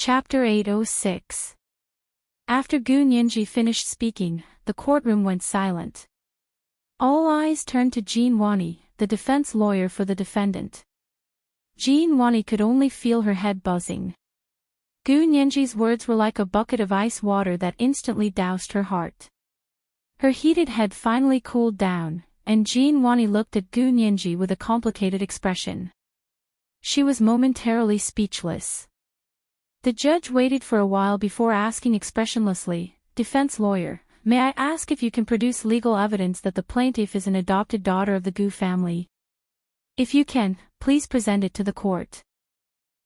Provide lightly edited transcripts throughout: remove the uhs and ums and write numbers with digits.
Chapter 806. After Gu Nianji finished speaking, the courtroom went silent. All eyes turned to Jin Wani, the defense lawyer for the defendant. Jin Wani could only feel her head buzzing. Gu Nianji's words were like a bucket of ice water that instantly doused her heart. Her heated head finally cooled down, and Jin Wani looked at Gu Nianji with a complicated expression. She was momentarily speechless. The judge waited for a while before asking expressionlessly, "Defense lawyer, may I ask if you can produce legal evidence that the plaintiff is an adopted daughter of the Gu family? If you can, please present it to the court.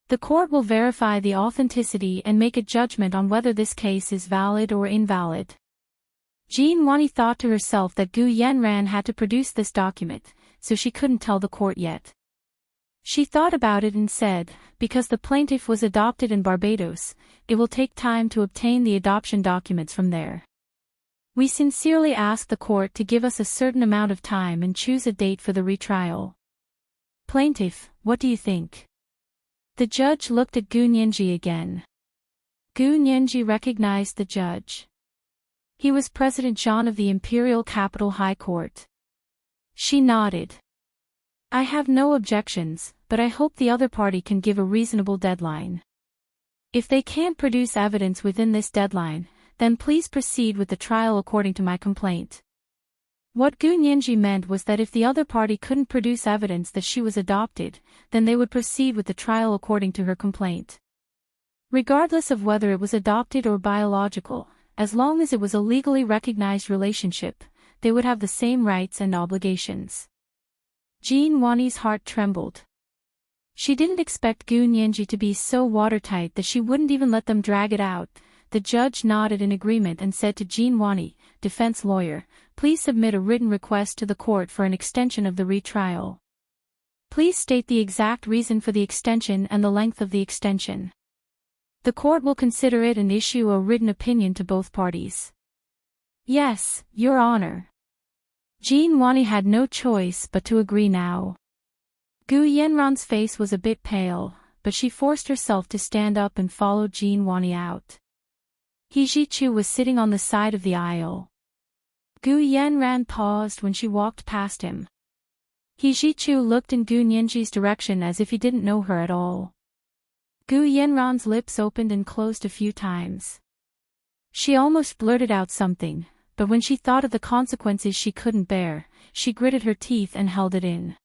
The court will verify the authenticity and make a judgment on whether this case is valid or invalid." Jin Wani thought to herself that Gu Yanran had to produce this document, so she couldn't tell the court yet. She thought about it and said, because the plaintiff was adopted in Barbados, it will take time to obtain the adoption documents from there. We sincerely ask the court to give us a certain amount of time and choose a date for the retrial. Plaintiff, what do you think? The judge looked at Gu Nianji again. Gu Nianji recognized the judge. He was President Zhang of the Imperial Capital High Court. She nodded. I have no objections, but I hope the other party can give a reasonable deadline. If they can't produce evidence within this deadline, then please proceed with the trial according to my complaint. What Gu Nianji meant was that if the other party couldn't produce evidence that she was adopted, then they would proceed with the trial according to her complaint. Regardless of whether it was adopted or biological, as long as it was a legally recognized relationship, they would have the same rights and obligations. Jin Wani's heart trembled. She didn't expect Gu Nianji to be so watertight that she wouldn't even let them drag it out. The judge nodded in agreement and said to Jin Wani, defense lawyer, please submit a written request to the court for an extension of the retrial. Please state the exact reason for the extension and the length of the extension. The court will consider it and issue a written opinion to both parties. Yes, Your Honor. Jin Wani had no choice but to agree now. Gu Yanran's face was a bit pale, but she forced herself to stand up and follow Jin Wani out. He Zhichu was sitting on the side of the aisle. Gu Yanran paused when she walked past him. He Zhichu looked in Gu Nianji's direction as if he didn't know her at all. Gu Yanran's lips opened and closed a few times. She almost blurted out something, but when she thought of the consequences she couldn't bear, she gritted her teeth and held it in.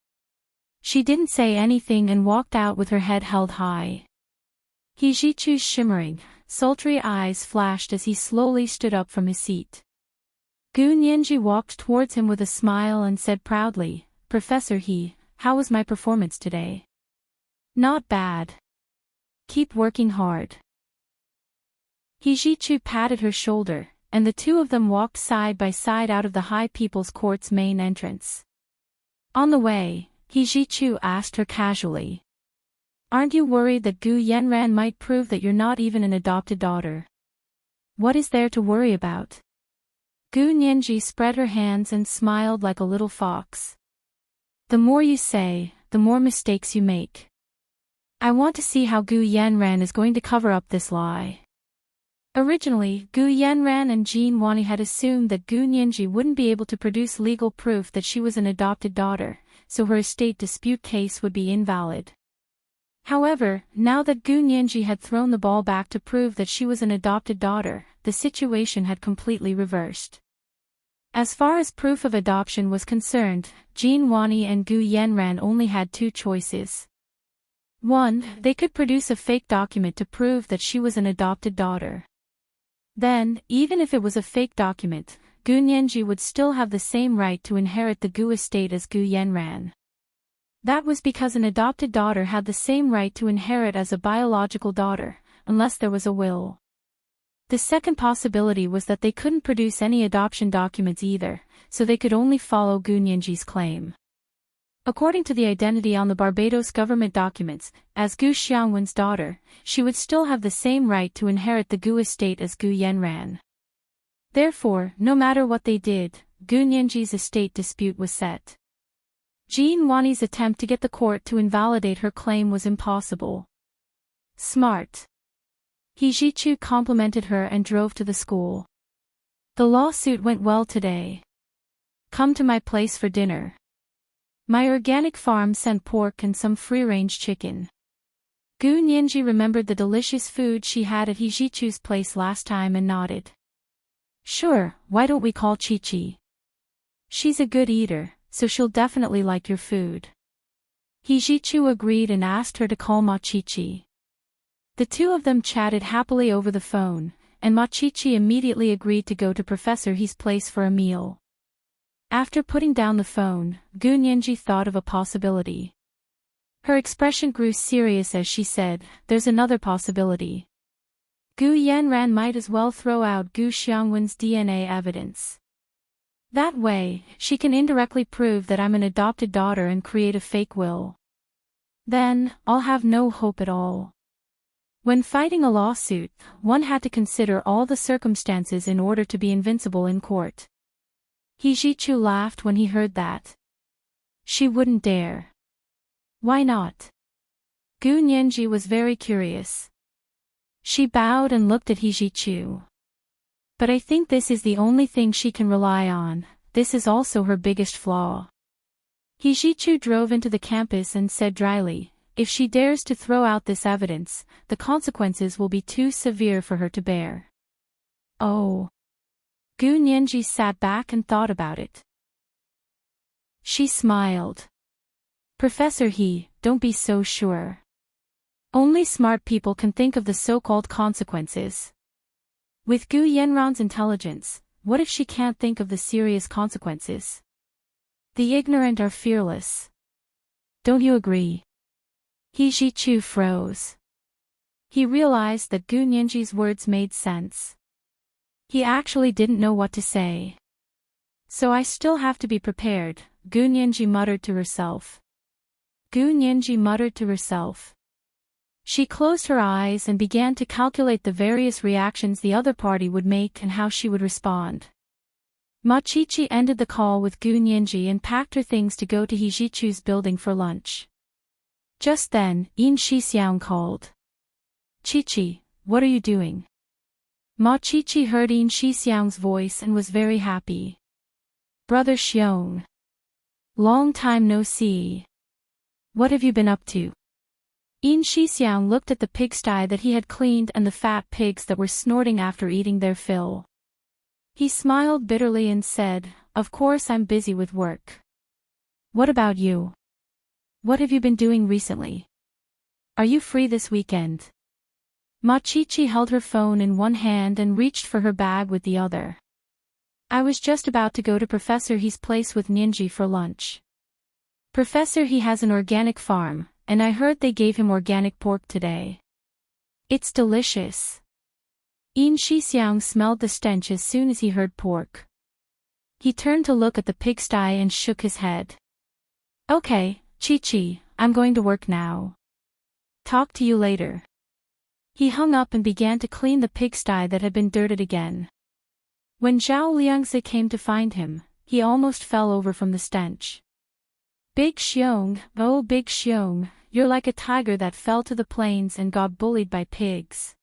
She didn't say anything and walked out with her head held high. He Zhichu's shimmering, sultry eyes flashed as he slowly stood up from his seat. Gu Nianji walked towards him with a smile and said proudly, Professor He, how was my performance today? Not bad. Keep working hard. He Zhichu patted her shoulder, and the two of them walked side by side out of the High People's Court's main entrance. On the way, He Zhichu asked her casually. Aren't you worried that Gu Yanran might prove that you're not even an adopted daughter? What is there to worry about? Gu Nianji spread her hands and smiled like a little fox. The more you say, the more mistakes you make. I want to see how Gu Yanran is going to cover up this lie. Originally, Gu Yanran and Jin Wani had assumed that Gu Nianji wouldn't be able to produce legal proof that she was an adopted daughter, so her estate dispute case would be invalid. However, now that Gu Nianji had thrown the ball back to prove that she was an adopted daughter, the situation had completely reversed. As far as proof of adoption was concerned, Jin Wani and Gu Yanran only had two choices. 1. They could produce a fake document to prove that she was an adopted daughter. Then, even if it was a fake document, Gu Nianji would still have the same right to inherit the Gu estate as Gu Yanran. That was because an adopted daughter had the same right to inherit as a biological daughter, unless there was a will. The second possibility was that they couldn't produce any adoption documents either, so they could only follow Gu Nianji's claim. According to the identity on the Barbados government documents, as Gu Xiangwen's daughter, she would still have the same right to inherit the Gu estate as Gu Yanran. Therefore, no matter what they did, Gu Nianji's estate dispute was set. Jin Wani's attempt to get the court to invalidate her claim was impossible. Smart. Hijichu complimented her and drove to the school. The lawsuit went well today. Come to my place for dinner. My organic farm sent pork and some free-range chicken. Gu Nianji remembered the delicious food she had at Hijichu's place last time and nodded. Sure, why don't we call Chi-Chi? She's a good eater, so she'll definitely like your food. Hijichu agreed and asked her to call Ma Chi-Chi. The two of them chatted happily over the phone, and Ma Chi-Chi immediately agreed to go to Professor He's place for a meal. After putting down the phone, Gu Nianji thought of a possibility. Her expression grew serious as she said, "There's another possibility. Gu Yanran might as well throw out Gu Xiangwen's DNA evidence. That way, she can indirectly prove that I'm an adopted daughter and create a fake will. Then, I'll have no hope at all." When fighting a lawsuit, one had to consider all the circumstances in order to be invincible in court. Hijichu laughed when he heard that. She wouldn't dare. Why not? Gu Nianji was very curious. She bowed and looked at Hijichu. But I think this is the only thing she can rely on. This is also her biggest flaw. Hijichu drove into the campus and said dryly, if she dares to throw out this evidence, the consequences will be too severe for her to bear. Oh. Gu Nianji sat back and thought about it. She smiled. Professor He, don't be so sure. Only smart people can think of the so-called consequences. With Gu Yanran's intelligence, what if she can't think of the serious consequences? The ignorant are fearless. Don't you agree? Hijichu froze. He realized that Gu Nianji's words made sense. He actually didn't know what to say. So I still have to be prepared, Gu Nianji muttered to herself. Gu Nianji muttered to herself. She closed her eyes and began to calculate the various reactions the other party would make and how she would respond. Ma Chi-Chi ended the call with Gu Nianji and packed her things to go to Hijichu's building for lunch. Just then, Yin Shixiang called. Chi-Chi, what are you doing? Ma Chi-Chi heard Yin Shixiang's voice and was very happy. Brother Xiong. Long time no see. What have you been up to? Yin Shixiang looked at the pigsty that he had cleaned and the fat pigs that were snorting after eating their fill. He smiled bitterly and said, of course I'm busy with work. What about you? What have you been doing recently? Are you free this weekend? Ma Chi-Chi held her phone in one hand and reached for her bag with the other. I was just about to go to Professor He's place with Ninji for lunch. Professor He has an organic farm, and I heard they gave him organic pork today. It's delicious. Yin Shixiang smelled the stench as soon as he heard pork. He turned to look at the pigsty and shook his head. Okay, Chi-Chi, I'm going to work now. Talk to you later. He hung up and began to clean the pigsty that had been dirted again. When Zhao Liangzi came to find him, he almost fell over from the stench. Big Xiong, oh Big Xiong, you're like a tiger that fell to the plains and got bullied by pigs.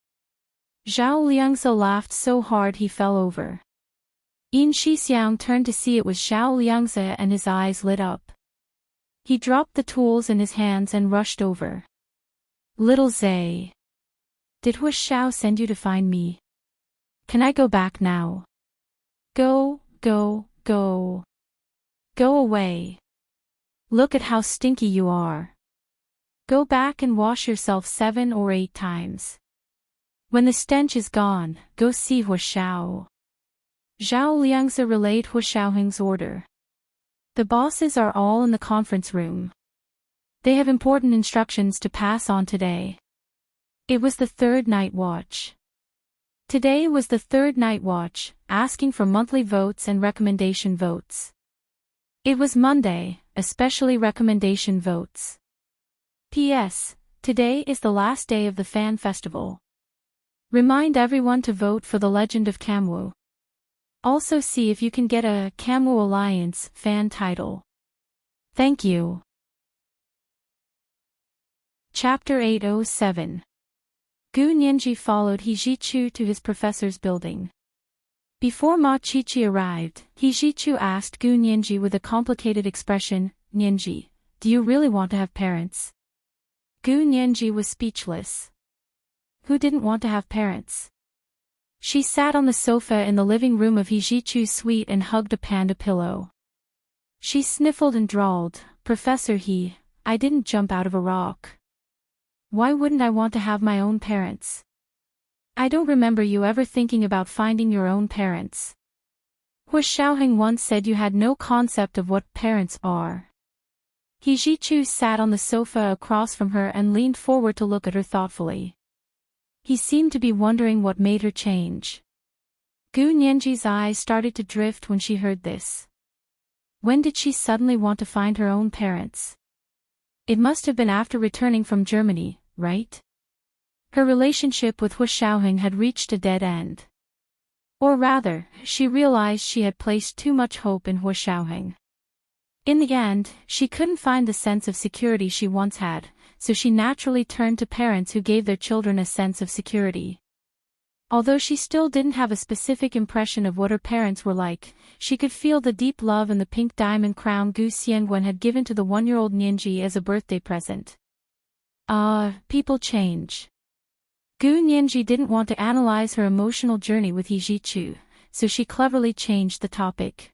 Zhao Liangzi laughed so hard he fell over. Yin Shixiang turned to see it was Zhao Liangzi and his eyes lit up. He dropped the tools in his hands and rushed over. Little Zay. Did Hu Xiao send you to find me? Can I go back now? Go, go, go. Go away. Look at how stinky you are. Go back and wash yourself 7 or 8 times. When the stench is gone, go see Hu Xiao. Zhao Liangzi relayed Hu Xiaoheng's order. The bosses are all in the conference room. They have important instructions to pass on today. It was the 3rd night watch. Today was the 3rd night watch, asking for monthly votes and recommendation votes. It was Monday, especially recommendation votes. P.S. Today is the last day of the fan festival. Remind everyone to vote for The Legend of Kamwu. Also see if you can get a Kamwu Alliance fan title. Thank you. Chapter 807. Gu Nianji followed He Jichu to his professor's building. Before Ma Qiqi arrived, He Jichu asked Gu Nianji with a complicated expression, "Nianji, do you really want to have parents?" Gu Nianji was speechless. Who didn't want to have parents? She sat on the sofa in the living room of He Jichu's suite and hugged a panda pillow. She sniffled and drawled, "Professor He, I didn't jump out of a rock. Why wouldn't I want to have my own parents? I don't remember you ever thinking about finding your own parents. Hu Xiaoheng once said you had no concept of what parents are." He Jichu sat on the sofa across from her and leaned forward to look at her thoughtfully. He seemed to be wondering what made her change. Gu Nianji's eyes started to drift when she heard this. When did she suddenly want to find her own parents? It must have been after returning from Germany, right? Her relationship with Hu Xiaoheng had reached a dead end. Or rather, she realized she had placed too much hope in Hu Xiaoheng. In the end, she couldn't find the sense of security she once had, so she naturally turned to parents who gave their children a sense of security. Although she still didn't have a specific impression of what her parents were like, she could feel the deep love and the pink diamond crown Gu Xiangwen had given to the one-year-old Nianji as a birthday present. People change. Gu Nianji didn't want to analyze her emotional journey with He Jichu, so she cleverly changed the topic.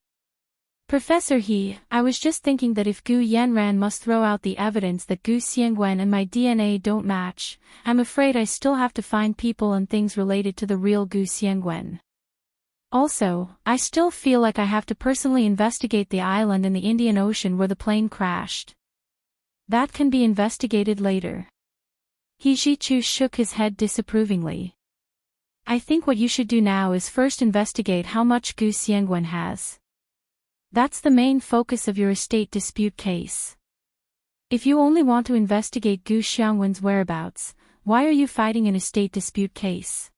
"Professor He, I was just thinking that if Gu Yanran must throw out the evidence that Gu Xiangwen and my DNA don't match, I'm afraid I still have to find people and things related to the real Gu Xiangwen. Also, I still feel like I have to personally investigate the island in the Indian Ocean where the plane crashed. That can be investigated later." He Jichu shook his head disapprovingly. "I think what you should do now is first investigate how much Gu Xiangwen has. That's the main focus of your estate dispute case. If you only want to investigate Gu Xiangwen's whereabouts, why are you fighting an estate dispute case?"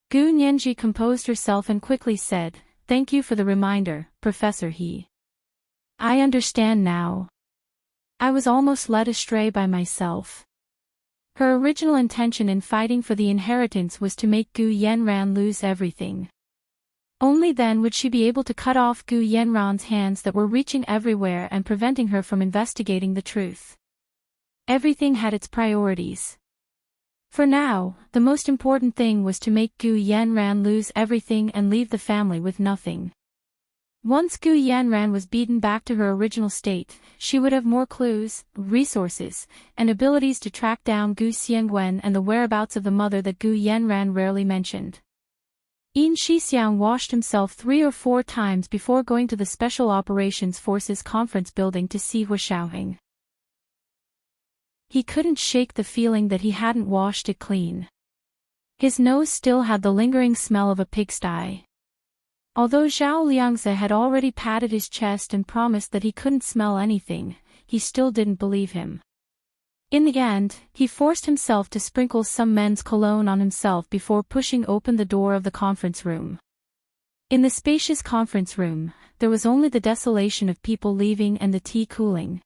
Gu Nianji composed herself and quickly said, "Thank you for the reminder, Professor He. I understand now. I was almost led astray by myself." Her original intention in fighting for the inheritance was to make Gu Yanran lose everything. Only then would she be able to cut off Gu Yanran's hands that were reaching everywhere and preventing her from investigating the truth. Everything had its priorities. For now, the most important thing was to make Gu Yanran lose everything and leave the family with nothing. Once Gu Yanran was beaten back to her original state, she would have more clues, resources, and abilities to track down Gu Xiangwen and the whereabouts of the mother that Gu Yanran rarely mentioned. Yin Shixiang washed himself 3 or 4 times before going to the Special Operations Forces conference building to see Hu Xiaoheng. He couldn't shake the feeling that he hadn't washed it clean. His nose still had the lingering smell of a pigsty. Although Zhao Liangze had already patted his chest and promised that he couldn't smell anything, he still didn't believe him. In the end, he forced himself to sprinkle some men's cologne on himself before pushing open the door of the conference room. In the spacious conference room, there was only the desolation of people leaving and the tea cooling.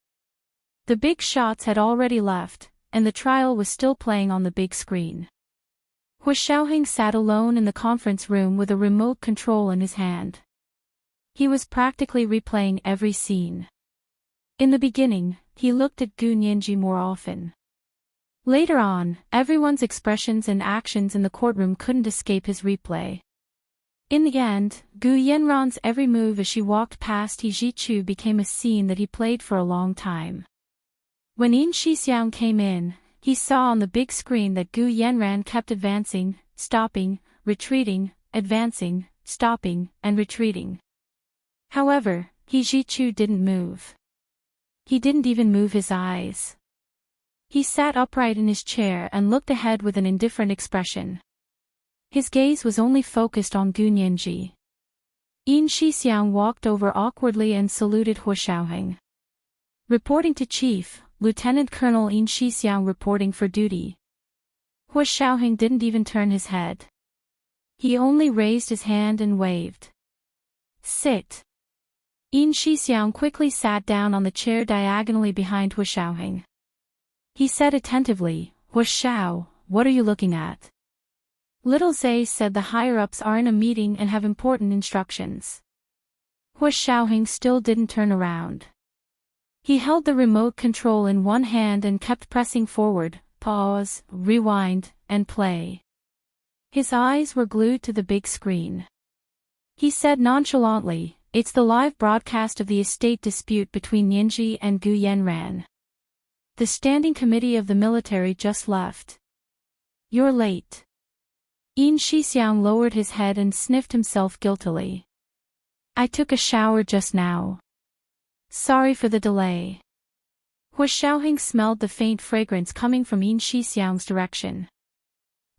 The big shots had already left, and the trial was still playing on the big screen. Hu Xiaoheng sat alone in the conference room with a remote control in his hand. He was practically replaying every scene. In the beginning, he looked at Gu Nianji more often. Later on, everyone's expressions and actions in the courtroom couldn't escape his replay. In the end, Gu Yanran's every move as she walked past He Jichu became a scene that he played for a long time. When Yin Shixiang came in, he saw on the big screen that Gu Yanran kept advancing, stopping, retreating, advancing, stopping, and retreating. However, He Jichu didn't move. He didn't even move his eyes. He sat upright in his chair and looked ahead with an indifferent expression. His gaze was only focused on Gu Nianji. Yin Shixiang walked over awkwardly and saluted Hu Xiaoheng. "Reporting to Chief, Lieutenant Colonel Yin Shixiang reporting for duty." Hu Xiaoheng didn't even turn his head. He only raised his hand and waved. "Sit." Yin Shixiang quickly sat down on the chair diagonally behind Hu Xiaoheng. He said attentively, "Hu Xiao, what are you looking at? Little Zay said the higher-ups are in a meeting and have important instructions. Hu Xiaoheng still didn't turn around. He held the remote control in one hand and kept pressing forward, pause, rewind, and play. His eyes were glued to the big screen. He said nonchalantly, "It's the live broadcast of the estate dispute between Nianji and Gu Yanran. The standing committee of the military just left. You're late." Yin Shixiang lowered his head and sniffed himself guiltily. "I took a shower just now. Sorry for the delay." Hu Xiaoheng smelled the faint fragrance coming from Yin Shixiang's direction.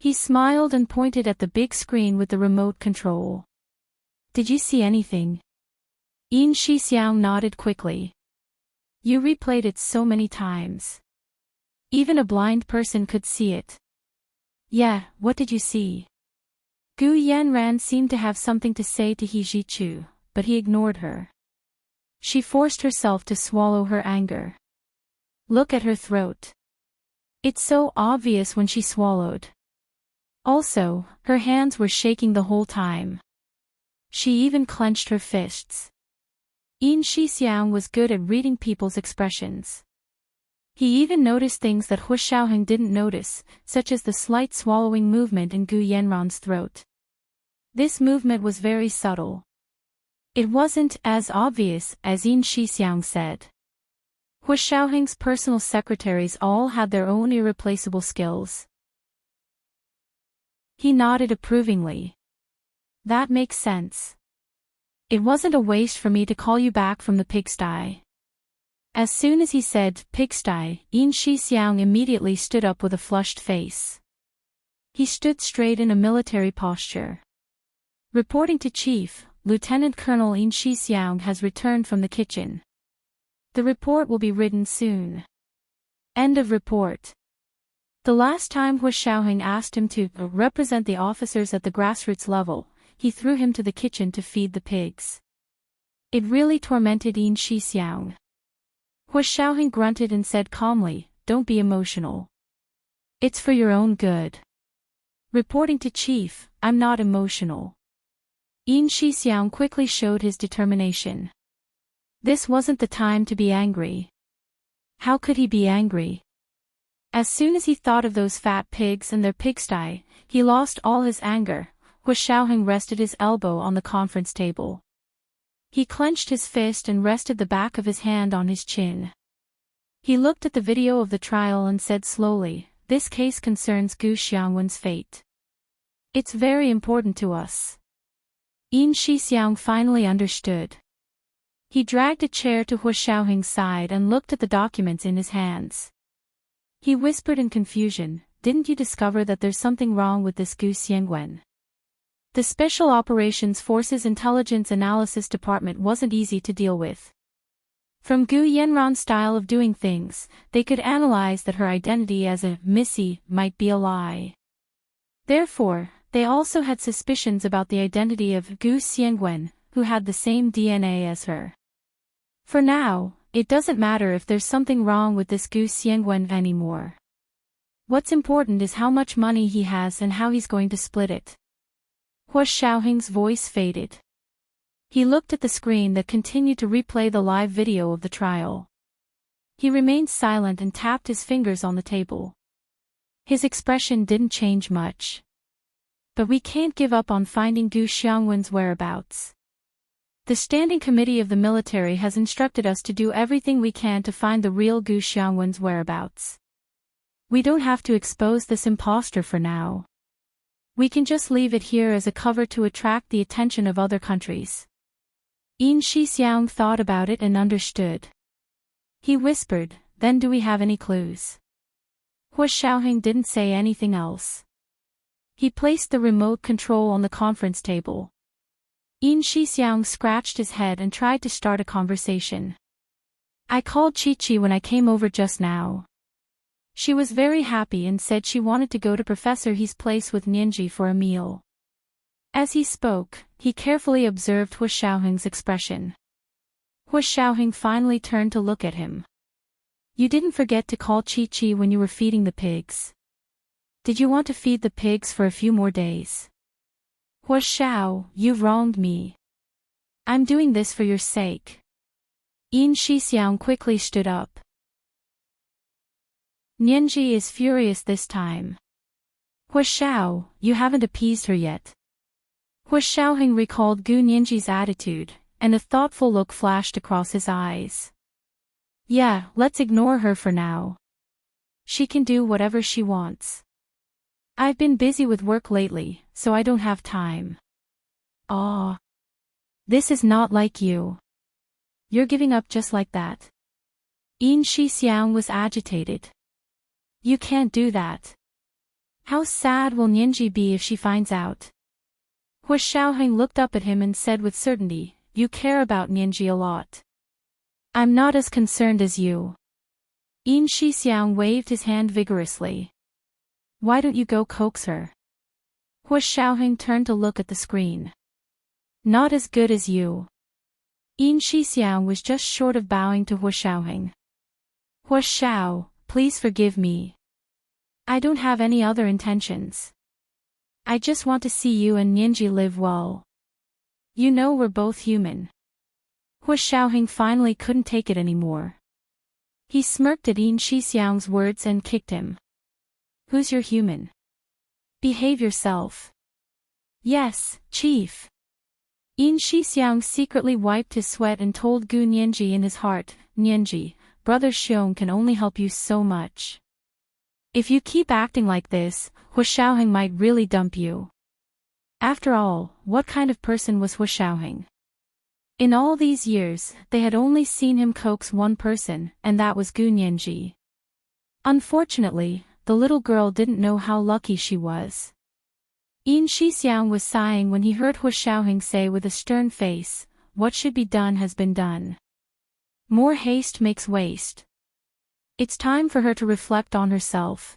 He smiled and pointed at the big screen with the remote control. "Did you see anything?" Yin Shixiang nodded quickly. "You replayed it so many times. Even a blind person could see it." "Yeah, what did you see?" Gu Yanran seemed to have something to say to He Zhichu, but he ignored her. She forced herself to swallow her anger. Look at her throat. It's so obvious when she swallowed. Also, her hands were shaking the whole time. She even clenched her fists. Yin Shixiang was good at reading people's expressions. He even noticed things that Hu Xiaoheng didn't notice, such as the slight swallowing movement in Gu Yanran's throat. This movement was very subtle. It wasn't as obvious as Yin Shixiang said. Hu Xiaoheng's personal secretaries all had their own irreplaceable skills. He nodded approvingly. "That makes sense. It wasn't a waste for me to call you back from the pigsty." As soon as he said pigsty, Yin Shixiang immediately stood up with a flushed face. He stood straight in a military posture. "Reporting to Chief, Lieutenant Colonel Yin Shixiang has returned from the kitchen. The report will be written soon." End of report. The last time Hu Xiaoheng asked him to represent the officers at the grassroots level, he threw him to the kitchen to feed the pigs. It really tormented Yin Shixiang. Hu Xiaoheng grunted and said calmly, "Don't be emotional. It's for your own good." "Reporting to Chief, I'm not emotional." Yin Shixiang quickly showed his determination. This wasn't the time to be angry. How could he be angry? As soon as he thought of those fat pigs and their pigsty, he lost all his anger. Hu Xiaoheng rested his elbow on the conference table. He clenched his fist and rested the back of his hand on his chin. He looked at the video of the trial and said slowly, "This case concerns Gu Xiangwen's fate. It's very important to us." Yin Shixiang finally understood. He dragged a chair to Hu Xiaoheng's side and looked at the documents in his hands. He whispered in confusion, "Didn't you discover that there's something wrong with this Gu Xiangwen?" The Special Operations Forces Intelligence Analysis Department wasn't easy to deal with. From Gu Yanran's style of doing things, they could analyze that her identity as a Missy might be a lie. Therefore, they also had suspicions about the identity of Gu Xiangwen, who had the same DNA as her. For now, it doesn't matter if there's something wrong with this Gu Xiangwen anymore. What's important is how much money he has and how he's going to split it. Hu Xiaoheng's voice faded. He looked at the screen that continued to replay the live video of the trial. He remained silent and tapped his fingers on the table. His expression didn't change much. "But we can't give up on finding Gu Xiangwen's whereabouts. The Standing Committee of the military has instructed us to do everything we can to find the real Gu Xiangwen's whereabouts. We don't have to expose this imposter for now. We can just leave it here as a cover to attract the attention of other countries." Yin Shixiang thought about it and understood. He whispered, "Then do we have any clues?" Hu Xiaoheng didn't say anything else. He placed the remote control on the conference table. Yin Shixiang scratched his head and tried to start a conversation. "I called Chi-Chi when I came over just now. She was very happy and said she wanted to go to Professor He's place with Nianji for a meal." As he spoke, he carefully observed Hu Xiaoheng's expression. Hu Xiaoheng finally turned to look at him. "You didn't forget to call Chi-Chi when you were feeding the pigs, Did you want to feed the pigs for a few more days? Hua Xiao, you've wronged me. I'm doing this for your sake. Yin Shixiang quickly stood up. Nianji is furious this time. Hua Xiao, you haven't appeased her yet. Hua Xiaoheng recalled Gu Nianji's attitude, and a thoughtful look flashed across his eyes. Yeah, let's ignore her for now. She can do whatever she wants. I've been busy with work lately, so I don't have time. Aw. This is not like you. You're giving up just like that. Yin Shixiang was agitated. You can't do that. How sad will Nianji be if she finds out? Hua Xiaoheng looked up at him and said with certainty, you care about Nianji a lot. I'm not as concerned as you. Yin Shixiang waved his hand vigorously. Why don't you go coax her? Hua Xiaoheng turned to look at the screen. Not as good as you. Yin Shixiang was just short of bowing to Hua Xiaoheng. Hua Xiao, please forgive me. I don't have any other intentions. I just want to see you and Nianji live well. You know we're both human. Hua Xiaoheng finally couldn't take it anymore. He smirked at Yin Shixiang's words and kicked him. Who's your human? Behave yourself. Yes, Chief. Yin Shixiang secretly wiped his sweat and told Gu Nianji in his heart, Nianji, Brother Xiong can only help you so much. If you keep acting like this, Hua Xiaoheng might really dump you. After all, what kind of person was Hua Xiaoheng? In all these years, they had only seen him coax one person, and that was Gu Nianji. Unfortunately, the little girl didn't know how lucky she was. Yin Shixiang was sighing when he heard Hua Xiaoheng say with a stern face, what should be done has been done. More haste makes waste. It's time for her to reflect on herself.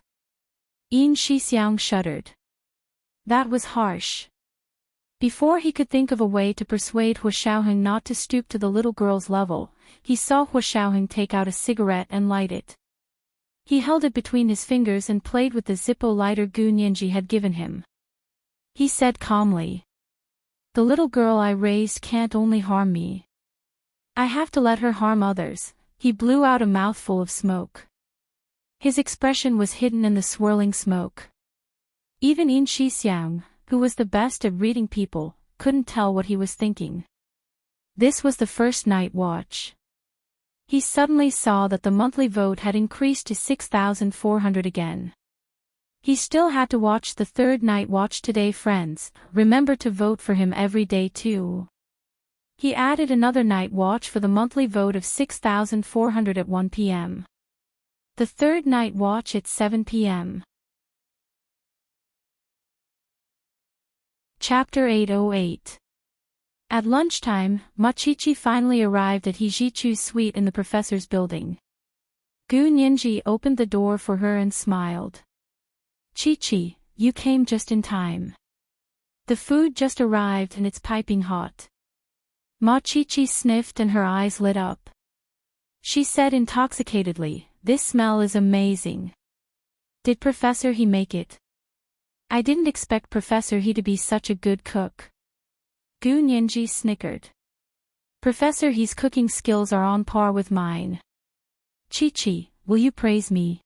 Yin Shixiang shuddered. That was harsh. Before he could think of a way to persuade Hua Xiaoheng not to stoop to the little girl's level, he saw Hua Xiaoheng take out a cigarette and light it. He held it between his fingers and played with the Zippo lighter Gu Nianji had given him. He said calmly. The little girl I raised can't only harm me. I have to let her harm others. He blew out a mouthful of smoke. His expression was hidden in the swirling smoke. Even Yin Shixiang, who was the best at reading people, couldn't tell what he was thinking. This was the first night watch. He suddenly saw that the monthly vote had increased to 6,400 again. He still had to watch the third night watch today, friends. Remember to vote for him every day too. He added another night watch for the monthly vote of 6,400 at 1 p.m. The third night watch at 7 p.m. Chapter 808. At lunchtime, Ma Qiqi finally arrived at He Zhichu's suite in the professor's building. Gu Nianji opened the door for her and smiled. Qiqi, you came just in time. The food just arrived and it's piping hot. Ma Qiqi sniffed and her eyes lit up. She said intoxicatedly, this smell is amazing. Did Professor He make it? I didn't expect Professor He to be such a good cook. Gu Nianji snickered. Professor He's cooking skills are on par with mine. Qiqi, will you praise me?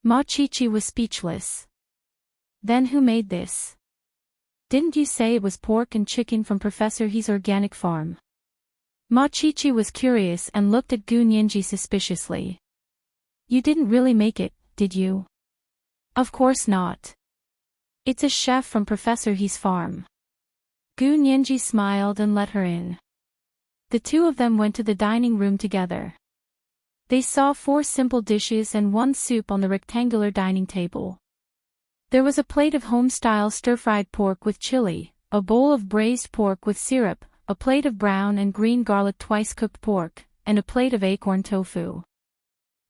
Ma Qiqi was speechless. Then who made this? Didn't you say it was pork and chicken from Professor He's organic farm? Ma Qiqi was curious and looked at Gu Nianji suspiciously. You didn't really make it, did you? Of course not. It's a chef from Professor He's farm. Gu Nianji smiled and let her in. The two of them went to the dining room together. They saw 4 simple dishes and 1 soup on the rectangular dining table. There was a plate of home-style stir-fried pork with chili, a bowl of braised pork with syrup, a plate of brown and green garlic twice-cooked pork, and a plate of acorn tofu.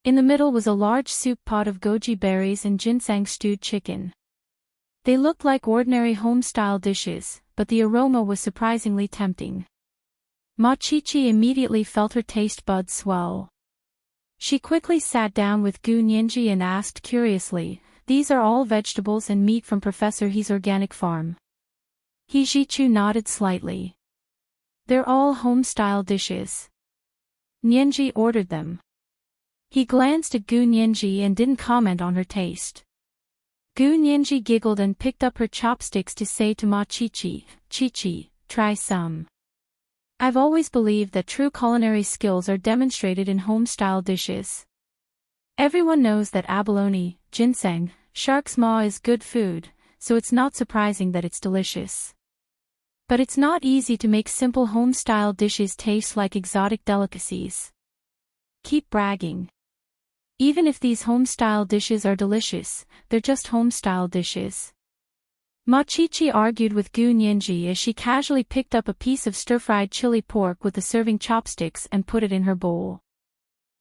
In the middle was a large soup pot of goji berries and ginseng stewed chicken. They looked like ordinary home-style dishes, but the aroma was surprisingly tempting. Ma Qiqi immediately felt her taste buds swell. She quickly sat down with Gu Nianji and asked curiously, these are all vegetables and meat from Professor He's organic farm. Hijichu nodded slightly. They're all home-style dishes. Nyenji ordered them. He glanced at Gu Nyenji and didn't comment on her taste. Gu Nyenji giggled and picked up her chopsticks to say to Ma Chichi, "Chichi, try some." I've always believed that true culinary skills are demonstrated in home-style dishes. Everyone knows that abalone, ginseng, shark's maw is good food, so it's not surprising that it's delicious. But it's not easy to make simple home-style dishes taste like exotic delicacies. Keep bragging. Even if these home-style dishes are delicious, they're just home-style dishes. Machichi argued with Gu Nyenji as she casually picked up a piece of stir-fried chili pork with the serving chopsticks and put it in her bowl.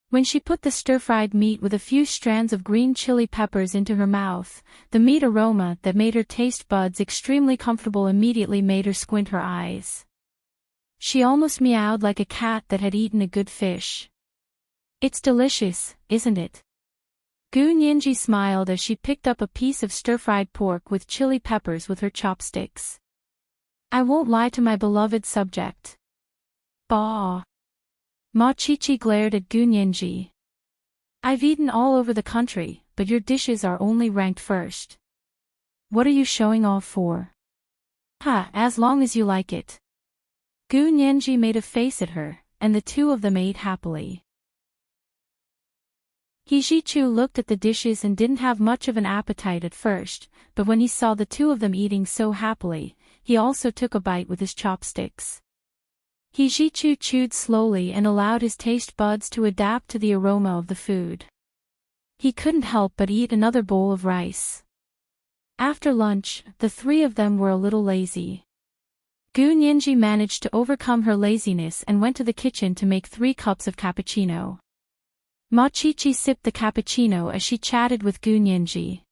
When she put the stir-fried meat with a few strands of green chili peppers into her mouth, the meat aroma that made her taste buds extremely comfortable immediately made her squint her eyes. She almost meowed like a cat that had eaten a good fish. It's delicious, isn't it? Gu Nyenji smiled as she picked up a piece of stir-fried pork with chili peppers with her chopsticks. I won't lie to my beloved subject. Bah! Machichi glared at Gu Nyenji. I've eaten all over the country, but your dishes are only ranked first. What are you showing off for? Ha, as long as you like it. Gu Nyenji made a face at her, and the two of them ate happily. Hijichu looked at the dishes and didn't have much of an appetite at first, but when he saw the two of them eating so happily, he also took a bite with his chopsticks. Hijichu chewed slowly and allowed his taste buds to adapt to the aroma of the food. He couldn't help but eat another bowl of rice. After lunch, the three of them were a little lazy. Gu Nyenji managed to overcome her laziness and went to the kitchen to make 3 cups of cappuccino. Machichi sipped the cappuccino as she chatted with Gu Nyenji.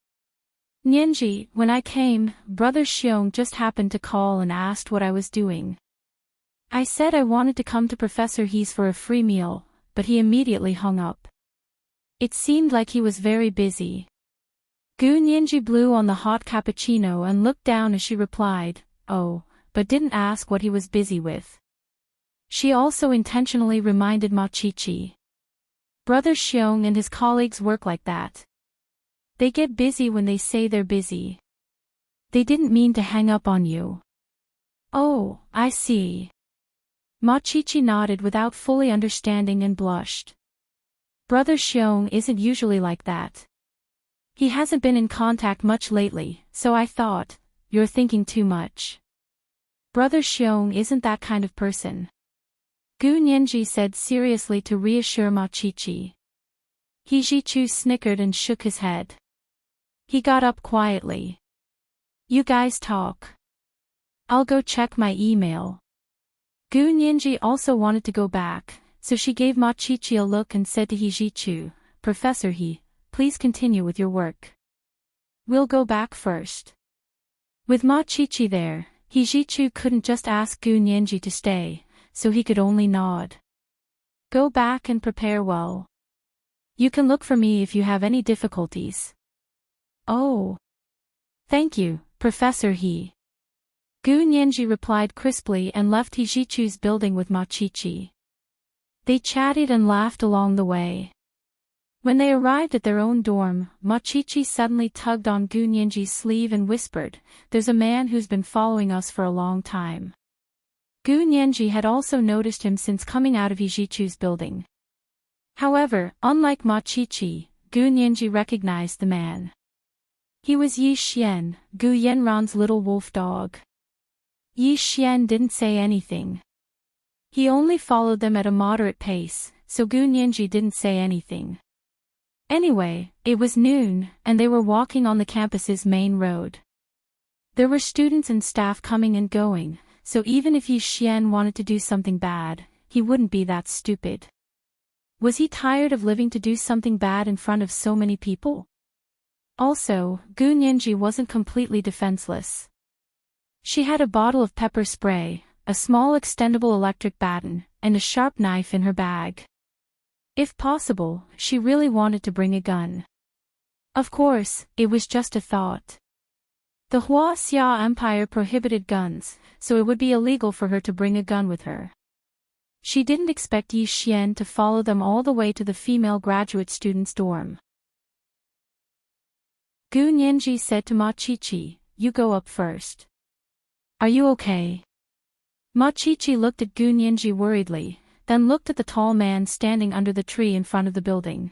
Nyenji, when I came, Brother Xiong just happened to call and asked what I was doing. I said I wanted to come to Professor He's for a free meal, but he immediately hung up. It seemed like he was very busy. Gu Nyenji blew on the hot cappuccino and looked down as she replied, "Oh," but didn't ask what he was busy with. She also intentionally reminded Machichi. Brother Xiong and his colleagues work like that. They get busy when they say they're busy. They didn't mean to hang up on you. Oh, I see. Machichi nodded without fully understanding and blushed. Brother Xiong isn't usually like that. He hasn't been in contact much lately, so I thought, you're thinking too much. Brother Xiong isn't that kind of person. Gu Nyenji said seriously to reassure Machichi. Hijichu snickered and shook his head. He got up quietly. You guys talk. I'll go check my email. Gu Nyenji also wanted to go back, so she gave Machichi a look and said to Hijichu, Professor He, please continue with your work. We'll go back first. With Machichi there, Hijichu couldn't just ask Gu Nyenji to stay, so he could only nod. Go back and prepare well. You can look for me if you have any difficulties. Oh. Thank you, Professor He. Gu Nyenji replied crisply and left Hijichu's building with Machichi. They chatted and laughed along the way. When they arrived at their own dorm, Machichi suddenly tugged on Gu Nyenji's sleeve and whispered, There's a man who's been following us for a long time. Gu Nyenji had also noticed him since coming out of Hijichu's building. However, unlike Machichi, Gu Nyenji recognized the man. He was Yi Xian, Gu Yenran's little wolf dog. Yi Xian didn't say anything. He only followed them at a moderate pace, so Gu Nyenji didn't say anything. Anyway, it was noon, and they were walking on the campus's main road. There were students and staff coming and going, so even if Yi Xian wanted to do something bad, he wouldn't be that stupid. Was he tired of living to do something bad in front of so many people? Also, Gu Nyenji wasn't completely defenseless. She had a bottle of pepper spray, a small extendable electric baton, and a sharp knife in her bag. If possible, she really wanted to bring a gun. Of course, it was just a thought. The Xia Empire prohibited guns, so it would be illegal for her to bring a gun with her. She didn't expect Yi Xian to follow them all the way to the female graduate student's dorm. Gu Nianji said to Ma Qiqi, "You go up first." "Are you okay?" Ma Qiqi looked at Gu Nianji worriedly, then looked at the tall man standing under the tree in front of the building.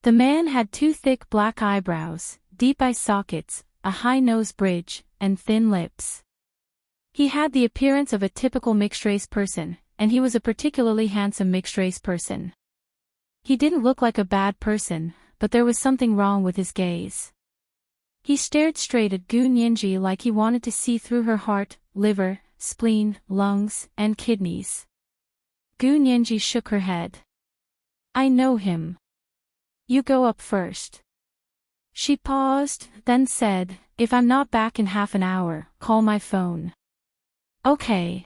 The man had two thick black eyebrows, deep eye sockets, a high nose bridge, and thin lips. He had the appearance of a typical mixed-race person, and he was a particularly handsome mixed-race person. He didn't look like a bad person, but there was something wrong with his gaze. He stared straight at Gu Nianji like he wanted to see through her heart, liver, spleen, lungs, and kidneys. Gu Nianji shook her head. "I know him. You go up first." She paused, then said, "If I'm not back in half an hour, call my phone." "Okay."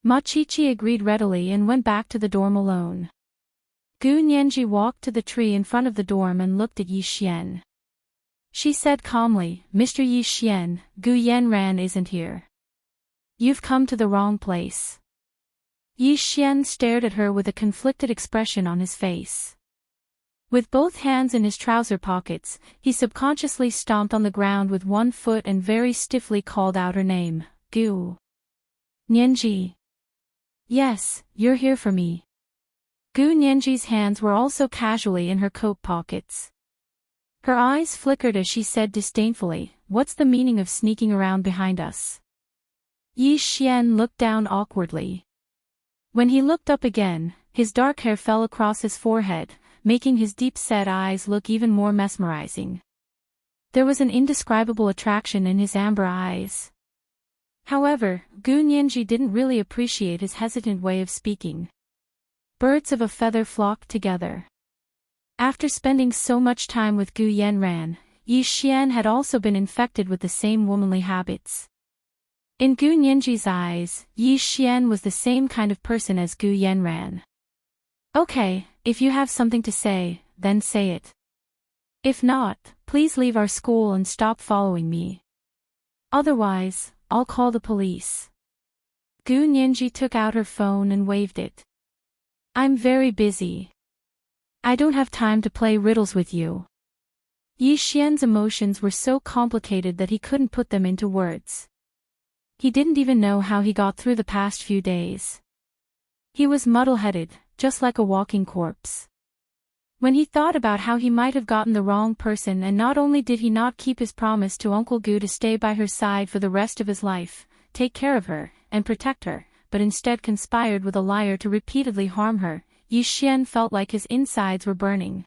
Ma Qiqi agreed readily and went back to the dorm alone. Gu Nianji walked to the tree in front of the dorm and looked at Yi Xian. She said calmly, "Mr. Yi Xian, Gu Yanran isn't here. You've come to the wrong place." Yi Xian stared at her with a conflicted expression on his face. With both hands in his trouser pockets, he subconsciously stomped on the ground with one foot and very stiffly called out her name, "Gu Nianji." "Yes, you're here for me." Gu Nianji's hands were also casually in her coat pockets. Her eyes flickered as she said disdainfully, "What's the meaning of sneaking around behind us?" Yi Xian looked down awkwardly. When he looked up again, his dark hair fell across his forehead, making his deep-set eyes look even more mesmerizing. There was an indescribable attraction in his amber eyes. However, Gu Nianji didn't really appreciate his hesitant way of speaking. Birds of a feather flocked together. After spending so much time with Gu Yanran, Yi Xian had also been infected with the same womanly habits. In Gu Nianji's eyes, Yi Xian was the same kind of person as Gu Yanran. "Okay, if you have something to say, then say it. If not, please leave our school and stop following me. Otherwise, I'll call the police." Gu Nianji took out her phone and waved it. "I'm very busy. I don't have time to play riddles with you." Yi Xian's emotions were so complicated that he couldn't put them into words. He didn't even know how he got through the past few days. He was muddle-headed, just like a walking corpse. When he thought about how he might have gotten the wrong person, and not only did he not keep his promise to Uncle Gu to stay by her side for the rest of his life, take care of her, and protect her, but instead conspired with a liar to repeatedly harm her, Yi Xian felt like his insides were burning.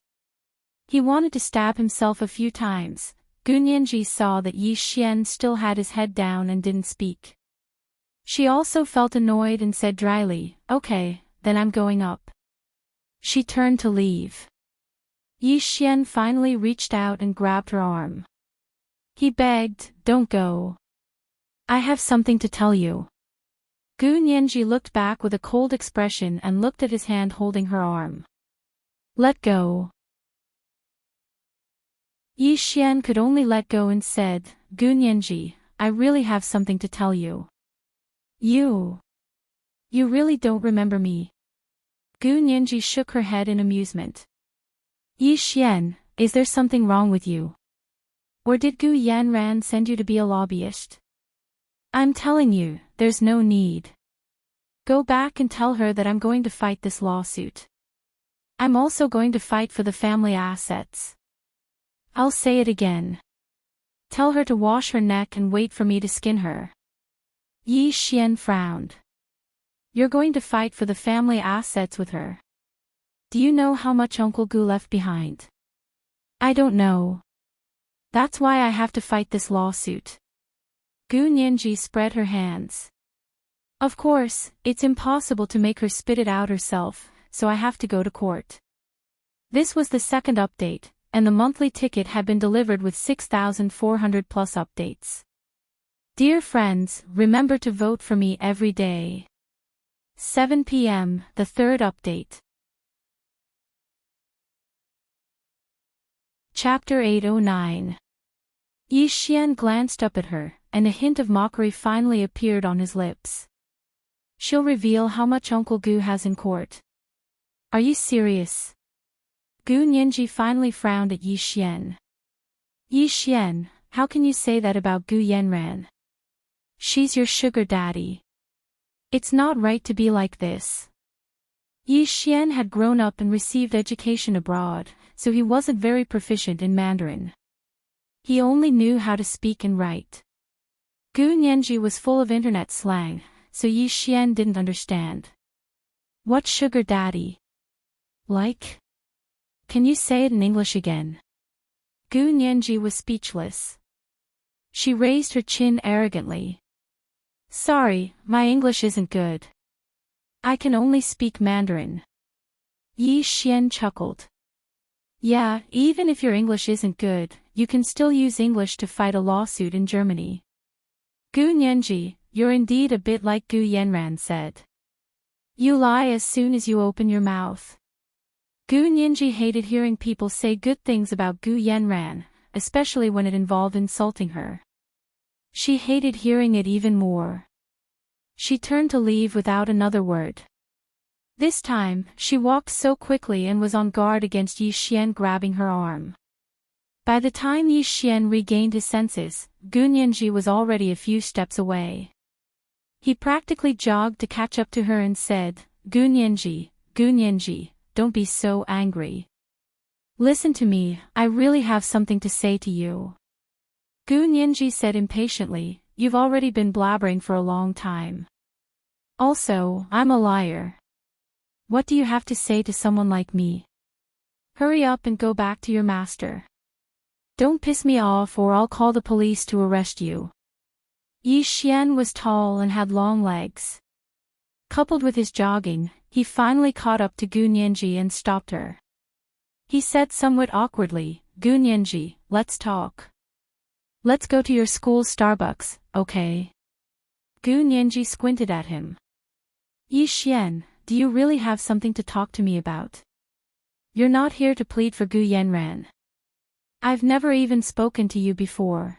He wanted to stab himself a few times. Gu Nianji saw that Yi Xian still had his head down and didn't speak. She also felt annoyed and said dryly, "Okay, then I'm going up." She turned to leave. Yi Xian finally reached out and grabbed her arm. He begged, "Don't go. I have something to tell you." Gu Nianji looked back with a cold expression and looked at his hand holding her arm. "Let go." Yi Xian could only let go and said, "Gu Nianji, I really have something to tell you." You really don't remember me?" Gu Nianji shook her head in amusement. "Yi Xian, is there something wrong with you? Or did Gu Yanran send you to be a lobbyist? I'm telling you, there's no need. Go back and tell her that I'm going to fight this lawsuit. I'm also going to fight for the family assets. I'll say it again. Tell her to wash her neck and wait for me to skin her." Yi Xian frowned. "You're going to fight for the family assets with her? Do you know how much Uncle Gu left behind?" "I don't know. That's why I have to fight this lawsuit." Gu Nianji spread her hands. "Of course, it's impossible to make her spit it out herself, so I have to go to court." This was the second update, and the monthly ticket had been delivered with 6,400 plus updates. Dear friends, remember to vote for me every day. 7 p.m., the third update. Chapter 809. Yi Xian glanced up at her, and a hint of mockery finally appeared on his lips. She'll reveal how much Uncle Gu has in court. Are you serious? Gu Nianji finally frowned at Yi Xian. Yi Xian, how can you say that about Gu Yanran? She's your sugar daddy. It's not right to be like this. Yi Xian had grown up and received education abroad, so he wasn't very proficient in Mandarin. He only knew how to speak and write. Gu Nianji was full of internet slang, so Yi Xian didn't understand. What sugar daddy? Like? Can you say it in English again? Gu Nianji was speechless. She raised her chin arrogantly. Sorry, my English isn't good. I can only speak Mandarin. Yi Xian chuckled. Yeah, even if your English isn't good, you can still use English to fight a lawsuit in Germany. Gu Nianji, you're indeed a bit like Gu Yanran said. You lie as soon as you open your mouth. Gu Nianji hated hearing people say good things about Gu Yanran, especially when it involved insulting her. She hated hearing it even more. She turned to leave without another word. This time, she walked so quickly and was on guard against Yi Xian grabbing her arm. By the time Yi Xian regained his senses, Gu Nianji was already a few steps away. He practically jogged to catch up to her and said, Gu Nianji, don't be so angry. Listen to me, I really have something to say to you. Gu Nianji said impatiently, you've already been blabbering for a long time. Also, I'm a liar. What do you have to say to someone like me? Hurry up and go back to your master. Don't piss me off or I'll call the police to arrest you. Yi Xian was tall and had long legs. Coupled with his jogging, he finally caught up to Gu Nianji and stopped her. He said somewhat awkwardly, Gu Nianji, let's talk. Let's go to your school's Starbucks, okay? Gu Nianji squinted at him. Yi Xian, do you really have something to talk to me about? You're not here to plead for Gu Yanran. I've never even spoken to you before.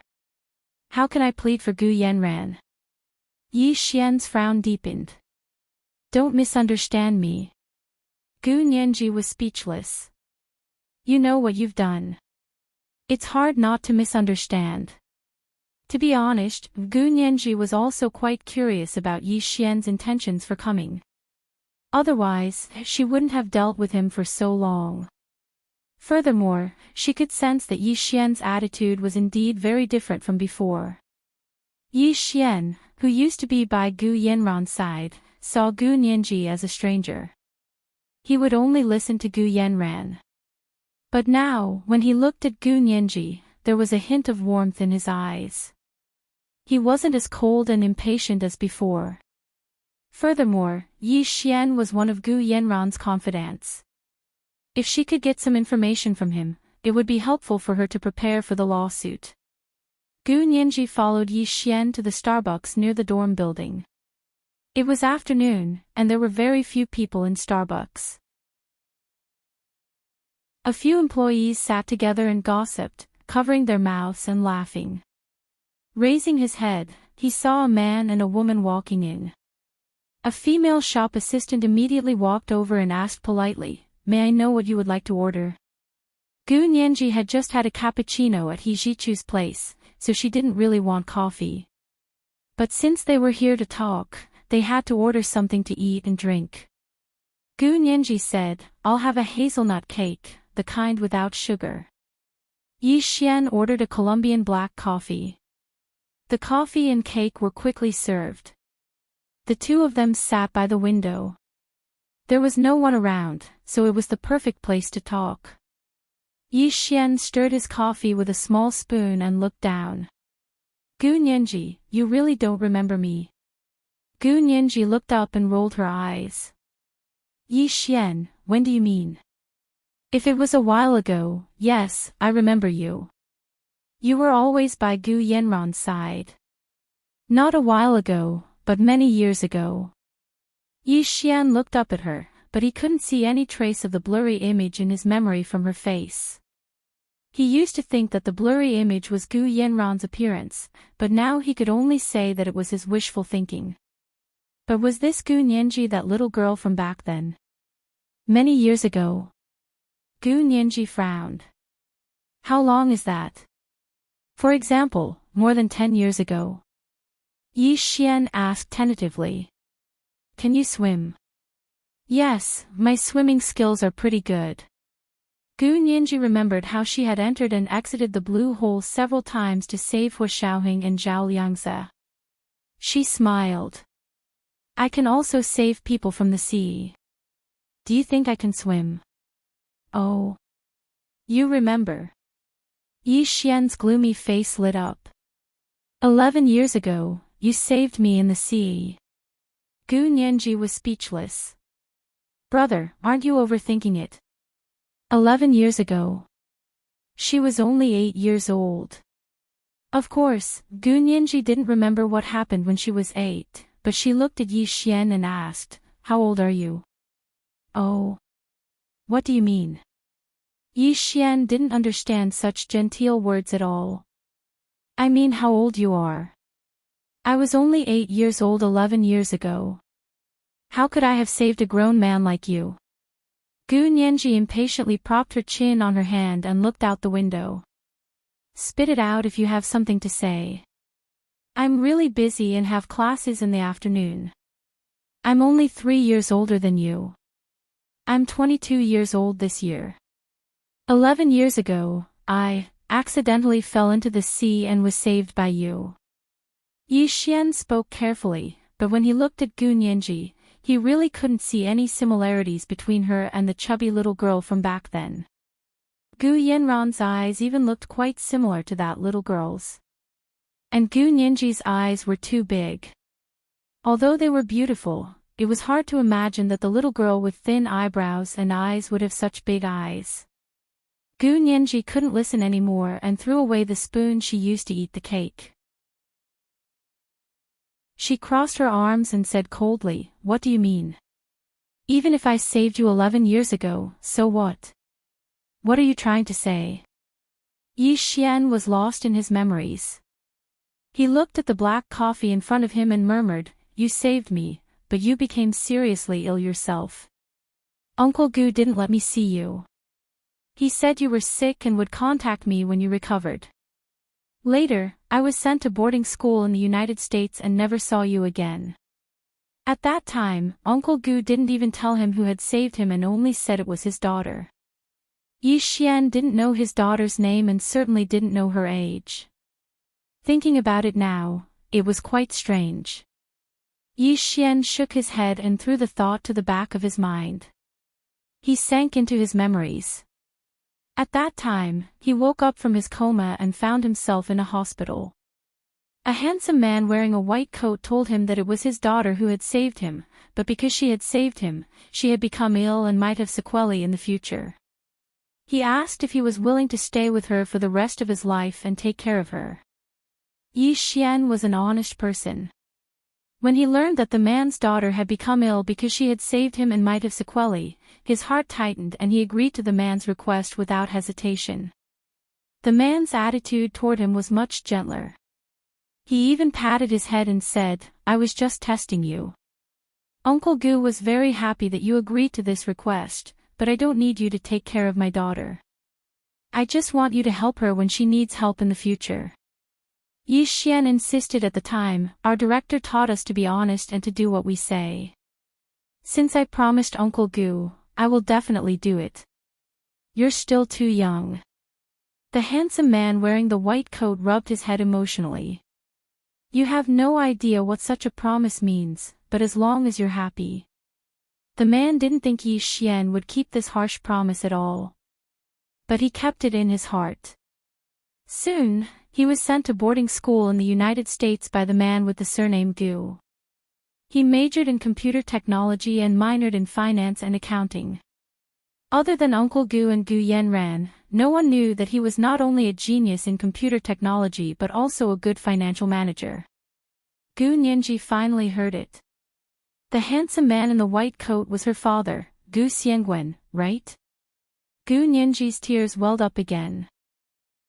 How can I plead for Gu Yanran? Yi Xian's frown deepened. Don't misunderstand me. Gu Nianji was speechless. You know what you've done. It's hard not to misunderstand. To be honest, Gu Nianji was also quite curious about Yi Xian's intentions for coming. Otherwise, she wouldn't have dealt with him for so long. Furthermore, she could sense that Yi Xian's attitude was indeed very different from before. Yi Xian, who used to be by Gu Yanran's side, saw Gu Nianji as a stranger. He would only listen to Gu Yanran. But now, when he looked at Gu Nianji, there was a hint of warmth in his eyes. He wasn't as cold and impatient as before. Furthermore, Yi Xian was one of Gu Yanran's confidants. If she could get some information from him, it would be helpful for her to prepare for the lawsuit. Gu Nianji followed Yi Xian to the Starbucks near the dorm building. It was afternoon, and there were very few people in Starbucks. A few employees sat together and gossiped, covering their mouths and laughing. Raising his head, he saw a man and a woman walking in. A female shop assistant immediately walked over and asked politely, "May I know what you would like to order?" Gu Nianji had just had a cappuccino at He Jichu's place, so she didn't really want coffee. But since they were here to talk, they had to order something to eat and drink. Gu Nianji said, "I'll have a hazelnut cake, the kind without sugar." Yi Xian ordered a Colombian black coffee. The coffee and cake were quickly served. The two of them sat by the window. There was no one around, so it was the perfect place to talk. Yi Xian stirred his coffee with a small spoon and looked down. Gu Nianji, you really don't remember me. Gu Nianji looked up and rolled her eyes. Yi Xian, when do you mean? If it was a while ago, yes, I remember you. You were always by Gu Yanran's side. Not a while ago, but many years ago. Yi Xian looked up at her, but he couldn't see any trace of the blurry image in his memory from her face. He used to think that the blurry image was Gu Yanran's appearance, but now he could only say that it was his wishful thinking. But was this Gu Nianji that little girl from back then? Many years ago. Gu Nianji frowned. How long is that? For example, more than 10 years ago. Yi Xian asked tentatively. Can you swim? Yes, my swimming skills are pretty good. Gu Nianji remembered how she had entered and exited the blue hole several times to save Hua Xiaoheng and Zhao Liangze. She smiled. I can also save people from the sea. Do you think I can swim? Oh. You remember. Yi Xian's gloomy face lit up. 11 years ago, you saved me in the sea. Gu Nianji was speechless. Brother, aren't you overthinking it? 11 years ago. She was only 8 years old. Of course, Gu Nianji didn't remember what happened when she was 8, but she looked at Yi Xian and asked, How old are you? Oh. What do you mean? Yi Xian didn't understand such genteel words at all. I mean how old you are. I was only 8 years old 11 years ago. How could I have saved a grown man like you? Gu Nianji impatiently propped her chin on her hand and looked out the window. Spit it out if you have something to say. I'm really busy and have classes in the afternoon. I'm only 3 years older than you. I'm 22 years old this year. 11 years ago, I accidentally fell into the sea and was saved by you. Yi Xian spoke carefully, but when he looked at Gu Nianji, he really couldn't see any similarities between her and the chubby little girl from back then. Gu Yanran's eyes even looked quite similar to that little girl's. And Gu Nianji's eyes were too big. Although they were beautiful, it was hard to imagine that the little girl with thin eyebrows and eyes would have such big eyes. Gu Nianji couldn't listen anymore and threw away the spoon she used to eat the cake. She crossed her arms and said coldly, What do you mean? Even if I saved you 11 years ago, so what? What are you trying to say? Yi Xian was lost in his memories. He looked at the black coffee in front of him and murmured, You saved me, but you became seriously ill yourself. Uncle Gu didn't let me see you. He said you were sick and would contact me when you recovered. Later, I was sent to boarding school in the United States and never saw you again. At that time, Uncle Gu didn't even tell him who had saved him and only said it was his daughter. Yi Xian didn't know his daughter's name and certainly didn't know her age. Thinking about it now, it was quite strange. Yi Xian shook his head and threw the thought to the back of his mind. He sank into his memories. At that time, he woke up from his coma and found himself in a hospital. A handsome man wearing a white coat told him that it was his daughter who had saved him, but because she had saved him, she had become ill and might have sequelae in the future. He asked if he was willing to stay with her for the rest of his life and take care of her. Yi Xian was an honest person. When he learned that the man's daughter had become ill because she had saved him and might have sequelae, his heart tightened and he agreed to the man's request without hesitation. The man's attitude toward him was much gentler. He even patted his head and said, I was just testing you. Uncle Gu was very happy that you agreed to this request, but I don't need you to take care of my daughter. I just want you to help her when she needs help in the future. Yi Xian insisted at the time, Our director taught us to be honest and to do what we say. Since I promised Uncle Gu, I will definitely do it. You're still too young. The handsome man wearing the white coat rubbed his head emotionally. You have no idea what such a promise means, but as long as you're happy. The man didn't think Yi Xian would keep this harsh promise at all. But he kept it in his heart. Soon, he was sent to boarding school in the United States by the man with the surname Gu. He majored in computer technology and minored in finance and accounting. Other than Uncle Gu and Gu Yanran, no one knew that he was not only a genius in computer technology but also a good financial manager. Gu Nianji finally heard it. The handsome man in the white coat was her father, Gu Xiangwen, right? Gu Nianji's tears welled up again.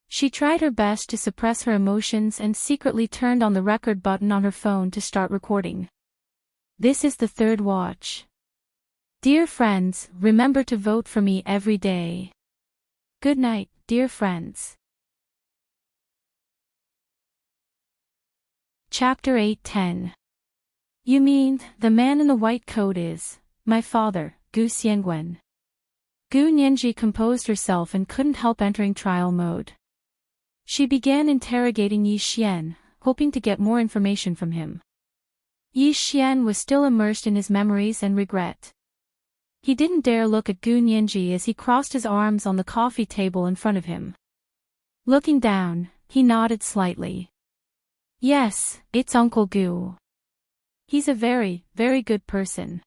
She tried her best to suppress her emotions and secretly turned on the record button on her phone to start recording. This is the third watch. Dear friends, remember to vote for me every day. Good night, dear friends. Chapter 8:10. You mean, the man in the white coat is my father, Gu Xiangwen. Gu Nianji composed herself and couldn't help entering trial mode. She began interrogating Yi Xian, hoping to get more information from him. Yi Xian was still immersed in his memories and regret. He didn't dare look at Gu Nianji as he crossed his arms on the coffee table in front of him. Looking down, he nodded slightly. Yes, it's Uncle Gu. He's a very, very good person.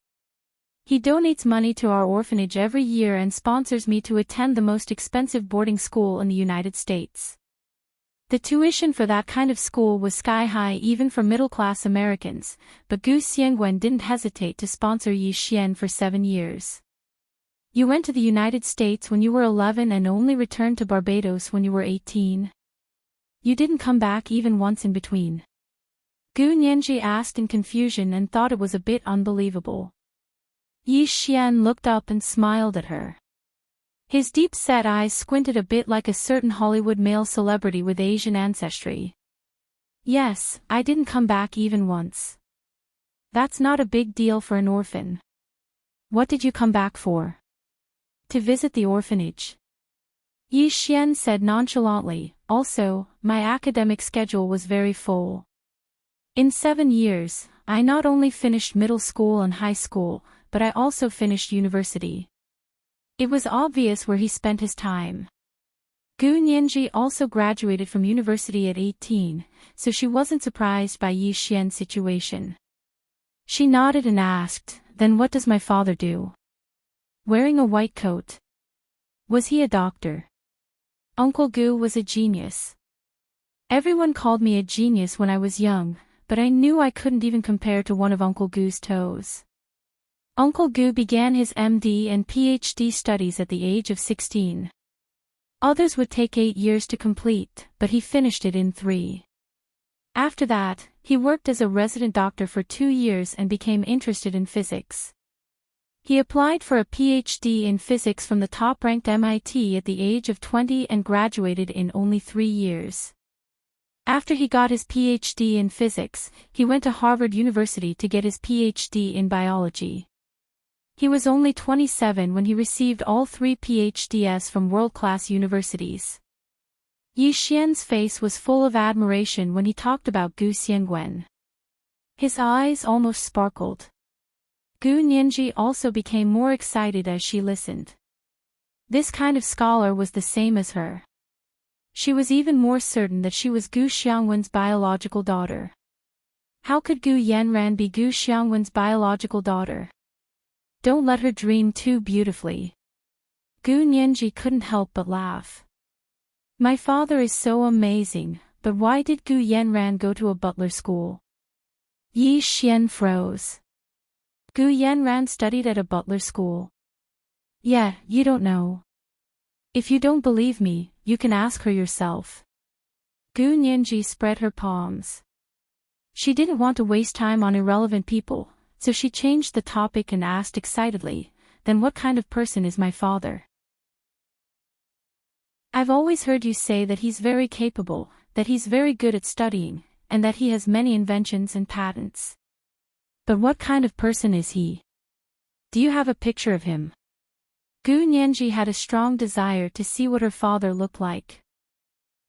He donates money to our orphanage every year and sponsors me to attend the most expensive boarding school in the United States. The tuition for that kind of school was sky high even for middle-class Americans, but Gu Xiangwen didn't hesitate to sponsor Yi Xian for 7 years. You went to the United States when you were 11 and only returned to Barbados when you were 18. You didn't come back even once in between. Gu Nianji asked in confusion and thought it was a bit unbelievable. Yi Xian looked up and smiled at her. His deep-set eyes squinted a bit like a certain Hollywood male celebrity with Asian ancestry. Yes, I didn't come back even once. That's not a big deal for an orphan. What did you come back for? To visit the orphanage. Yi Xian said nonchalantly. Also, my academic schedule was very full. In 7 years, I not only finished middle school and high school, but I also finished university. It was obvious where he spent his time. Gu Nianji also graduated from university at 18, so she wasn't surprised by Yi Xian's situation. She nodded and asked, then what does my father do? Wearing a white coat. Was he a doctor? Uncle Gu was a genius. Everyone called me a genius when I was young, but I knew I couldn't even compare to one of Uncle Gu's toes. Uncle Gu began his MD and PhD studies at the age of 16. Others would take 8 years to complete, but he finished it in 3. After that, he worked as a resident doctor for 2 years and became interested in physics. He applied for a PhD in physics from the top-ranked MIT at the age of 20 and graduated in only 3 years. After he got his PhD in physics, he went to Harvard University to get his PhD in biology. He was only 27 when he received all 3 PhDs from world-class universities. Yi Xian's face was full of admiration when he talked about Gu Xiangwen. His eyes almost sparkled. Gu Nianji also became more excited as she listened. This kind of scholar was the same as her. She was even more certain that she was Gu Xiangwen's biological daughter. How could Gu Yanran be Gu Xiangwen's biological daughter? Don't let her dream too beautifully. Gu Nianji couldn't help but laugh. My father is so amazing, but why did Gu Yanran go to a butler school? Yi Xian froze. Gu Yanran studied at a butler school. Yeah, you don't know. If you don't believe me, you can ask her yourself. Gu Nianji spread her palms. She didn't want to waste time on irrelevant people, so she changed the topic and asked excitedly, then what kind of person is my father? I've always heard you say that he's very capable, that he's very good at studying, and that he has many inventions and patents. But what kind of person is he? Do you have a picture of him? Gu Nianji had a strong desire to see what her father looked like.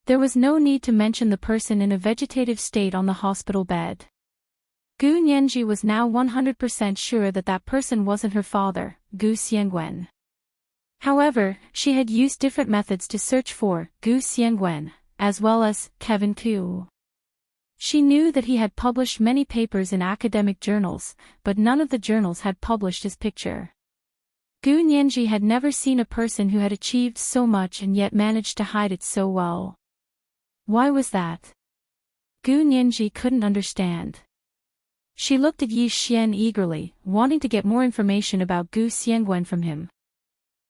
There was no need to mention the person in a vegetative state on the hospital bed. Gu Nianji was now 100% sure that that person wasn't her father, Gu Xiangwen. However, she had used different methods to search for Gu Xiangwen, as well as Kevin Ku. She knew that he had published many papers in academic journals, but none of the journals had published his picture. Gu Nianji had never seen a person who had achieved so much and yet managed to hide it so well. Why was that? Gu Nianji couldn't understand. She looked at Yi Xian eagerly, wanting to get more information about Gu Xiangwen from him.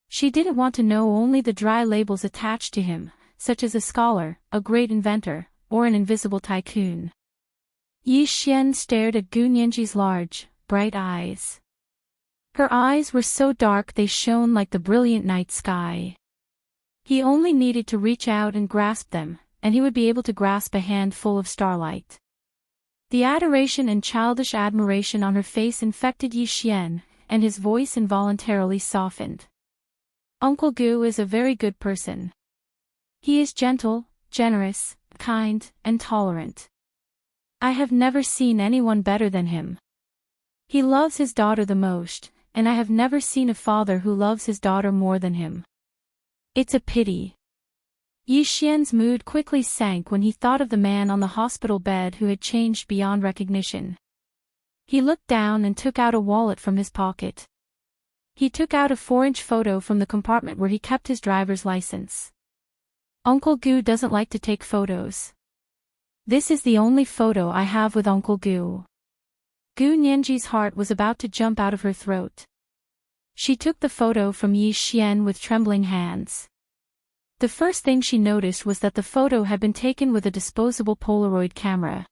She didn't want to know only the dry labels attached to him, such as a scholar, a great inventor, or an invisible tycoon. Yi Xian stared at Gu Nianji's large, bright eyes. Her eyes were so dark they shone like the brilliant night sky. He only needed to reach out and grasp them, and he would be able to grasp a hand full of starlight. The adoration and childish admiration on her face infected Yi Xian, and his voice involuntarily softened. Uncle Gu is a very good person. He is gentle, generous, kind, and tolerant. I have never seen anyone better than him. He loves his daughter the most, and I have never seen a father who loves his daughter more than him. It's a pity. Yi Xian's mood quickly sank when he thought of the man on the hospital bed who had changed beyond recognition. He looked down and took out a wallet from his pocket. He took out a 4-inch photo from the compartment where he kept his driver's license. Uncle Gu doesn't like to take photos. This is the only photo I have with Uncle Gu. Gu Nianji's heart was about to jump out of her throat. She took the photo from Yi Xian with trembling hands. The first thing she noticed was that the photo had been taken with a disposable Polaroid camera.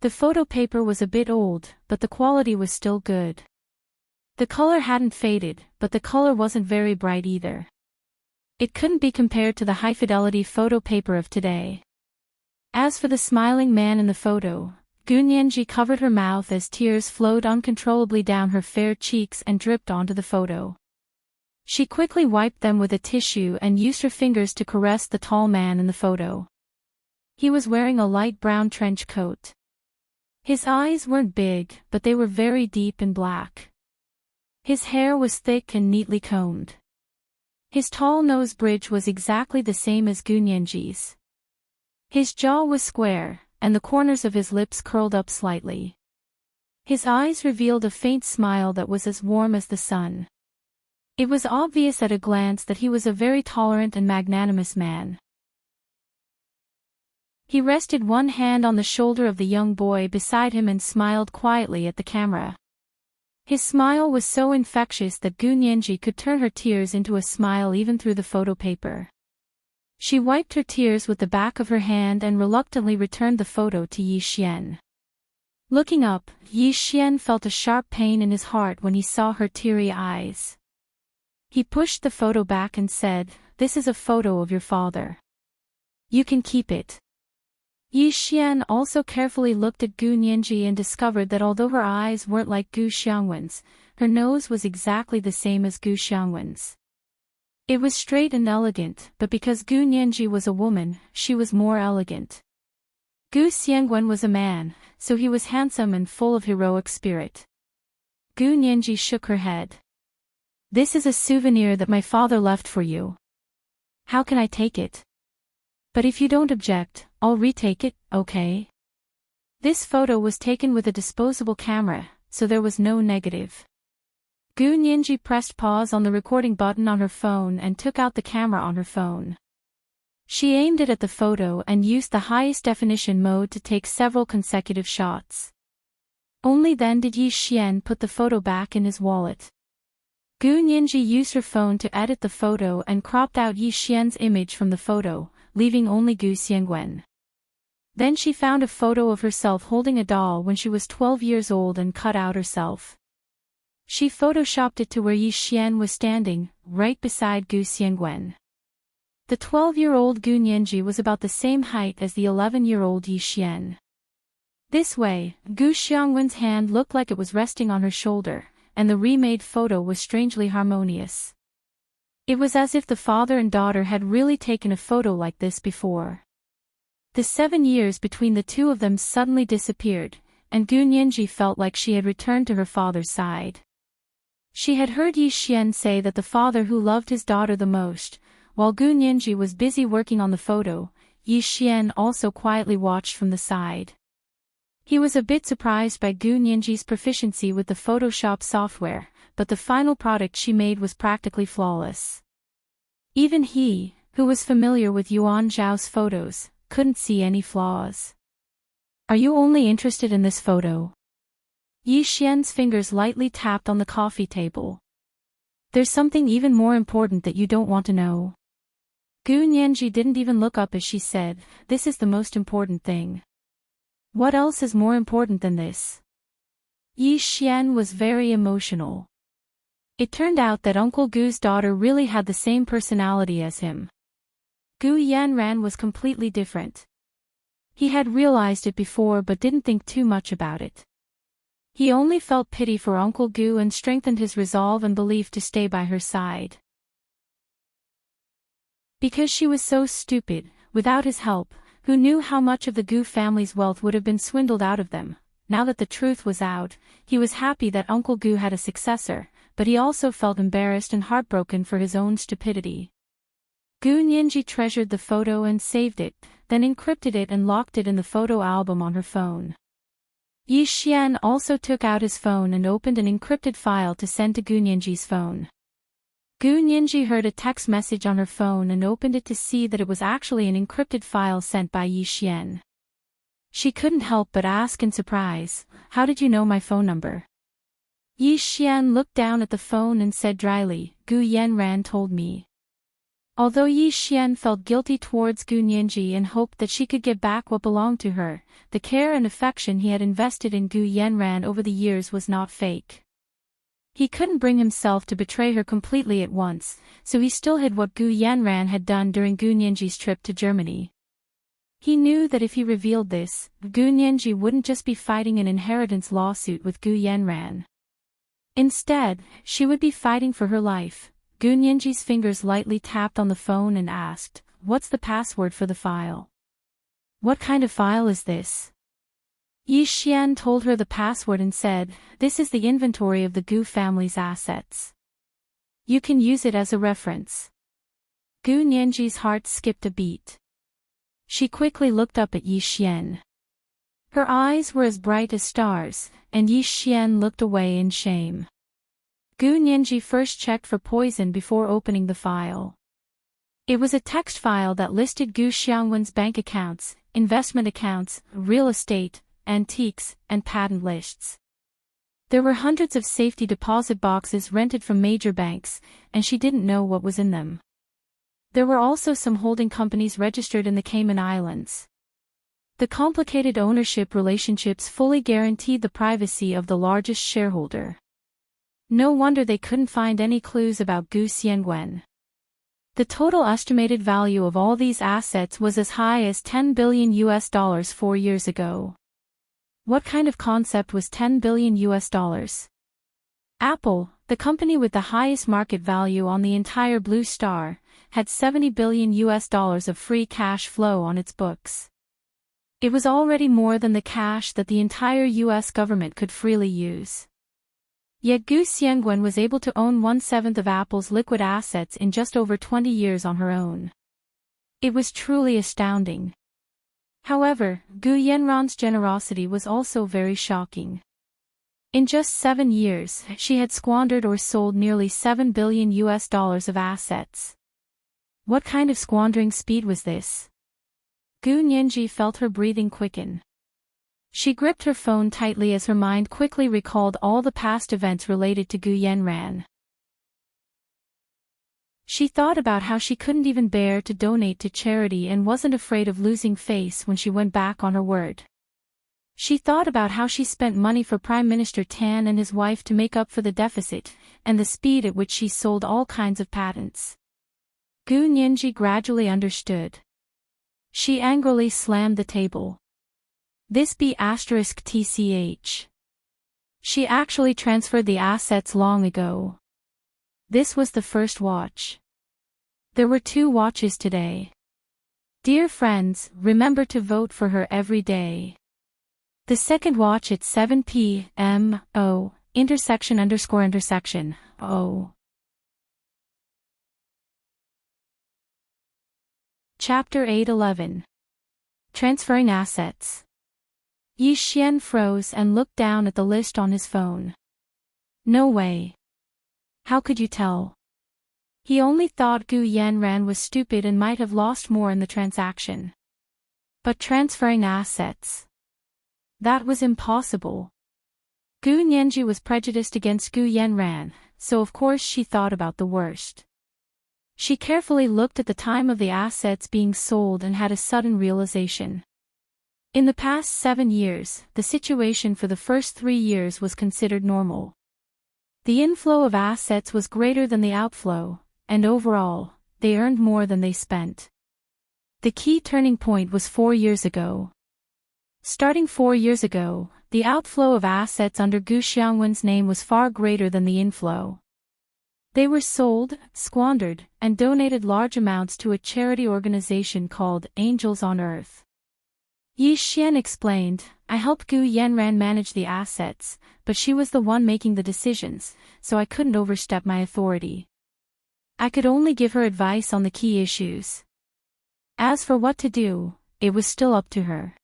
The photo paper was a bit old, but the quality was still good. The color hadn't faded, but the color wasn't very bright either. It couldn't be compared to the high-fidelity photo paper of today. As for the smiling man in the photo, Gu Nianji covered her mouth as tears flowed uncontrollably down her fair cheeks and dripped onto the photo. She quickly wiped them with a tissue and used her fingers to caress the tall man in the photo. He was wearing a light brown trench coat. His eyes weren't big, but they were very deep and black. His hair was thick and neatly combed. His tall nose bridge was exactly the same as Gu Nianji's. His jaw was square, and the corners of his lips curled up slightly. His eyes revealed a faint smile that was as warm as the sun. It was obvious at a glance that he was a very tolerant and magnanimous man. He rested one hand on the shoulder of the young boy beside him and smiled quietly at the camera. His smile was so infectious that Gu Nianji could turn her tears into a smile even through the photo paper. She wiped her tears with the back of her hand and reluctantly returned the photo to Yi Xian. Looking up, Yi Xian felt a sharp pain in his heart when he saw her teary eyes. He pushed the photo back and said, "This is a photo of your father. You can keep it." Yi Xian also carefully looked at Gu Nianji and discovered that although her eyes weren't like Gu Xiangwen's, her nose was exactly the same as Gu Xiangwen's. It was straight and elegant, but because Gu Nianji was a woman, she was more elegant. Gu Xiangwen was a man, so he was handsome and full of heroic spirit. Gu Nianji shook her head. "This is a souvenir that my father left for you. How can I take it? But if you don't object, I'll retake it, okay?" This photo was taken with a disposable camera, so there was no negative. Gu Nianji pressed pause on the recording button on her phone and took out the camera on her phone. She aimed it at the photo and used the highest definition mode to take several consecutive shots. Only then did Yi Xian put the photo back in his wallet. Gu Nianji used her phone to edit the photo and cropped out Yi Xian's image from the photo, leaving only Gu Xiangwen. Then she found a photo of herself holding a doll when she was 12 years old and cut out herself. She photoshopped it to where Yi Xian was standing, right beside Gu Xiangwen. The 12-year-old Gu Nianji was about the same height as the 11-year-old Yi Xian. This way, Gu Xiangwen's hand looked like it was resting on her shoulder, and the remade photo was strangely harmonious. It was as if the father and daughter had really taken a photo like this before. The 7 years between the two of them suddenly disappeared, and Gu Nianji felt like she had returned to her father's side. She had heard Yi Xian say that the father who loved his daughter the most, while Gu Nianji was busy working on the photo, Yi Xian also quietly watched from the side. He was a bit surprised by Gu Nianji's proficiency with the Photoshop software, but the final product she made was practically flawless. Even he, who was familiar with Yuan Zhao's photos, couldn't see any flaws. "Are you only interested in this photo?" Yi Xian's fingers lightly tapped on the coffee table. "There's something even more important that you don't want to know." Gu Nianji didn't even look up as she said, "This is the most important thing." "What else is more important than this?" Yi Xian was very emotional. It turned out that Uncle Gu's daughter really had the same personality as him. Gu Yanran was completely different. He had realized it before but didn't think too much about it. He only felt pity for Uncle Gu and strengthened his resolve and belief to stay by her side. Because she was so stupid, without his help, who knew how much of the Gu family's wealth would have been swindled out of them? Now that the truth was out, he was happy that Uncle Gu had a successor, but he also felt embarrassed and heartbroken for his own stupidity. Gu Nianji treasured the photo and saved it, then encrypted it and locked it in the photo album on her phone. Yi Xian also took out his phone and opened an encrypted file to send to Gu Nianji's phone. Gu Nianji heard a text message on her phone and opened it to see that it was actually an encrypted file sent by Yi Xian. She couldn't help but ask in surprise, "How did you know my phone number?" Yi Xian looked down at the phone and said dryly, "Gu Yanran told me." Although Yi Xian felt guilty towards Gu Nianji and hoped that she could get back what belonged to her, the care and affection he had invested in Gu Yanran over the years was not fake. He couldn't bring himself to betray her completely at once, so he still hid what Gu Yanran had done during Gu Nianji's trip to Germany. He knew that if he revealed this, Gu Nianji wouldn't just be fighting an inheritance lawsuit with Gu Yanran. Instead, she would be fighting for her life. Gu Nianji's fingers lightly tapped on the phone and asked, "What's the password for the file?" "What kind of file is this?" Yi Xian told her the password and said, "This is the inventory of the Gu family's assets. You can use it as a reference." Gu Nianji's heart skipped a beat. She quickly looked up at Yi Xian. Her eyes were as bright as stars, and Yi Xian looked away in shame. Gu Nianji first checked for poison before opening the file. It was a text file that listed Gu Xiangwen's bank accounts, investment accounts, real estate, antiques, and patent lists. There were hundreds of safety deposit boxes rented from major banks, and she didn't know what was in them. There were also some holding companies registered in the Cayman Islands. The complicated ownership relationships fully guaranteed the privacy of the largest shareholder. No wonder they couldn't find any clues about Gu Xiangwen. The total estimated value of all these assets was as high as $10 billion 4 years ago. What kind of concept was $10 billion? Apple, the company with the highest market value on the entire Blue Star, had $70 billion of free cash flow on its books. It was already more than the cash that the entire US government could freely use. Yet Gu Xiangwen was able to own 1/7 of Apple's liquid assets in just over 20 years on her own. It was truly astounding. However, Gu Yanran's generosity was also very shocking. In just 7 years, she had squandered or sold nearly $7 billion of assets. What kind of squandering speed was this? Gu Nianji felt her breathing quicken. She gripped her phone tightly as her mind quickly recalled all the past events related to Gu Yanran. She thought about how she couldn't even bear to donate to charity and wasn't afraid of losing face when she went back on her word. She thought about how she spent money for Prime Minister Tan and his wife to make up for the deficit, and the speed at which she sold all kinds of patents. Gu Nianji gradually understood. She angrily slammed the table. This be *TCH. She actually transferred the assets long ago. This was the first watch. There were 2 watches today. Dear friends, remember to vote for her every day. The second watch at 7 p.m. O. __. O. Chapter 8:11. Transferring assets. Yi Xian froze and looked down at the list on his phone. No way. How could you tell? He only thought Gu Yanran was stupid and might have lost more in the transaction. But transferring assets? That was impossible. Gu Nianji was prejudiced against Gu Yanran, so of course she thought about the worst. She carefully looked at the time of the assets being sold and had a sudden realization. In the past 7 years, the situation for the first 3 years was considered normal. The inflow of assets was greater than the outflow, and overall, they earned more than they spent. The key turning point was 4 years ago. Starting 4 years ago, the outflow of assets under Gu Xiangwen's name was far greater than the inflow. They were sold, squandered, and donated large amounts to a charity organization called Angels on Earth. Yi Xian explained, I helped Gu Yanran manage the assets, but she was the one making the decisions, so I couldn't overstep my authority. I could only give her advice on the key issues. As for what to do, it was still up to her.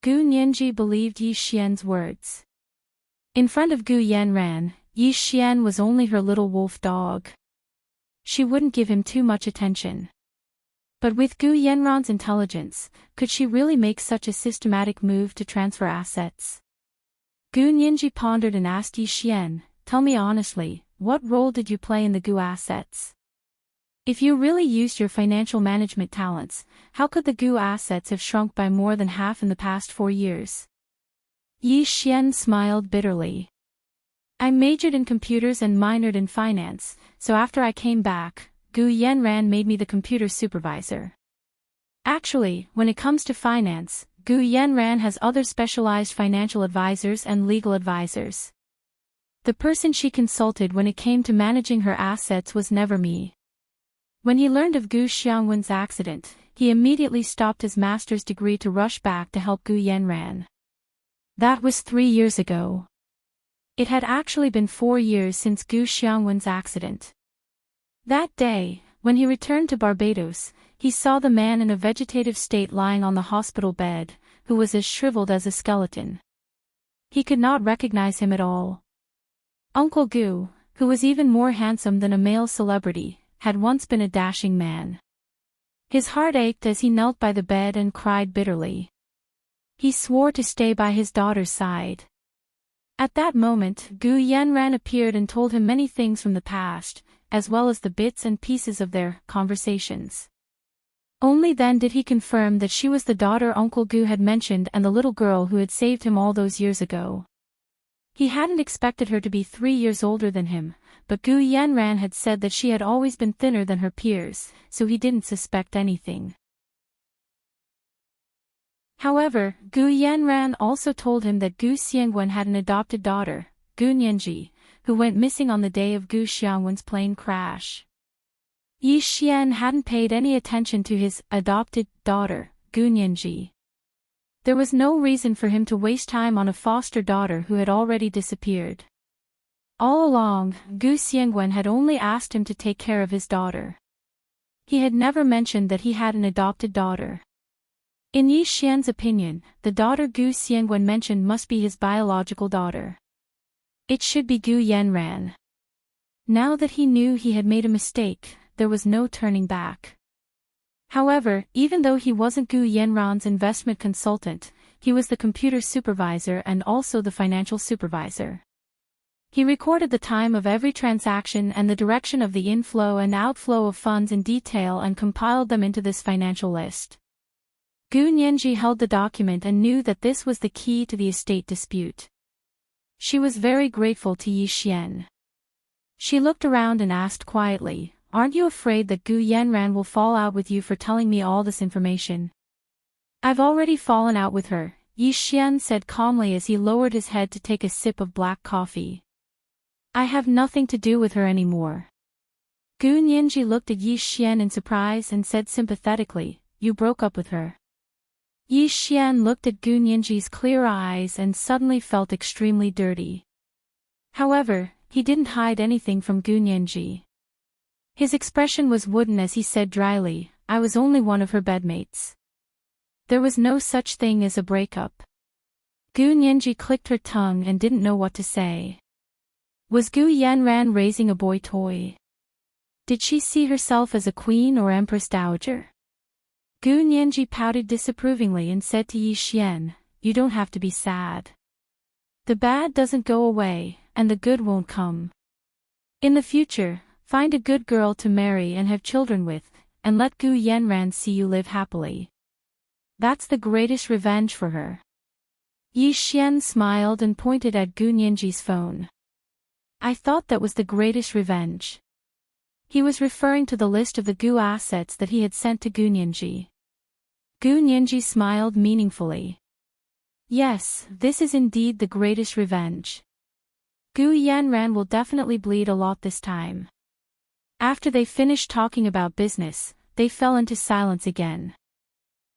Gu Nianji believed Yi Xian's words. In front of Gu Yanran, Yi Xian was only her little wolf dog. She wouldn't give him too much attention. But with Gu Yanran's intelligence, could she really make such a systematic move to transfer assets? Gu Nianji pondered and asked Yi Xian, tell me honestly, what role did you play in the Gu assets? If you really used your financial management talents, how could the Gu assets have shrunk by more than half in the past 4 years? Yi Xian smiled bitterly. I majored in computers and minored in finance, so after I came back, Gu Yanran made me the computer supervisor. Actually, when it comes to finance, Gu Yanran has other specialized financial advisors and legal advisors. The person she consulted when it came to managing her assets was never me. When he learned of Gu Xiangwen's accident, he immediately stopped his master's degree to rush back to help Gu Yanran. That was 3 years ago. It had actually been 4 years since Gu Xiangwen's accident. That day, when he returned to Barbados, he saw the man in a vegetative state lying on the hospital bed, who was as shriveled as a skeleton. He could not recognize him at all. Uncle Gu, who was even more handsome than a male celebrity, had once been a dashing man. His heart ached as he knelt by the bed and cried bitterly. He swore to stay by his daughter's side. At that moment, Gu Yanran appeared and told him many things from the past, as well as the bits and pieces of their conversations. Only then did he confirm that she was the daughter Uncle Gu had mentioned and the little girl who had saved him all those years ago. He hadn't expected her to be 3 years older than him, but Gu Yanran had said that she had always been thinner than her peers, so he didn't suspect anything. However, Gu Yanran also told him that Gu Xiangwen had an adopted daughter, Gu Nianji, who went missing on the day of Gu Xiangwen's plane crash. Yi Xian hadn't paid any attention to his adopted daughter, Gu Nianji. There was no reason for him to waste time on a foster daughter who had already disappeared. All along, Gu Xiangwen had only asked him to take care of his daughter. He had never mentioned that he had an adopted daughter. In Yi Xian's opinion, the daughter Gu Xiangwen mentioned must be his biological daughter. It should be Gu Yanran. Now that he knew he had made a mistake, there was no turning back. However, even though he wasn't Gu Yanran's investment consultant, he was the computer supervisor and also the financial supervisor. He recorded the time of every transaction and the direction of the inflow and outflow of funds in detail and compiled them into this financial list. Gu Nianji held the document and knew that this was the key to the estate dispute. She was very grateful to Yi Xian. She looked around and asked quietly, "Aren't you afraid that Gu Yanran will fall out with you for telling me all this information?" "I've already fallen out with her," Yi Xian said calmly as he lowered his head to take a sip of black coffee. "I have nothing to do with her anymore." Gu Nianji looked at Yi Xian in surprise and said sympathetically, "You broke up with her?" Yi Xian looked at Gu Nianji's clear eyes and suddenly felt extremely dirty. However, he didn't hide anything from Gu Nianji. His expression was wooden as he said dryly, "I was only one of her bedmates. There was no such thing as a breakup." Gu Nianji clicked her tongue and didn't know what to say. Was Gu Yanran raising a boy toy? Did she see herself as a queen or empress dowager? Gu Nianji pouted disapprovingly and said to Yi Xian, "You don't have to be sad. The bad doesn't go away, and the good won't come. In the future, Find a good girl to marry and have children with, and let Gu Yanran see you live happily. That's the greatest revenge for her. Yi Xian smiled and pointed at Gu Nianji's phone. I thought that was the greatest revenge. He was referring to the list of the Gu assets that he had sent to Gu Nianji. Gu Nianji smiled meaningfully. Yes, this is indeed the greatest revenge. Gu Yanran will definitely bleed a lot this time. After they finished talking about business, they fell into silence again.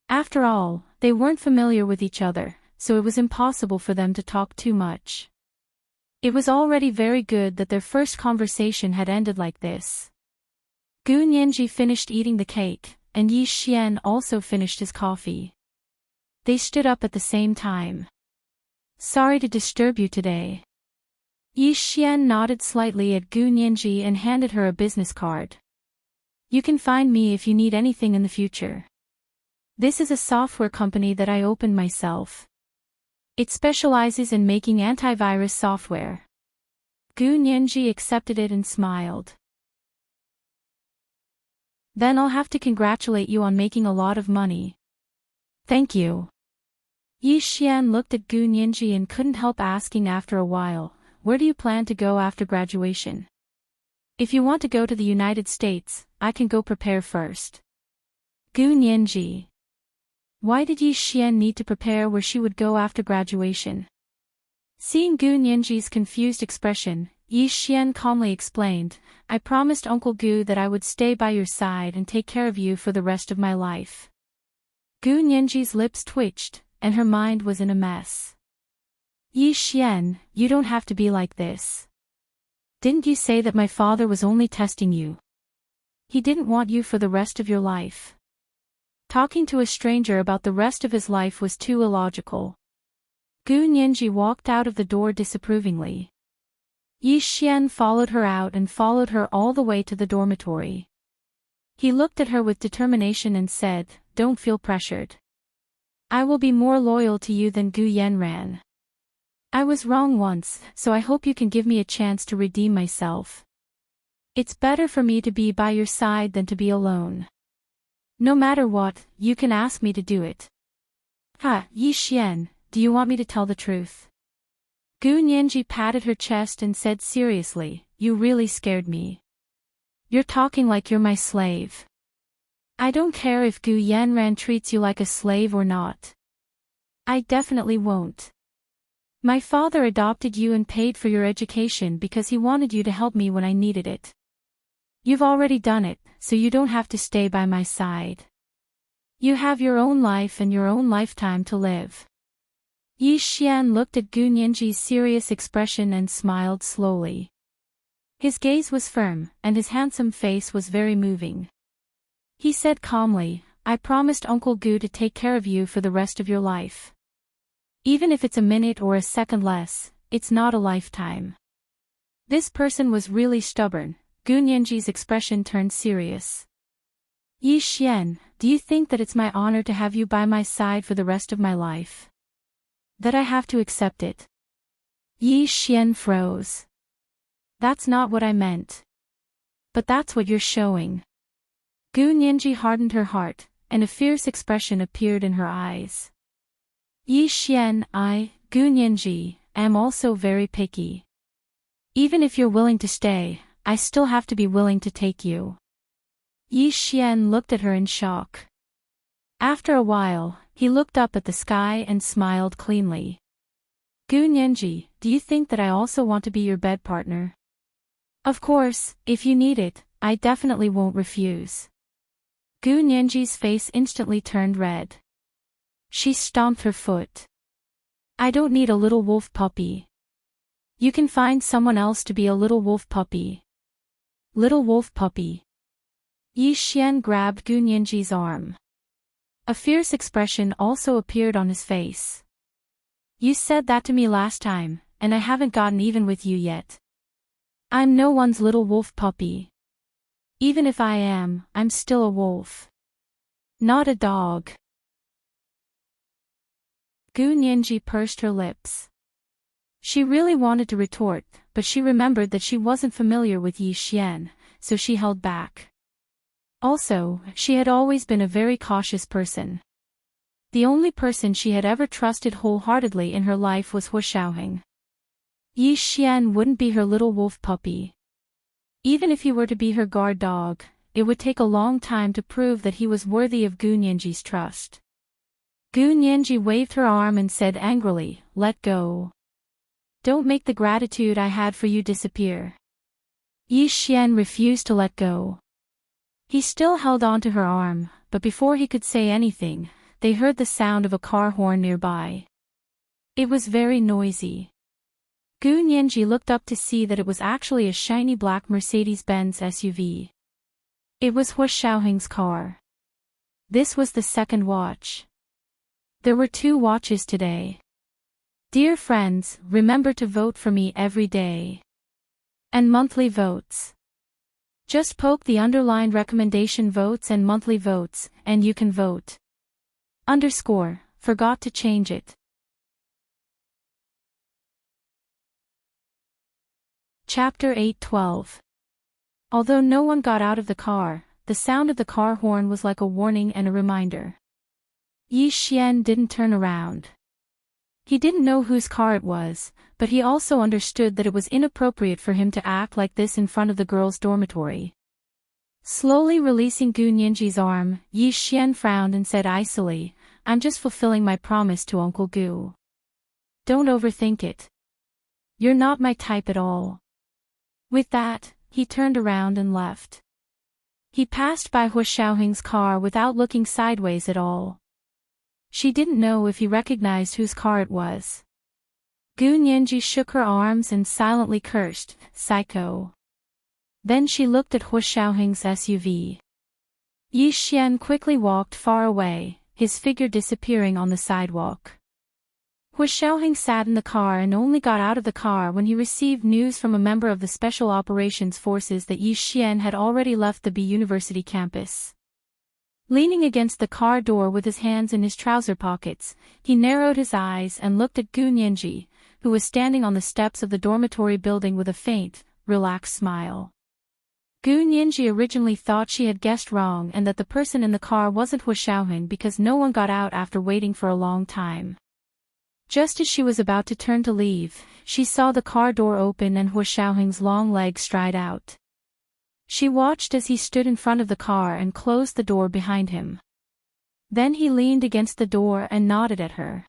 After all, they weren't familiar with each other, so it was impossible for them to talk too much. It was already very good that their first conversation had ended like this. Gu Nianji finished eating the cake, and Yi Xian also finished his coffee. They stood up at the same time. Sorry to disturb you today. Yi Xian nodded slightly at Gu Nianji and handed her a business card. You can find me if you need anything in the future. This is a software company that I opened myself. It specializes in making antivirus software. Gu Nianji accepted it and smiled. Then I'll have to congratulate you on making a lot of money. Thank you. Yi Xian looked at Gu Nianji and couldn't help asking after a while, where do you plan to go after graduation? If you want to go to the United States, I can go prepare first. Gu Nianji. Why did Yi Xian need to prepare where she would go after graduation? Seeing Gu Nianji's confused expression, Yi Xian calmly explained, I promised Uncle Gu that I would stay by your side and take care of you for the rest of my life. Gu Nianji's lips twitched, and her mind was in a mess. Yi Xian, you don't have to be like this. Didn't you say that my father was only testing you? He didn't want you for the rest of your life. Talking to a stranger about the rest of his life was too illogical. Gu Nianji walked out of the door disapprovingly. Yi Xian followed her out and followed her all the way to the dormitory. He looked at her with determination and said, Don't feel pressured. I will be more loyal to you than Gu Yanran. I was wrong once, so I hope you can give me a chance to redeem myself. It's better for me to be by your side than to be alone. No matter what, you can ask me to do it. Ha, Yi Xian, do you want me to tell the truth? Gu Nianji patted her chest and said seriously, You really scared me. You're talking like you're my slave. I don't care if Gu Yanran treats you like a slave or not. I definitely won't. My father adopted you and paid for your education because he wanted you to help me when I needed it. You've already done it, so you don't have to stay by my side. You have your own life and your own lifetime to live. Yi Xian looked at Gu Nianji's serious expression and smiled slowly. His gaze was firm, and his handsome face was very moving. He said calmly, I promised Uncle Gu to take care of you for the rest of your life. Even if it's a minute or a second less, it's not a lifetime. This person was really stubborn. Gu Nianji's expression turned serious. Yi Xian, do you think that it's my honor to have you by my side for the rest of my life? That I have to accept it? Yi Xian froze. That's not what I meant. But that's what you're showing. Gu Nianji hardened her heart, and a fierce expression appeared in her eyes. Yi Xian, Gu Nianji, am also very picky. Even if you're willing to stay, I still have to be willing to take you. Yi Xian looked at her in shock. After a while, he looked up at the sky and smiled cleanly. Gu Nianji, do you think that I also want to be your bed partner? Of course, if you need it, I definitely won't refuse. Gu Nianji's face instantly turned red. She stomped her foot. I don't need a little wolf puppy. You can find someone else to be a little wolf puppy. Little wolf puppy. Yi Xian grabbed Gu Nianji's arm. A fierce expression also appeared on his face. You said that to me last time, and I haven't gotten even with you yet. I'm no one's little wolf puppy. Even if I am, I'm still a wolf. Not a dog. Gu Nianji pursed her lips. She really wanted to retort, but she remembered that she wasn't familiar with Yi Xian, so she held back. Also, she had always been a very cautious person. The only person she had ever trusted wholeheartedly in her life was Hu Xiaoheng. Yi Xian wouldn't be her little wolf puppy. Even if he were to be her guard dog, it would take a long time to prove that he was worthy of Gu Nianji's trust. Gu Nianji waved her arm and said angrily, "Let go. Don't make the gratitude I had for you disappear." Yi Xian refused to let go. He still held on to her arm, but before he could say anything, they heard the sound of a car horn nearby. It was very noisy. Gu Nianji looked up to see that it was actually a shiny black Mercedes-Benz SUV. It was Hu Xiaoheng's car. This was the second watch. There were 2 watches today. Dear friends, remember to vote for me every day. And monthly votes. Just poke the underlined recommendation votes and monthly votes, and you can vote. Forgot to change it. Chapter 8:12. Although no one got out of the car, the sound of the car horn was like a warning and a reminder. Yi Xian didn't turn around. He didn't know whose car it was, but he also understood that it was inappropriate for him to act like this in front of the girls' dormitory. Slowly releasing Gu Nianji's arm, Yi Xian frowned and said icily, "I'm just fulfilling my promise to Uncle Gu. Don't overthink it. You're not my type at all." With that, he turned around and left. He passed by Hu Xiaoheng's car without looking sideways at all. She didn't know if he recognized whose car it was. Gu Nianji shook her arms and silently cursed, "Psycho." Then she looked at Hu Xiaoheng's SUV. Yi Xian quickly walked far away, his figure disappearing on the sidewalk. Hu Xiaoheng sat in the car and only got out of the car when he received news from a member of the Special Operations Forces that Yi Xian had already left the B University campus. Leaning against the car door with his hands in his trouser pockets, he narrowed his eyes and looked at Gu Nianji, who was standing on the steps of the dormitory building with a faint, relaxed smile. Gu Nianji originally thought she had guessed wrong and that the person in the car wasn't Hu Xiaoheng because no one got out after waiting for a long time. Just as she was about to turn to leave, she saw the car door open and Hu Xiaoheng's long legs stride out. She watched as he stood in front of the car and closed the door behind him. Then he leaned against the door and nodded at her.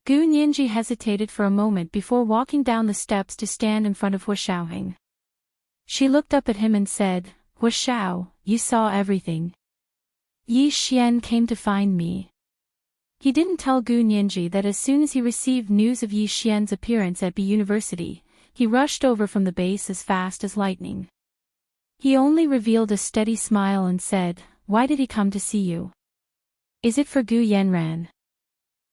Gu Nianji hesitated for a moment before walking down the steps to stand in front of Hu Xiaoheng. She looked up at him and said, "Hu Xiao, you saw everything. Yi Xian came to find me." He didn't tell Gu Nianji that as soon as he received news of Yi Xian's appearance at B University, he rushed over from the base as fast as lightning. He only revealed a steady smile and said, "Why did he come to see you? Is it for Gu Yanran?"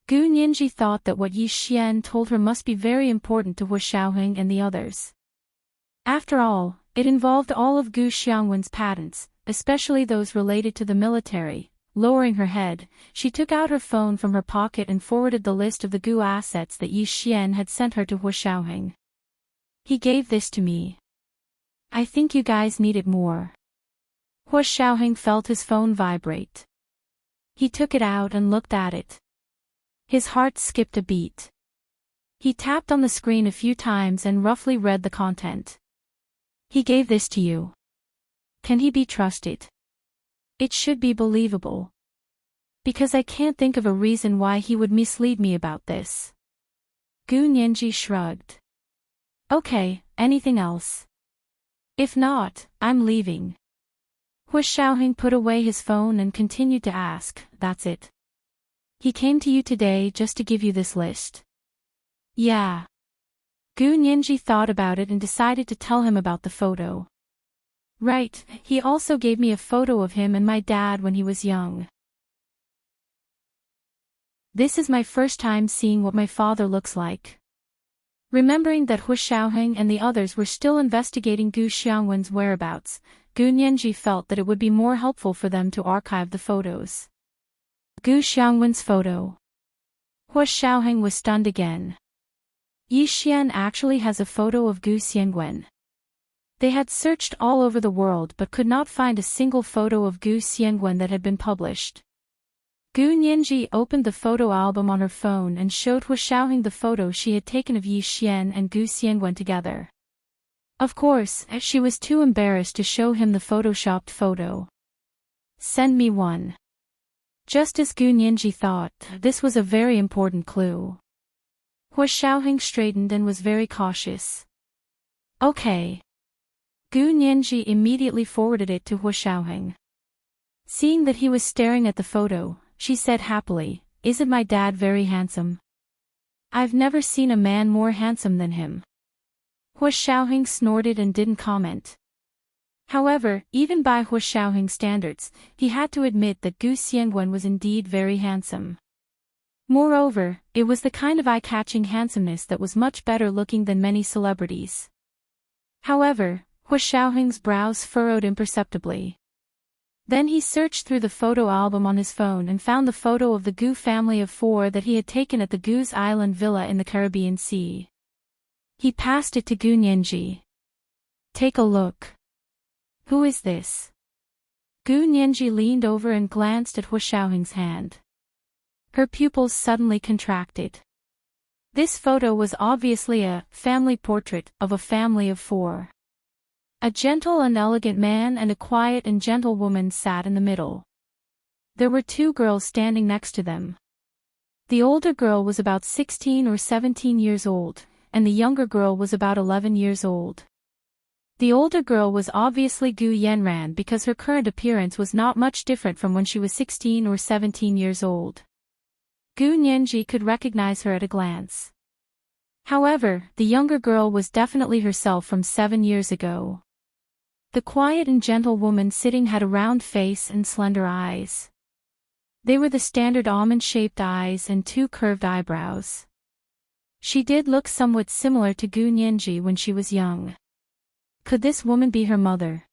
Gu Nianji thought that what Yi Xian told her must be very important to Hu Xiaoheng and the others. After all, it involved all of Gu Xiangwen's patents, especially those related to the military. Lowering her head, she took out her phone from her pocket and forwarded the list of the Gu assets that Yi Xian had sent her to Hu Xiaoheng. "He gave this to me. I think you guys need it more." Hu Xiaoheng felt his phone vibrate. He took it out and looked at it. His heart skipped a beat. He tapped on the screen a few times and roughly read the content. "He gave this to you. Can he be trusted? It should be believable. Because I can't think of a reason why he would mislead me about this." Gu Nianji shrugged. "Okay, anything else? If not, I'm leaving." Hu Xiaoheng put away his phone and continued to ask, "That's it? He came to you today just to give you this list?" "Yeah." Gu Nianji thought about it and decided to tell him about the photo. "Right, he also gave me a photo of him and my dad when he was young. This is my first time seeing what my father looks like." Remembering that Hu Xiaoheng and the others were still investigating Gu Xiangwen's whereabouts, Gu Nianji felt that it would be more helpful for them to archive the photos. Gu Xiangwen's photo. Hu Xiaoheng was stunned again. Yi Xian actually has a photo of Gu Xiangwen. They had searched all over the world but could not find a single photo of Gu Xiangwen that had been published. Gu Nianji opened the photo album on her phone and showed Hu Xiaoheng the photo she had taken of Yi Xian and Gu Xiangwen together. Of course, she was too embarrassed to show him the photoshopped photo. "Send me one." Just as Gu Nianji thought, this was a very important clue. Hu Xiaoheng straightened and was very cautious. "Okay." Gu Nianji immediately forwarded it to Hu Xiaoheng. Seeing that he was staring at the photo, she said happily, "Isn't my dad very handsome? I've never seen a man more handsome than him." Hu Xiaoheng snorted and didn't comment. However, even by Hu Xiaoheng's standards, he had to admit that Gu Xiangwen was indeed very handsome. Moreover, it was the kind of eye-catching handsomeness that was much better looking than many celebrities. However, Hu Xiaoheng's brows furrowed imperceptibly. Then he searched through the photo album on his phone and found the photo of the Gu family of 4 that he had taken at the Gu's Island villa in the Caribbean Sea. He passed it to Gu Nianji. "Take a look. Who is this?" Gu Nianji leaned over and glanced at Hu Xiaoheng's hand. Her pupils suddenly contracted. This photo was obviously a family portrait of a family of 4. A gentle and elegant man and a quiet and gentle woman sat in the middle. There were 2 girls standing next to them. The older girl was about 16 or 17 years old, and the younger girl was about 11 years old. The older girl was obviously Gu Yanran because her current appearance was not much different from when she was 16 or 17 years old. Gu Nianji could recognize her at a glance. However, the younger girl was definitely herself from 7 years ago. The quiet and gentle woman sitting had a round face and slender eyes. They were the standard almond-shaped eyes and 2 curved eyebrows. She did look somewhat similar to Gu Nianji when she was young. Could this woman be her mother?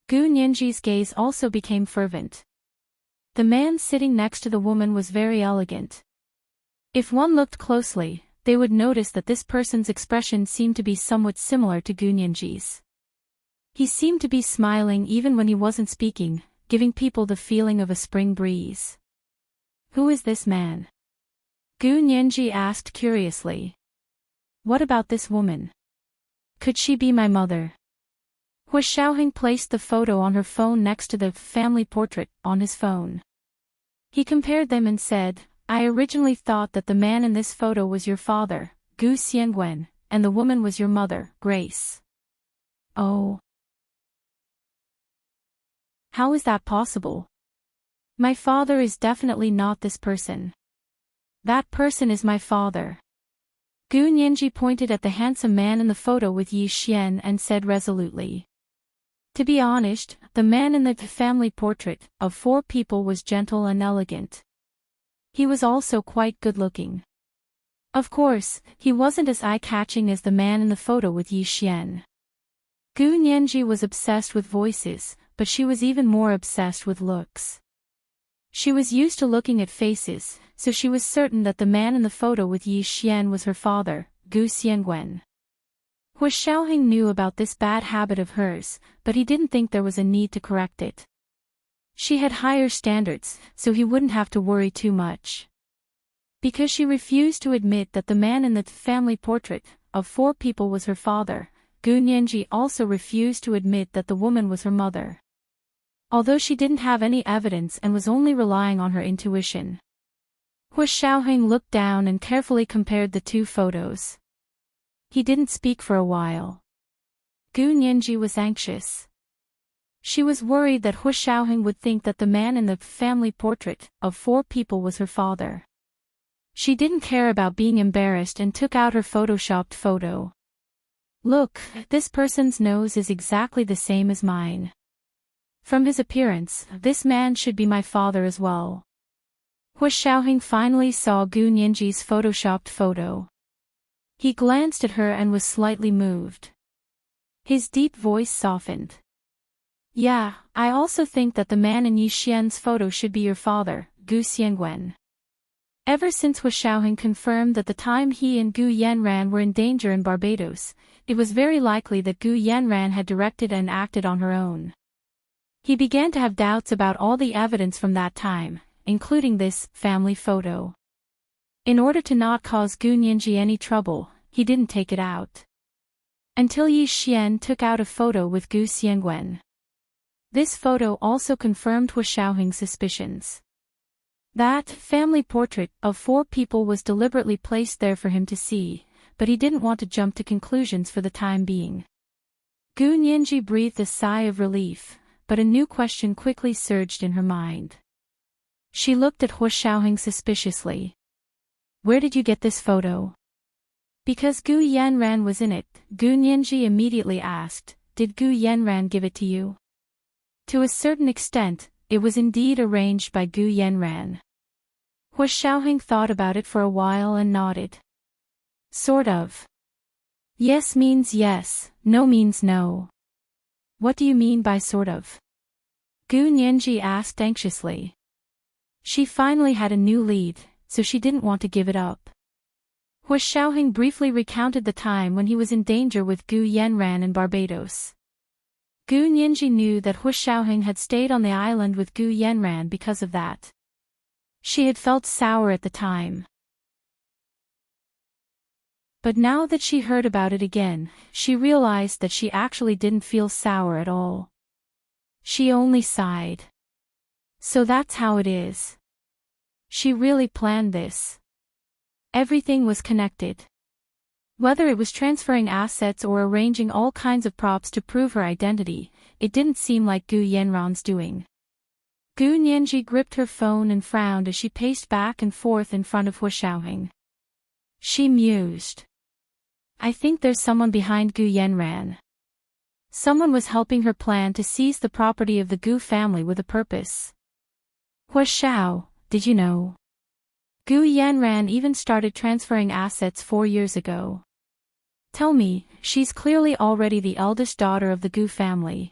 Gu Nianji's gaze also became fervent. The man sitting next to the woman was very elegant. If one looked closely, they would notice that this person's expression seemed to be somewhat similar to Gu Nianji's. He seemed to be smiling even when he wasn't speaking, giving people the feeling of a spring breeze. "Who is this man?" Gu Nianji asked curiously. "What about this woman? Could she be my mother?" Hu Xiaoheng placed the photo on her phone next to the family portrait on his phone. He compared them and said, "I originally thought that the man in this photo was your father, Gu Xiangwen, and the woman was your mother, Grace." "Oh. How is that possible? My father is definitely not this person. That person is my father." Gu Nianji pointed at the handsome man in the photo with Yi Xian and said resolutely. To be honest, the man in the family portrait of 4 people was gentle and elegant. He was also quite good-looking. Of course, he wasn't as eye-catching as the man in the photo with Yi Xian. Gu Nianji was obsessed with voices, but she was even more obsessed with looks. She was used to looking at faces, so she was certain that the man in the photo with Yi Xian was her father, Gu Xiangwen. Hu Xiaoheng knew about this bad habit of hers, but he didn't think there was a need to correct it. She had higher standards, so he wouldn't have to worry too much. Because she refused to admit that the man in the family portrait of 4 people was her father, Gu Nianji also refused to admit that the woman was her mother. Although she didn't have any evidence and was only relying on her intuition. Hu Xiaoheng looked down and carefully compared the 2 photos. He didn't speak for a while. Gu Nianji was anxious. She was worried that Hu Xiaoheng would think that the man in the family portrait of 4 people was her father. She didn't care about being embarrassed and took out her photoshopped photo. "Look, this person's nose is exactly the same as mine. From his appearance, this man should be my father as well." Hu Xiaoheng finally saw Gu Nianji's photoshopped photo. He glanced at her and was slightly moved. His deep voice softened. "Yeah, I also think that the man in Yi Xian's photo should be your father, Gu Xiangwen." Ever since Hu Xiaoheng confirmed that the time he and Gu Yanran were in danger in Barbados, it was very likely that Gu Yanran had directed and acted on her own. He began to have doubts about all the evidence from that time, including this family photo. In order to not cause Gu Nianji any trouble, he didn't take it out. Until Yi Xian took out a photo with Gu Xiangwen. This photo also confirmed Hu Xiaoheng's suspicions. That family portrait of 4 people was deliberately placed there for him to see, but he didn't want to jump to conclusions for the time being. Gu Nianji breathed a sigh of relief, but a new question quickly surged in her mind. She looked at Hu Xiaoheng suspiciously. Where did you get this photo? Because Gu Yanran was in it, Gu Nianji immediately asked, did Gu Yanran give it to you? To a certain extent, it was indeed arranged by Gu Yanran. Hu Xiaoheng thought about it for a while and nodded. Sort of. Yes means yes, no means no. What do you mean by sort of? Gu Nianji asked anxiously. She finally had a new lead, so she didn't want to give it up. Hu Xiaoheng briefly recounted the time when he was in danger with Gu Yanran in Barbados. Gu Nianji knew that Hu Xiaoheng had stayed on the island with Gu Yanran because of that. She had felt sour at the time. But now that she heard about it again, she realized that she actually didn't feel sour at all. She only sighed. So that's how it is. She really planned this. Everything was connected. Whether it was transferring assets or arranging all kinds of props to prove her identity, it didn't seem like Gu Yanran's doing. Gu Nianji gripped her phone and frowned as she paced back and forth in front of Hu Xiaoheng. She mused. I think there's someone behind Gu Yanran. Someone was helping her plan to seize the property of the Gu family with a purpose. Hu Xiao, did you know? Gu Yanran even started transferring assets 4 years ago. Tell me, she's clearly already the eldest daughter of the Gu family.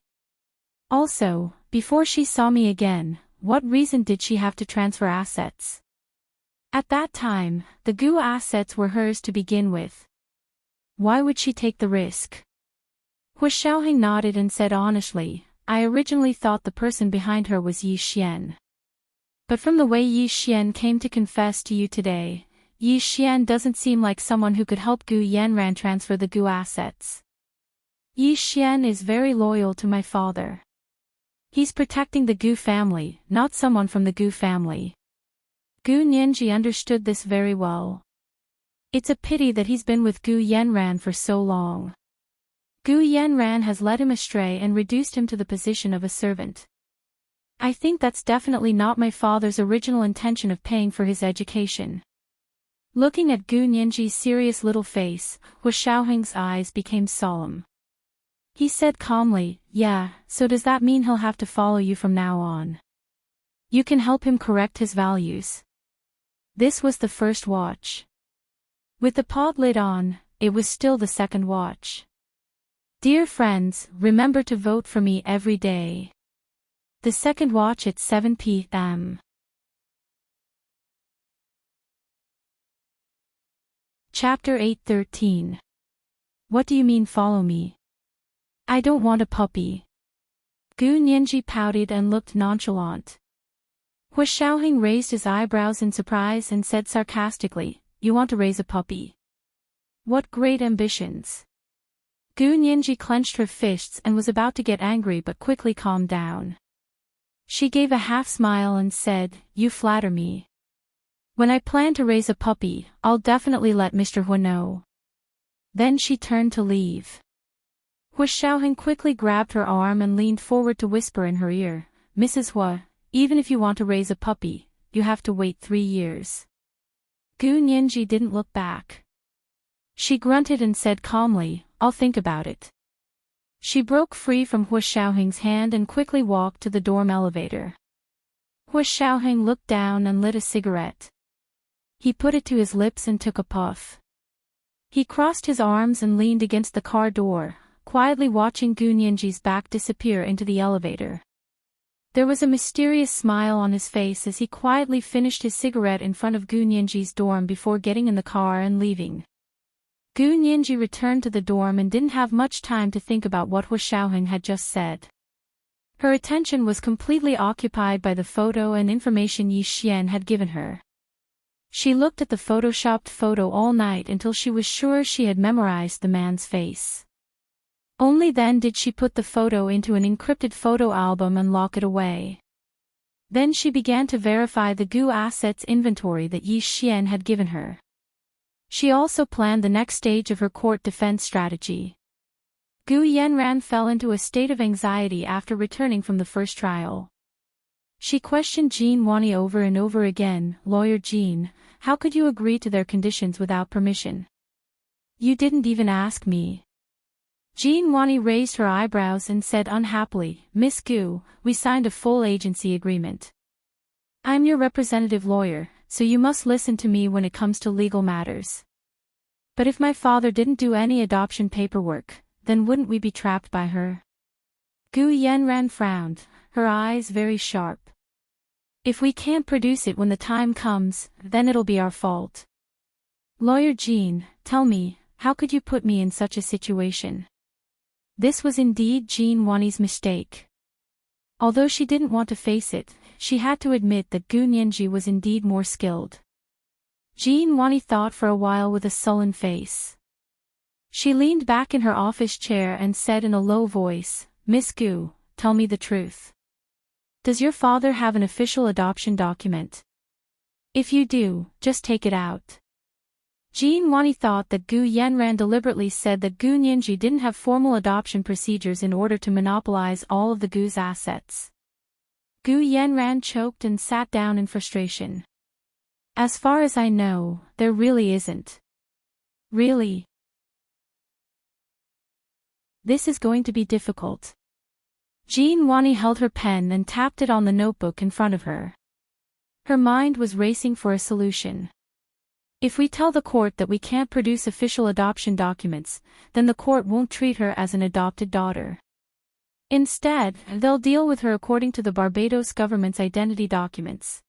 Also, before she saw me again, what reason did she have to transfer assets? At that time, the Gu assets were hers to begin with. Why would she take the risk? Hu Xiaoheng nodded and said honestly, I originally thought the person behind her was Yi Xian. But from the way Yi Xian came to confess to you today, Yi Xian doesn't seem like someone who could help Gu Yanran transfer the Gu assets. Yi Xian is very loyal to my father. He's protecting the Gu family, not someone from the Gu family. Gu Nianji understood this very well. It's a pity that he's been with Gu Yanran for so long. Gu Yanran has led him astray and reduced him to the position of a servant. I think that's definitely not my father's original intention of paying for his education. Looking at Gu Nianji's serious little face, Hu Xiaoheng's eyes became solemn. He said calmly, yeah, so does that mean he'll have to follow you from now on? You can help him correct his values. This was the first watch. With the pod lid on, it was still the second watch. Dear friends, remember to vote for me every day. The second watch at 7 p.m. Chapter 8:13. What do you mean follow me? I don't want a puppy. Gu Nianji pouted and looked nonchalant. Hu Xiaoheng raised his eyebrows in surprise and said sarcastically, you want to raise a puppy? What great ambitions. Gu Nianji clenched her fists and was about to get angry but quickly calmed down. She gave a half smile and said, you flatter me. When I plan to raise a puppy, I'll definitely let Mr. Hu know. Then she turned to leave. Hu Xiaoheng quickly grabbed her arm and leaned forward to whisper in her ear, Mrs. Hu, even if you want to raise a puppy, you have to wait 3 years. Gu Nianji didn't look back. She grunted and said calmly, I'll think about it. She broke free from Hu Xiaoheng's hand and quickly walked to the dorm elevator. Hu Xiaoheng looked down and lit a cigarette. He put it to his lips and took a puff. He crossed his arms and leaned against the car door, quietly watching Gu Nianji's back disappear into the elevator. There was a mysterious smile on his face as he quietly finished his cigarette in front of Gu Nianji's dorm before getting in the car and leaving. Gu Nianji returned to the dorm and didn't have much time to think about what Hua Xiaoheng had just said. Her attention was completely occupied by the photo and information Yi Xian had given her. She looked at the photoshopped photo all night until she was sure she had memorized the man's face. Only then did she put the photo into an encrypted photo album and lock it away. Then she began to verify the Gu assets inventory that Yi Xian had given her. She also planned the next stage of her court defense strategy. Gu Yanran fell into a state of anxiety after returning from the first trial. She questioned Jean Wani over and over again. "Lawyer Jean, how could you agree to their conditions without permission? You didn't even ask me." Jean Wani raised her eyebrows and said unhappily, "Miss Gu, we signed a full agency agreement. I'm your representative lawyer, so you must listen to me when it comes to legal matters. But if my father didn't do any adoption paperwork, then wouldn't we be trapped by her?" Gu Yanran frowned, her eyes very sharp. "If we can't produce it when the time comes, then it'll be our fault. Lawyer Jean, tell me, how could you put me in such a situation?" This was indeed Jean Wani's mistake. Although she didn't want to face it, she had to admit that Gu Nianji was indeed more skilled. Jean Wani thought for a while with a sullen face. She leaned back in her office chair and said in a low voice, "Miss Gu, tell me the truth. Does your father have an official adoption document? If you do, just take it out." Jean Wani thought that Gu Yanran deliberately said that Gu Nianji didn't have formal adoption procedures in order to monopolize all of the Gu's assets. Gu Yanran choked and sat down in frustration. "As far as I know, there really isn't." "Really? This is going to be difficult." Jean Wani held her pen and tapped it on the notebook in front of her. Her mind was racing for a solution. If we tell the court that we can't produce official adoption documents, then the court won't treat her as an adopted daughter. Instead, they'll deal with her according to the Barbados government's identity documents.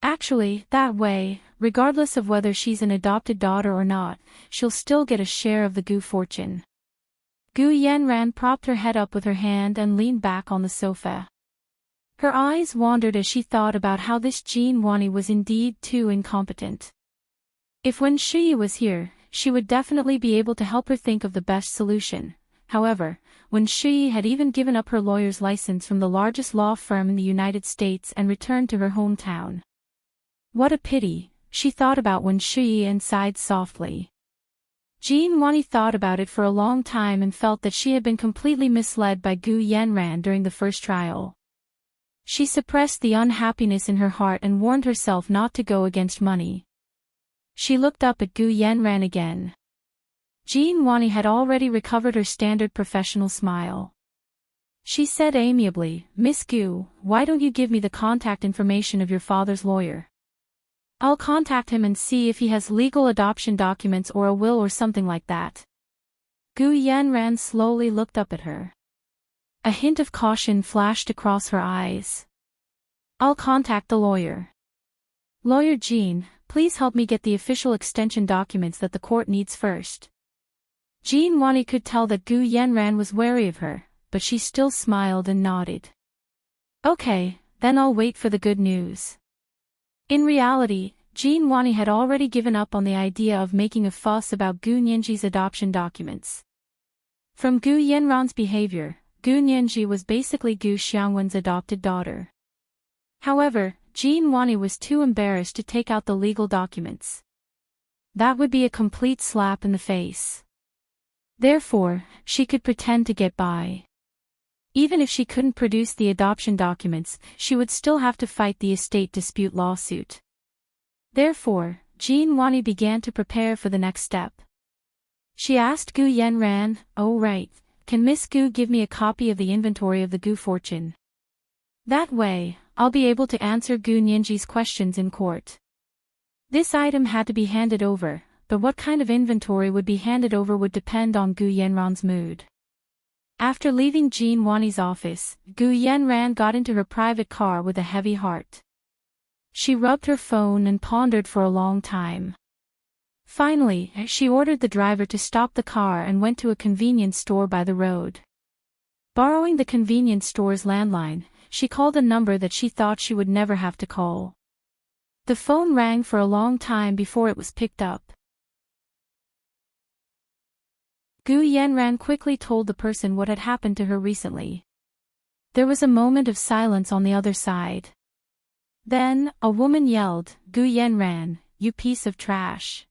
Actually, that way, regardless of whether she's an adopted daughter or not, she'll still get a share of the Gu fortune. Gu Yanran propped her head up with her hand and leaned back on the sofa. Her eyes wandered as she thought about how this Jean Wani was indeed too incompetent. If Wen Shiyi was here, she would definitely be able to help her think of the best solution. However, Wen Shiyi had even given up her lawyer's license from the largest law firm in the United States and returned to her hometown. What a pity, she thought about Wen Shiyi and sighed softly. Jean Wani thought about it for a long time and felt that she had been completely misled by Gu Yanran during the first trial. She suppressed the unhappiness in her heart and warned herself not to go against money. She looked up at Gu Yanran again. Jean Wani had already recovered her standard professional smile. She said amiably, "Miss Gu, why don't you give me the contact information of your father's lawyer? I'll contact him and see if he has legal adoption documents or a will or something like that." Gu Yanran slowly looked up at her. A hint of caution flashed across her eyes. "I'll contact the lawyer. Lawyer Jean, please help me get the official extension documents that the court needs first." Jean Wani could tell that Gu Yanran was wary of her, but she still smiled and nodded. "Okay, then I'll wait for the good news." In reality, Jean Wani had already given up on the idea of making a fuss about Gu Nianji's adoption documents. From Gu Yanran's behavior, Gu Nianji was basically Gu Xiangwen's adopted daughter. However, Jean Wani was too embarrassed to take out the legal documents. That would be a complete slap in the face. Therefore, she could pretend to get by. Even if she couldn't produce the adoption documents, she would still have to fight the estate dispute lawsuit. Therefore, Jean Wani began to prepare for the next step. She asked Gu Yanran, "Oh right, can Miss Gu give me a copy of the inventory of the Gu fortune? That way, I'll be able to answer Gu Nianji's questions in court." This item had to be handed over, but what kind of inventory would be handed over would depend on Gu Yanran's mood. After leaving Jean Wani's office, Gu Yanran got into her private car with a heavy heart. She rubbed her phone and pondered for a long time. Finally, she ordered the driver to stop the car and went to a convenience store by the road. Borrowing the convenience store's landline, she called a number that she thought she would never have to call. The phone rang for a long time before it was picked up. Gu Yanran quickly told the person what had happened to her recently. There was a moment of silence on the other side. Then, a woman yelled, "Gu Yanran, you piece of trash.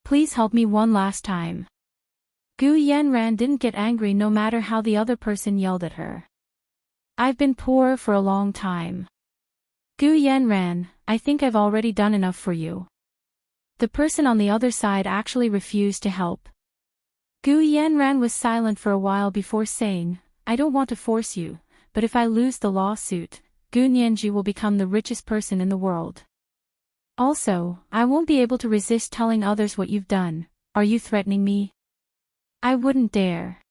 Please help me one last time." Gu Yanran didn't get angry no matter how the other person yelled at her. "I've been poor for a long time. Gu Yanran, I think I've already done enough for you." The person on the other side actually refused to help. Gu Yanran was silent for a while before saying, "I don't want to force you, but if I lose the lawsuit, Gu Nianji will become the richest person in the world. Also, I won't be able to resist telling others what you've done. Are you threatening me?" "I wouldn't dare.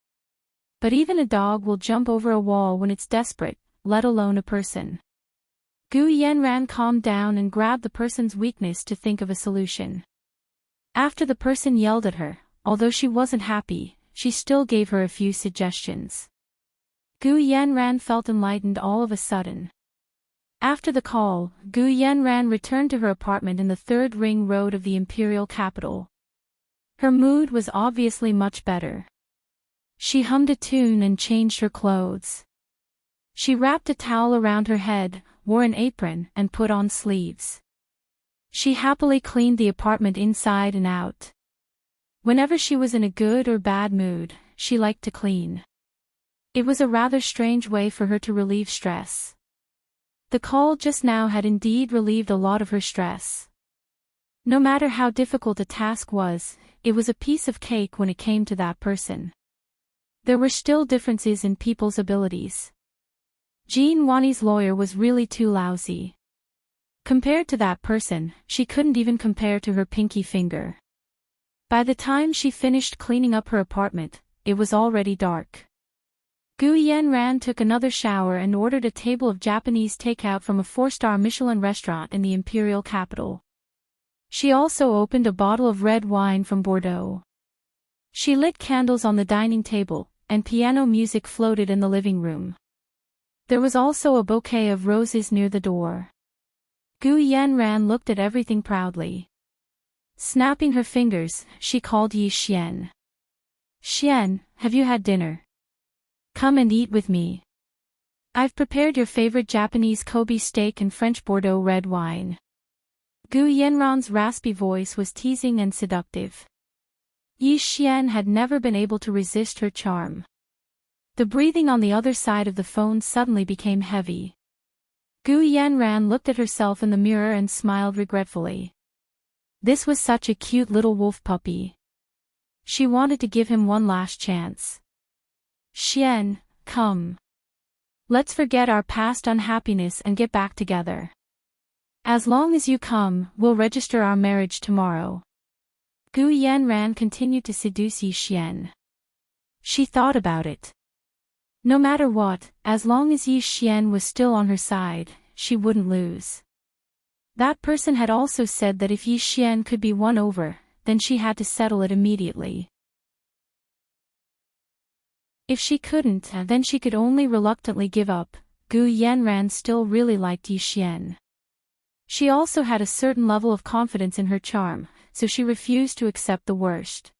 But even a dog will jump over a wall when it's desperate, let alone a person." Gu Yanran calmed down and grabbed the person's weakness to think of a solution. After the person yelled at her, although she wasn't happy, she still gave her a few suggestions. Gu Yanran felt enlightened all of a sudden. After the call, Gu Yanran returned to her apartment in the third ring road of the imperial capital. Her mood was obviously much better. She hummed a tune and changed her clothes. She wrapped a towel around her head, wore an apron, and put on sleeves. She happily cleaned the apartment inside and out. Whenever she was in a good or bad mood, she liked to clean. It was a rather strange way for her to relieve stress. The call just now had indeed relieved a lot of her stress. No matter how difficult a task was, it was a piece of cake when it came to that person. There were still differences in people's abilities. Jean Wani's lawyer was really too lousy. Compared to that person, she couldn't even compare to her pinky finger. By the time she finished cleaning up her apartment, it was already dark. Gu Yanran took another shower and ordered a table of Japanese takeout from a 4-star Michelin restaurant in the imperial capital. She also opened a bottle of red wine from Bordeaux. She lit candles on the dining table, and piano music floated in the living room. There was also a bouquet of roses near the door. Gu Yanran looked at everything proudly. Snapping her fingers, she called Yi Xian. "Xian, have you had dinner? Come and eat with me. I've prepared your favorite Japanese Kobe steak and French Bordeaux red wine." Gu Yanran's raspy voice was teasing and seductive. Yi Xian had never been able to resist her charm. The breathing on the other side of the phone suddenly became heavy. Gu Yanran looked at herself in the mirror and smiled regretfully. This was such a cute little wolf puppy. She wanted to give him one last chance. "Xian, come. Let's forget our past unhappiness and get back together. As long as you come, we'll register our marriage tomorrow." Gu Yanran continued to seduce Yi Xian. She thought about it. No matter what, as long as Yi Xian was still on her side, she wouldn't lose. That person had also said that if Yi Xian could be won over, then she had to settle it immediately. If she couldn't, then she could only reluctantly give up. Gu Yanran still really liked Yi Xian. She also had a certain level of confidence in her charm, so she refused to accept the worst.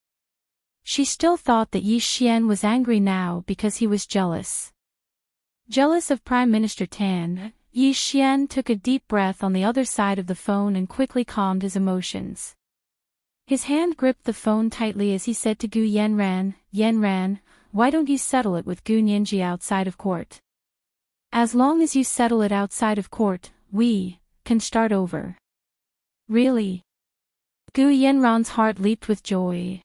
She still thought that Yi Xian was angry now because he was jealous. Jealous of Prime Minister Tan, Yi Xian took a deep breath on the other side of the phone and quickly calmed his emotions. His hand gripped the phone tightly as he said to Gu Yanran, "Yanran, why don't you settle it with Gu Nianji outside of court? As long as you settle it outside of court, we can start over." "Really?" Gu Yanran's heart leaped with joy.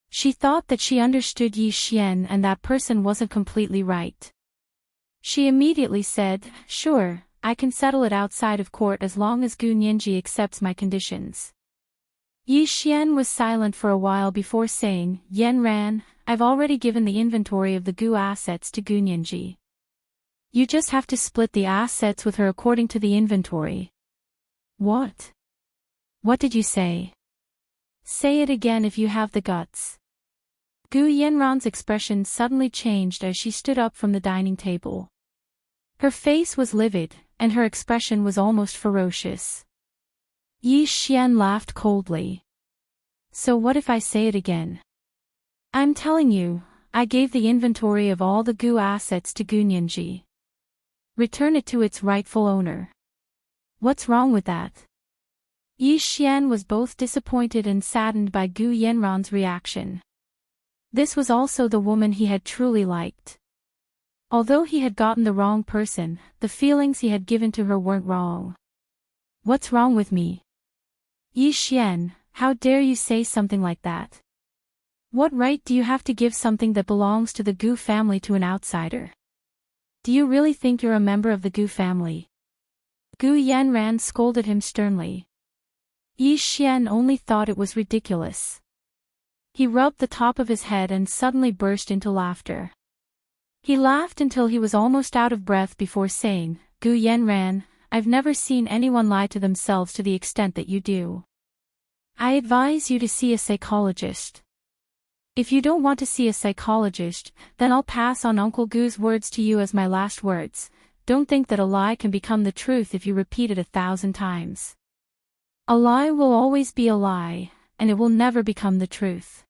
She thought that she understood Yi Xian and that person wasn't completely right. She immediately said, "Sure, I can settle it outside of court as long as Gu Nianji accepts my conditions." Yi Xian was silent for a while before saying, Yan Ran, I've already given the inventory of the Gu assets to Gu Nianji. You just have to split the assets with her according to the inventory. What? What did you say? Say it again if you have the guts. Gu Yanran's expression suddenly changed as she stood up from the dining table. Her face was livid, and her expression was almost ferocious. Yi Xian laughed coldly. So what if I say it again? I'm telling you, I gave the inventory of all the Gu assets to Gu Nianji. Return it to its rightful owner. What's wrong with that? Yi Xian was both disappointed and saddened by Gu Yanran's reaction. This was also the woman he had truly liked. Although he had gotten the wrong person, the feelings he had given to her weren't wrong. What's wrong with me? Yi Xian, how dare you say something like that? What right do you have to give something that belongs to the Gu family to an outsider? Do you really think you're a member of the Gu family? Gu Yanran scolded him sternly. Yi Xian only thought it was ridiculous. He rubbed the top of his head and suddenly burst into laughter. He laughed until he was almost out of breath before saying, Gu Yanran, I've never seen anyone lie to themselves to the extent that you do. I advise you to see a psychologist. If you don't want to see a psychologist, then I'll pass on Uncle Gu's words to you as my last words. Don't think that a lie can become the truth if you repeat it 1,000 times. A lie will always be a lie, and it will never become the truth.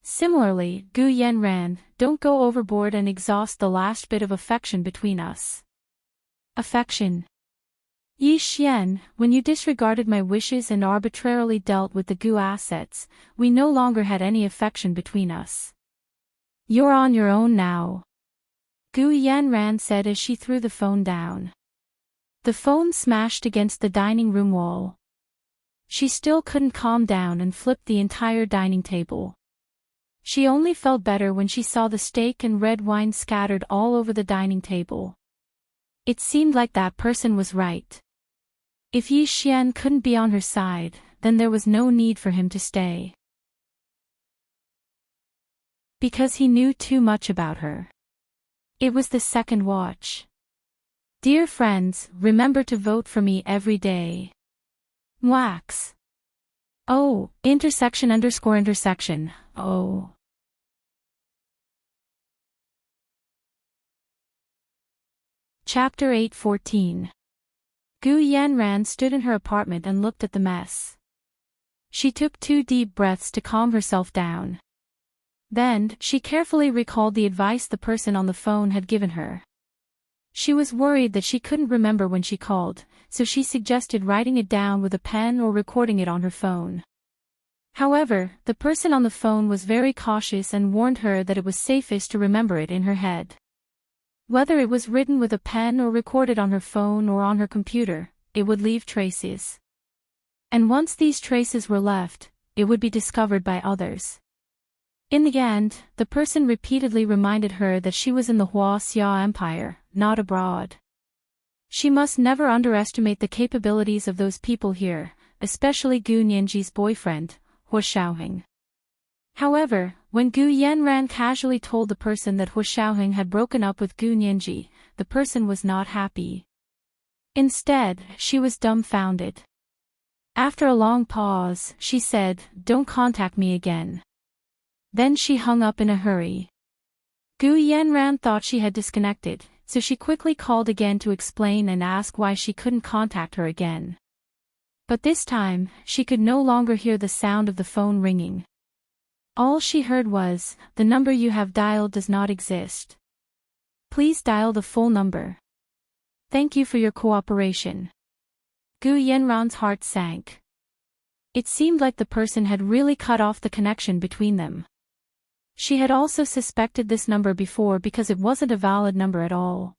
Similarly, Gu Yanran, don't go overboard and exhaust the last bit of affection between us. Affection. Yi Xian, when you disregarded my wishes and arbitrarily dealt with the Gu assets, we no longer had any affection between us. You're on your own now. Gu Yanran said as she threw the phone down. The phone smashed against the dining room wall. She still couldn't calm down and flipped the entire dining table. She only felt better when she saw the steak and red wine scattered all over the dining table. It seemed like that person was right. If Yi Xian couldn't be on her side, then there was no need for him to stay. Because he knew too much about her. It was the second watch. Dear friends, remember to vote for me every day. Wax. Oh, ___. Oh. Chapter 8:14. Gu Yanran stood in her apartment and looked at the mess. She took 2 deep breaths to calm herself down. Then, she carefully recalled the advice the person on the phone had given her. She was worried that she couldn't remember when she called, so she suggested writing it down with a pen or recording it on her phone. However, the person on the phone was very cautious and warned her that it was safest to remember it in her head. Whether it was written with a pen or recorded on her phone or on her computer, it would leave traces. And once these traces were left, it would be discovered by others. In the end, the person repeatedly reminded her that she was in the Xia Empire, not abroad. She must never underestimate the capabilities of those people here, especially Gu Nianji's boyfriend, Xiaoheng. However, when Gu Yanran casually told the person that Xiaoheng had broken up with Gu Nianji, the person was not happy. Instead, she was dumbfounded. After a long pause, she said, "Don't contact me again." Then she hung up in a hurry. Gu Yanran thought she had disconnected, so she quickly called again to explain and ask why she couldn't contact her again. But this time, she could no longer hear the sound of the phone ringing. All she heard was, "The number you have dialed does not exist. Please dial the full number. Thank you for your cooperation." Gu Yanran's heart sank. It seemed like the person had really cut off the connection between them. She had also suspected this number before because it wasn't a valid number at all.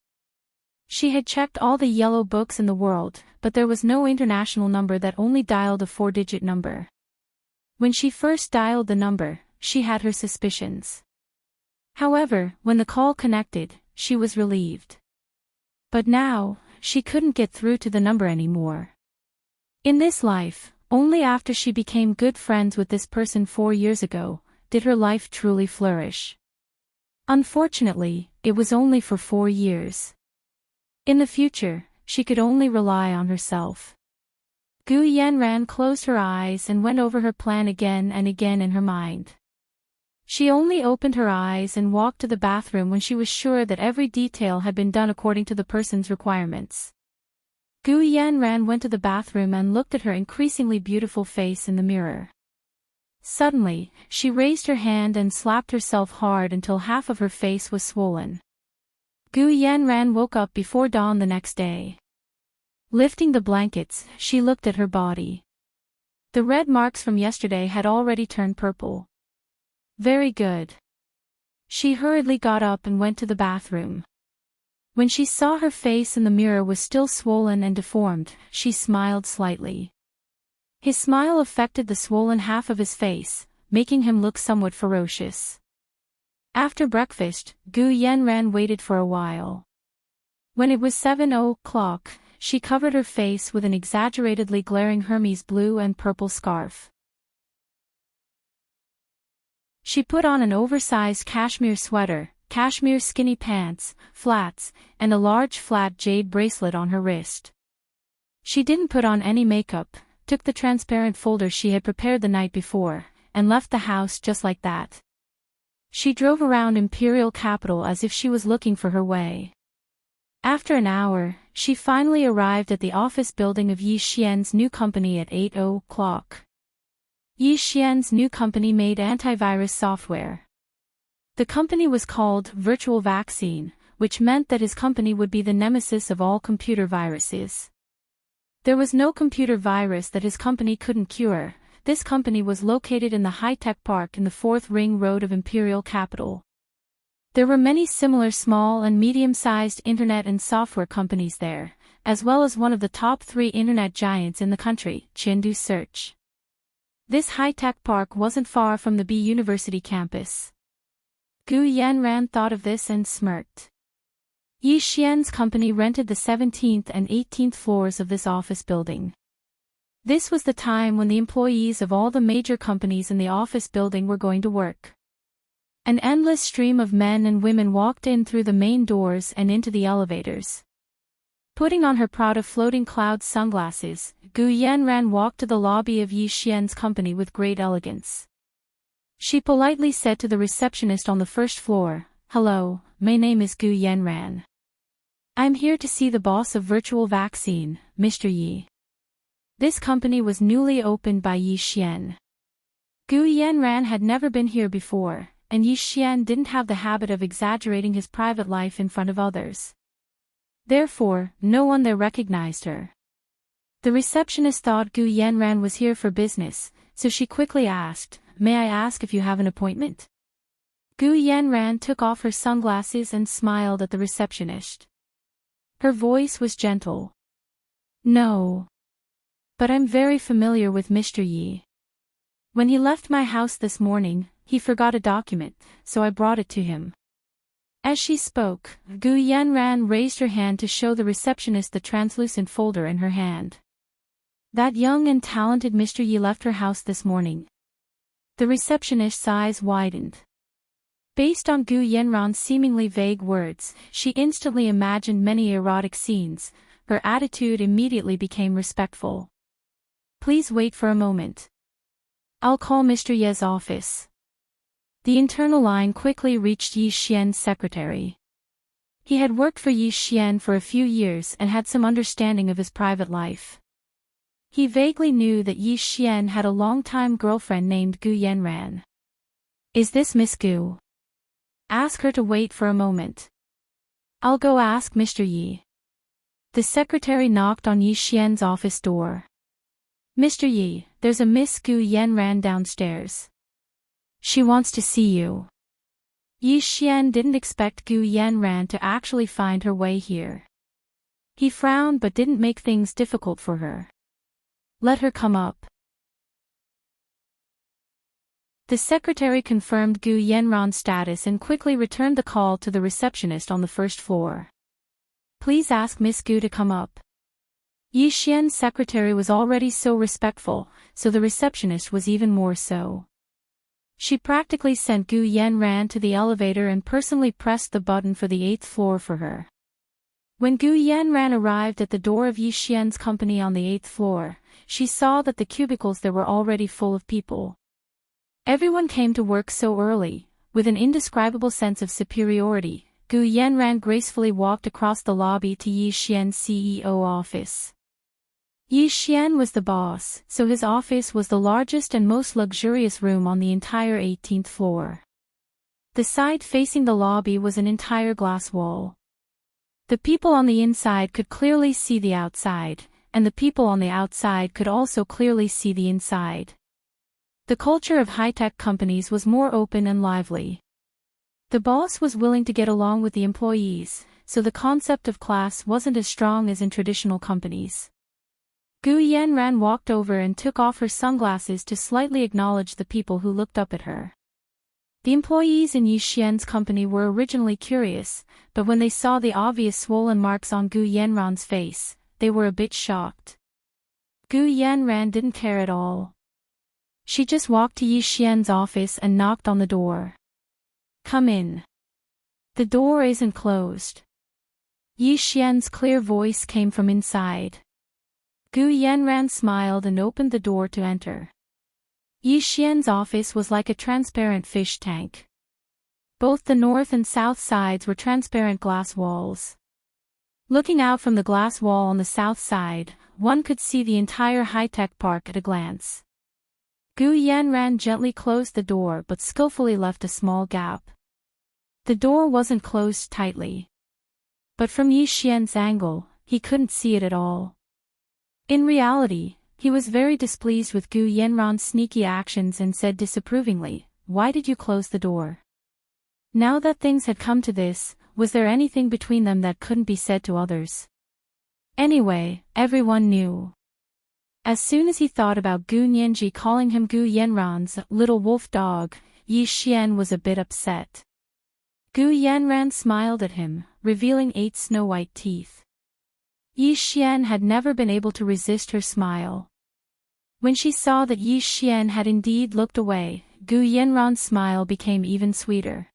She had checked all the yellow books in the world, but there was no international number that only dialed a 4-digit number. When she first dialed the number, she had her suspicions. However, when the call connected, she was relieved. But now, she couldn't get through to the number anymore. In this life, Only after she became good friends with this person 4 years ago, did her life truly flourish. Unfortunately, it was only for 4 years. In the future, she could only rely on herself. Gu Yanran closed her eyes and went over her plan again and again in her mind. She only opened her eyes and walked to the bathroom when she was sure that every detail had been done according to the person's requirements. Gu Yanran went to the bathroom and looked at her increasingly beautiful face in the mirror. Suddenly, she raised her hand and slapped herself hard until half of her face was swollen. Gu Yanran woke up before dawn the next day. Lifting the blankets, she looked at her body. The red marks from yesterday had already turned purple. Very good. She hurriedly got up and went to the bathroom. When she saw her face in the mirror was still swollen and deformed, she smiled slightly. His smile affected the swollen half of his face, making him look somewhat ferocious. After breakfast, Gu Yanran waited for a while. When it was 7 o'clock, she covered her face with an exaggeratedly glaring Hermes blue and purple scarf. She put on an oversized cashmere sweater, cashmere skinny pants, flats, and a large flat jade bracelet on her wrist. She didn't put on any makeup, took the transparent folder she had prepared the night before, and left the house just like that. She drove around Imperial Capital as if she was looking for her way. After an hour, she finally arrived at the office building of Yi Xian's new company at 8 o'clock. Yi Xian's new company made antivirus software. The company was called Virtual Vaccine, which meant that his company would be the nemesis of all computer viruses. There was no computer virus that his company couldn't cure. This company was located in the high-tech park in the 4th Ring Road of Imperial Capital. There were many similar small and medium-sized internet and software companies there, as well as one of the top 3 internet giants in the country, Chengdu Search. This high-tech park wasn't far from the B University campus. Gu Yanran thought of this and smirked. Yi Xian's company rented the 17th and 18th floors of this office building. This was the time when the employees of all the major companies in the office building were going to work. An endless stream of men and women walked in through the main doors and into the elevators. Putting on her Prada floating clouds sunglasses, Gu Yanran walked to the lobby of Yi Xian's company with great elegance. She politely said to the receptionist on the first floor, "Hello, my name is Gu Yanran. I'm here to see the boss of Virtual Vaccine, Mr. Yi." This company was newly opened by Yi Xian. Gu Yanran had never been here before, and Yi Xian didn't have the habit of exaggerating his private life in front of others. Therefore, no one there recognized her. The receptionist thought Gu Yanran was here for business, so she quickly asked, "May I ask if you have an appointment?" Gu Yanran took off her sunglasses and smiled at the receptionist. Her voice was gentle. "No. But I'm very familiar with Mr. Yi. When he left my house this morning, he forgot a document, so I brought it to him." As she spoke, Gu Yanran raised her hand to show the receptionist the translucent folder in her hand. "That young and talented Mr. Yi left her house this morning." The receptionist's eyes widened. Based on Gu Yanran's seemingly vague words, she instantly imagined many erotic scenes. Her attitude immediately became respectful. "Please wait for a moment. I'll call Mr. Ye's office." The internal line quickly reached Yi Xian's secretary. He had worked for Yi Xian for a few years and had some understanding of his private life. He vaguely knew that Yi Xian had a long-time girlfriend named Gu Yanran. "Is this Miss Gu? Ask her to wait for a moment. I'll go ask Mr. Yi." The secretary knocked on Yi Xian's office door. "Mr. Yi, there's a Miss Gu Yanran downstairs. She wants to see you." Yi Xian didn't expect Gu Yanran to actually find her way here. He frowned but didn't make things difficult for her. "Let her come up." The secretary confirmed Gu Yanran's status and quickly returned the call to the receptionist on the first floor. "Please ask Miss Gu to come up." Yi Xian's secretary was already so respectful, so the receptionist was even more so. She practically sent Gu Yanran to the elevator and personally pressed the button for the 8th floor for her. When Gu Yanran arrived at the door of Yi Xian's company on the 8th floor, she saw that the cubicles there were already full of people. Everyone came to work so early. With an indescribable sense of superiority, Gu Yanran gracefully walked across the lobby to Yi Xian's CEO office. Yi Xian was the boss, so his office was the largest and most luxurious room on the entire 18th floor. The side facing the lobby was an entire glass wall. The people on the inside could clearly see the outside, and the people on the outside could also clearly see the inside. The culture of high-tech companies was more open and lively. The boss was willing to get along with the employees, so the concept of class wasn't as strong as in traditional companies. Gu Yanran walked over and took off her sunglasses to slightly acknowledge the people who looked up at her. The employees in Yi Xian's company were originally curious, but when they saw the obvious swollen marks on Gu Yanran's face, they were a bit shocked. Gu Yanran didn't care at all. She just walked to Yi Xian's office and knocked on the door. "Come in." "The door isn't closed." Yi Xian's clear voice came from inside. Gu Yanran smiled and opened the door to enter. Yi Xian's office was like a transparent fish tank. Both the north and south sides were transparent glass walls. Looking out from the glass wall on the south side, one could see the entire high-tech park at a glance. Gu Yanran gently closed the door but skillfully left a small gap. The door wasn't closed tightly. But from Yi Xian's angle, he couldn't see it at all. In reality, he was very displeased with Gu Yanran's sneaky actions and said disapprovingly, "Why did you close the door?" Now that things had come to this, was there anything between them that couldn't be said to others? Anyway, everyone knew. As soon as he thought about Gu Nianji calling him Gu Yanran's little wolf dog, Yi Xian was a bit upset. Gu Yanran smiled at him, revealing 8 snow-white teeth. Yi Xian had never been able to resist her smile. When she saw that Yi Xian had indeed looked away, Gu Yanran's smile became even sweeter.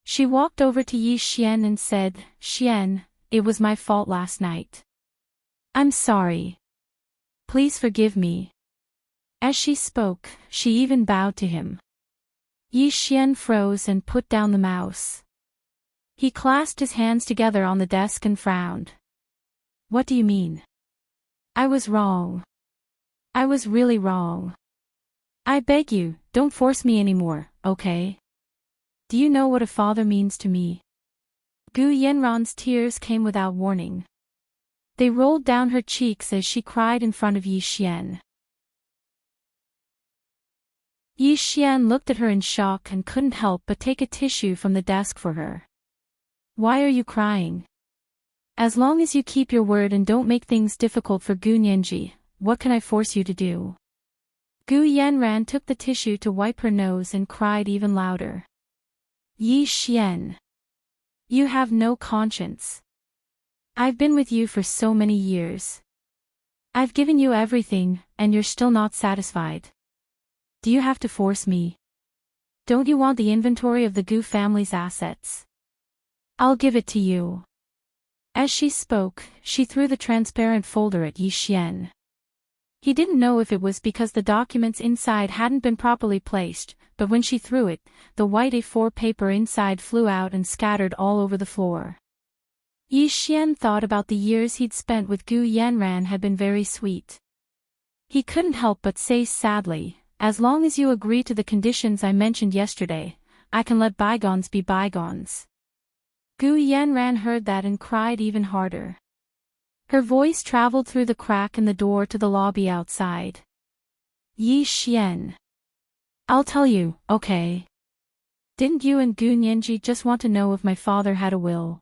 She walked over to Yi Xian and said, "Xian, it was my fault last night. I'm sorry. Please forgive me." As she spoke, she even bowed to him. Yi Xian froze and put down the mouse. He clasped his hands together on the desk and frowned. "What do you mean?" "I was wrong. I was really wrong. I beg you, don't force me anymore, okay? Do you know what a father means to me?" Gu Yanran's tears came without warning. They rolled down her cheeks as she cried in front of Yi Xian. Yi Xian looked at her in shock and couldn't help but take a tissue from the desk for her. "Why are you crying? As long as you keep your word and don't make things difficult for Gu Nianji, what can I force you to do?" Gu Yanran took the tissue to wipe her nose and cried even louder. "Yi Xian. You have no conscience. I've been with you for so many years. I've given you everything, and you're still not satisfied. Do you have to force me? Don't you want the inventory of the Gu family's assets? I'll give it to you." As she spoke, she threw the transparent folder at Yi Xian. He didn't know if it was because the documents inside hadn't been properly placed, but when she threw it, the white A4 paper inside flew out and scattered all over the floor. Yi Xian thought about the years he'd spent with Gu Yanran had been very sweet. He couldn't help but say sadly, "As long as you agree to the conditions I mentioned yesterday, I can let bygones be bygones." Gu Yanran heard that and cried even harder. Her voice traveled through the crack in the door to the lobby outside. "Yi Xian. I'll tell you, okay? Didn't you and Gu Nianji just want to know if my father had a will?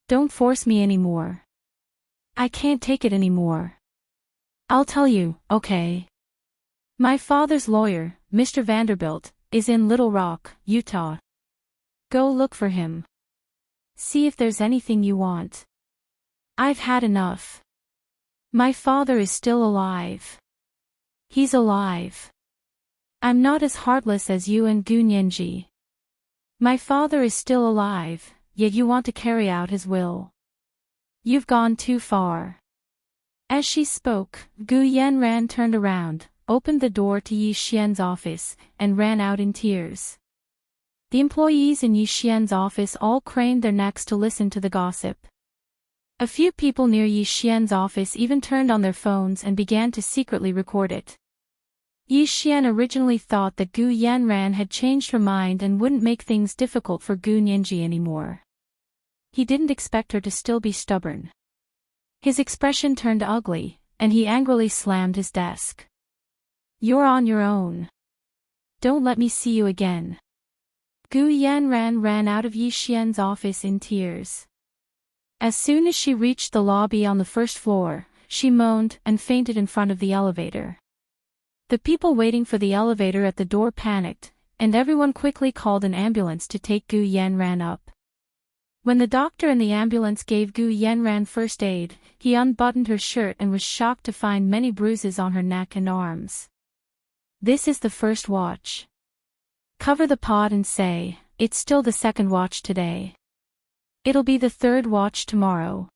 Don't force me anymore. I can't take it anymore. I'll tell you, okay? My father's lawyer, Mr. Vanderbilt, is in Little Rock, Utah. Go look for him. See if there's anything you want. I've had enough. My father is still alive. He's alive. I'm not as heartless as you and Gu Nianji. My father is still alive, yet you want to carry out his will. You've gone too far. As she spoke, Gu Yanran turned around, opened the door to Yi Xian's office, and ran out in tears. The employees in Yi Xian's office all craned their necks to listen to the gossip. A few people near Yi Xian's office even turned on their phones and began to secretly record it. Yi Xian originally thought that Gu Yanran had changed her mind and wouldn't make things difficult for Gu Nianji anymore. He didn't expect her to still be stubborn. His expression turned ugly, and he angrily slammed his desk. You're on your own. Don't let me see you again. Gu Yanran ran out of Yi Xian's office in tears. As soon as she reached the lobby on the first floor, she moaned and fainted in front of the elevator. The people waiting for the elevator at the door panicked, and everyone quickly called an ambulance to take Gu Yanran up. When the doctor in the ambulance gave Gu Yanran first aid, he unbuttoned her shirt and was shocked to find many bruises on her neck and arms. This is the first watch. Cover the pot and say, it's still the second watch today. It'll be the third watch tomorrow.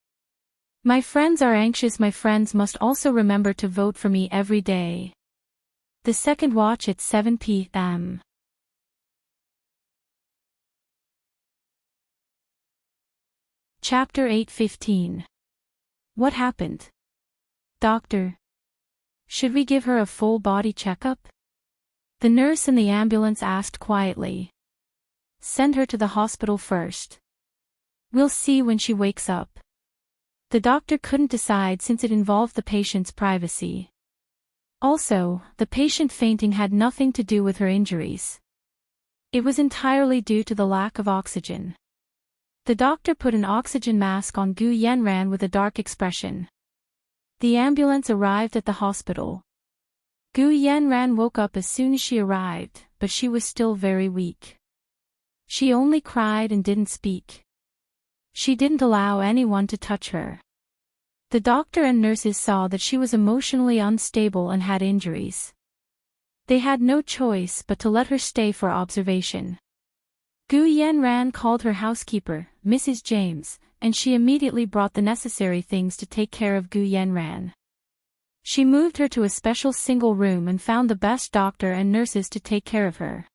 My friends are anxious. My friends must also remember to vote for me every day. The second watch at 7 p.m. Chapter 8:15. What happened? Doctor. Should we give her a full body checkup? The nurse in the ambulance asked quietly. Send her to the hospital first. We'll see when she wakes up. The doctor couldn't decide since it involved the patient's privacy. Also, the patient fainting had nothing to do with her injuries. It was entirely due to the lack of oxygen. The doctor put an oxygen mask on Gu Yanran with a dark expression. The ambulance arrived at the hospital. Gu Yanran woke up as soon as she arrived, but she was still very weak. She only cried and didn't speak. She didn't allow anyone to touch her. The doctor and nurses saw that she was emotionally unstable and had injuries. They had no choice but to let her stay for observation. Gu Yanran called her housekeeper, Mrs. James, and she immediately brought the necessary things to take care of Gu Yanran. She moved her to a special single room and found the best doctor and nurses to take care of her.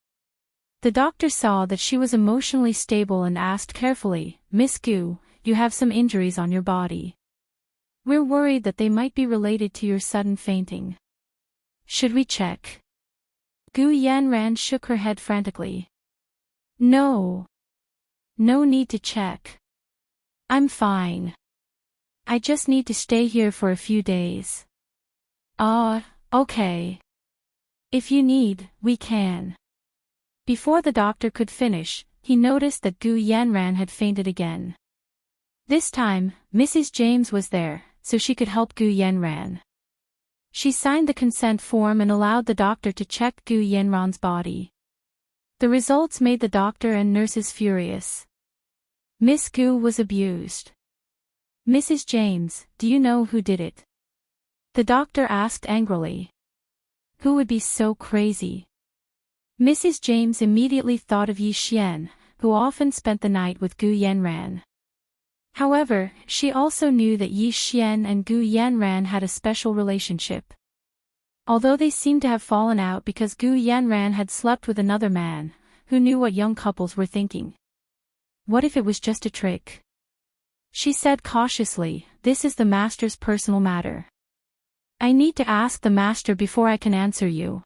The doctor saw that she was emotionally stable and asked carefully, Miss Gu, you have some injuries on your body. We're worried that they might be related to your sudden fainting. Should we check? Gu Yanran shook her head frantically. No. No need to check. I'm fine. I just need to stay here for a few days. Okay. If you need, we can. Before the doctor could finish, he noticed that Gu Yanran had fainted again. This time, Mrs. James was there, so she could help Gu Yanran. She signed the consent form and allowed the doctor to check Gu Yanran's body. The results made the doctor and nurses furious. Miss Gu was abused. Mrs. James, do you know who did it? The doctor asked angrily. Who would be so crazy? Mrs. James immediately thought of Yi Xian, who often spent the night with Gu Yanran. However, she also knew that Yi Xian and Gu Yanran had a special relationship. Although they seemed to have fallen out because Gu Yanran had slept with another man, who knew what young couples were thinking. What if it was just a trick? She said cautiously, this is the master's personal matter. I need to ask the master before I can answer you.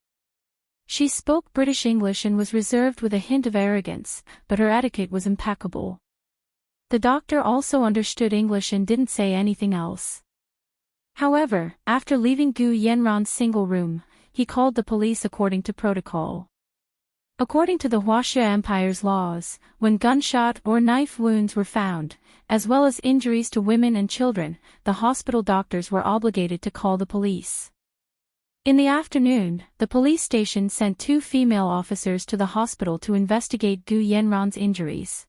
She spoke British English and was reserved with a hint of arrogance, but her etiquette was impeccable. The doctor also understood English and didn't say anything else. However, after leaving Gu Yanran's single room, he called the police according to protocol. According to the Huaxia Empire's laws, when gunshot or knife wounds were found, as well as injuries to women and children, the hospital doctors were obligated to call the police. In the afternoon, the police station sent 2 female officers to the hospital to investigate Gu Yanran's injuries.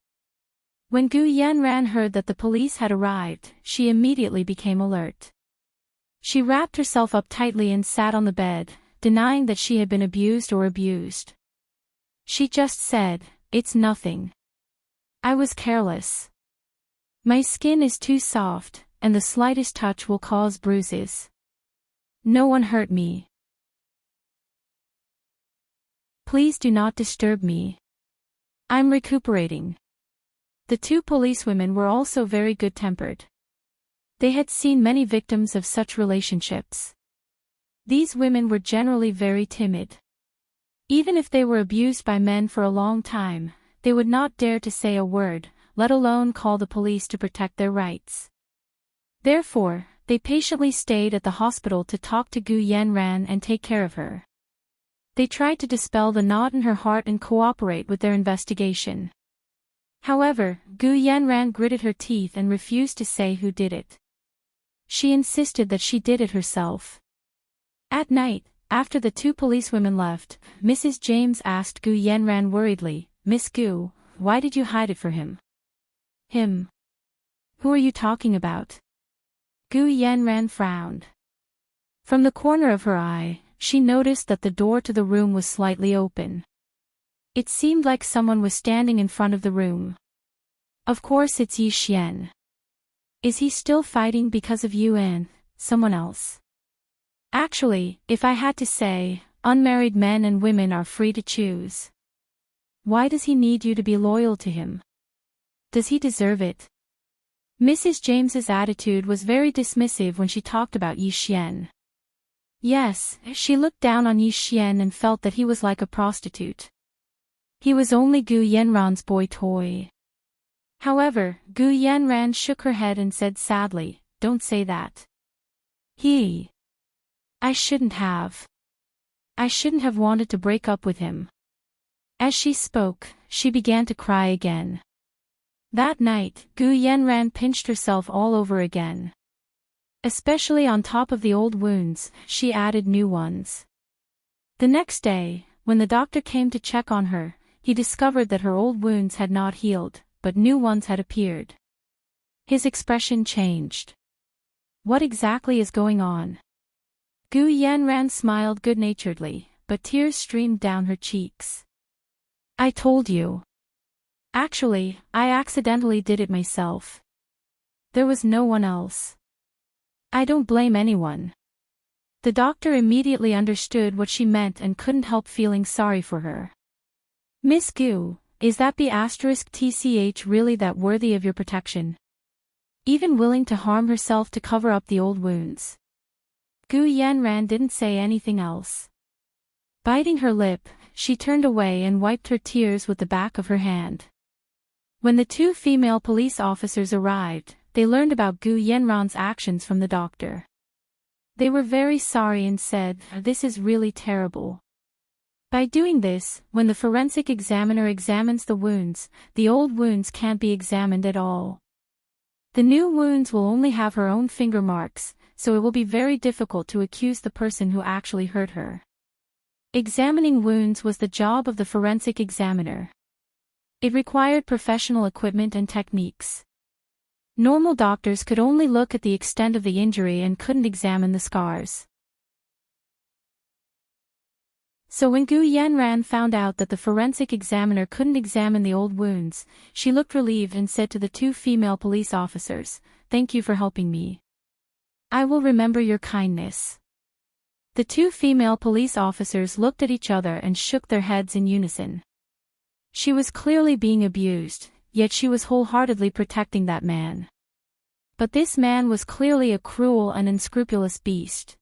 When Gu Yanran heard that the police had arrived, she immediately became alert. She wrapped herself up tightly and sat on the bed, denying that she had been abused or abused. She just said, "It's nothing. I was careless. My skin is too soft, and the slightest touch will cause bruises. No one hurt me. Please do not disturb me. I'm recuperating." The two policewomen were also very good-tempered. They had seen many victims of such relationships. These women were generally very timid. Even if they were abused by men for a long time, they would not dare to say a word, let alone call the police to protect their rights. Therefore, they patiently stayed at the hospital to talk to Gu Yanran and take care of her. They tried to dispel the knot in her heart and cooperate with their investigation. However, Gu Yanran gritted her teeth and refused to say who did it. She insisted that she did it herself. At night, after the two policewomen left, Mrs. James asked Gu Yanran worriedly, "Miss Gu, why did you hide it for him?" "Him? Who are you talking about?" Gu Yanran frowned. From the corner of her eye, she noticed that the door to the room was slightly open. It seemed like someone was standing in front of the room. "Of course it's Yi Xian. Is he still fighting because of you and someone else?" "Actually, if I had to say, unmarried men and women are free to choose. Why does he need you to be loyal to him? Does he deserve it?" Mrs. James's attitude was very dismissive when she talked about Yi Xian. Yes, she looked down on Yi Xian and felt that he was like a prostitute. He was only Gu Yanran's boy toy. However, Gu Yanran shook her head and said sadly, "Don't say that. I shouldn't have. I shouldn't have wanted to break up with him." As she spoke, she began to cry again. That night, Gu Yanran pinched herself all over again. Especially on top of the old wounds, she added new ones. The next day, when the doctor came to check on her, he discovered that her old wounds had not healed, but new ones had appeared. His expression changed. "What exactly is going on?" Gu Yanran smiled good-naturedly, but tears streamed down her cheeks. "I told you. Actually, I accidentally did it myself. There was no one else. I don't blame anyone." The doctor immediately understood what she meant and couldn't help feeling sorry for her. "Miss Gu, is that B*TCH really that worthy of your protection? Even willing to harm herself to cover up the old wounds?" Gu Yanran didn't say anything else. Biting her lip, she turned away and wiped her tears with the back of her hand. When the two female police officers arrived, they learned about Gu Yanran's actions from the doctor. They were very sorry and said, "This is really terrible. By doing this, when the forensic examiner examines the wounds, the old wounds can't be examined at all. The new wounds will only have her own finger marks, so it will be very difficult to accuse the person who actually hurt her." Examining wounds was the job of the forensic examiner. It required professional equipment and techniques. Normal doctors could only look at the extent of the injury and couldn't examine the scars. So when Gu Yanran found out that the forensic examiner couldn't examine the old wounds, she looked relieved and said to the two female police officers, "Thank you for helping me. I will remember your kindness." The two female police officers looked at each other and shook their heads in unison. She was clearly being abused, yet she was wholeheartedly protecting that man. But this man was clearly a cruel and unscrupulous beast.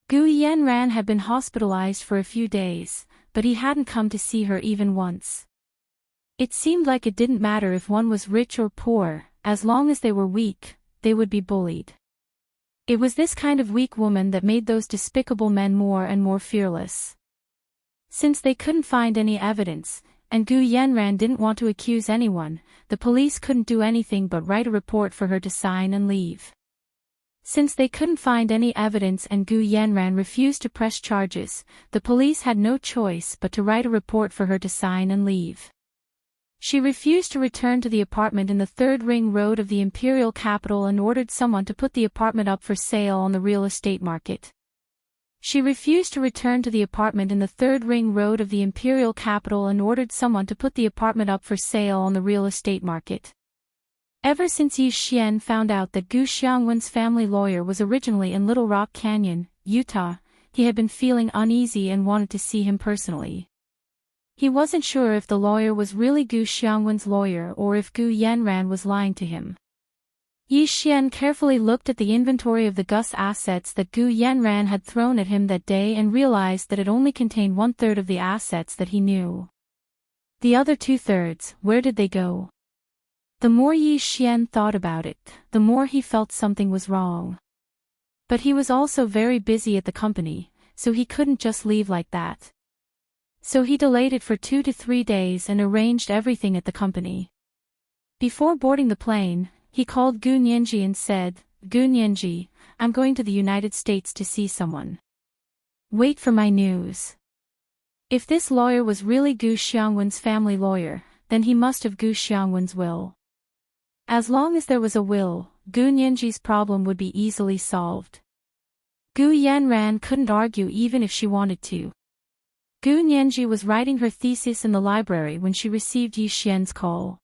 Gu Yanran had been hospitalized for a few days, but he hadn't come to see her even once. It seemed like it didn't matter if one was rich or poor, as long as they were weak, they would be bullied. It was this kind of weak woman that made those despicable men more and more fearless. Since they couldn't find any evidence, and Gu Yanran didn't want to accuse anyone, the police couldn't do anything but write a report for her to sign and leave. Since they couldn't find any evidence and Gu Yanran refused to press charges, the police had no choice but to write a report for her to sign and leave. She refused to return to the apartment in the third ring road of the imperial capital and ordered someone to put the apartment up for sale on the real estate market. She refused to return to the apartment in the third ring road of the imperial capital and ordered someone to put the apartment up for sale on the real estate market. Ever since Yi Xian found out that Gu Xiangwen's family lawyer was originally in Little Rock Canyon, Utah, he had been feeling uneasy and wanted to see him personally. He wasn't sure if the lawyer was really Gu Xiangwen's lawyer or if Gu Yanran was lying to him. Yi Xian carefully looked at the inventory of the Gus assets that Gu Yanran had thrown at him that day and realized that it only contained 1/3 of the assets that he knew. The other 2/3, where did they go? The more Yi Xian thought about it, the more he felt something was wrong. But he was also very busy at the company, so he couldn't just leave like that. So he delayed it for 2 to 3 days and arranged everything at the company. Before boarding the plane, he called Gu Nianji and said, "Gu Nianji, I'm going to the United States to see someone. Wait for my news." If this lawyer was really Gu Xiangwen's family lawyer, then he must have Gu Xiangwen's will. As long as there was a will, Gu Nianji's problem would be easily solved. Gu Yanran couldn't argue even if she wanted to. Gu Nianji was writing her thesis in the library when she received Yi Xian's call.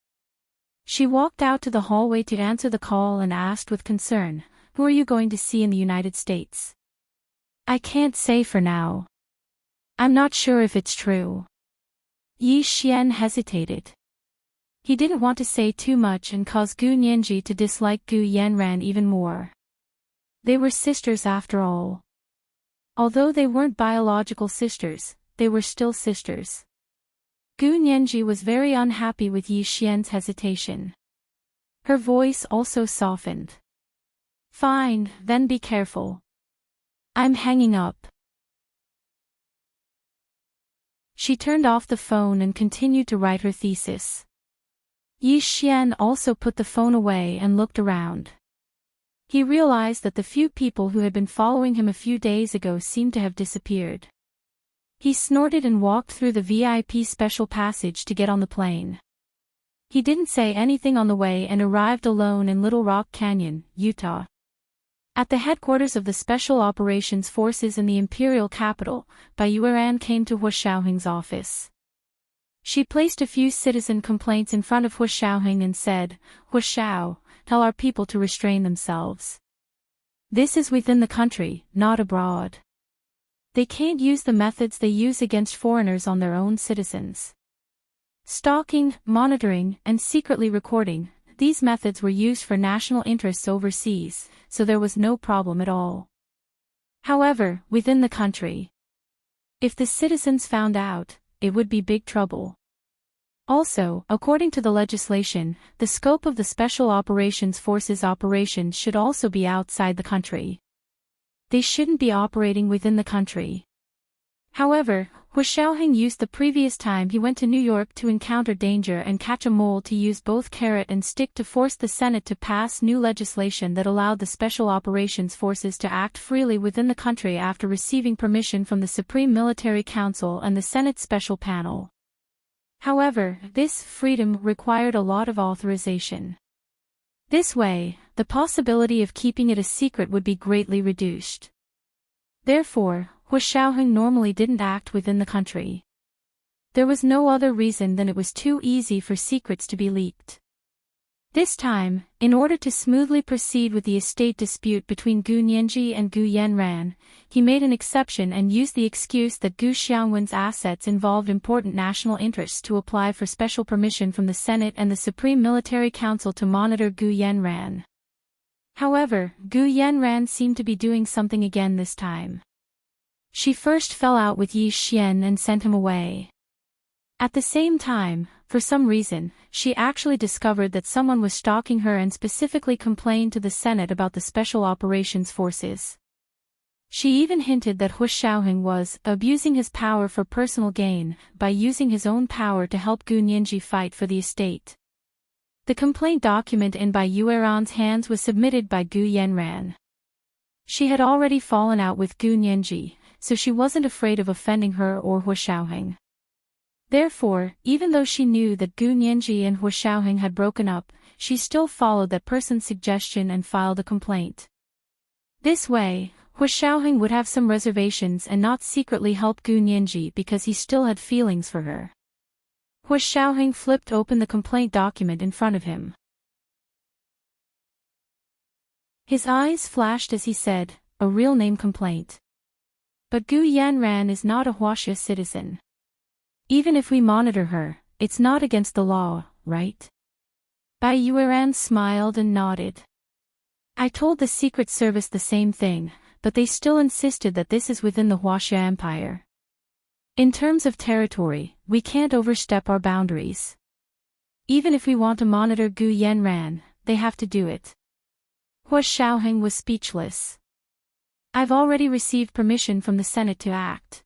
She walked out to the hallway to answer the call and asked with concern, "Who are you going to see in the United States?" "I can't say for now. I'm not sure if it's true." Yi Xian hesitated. He didn't want to say too much and cause Gu Nianji to dislike Gu Yanran even more. They were sisters after all. Although they weren't biological sisters, they were still sisters. Gu Nianji was very unhappy with Yi Xian's hesitation. Her voice also softened. "Fine, then be careful. I'm hanging up." She turned off the phone and continued to write her thesis. Yi Xian also put the phone away and looked around. He realized that the few people who had been following him a few days ago seemed to have disappeared. He snorted and walked through the VIP special passage to get on the plane. He didn't say anything on the way and arrived alone in Little Rock Canyon, Utah. At the headquarters of the Special Operations Forces in the Imperial Capital, Bai Yueran came to Hua Xiaoheng's office. She placed a few citizen complaints in front of Hua Xiaoheng and said, "Hua Xiao, tell our people to restrain themselves. This is within the country, not abroad. They can't use the methods they use against foreigners on their own citizens. Stalking, monitoring, and secretly recording, these methods were used for national interests overseas, so there was no problem at all. However, within the country, if the citizens found out, it would be big trouble. Also, according to the legislation, the scope of the Special Operations Forces operations should also be outside the country. They shouldn't be operating within the country." However, Hua Xiaoheng used the previous time he went to New York to encounter danger and catch a mole to use both carrot and stick to force the Senate to pass new legislation that allowed the Special Operations Forces to act freely within the country after receiving permission from the Supreme Military Council and the Senate Special Panel. However, this freedom required a lot of authorization. This way, the possibility of keeping it a secret would be greatly reduced. Therefore, Hua Xiaoheng normally didn't act within the country. There was no other reason than it was too easy for secrets to be leaked. This time, in order to smoothly proceed with the estate dispute between Gu Nianji and Gu Yanran, he made an exception and used the excuse that Gu Xiangwen's assets involved important national interests to apply for special permission from the Senate and the Supreme Military Council to monitor Gu Yanran. However, Gu Yanran seemed to be doing something again this time. She first fell out with Yi Xian and sent him away. At the same time, for some reason, she actually discovered that someone was stalking her and specifically complained to the Senate about the Special Operations Forces. She even hinted that Hua Xiaoheng was abusing his power for personal gain by using his own power to help Gu Nianji fight for the estate. The complaint document in Bai Yueran's hands was submitted by Gu Yanran. She had already fallen out with Gu Nianji, so she wasn't afraid of offending her or Hua Xiaoheng. Therefore, even though she knew that Gu Nianji and Hua Xiaoheng had broken up, she still followed that person's suggestion and filed a complaint. This way, Hua Xiaoheng would have some reservations and not secretly help Gu Nianji because he still had feelings for her. Hua Xiaoheng flipped open the complaint document in front of him. His eyes flashed as he said, "A real name complaint. But Gu Yanran is not a Huaxia citizen. Even if we monitor her, it's not against the law, right?" Bai Yueran smiled and nodded. "I told the Secret Service the same thing, but they still insisted that this is within the Huaxia Empire. In terms of territory, we can't overstep our boundaries. Even if we want to monitor Gu Yanran, they have to do it." Hua Xiaoheng was speechless. "I've already received permission from the Senate to act.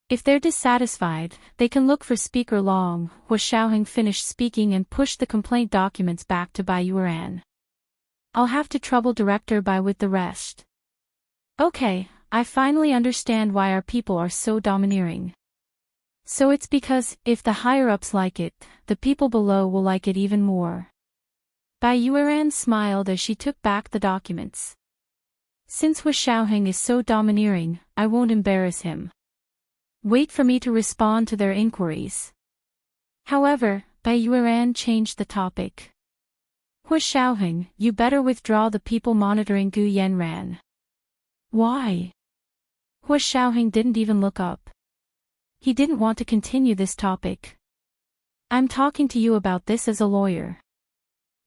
If they're dissatisfied, they can look for Speaker Long." Hua Xiaoheng finished speaking and pushed the complaint documents back to Bai Yueran. "I'll have to trouble Director Bai with the rest." "Okay, I finally understand why our people are so domineering. So it's because, if the higher-ups like it, the people below will like it even more." Bai Yueran smiled as she took back the documents. "Since Hua Xiaoheng is so domineering, I won't embarrass him. Wait for me to respond to their inquiries." However, Bai Yueran changed the topic. "Hua Xiaoheng, you better withdraw the people monitoring Gu Yanran." "Why?" Hua Xiaoheng didn't even look up. He didn't want to continue this topic. "I'm talking to you about this as a lawyer."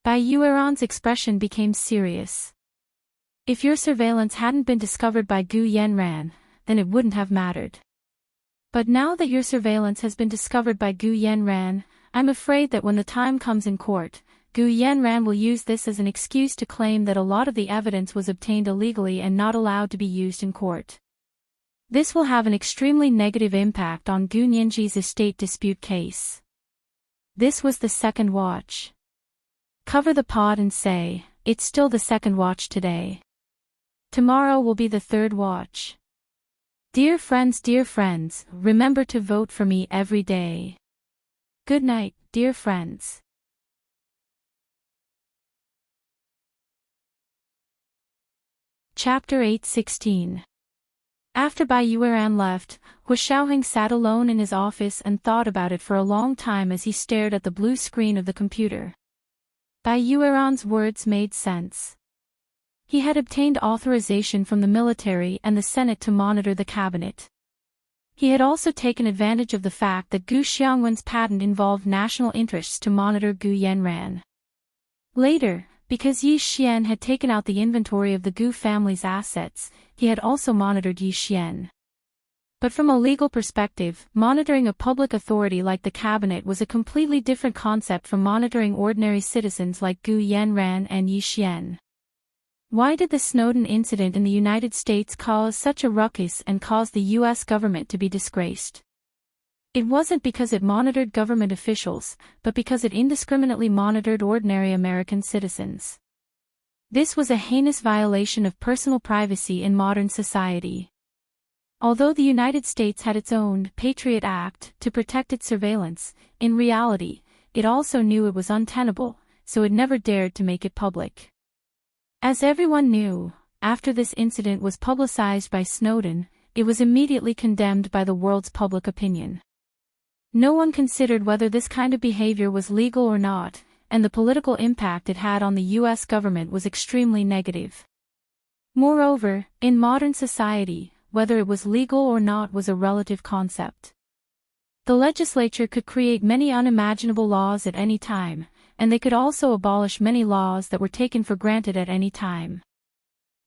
Bai Yueran's expression became serious. "If your surveillance hadn't been discovered by Gu Yanran, then it wouldn't have mattered. But now that your surveillance has been discovered by Gu Yanran, I'm afraid that when the time comes in court, Gu Yanran will use this as an excuse to claim that a lot of the evidence was obtained illegally and not allowed to be used in court. This will have an extremely negative impact on Gu Nianji's estate dispute case." This was the second watch. Cover the pot and say, "It's still the second watch today. Tomorrow will be the third watch. Dear friends, remember to vote for me every day. Good night, dear friends." Chapter 8:16. After Bai Yueran left, Hua Xiaoheng sat alone in his office and thought about it for a long time as he stared at the blue screen of the computer. Bai Yueran's words made sense. He had obtained authorization from the military and the Senate to monitor the cabinet. He had also taken advantage of the fact that Gu Xiangwen's patent involved national interests to monitor Gu Yanran. Later, because Yi Xian had taken out the inventory of the Gu family's assets, he had also monitored Yi Xian. But from a legal perspective, monitoring a public authority like the cabinet was a completely different concept from monitoring ordinary citizens like Gu Yanran and Yi Xian. Why did the Snowden incident in the United States cause such a ruckus and cause the US government to be disgraced? It wasn't because it monitored government officials, but because it indiscriminately monitored ordinary American citizens. This was a heinous violation of personal privacy in modern society. Although the United States had its own Patriot Act to protect its surveillance, in reality, it also knew it was untenable, so it never dared to make it public. As everyone knew, after this incident was publicized by Snowden, it was immediately condemned by the world's public opinion. No one considered whether this kind of behavior was legal or not, and the political impact it had on the US government was extremely negative. Moreover, in modern society, whether it was legal or not was a relative concept. The legislature could create many unimaginable laws at any time, and they could also abolish many laws that were taken for granted at any time.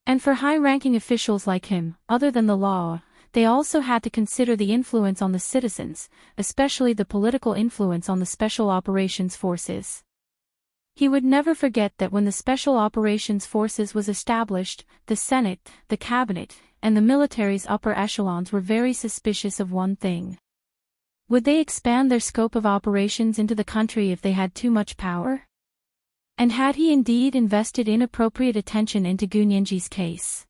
And for high-ranking officials like him, other than the law, they also had to consider the influence on the citizens, especially the political influence on the Special Operations Forces. He would never forget that when the Special Operations Forces was established, the Senate, the Cabinet, and the military's upper echelons were very suspicious of one thing. Would they expand their scope of operations into the country if they had too much power? And had he indeed invested inappropriate attention into Gu Nianji's case?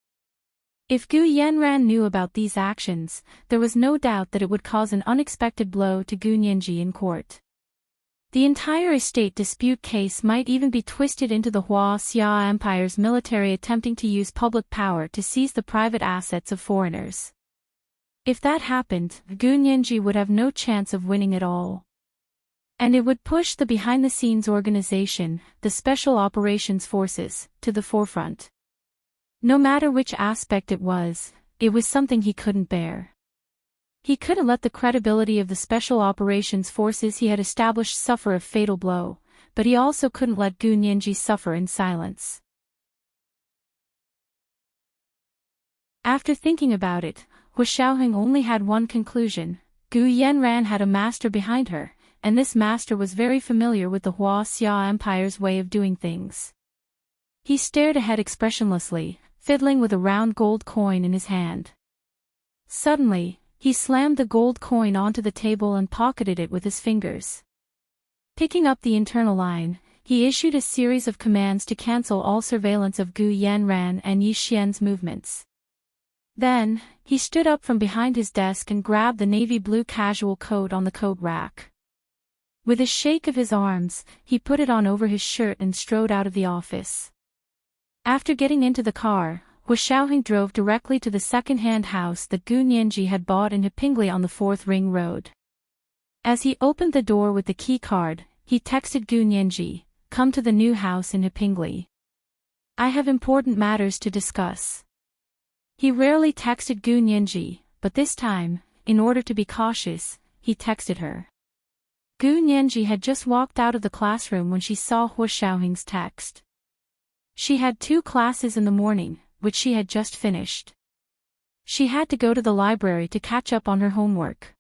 If Gu Yanran knew about these actions, there was no doubt that it would cause an unexpected blow to Gu Nianji in court. The entire estate dispute case might even be twisted into the Hua Xia Empire's military attempting to use public power to seize the private assets of foreigners. If that happened, Gu Nianji would have no chance of winning at all. And it would push the behind-the-scenes organization, the Special Operations Forces, to the forefront. No matter which aspect it was something he couldn't bear. He couldn't let the credibility of the Special Operations Forces he had established suffer a fatal blow, but he also couldn't let Gu Nianji suffer in silence. After thinking about it, Hu Xiaoheng only had one conclusion: Gu Yanran had a master behind her, and this master was very familiar with the Hua Xia Empire's way of doing things. He stared ahead expressionlessly, fiddling with a round gold coin in his hand. Suddenly, he slammed the gold coin onto the table and pocketed it with his fingers. Picking up the internal line, he issued a series of commands to cancel all surveillance of Gu Yanran and Yi Xian's movements. Then, he stood up from behind his desk and grabbed the navy blue casual coat on the coat rack. With a shake of his arms, he put it on over his shirt and strode out of the office. After getting into the car, Hu Xiaoheng drove directly to the second-hand house that Gu Nianji had bought in Hepingli on the 4th Ring Road. As he opened the door with the key card, he texted Gu Nianji, "Come to the new house in Hepingli. I have important matters to discuss." He rarely texted Gu Nianji, but this time, in order to be cautious, he texted her. Gu Nianji had just walked out of the classroom when she saw Hu Xiaoheng's text. She had 2 classes in the morning, which she had just finished. She had to go to the library to catch up on her homework.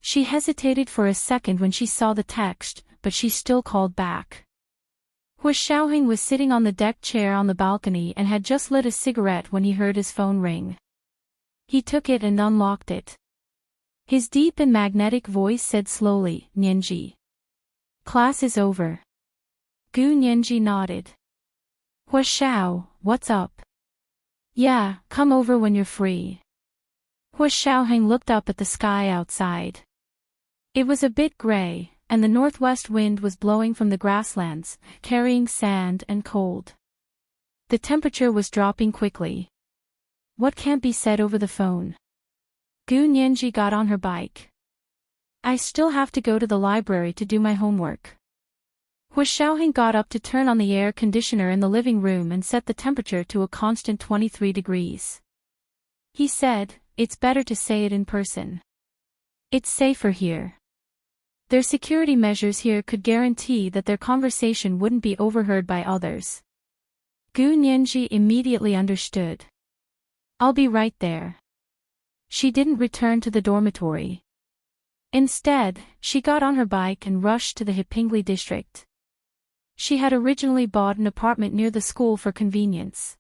She hesitated for a second when she saw the text, but she still called back. Hu Xiaoheng was sitting on the deck chair on the balcony and had just lit a cigarette when he heard his phone ring. He took it and unlocked it. His deep and magnetic voice said slowly, "Nianji. Class is over." Gu Nianji nodded. "Hu Xiao, what's up?" "Yeah, come over when you're free." Hu Xiaoheng looked up at the sky outside. It was a bit gray, and the northwest wind was blowing from the grasslands, carrying sand and cold. The temperature was dropping quickly. What can't be said over the phone? Gu Nianji got on her bike. "I still have to go to the library to do my homework." Hu Xiaoheng got up to turn on the air conditioner in the living room and set the temperature to a constant 23 degrees. He said, "It's better to say it in person. It's safer here. Their security measures here could guarantee that their conversation wouldn't be overheard by others." Gu Nianji immediately understood. "I'll be right there." She didn't return to the dormitory. Instead, she got on her bike and rushed to the Hepingli district. She had originally bought an apartment near the school for convenience.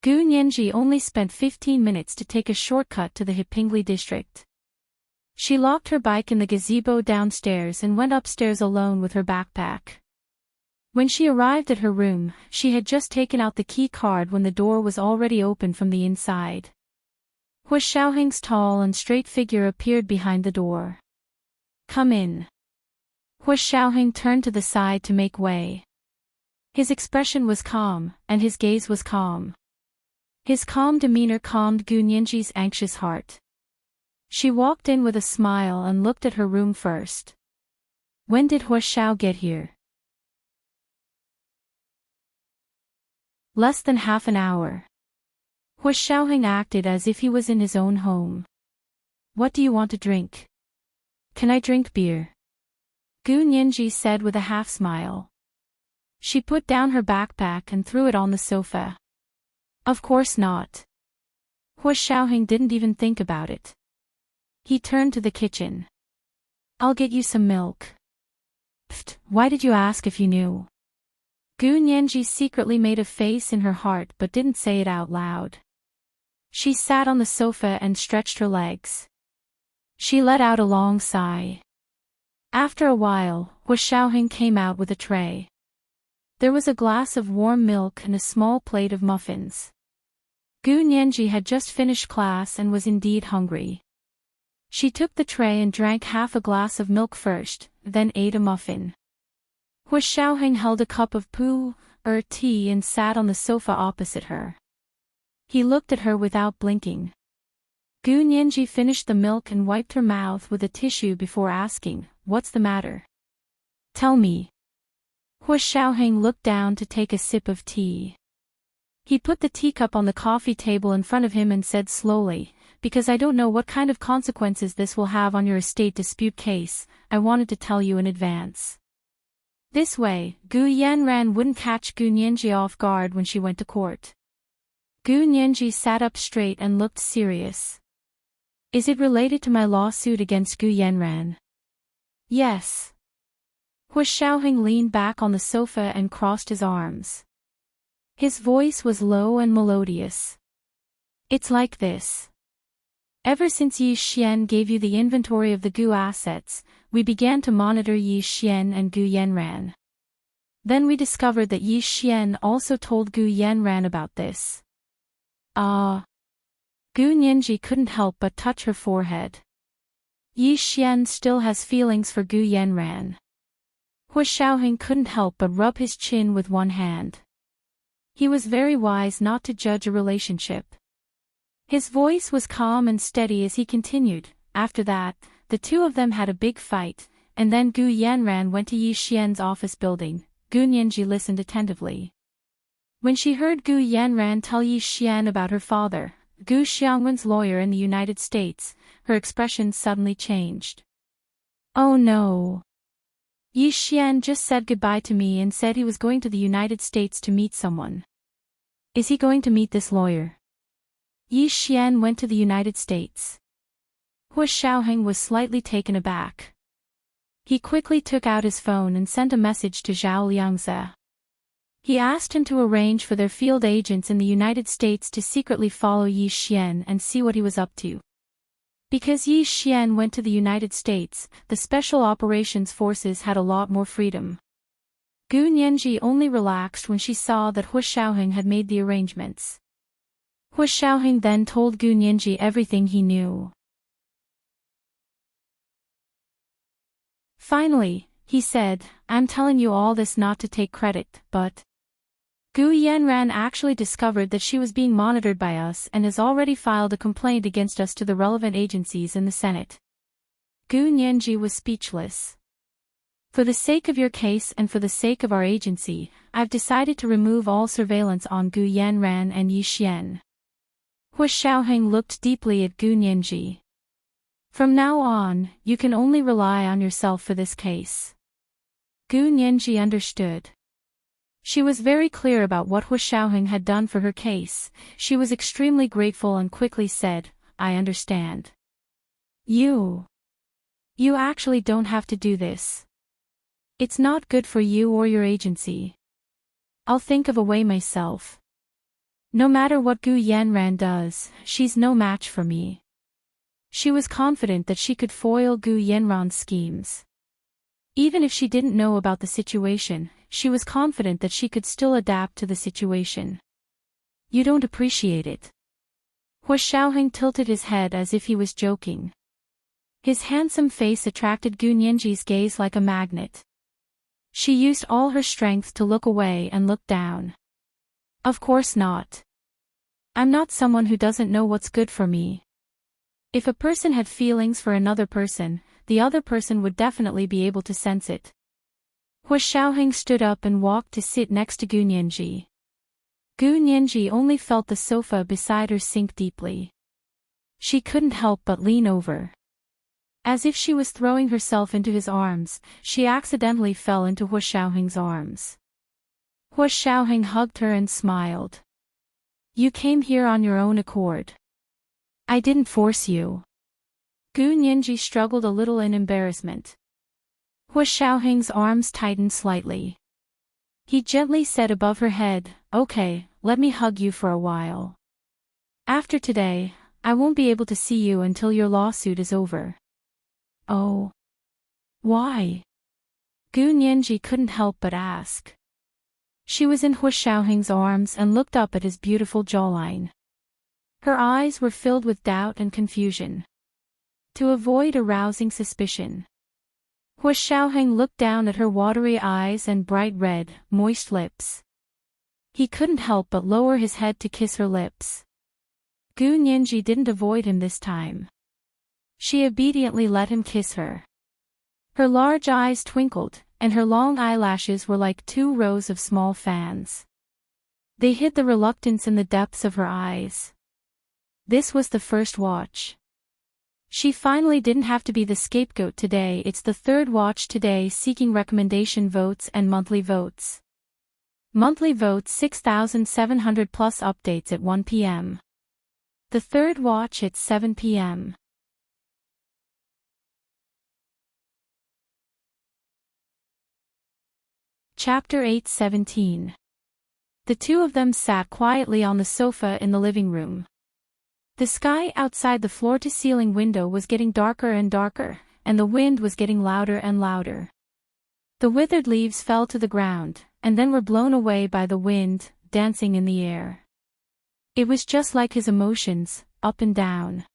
Gu Nianji only spent 15 minutes to take a shortcut to the Hepingli district. She locked her bike in the gazebo downstairs and went upstairs alone with her backpack. When she arrived at her room, she had just taken out the key card when the door was already open from the inside. Hu Xiaoheng's tall and straight figure appeared behind the door. "Come in." Hu Xiaoheng turned to the side to make way. His expression was calm, and his gaze was calm. His calm demeanor calmed Gu Nianji's anxious heart. She walked in with a smile and looked at her room first. "When did Hu Xiao get here?" "Less than half an hour." Hu Xiaoheng acted as if he was in his own home. "What do you want to drink?" "Can I drink beer?" Gu Nianji said with a half-smile. She put down her backpack and threw it on the sofa. "Of course not." Hu Xiaoheng didn't even think about it. He turned to the kitchen. "I'll get you some milk." "Pfft, why did you ask if you knew?" Gu Nianji secretly made a face in her heart but didn't say it out loud. She sat on the sofa and stretched her legs. She let out a long sigh. After a while, Hu Xiaoheng came out with a tray. There was a glass of warm milk and a small plate of muffins. Gu Nianji had just finished class and was indeed hungry. She took the tray and drank half a glass of milk first, then ate a muffin. Hu Xiaoheng held a cup of tea and sat on the sofa opposite her. He looked at her without blinking. Gu Nianji finished the milk and wiped her mouth with a tissue before asking, "What's the matter? Tell me." Hu Xiaoheng looked down to take a sip of tea. He put the teacup on the coffee table in front of him and said slowly, "Because I don't know what kind of consequences this will have on your estate dispute case, I wanted to tell you in advance. This way, Gu Yanran wouldn't catch Gu Nianji off guard when she went to court." Gu Nianji sat up straight and looked serious. "Is it related to my lawsuit against Gu Yanran?" "Yes." Hu Xiaoheng leaned back on the sofa and crossed his arms. His voice was low and melodious. "It's like this. Ever since Yi Xian gave you the inventory of the Gu assets, we began to monitor Yi Xian and Gu Yanran. Then we discovered that Yi Xian also told Gu Yanran about this." Gu Nianji couldn't help but touch her forehead. Yi Xian still has feelings for Gu Yanran. Hu Xiaoheng couldn't help but rub his chin with one hand. He was very wise not to judge a relationship. His voice was calm and steady as he continued. "After that, the two of them had a big fight, and then Gu Yanran went to Yi Xian's office building." Gu Nianji listened attentively. When she heard Gu Yanran tell Yi Xian about her father, Gu Xiangwen's lawyer in the United States, her expression suddenly changed. "Oh no. Yi Xian just said goodbye to me and said he was going to the United States to meet someone. Is he going to meet this lawyer?" Yi Xian went to the United States. Hu Xiaoheng was slightly taken aback. He quickly took out his phone and sent a message to Zhao Liangze. He asked him to arrange for their field agents in the United States to secretly follow Yi Xian and see what he was up to. Because Yi Xian went to the United States, the Special Operations Forces had a lot more freedom. Gu Nianji only relaxed when she saw that Hu Xiaoheng had made the arrangements. Hu Xiaoheng then told Gu Nianji everything he knew. Finally, he said, "I'm telling you all this not to take credit, but Gu Yanran actually discovered that she was being monitored by us and has already filed a complaint against us to the relevant agencies in the Senate." Gu Nianji was speechless. "For the sake of your case and for the sake of our agency, I've decided to remove all surveillance on Gu Yanran and Yi Xian." Hu Xiaoheng looked deeply at Gu Nianji. "From now on, you can only rely on yourself for this case." Gu Nianji understood. She was very clear about what Hu Xiaoheng had done for her case. She was extremely grateful and quickly said, "I understand. You actually don't have to do this. It's not good for you or your agency. I'll think of a way myself. No matter what Gu Yanran does, she's no match for me." She was confident that she could foil Gu Yanran's schemes. Even if she didn't know about the situation, she was confident that she could still adapt to the situation. "You don't appreciate it." Hu Xiaoheng tilted his head as if he was joking. His handsome face attracted Gu Nianji's gaze like a magnet. She used all her strength to look away and look down. "Of course not. I'm not someone who doesn't know what's good for me. If a person had feelings for another person, the other person would definitely be able to sense it." Hu Xiaoheng stood up and walked to sit next to Gu Nianji. Gu Nianji only felt the sofa beside her sink deeply. She couldn't help but lean over. As if she was throwing herself into his arms, she accidentally fell into Hu Xiaoheng's arms. Hu Xiaoheng hugged her and smiled. "You came here on your own accord. I didn't force you." Gu Nianji struggled a little in embarrassment. Hu Xiaoheng's arms tightened slightly. He gently said above her head, "Okay, let me hug you for a while. After today, I won't be able to see you until your lawsuit is over." "Oh. Why?" Gu Nianji couldn't help but ask. She was in Hu Xiaoheng's arms and looked up at his beautiful jawline. Her eyes were filled with doubt and confusion. To avoid arousing suspicion, Hua Xiaoheng looked down at her watery eyes and bright red, moist lips. He couldn't help but lower his head to kiss her lips. Gu Nianji didn't avoid him this time. She obediently let him kiss her. Her large eyes twinkled, and her long eyelashes were like 2 rows of small fans. They hid the reluctance in the depths of her eyes. This was the first watch. She finally didn't have to be the scapegoat today. It's the 3rd watch today, seeking recommendation votes and monthly votes. Monthly votes 6,700 plus updates at 1 p.m. The 3rd watch at 7 p.m. Chapter 8:17. The two of them sat quietly on the sofa in the living room. The sky outside the floor-to-ceiling window was getting darker and darker, and the wind was getting louder and louder. The withered leaves fell to the ground, and then were blown away by the wind, dancing in the air. It was just like his emotions, up and down.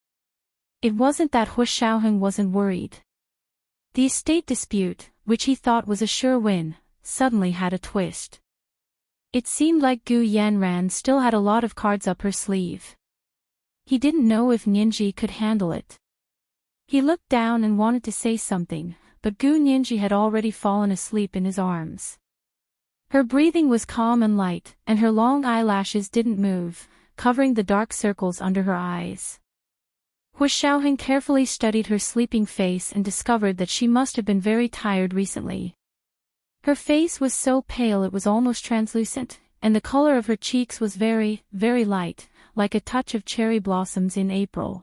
It wasn't that Hua Xiaoheng wasn't worried. The estate dispute, which he thought was a sure win, suddenly had a twist. It seemed like Gu Yanran still had a lot of cards up her sleeve. He didn't know if Nianji could handle it. He looked down and wanted to say something, but Gu Nianji had already fallen asleep in his arms. Her breathing was calm and light, and her long eyelashes didn't move, covering the dark circles under her eyes. Hua Xiaoheng carefully studied her sleeping face and discovered that she must have been very tired recently. Her face was so pale it was almost translucent, and the color of her cheeks was very, very light, like a touch of cherry blossoms in April.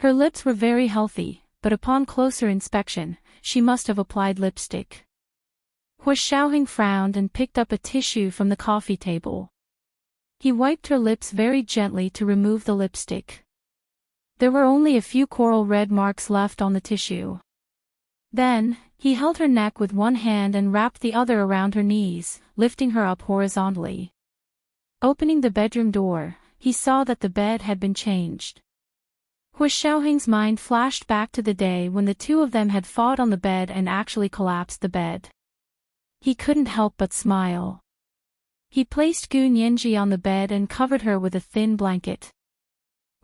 Her lips were very healthy, but upon closer inspection, she must have applied lipstick. Hua Xiaoheng frowned and picked up a tissue from the coffee table. He wiped her lips very gently to remove the lipstick. There were only a few coral red marks left on the tissue. Then, he held her neck with one hand and wrapped the other around her knees, lifting her up horizontally. Opening the bedroom door, he saw that the bed had been changed. Hua Xiaoheng's mind flashed back to the day when the two of them had fought on the bed and actually collapsed the bed. He couldn't help but smile. He placed Gu Nianji on the bed and covered her with a thin blanket.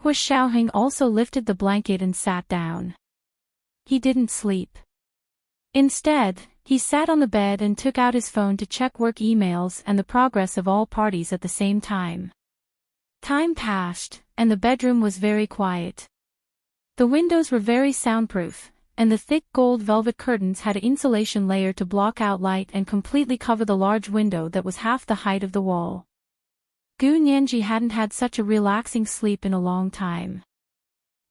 Hua Xiaoheng also lifted the blanket and sat down. He didn't sleep. Instead, he sat on the bed and took out his phone to check work emails and the progress of all parties at the same time. Time passed, and the bedroom was very quiet. The windows were very soundproof, and the thick gold velvet curtains had an insulation layer to block out light and completely cover the large window that was half the height of the wall. Gu Nianji hadn't had such a relaxing sleep in a long time.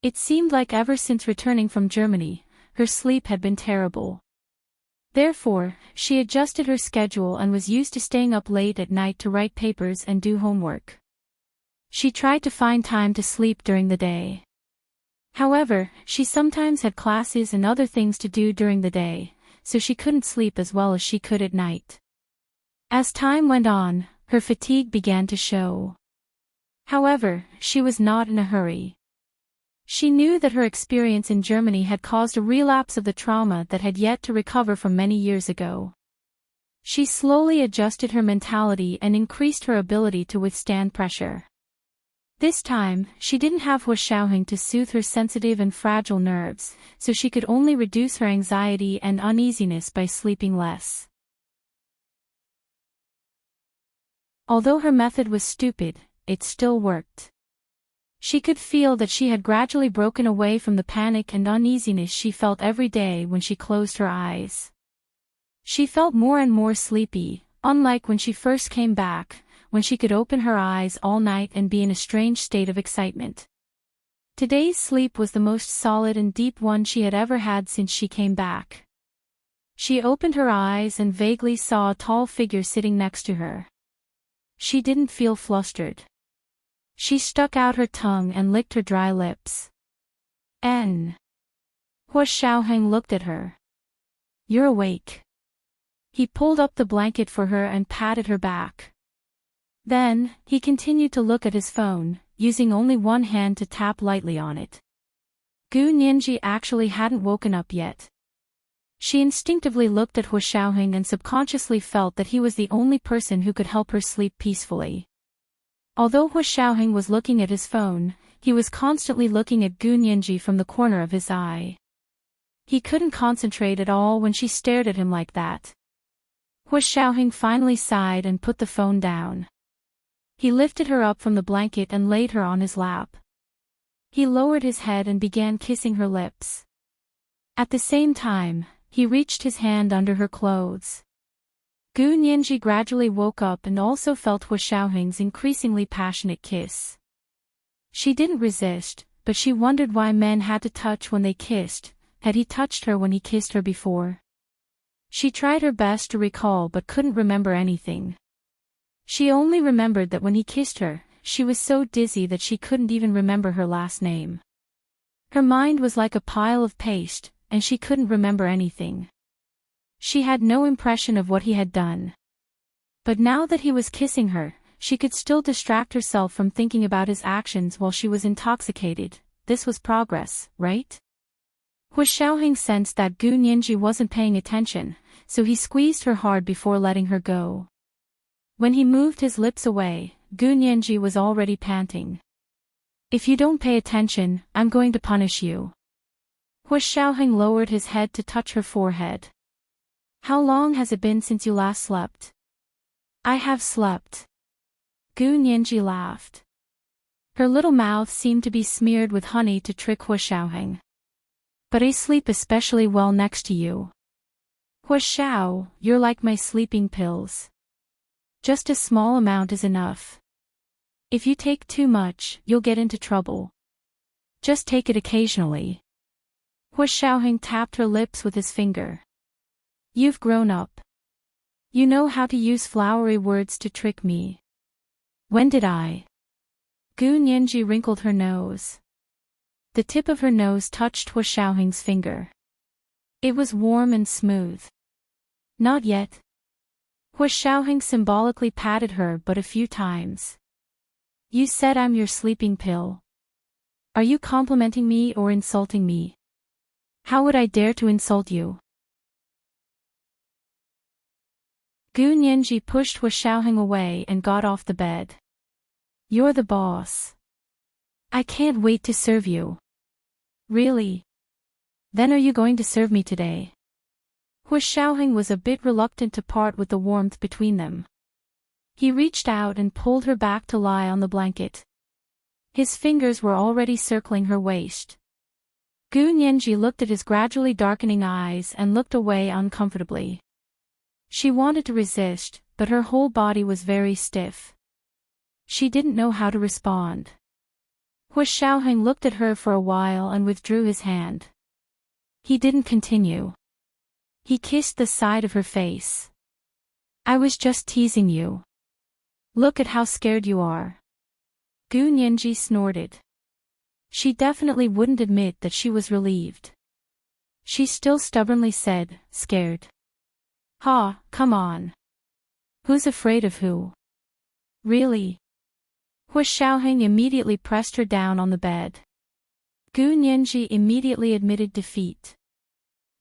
It seemed like ever since returning from Germany, her sleep had been terrible. Therefore, she adjusted her schedule and was used to staying up late at night to write papers and do homework. She tried to find time to sleep during the day. However, she sometimes had classes and other things to do during the day, so she couldn't sleep as well as she could at night. As time went on, her fatigue began to show. However, she was not in a hurry. She knew that her experience in Germany had caused a relapse of the trauma that had yet to recover from many years ago. She slowly adjusted her mentality and increased her ability to withstand pressure. This time, she didn't have Hua Xiaoheng to soothe her sensitive and fragile nerves, so she could only reduce her anxiety and uneasiness by sleeping less. Although her method was stupid, it still worked. She could feel that she had gradually broken away from the panic and uneasiness she felt every day when she closed her eyes. She felt more and more sleepy, unlike when she first came back, when she could open her eyes all night and be in a strange state of excitement. Today's sleep was the most solid and deep one she had ever had since she came back. She opened her eyes and vaguely saw a tall figure sitting next to her. She didn't feel flustered. She stuck out her tongue and licked her dry lips. Hua Xiaoheng looked at her. "You're awake." He pulled up the blanket for her and patted her back. Then, he continued to look at his phone, using only one hand to tap lightly on it. Gu Nianji actually hadn't woken up yet. She instinctively looked at Hu Xiaoheng and subconsciously felt that he was the only person who could help her sleep peacefully. Although Hu Xiaoheng was looking at his phone, he was constantly looking at Gu Nianji from the corner of his eye. He couldn't concentrate at all when she stared at him like that. Hu Xiaoheng finally sighed and put the phone down. He lifted her up from the blanket and laid her on his lap. He lowered his head and began kissing her lips. At the same time, he reached his hand under her clothes. Gu Nianji gradually woke up and also felt Hu Xiaoheng's increasingly passionate kiss. She didn't resist, but she wondered why men had to touch when they kissed. Had he touched her when he kissed her before? She tried her best to recall but couldn't remember anything. She only remembered that when he kissed her, she was so dizzy that she couldn't even remember her last name. Her mind was like a pile of paste, and she couldn't remember anything. She had no impression of what he had done. But now that he was kissing her, she could still distract herself from thinking about his actions while she was intoxicated. This was progress, right? Hu Xiaoheng sensed that Gu Nianji wasn't paying attention, so he squeezed her hard before letting her go. When he moved his lips away, Gu Nianji was already panting. "If you don't pay attention, I'm going to punish you." Hu Xiaoheng lowered his head to touch her forehead. "How long has it been since you last slept?" "I have slept." Gu Nianji laughed. Her little mouth seemed to be smeared with honey to trick Hu Xiaoheng. "But I sleep especially well next to you. Hu Xiao, you're like my sleeping pills. Just a small amount is enough. If you take too much, you'll get into trouble. Just take it occasionally." Hu Xiaoheng tapped her lips with his finger. "You've grown up. You know how to use flowery words to trick me." "When did I?" Gu Nianji wrinkled her nose. The tip of her nose touched Hu Xiaoheng's finger. It was warm and smooth. "Not yet." Hu Xiaoheng symbolically patted her but a few times. "You said I'm your sleeping pill. Are you complimenting me or insulting me? How would I dare to insult you?" Gu Nianji pushed Hu Xiaoheng away and got off the bed. "You're the boss. I can't wait to serve you." "Really? Then are you going to serve me today?" Hu Xiaoheng was a bit reluctant to part with the warmth between them. He reached out and pulled her back to lie on the blanket. His fingers were already circling her waist. Gu Nianji looked at his gradually darkening eyes and looked away uncomfortably. She wanted to resist, but her whole body was very stiff. She didn't know how to respond. Hu Xiaoheng looked at her for a while and withdrew his hand. He didn't continue. He kissed the side of her face. "I was just teasing you. Look at how scared you are." Gu Nianji snorted. She definitely wouldn't admit that she was relieved. She still stubbornly said, "Scared? Ha, come on. Who's afraid of who? Really?" Hu Xiaoheng immediately pressed her down on the bed. Gu Nianji immediately admitted defeat.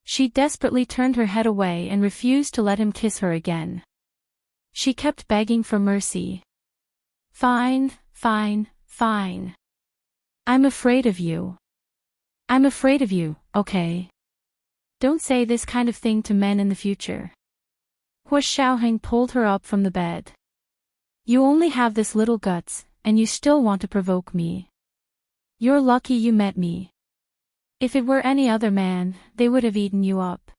She desperately turned her head away and refused to let him kiss her again. She kept begging for mercy. "Fine, fine, fine. I'm afraid of you. I'm afraid of you, okay? Don't say this kind of thing to men in the future." Hu Xiaoheng pulled her up from the bed. "You only have this little guts, and you still want to provoke me. You're lucky you met me. If it were any other man, they would have eaten you up."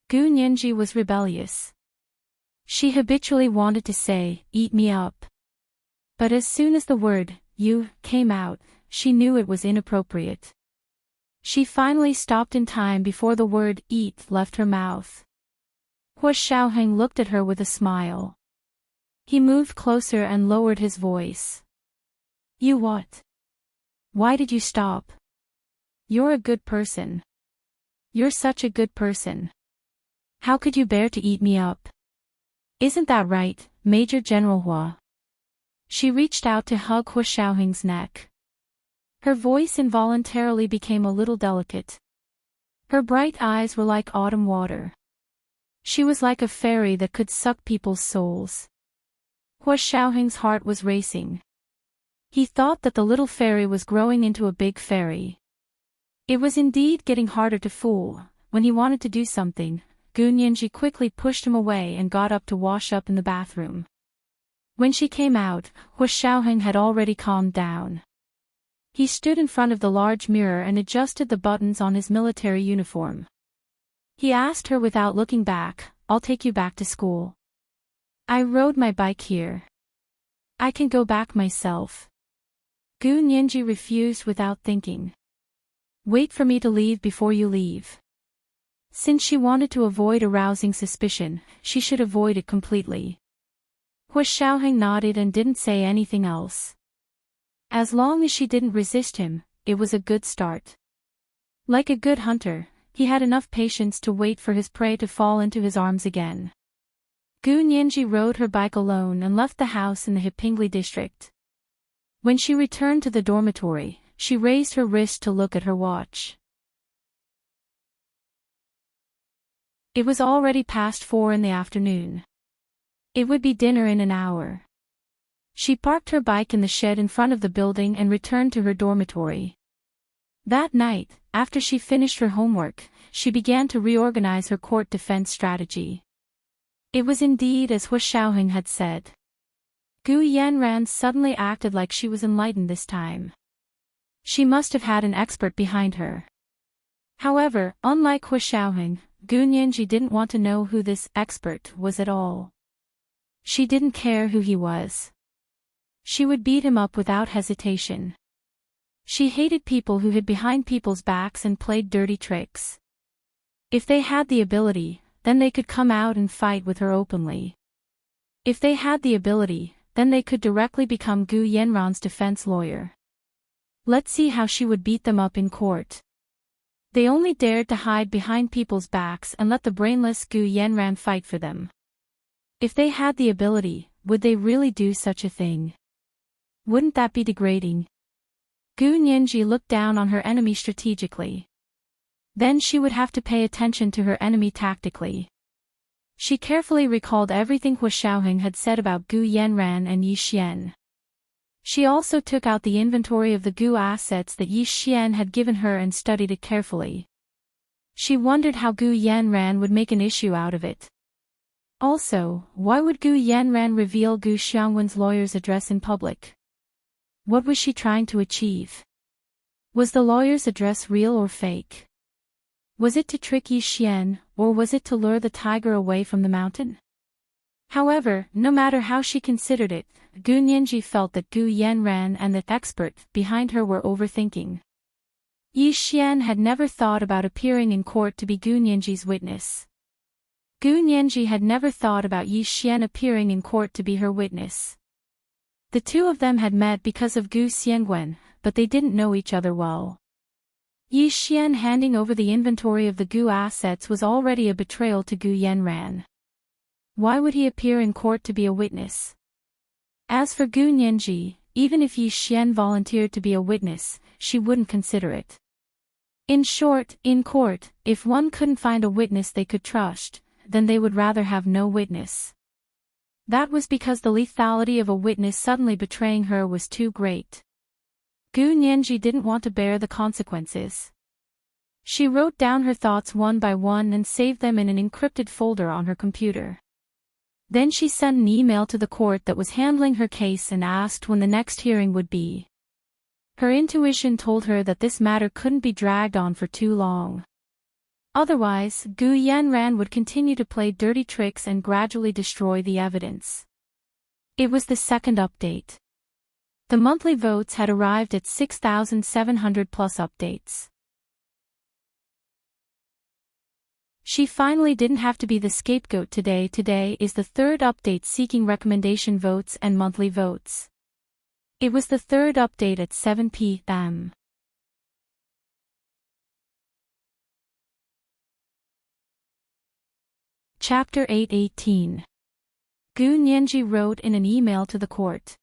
Gu Nianji was rebellious. She habitually wanted to say, "Eat me up." But as soon as the word, "you," came out, she knew it was inappropriate. She finally stopped in time before the word, "eat," left her mouth. Hu Xiaoheng looked at her with a smile. He moved closer and lowered his voice. "You what? Why did you stop? You're a good person. You're such a good person. How could you bear to eat me up? Isn't that right, Major General Hua?" She reached out to hug Hua Xiaoheng's neck. Her voice involuntarily became a little delicate. Her bright eyes were like autumn water. She was like a fairy that could suck people's souls. Hua Xiaoheng's heart was racing. He thought that the little fairy was growing into a big fairy. It was indeed getting harder to fool. When he wanted to do something, Gu Nianji quickly pushed him away and got up to wash up in the bathroom. When she came out, Hua Xiaoheng had already calmed down. He stood in front of the large mirror and adjusted the buttons on his military uniform. He asked her without looking back, "I'll take you back to school. I rode my bike here. I can go back myself." Gu Nianji refused without thinking. "Wait for me to leave before you leave." Since she wanted to avoid arousing suspicion, she should avoid it completely. Hua Xiaoheng nodded and didn't say anything else. As long as she didn't resist him, it was a good start. Like a good hunter, he had enough patience to wait for his prey to fall into his arms again. Gu Nianji rode her bike alone and left the house in the Hepingli district. When she returned to the dormitory, she raised her wrist to look at her watch. It was already past 4 in the afternoon. It would be dinner in an hour. She parked her bike in the shed in front of the building and returned to her dormitory. That night, after she finished her homework, she began to reorganize her court defense strategy. It was indeed as Hua Xiaoheng had said. Gu Yanran suddenly acted like she was enlightened this time. She must have had an expert behind her. However, unlike Hua Xiaoheng, Gu Nianji didn't want to know who this expert was at all. She didn't care who he was. She would beat him up without hesitation. She hated people who hid behind people's backs and played dirty tricks. If they had the ability, then they could come out and fight with her openly. If they had the ability, then they could directly become Gu Yanran's defense lawyer. Let's see how she would beat them up in court. They only dared to hide behind people's backs and let the brainless Gu Yanran fight for them. If they had the ability, would they really do such a thing? Wouldn't that be degrading? Gu Nianji looked down on her enemy strategically. Then she would have to pay attention to her enemy tactically. She carefully recalled everything Hua Xiaoheng had said about Gu Yanran and Yi Xian. She also took out the inventory of the Gu assets that Yi Xian had given her and studied it carefully. She wondered how Gu Yanran would make an issue out of it. Also, why would Gu Yanran reveal Gu Xiangwen's lawyer's address in public? What was she trying to achieve? Was the lawyer's address real or fake? Was it to trick Yi Xian, or was it to lure the tiger away from the mountain? However, no matter how she considered it, Gu Nianji felt that Gu Yanran and the expert behind her were overthinking. Yi Xian had never thought about appearing in court to be Gu Nianji's witness. Gu Nianji had never thought about Yi Xian appearing in court to be her witness. The two of them had met because of Gu Xiangwen, but they didn't know each other well. Yi Xian handing over the inventory of the Gu assets was already a betrayal to Gu Yanran. Why would he appear in court to be a witness? As for Gu Nianji, even if Yi Xian volunteered to be a witness, she wouldn't consider it. In short, in court, if one couldn't find a witness they could trust, then they would rather have no witness. That was because the lethality of a witness suddenly betraying her was too great. Gu Nianji didn't want to bear the consequences. She wrote down her thoughts one by one and saved them in an encrypted folder on her computer. Then she sent an email to the court that was handling her case and asked when the next hearing would be. Her intuition told her that this matter couldn't be dragged on for too long. Otherwise, Gu Yanran would continue to play dirty tricks and gradually destroy the evidence. It was the second update. The monthly votes had arrived at 6,700 plus updates. She finally didn't have to be the scapegoat today. Today is the third update seeking recommendation votes and monthly votes. It was the third update at 7 p.m. Chapter 8:18. Gu Nianji wrote in an email to the court.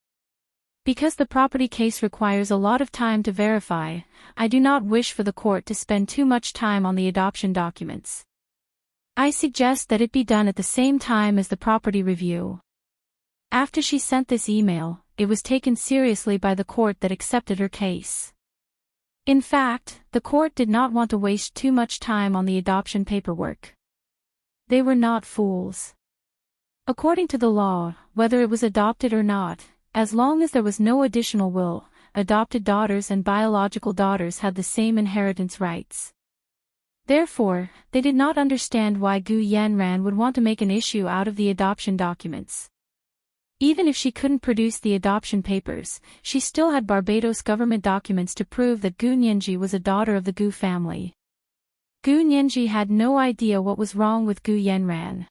Because the property case requires a lot of time to verify, I do not wish for the court to spend too much time on the adoption documents. I suggest that it be done at the same time as the property review. After she sent this email, it was taken seriously by the court that accepted her case. In fact, the court did not want to waste too much time on the adoption paperwork. They were not fools. According to the law, whether it was adopted or not, as long as there was no additional will, adopted daughters and biological daughters had the same inheritance rights. Therefore, they did not understand why Gu Yanran would want to make an issue out of the adoption documents. Even if she couldn't produce the adoption papers, she still had Barbados government documents to prove that Gu Nyenji was a daughter of the Gu family. Gu Nyenji had no idea what was wrong with Gu Yanran.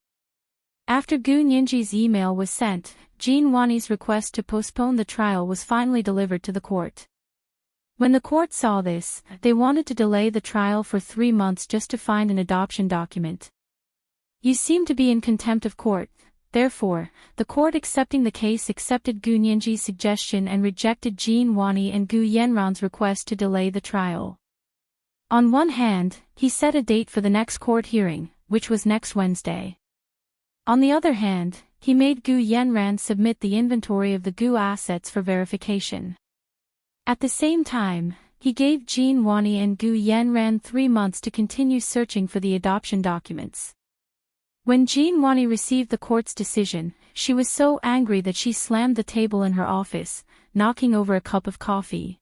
After Gu Nyenji's email was sent, Jean Wani's request to postpone the trial was finally delivered to the court. When the court saw this, they wanted to delay the trial for 3 months just to find an adoption document. You seem to be in contempt of court. Therefore, the court accepting the case accepted Gu Nyenji's suggestion and rejected Jean Wani and Gu Yanran's request to delay the trial. On one hand, he set a date for the next court hearing, which was next Wednesday. On the other hand, he made Gu Yanran submit the inventory of the Gu assets for verification. At the same time, he gave Jean Wani and Gu Yanran 3 months to continue searching for the adoption documents. When Jean Wani received the court's decision, she was so angry that she slammed the table in her office, knocking over a cup of coffee.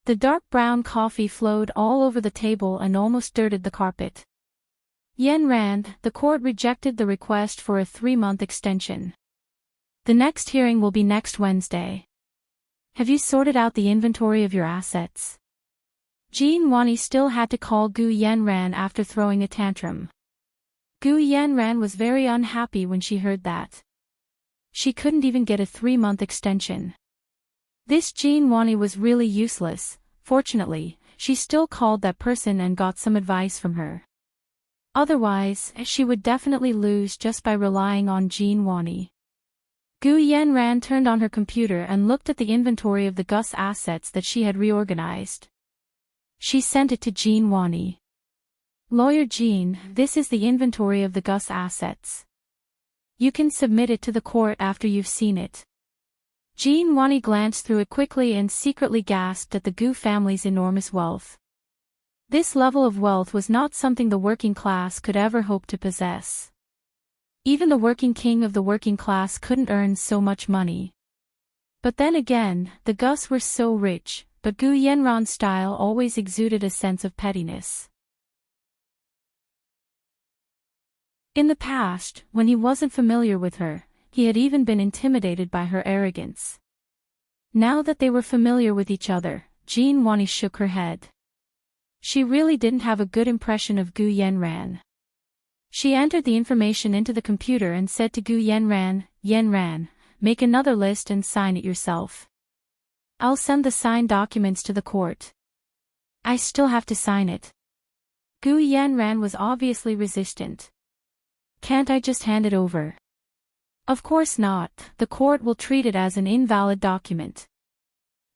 The dark brown coffee flowed all over the table and almost dirted the carpet. Yanran, the court rejected the request for a 3-month extension. The next hearing will be next Wednesday. Have you sorted out the inventory of your assets? Jean Wani still had to call Gu Yanran after throwing a tantrum. Gu Yanran was very unhappy when she heard that. She couldn't even get a 3-month extension. This Jean Wani was really useless. Fortunately, she still called that person and got some advice from her. Otherwise, she would definitely lose just by relying on Jean Wani. Gu Yanran turned on her computer and looked at the inventory of the Gus assets that she had reorganized. She sent it to Jean Wani. Lawyer Jean, this is the inventory of the Gus assets. You can submit it to the court after you've seen it. Jean Wani glanced through it quickly and secretly gasped at the Gu family's enormous wealth. This level of wealth was not something the working class could ever hope to possess. Even the working king of the working class couldn't earn so much money. But then again, the Gus were so rich, but Gu Yanran's style always exuded a sense of pettiness. In the past, when he wasn't familiar with her, he had even been intimidated by her arrogance. Now that they were familiar with each other, Jean Wani shook her head. She really didn't have a good impression of Gu Yanran. She entered the information into the computer and said to Gu Yanran, "Yanran, make another list and sign it yourself. I'll send the signed documents to the court." "I still have to sign it." Gu Yanran was obviously resistant. "Can't I just hand it over?" "Of course not, the court will treat it as an invalid document."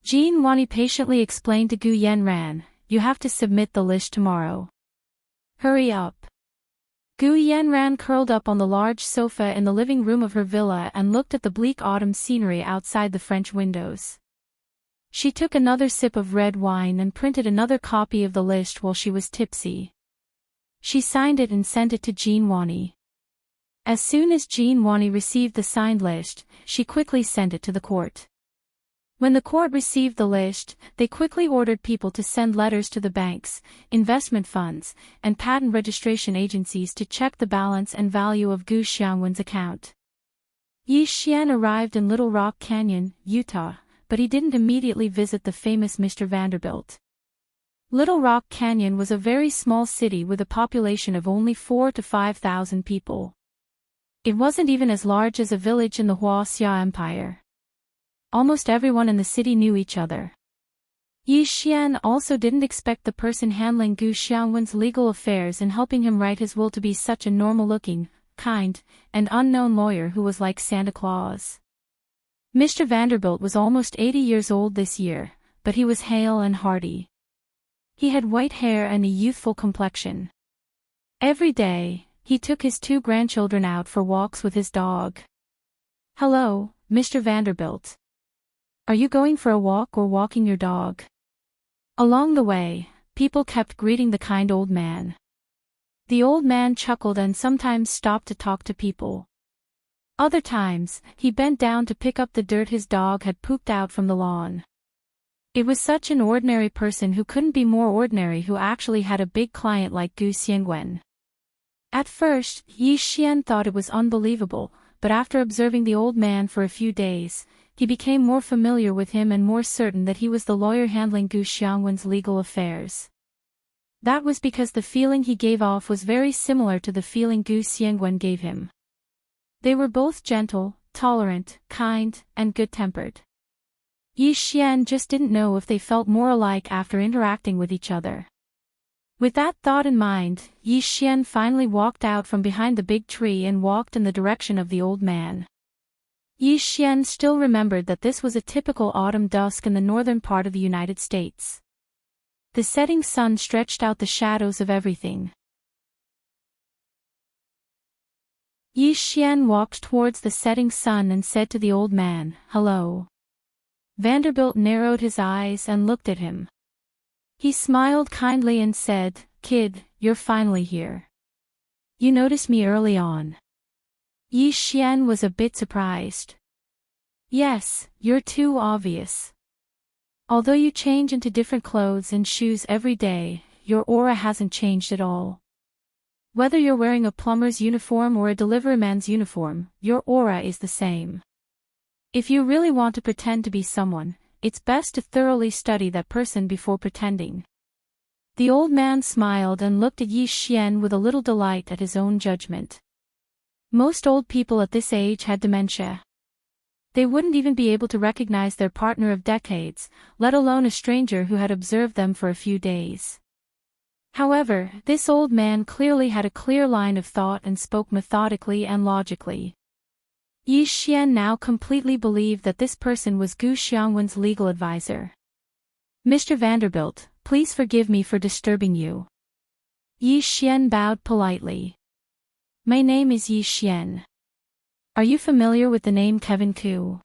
Jean Wani patiently explained to Gu Yanran, "You have to submit the list tomorrow. Hurry up." Gu Yanran curled up on the large sofa in the living room of her villa and looked at the bleak autumn scenery outside the French windows. She took another sip of red wine and printed another copy of the list while she was tipsy. She signed it and sent it to Jean Wani. As soon as Jean Wani received the signed list, she quickly sent it to the court. When the court received the list, they quickly ordered people to send letters to the banks, investment funds, and patent registration agencies to check the balance and value of Gu Xiangwen's account. Yi Xian arrived in Little Rock Canyon, Utah, but he didn't immediately visit the famous Mr. Vanderbilt. Little Rock Canyon was a very small city with a population of only 4,000 to 5,000 people. It wasn't even as large as a village in the Huaxia Empire. Almost everyone in the city knew each other. Yi Xian also didn't expect the person handling Gu Xiangwen's legal affairs and helping him write his will to be such a normal-looking, kind, and unknown lawyer who was like Santa Claus. Mr. Vanderbilt was almost 80 years old this year, but he was hale and hearty. He had white hair and a youthful complexion. Every day, he took his 2 grandchildren out for walks with his dog. "Hello, Mr. Vanderbilt. Are you going for a walk or walking your dog?" Along the way, people kept greeting the kind old man. The old man chuckled and sometimes stopped to talk to people. Other times, he bent down to pick up the dirt his dog had pooped out from the lawn. It was such an ordinary person who couldn't be more ordinary who actually had a big client like Gu Xiangwen. At first, Yi Xian thought it was unbelievable, but after observing the old man for a few days, he became more familiar with him and more certain that he was the lawyer handling Gu Xiangwen's legal affairs. That was because the feeling he gave off was very similar to the feeling Gu Xiangwen gave him. They were both gentle, tolerant, kind, and good-tempered. Yi Xian just didn't know if they felt more alike after interacting with each other. With that thought in mind, Yi Xian finally walked out from behind the big tree and walked in the direction of the old man. Yi Xian still remembered that this was a typical autumn dusk in the northern part of the United States. The setting sun stretched out the shadows of everything. Yi Xian walked towards the setting sun and said to the old man, "Hello." Vanderbilt narrowed his eyes and looked at him. He smiled kindly and said, "Kid, you're finally here. You noticed me early on." Yi Xian was a bit surprised. "Yes, you're too obvious. Although you change into different clothes and shoes every day, your aura hasn't changed at all. Whether you're wearing a plumber's uniform or a deliveryman's uniform, your aura is the same. If you really want to pretend to be someone, it's best to thoroughly study that person before pretending." The old man smiled and looked at Yi Xian with a little delight at his own judgment. Most old people at this age had dementia. They wouldn't even be able to recognize their partner of decades, let alone a stranger who had observed them for a few days. However, this old man clearly had a clear line of thought and spoke methodically and logically. Yi Xian now completely believed that this person was Gu Xiangwen's legal advisor. "Mr. Vanderbilt, please forgive me for disturbing you." Yi Xian bowed politely. "My name is Yi Xian. Are you familiar with the name Kevin Ku?"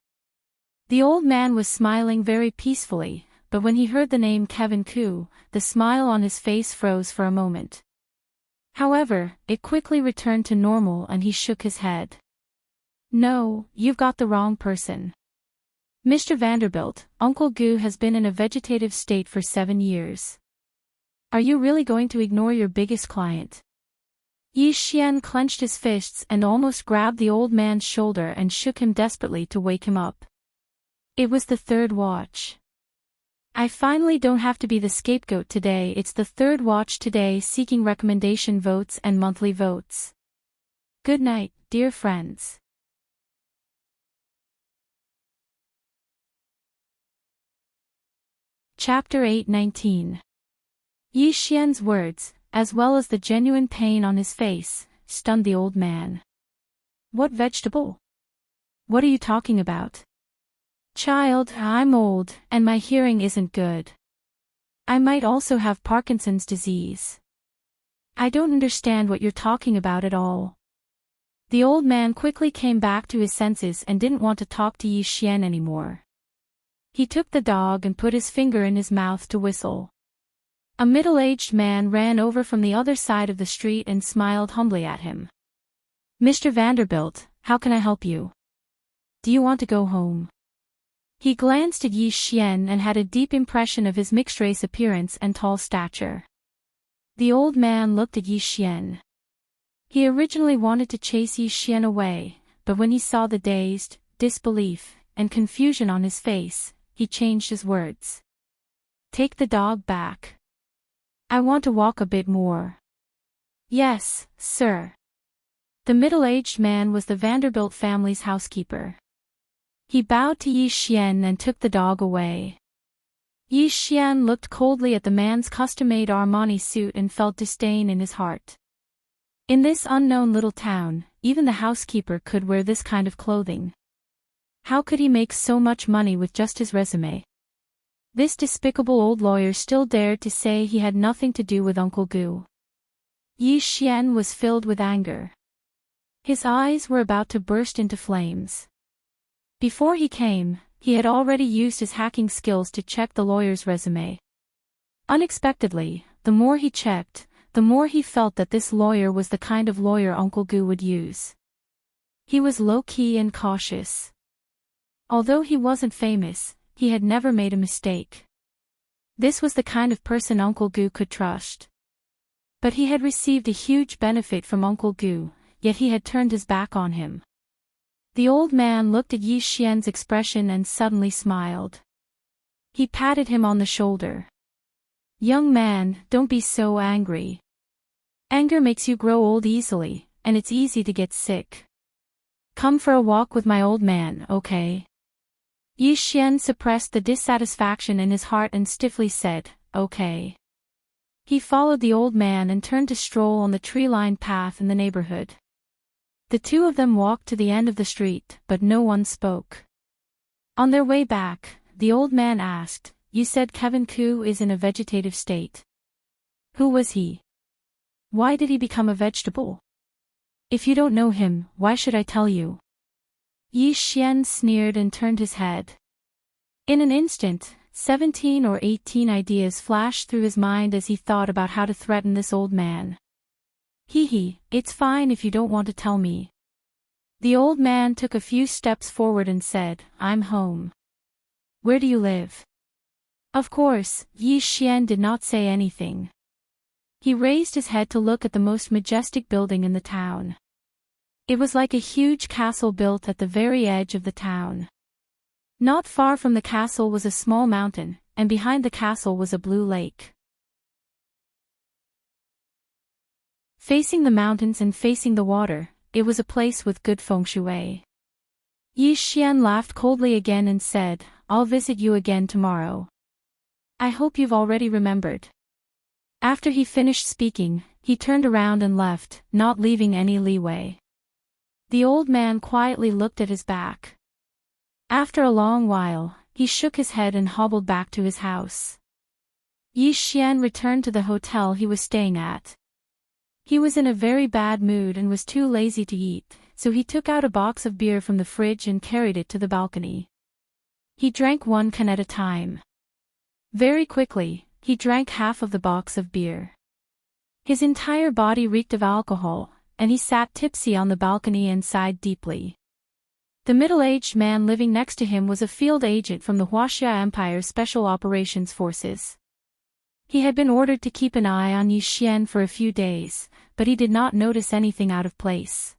The old man was smiling very peacefully, but when he heard the name Kevin Ku, the smile on his face froze for a moment. However, it quickly returned to normal and he shook his head. "No, you've got the wrong person. Mr. Vanderbilt, Uncle Gu has been in a vegetative state for 7 years. Are you really going to ignore your biggest client?" Yi Xian clenched his fists and almost grabbed the old man's shoulder and shook him desperately to wake him up. It was the 3rd watch. "I finally don't have to be the scapegoat today. It's the 3rd watch today seeking recommendation votes and monthly votes. Good night, dear friends." Chapter 8:19. Yi Xian's words, as well as the genuine pain on his face, stunned the old man. "What vegetable? What are you talking about?" "Child, I'm old, and my hearing isn't good. I might also have Parkinson's disease. I don't understand what you're talking about at all." The old man quickly came back to his senses and didn't want to talk to Yi Xian anymore. He took the dog and put his finger in his mouth to whistle. A middle-aged man ran over from the other side of the street and smiled humbly at him. "Mr. Vanderbilt, how can I help you? Do you want to go home?" He glanced at Yi Xian and had a deep impression of his mixed-race appearance and tall stature. The old man looked at Yi Xian. He originally wanted to chase Yi Xian away, but when he saw the dazed, disbelief, and confusion on his face, he changed his words. "Take the dog back. I want to walk a bit more." "Yes, sir." The middle-aged man was the Vanderbilt family's housekeeper. He bowed to Yi Xian and took the dog away. Yi Xian looked coldly at the man's custom-made Armani suit and felt disdain in his heart. In this unknown little town, even the housekeeper could wear this kind of clothing. How could he make so much money with just his resume? This despicable old lawyer still dared to say he had nothing to do with Uncle Gu. Yi Xian was filled with anger. His eyes were about to burst into flames. Before he came, he had already used his hacking skills to check the lawyer's resume. Unexpectedly, the more he checked, the more he felt that this lawyer was the kind of lawyer Uncle Gu would use. He was low-key and cautious. Although he wasn't famous, he had never made a mistake. This was the kind of person Uncle Gu could trust. But he had received a huge benefit from Uncle Gu, yet he had turned his back on him. The old man looked at Yi Xian's expression and suddenly smiled. He patted him on the shoulder. "Young man, don't be so angry. Anger makes you grow old easily, and it's easy to get sick. Come for a walk with my old man, okay?" Yi Xian suppressed the dissatisfaction in his heart and stiffly said, "Okay." He followed the old man and turned to stroll on the tree-lined path in the neighborhood. The two of them walked to the end of the street, but no one spoke. On their way back, the old man asked, "You said Kevin Ku is in a vegetative state. Who was he? Why did he become a vegetable? If you don't know him, why should I tell you?" Yi Xian sneered and turned his head. In an instant, 17 or 18 ideas flashed through his mind as he thought about how to threaten this old man. "Hee, it's fine if you don't want to tell me." The old man took a few steps forward and said, "I'm home." "Where do you live?" Of course, Yi Xian did not say anything. He raised his head to look at the most majestic building in the town. It was like a huge castle built at the very edge of the town. Not far from the castle was a small mountain, and behind the castle was a blue lake. Facing the mountains and facing the water, it was a place with good feng shui. Yi Xian laughed coldly again and said, "I'll visit you again tomorrow. I hope you've already remembered." After he finished speaking, he turned around and left, not leaving any leeway. The old man quietly looked at his back. After a long while, he shook his head and hobbled back to his house. Yi Xian returned to the hotel he was staying at. He was in a very bad mood and was too lazy to eat, so he took out a box of beer from the fridge and carried it to the balcony. He drank one can at a time. Very quickly, he drank half of the box of beer. His entire body reeked of alcohol, and he sat tipsy on the balcony and sighed deeply. The middle-aged man living next to him was a field agent from the Huaxia Empire's Special Operations Forces. He had been ordered to keep an eye on Yi Xian for a few days, but he did not notice anything out of place.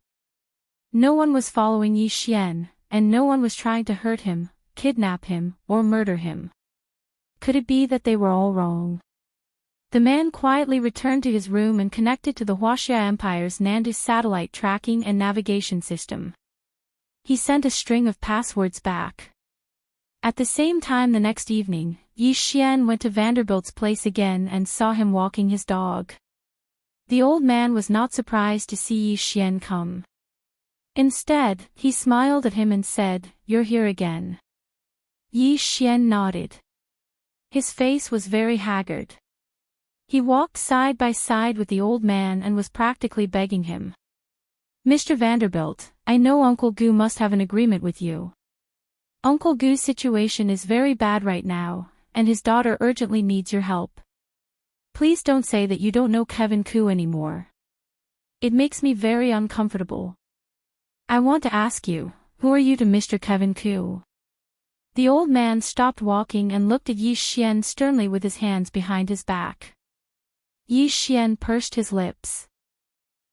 No one was following Yi Xian, and no one was trying to hurt him, kidnap him, or murder him. Could it be that they were all wrong? The man quietly returned to his room and connected to the Huaxia Empire's Nandus satellite tracking and navigation system. He sent a string of passwords back. At the same time the next evening, Yi Xian went to Vanderbilt's place again and saw him walking his dog. The old man was not surprised to see Yi Xian come. Instead, he smiled at him and said, "You're here again." Yi Xian nodded. His face was very haggard. He walked side by side with the old man and was practically begging him. "Mr. Vanderbilt, I know Uncle Gu must have an agreement with you. Uncle Gu's situation is very bad right now, and his daughter urgently needs your help. Please don't say that you don't know Kevin Ku anymore. It makes me very uncomfortable. I want to ask you, who are you to Mr. Kevin Ku?" The old man stopped walking and looked at Yi Xian sternly with his hands behind his back. Yi Xian pursed his lips.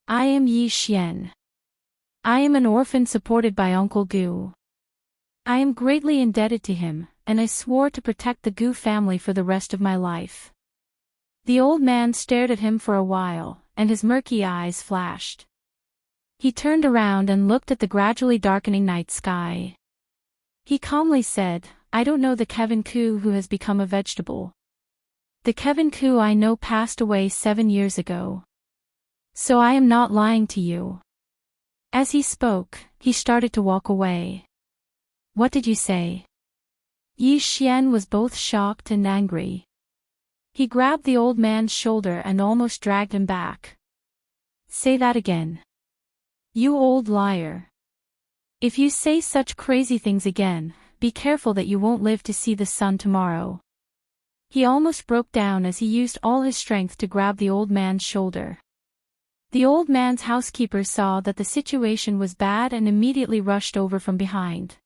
"I am Yi Xian. I am an orphan supported by Uncle Gu. I am greatly indebted to him, and I swore to protect the Gu family for the rest of my life." The old man stared at him for a while, and his murky eyes flashed. He turned around and looked at the gradually darkening night sky. He calmly said, "I don't know the Kevin Ku who has become a vegetable. The Kevin Ku I know passed away 7 years ago. So I am not lying to you." As he spoke, he started to walk away. What did you say? Yi Xian was both shocked and angry. He grabbed the old man's shoulder and almost dragged him back. Say that again. You old liar. If you say such crazy things again, be careful that you won't live to see the sun tomorrow. He almost broke down as he used all his strength to grab the old man's shoulder. The old man's housekeeper saw that the situation was bad and immediately rushed over from behind.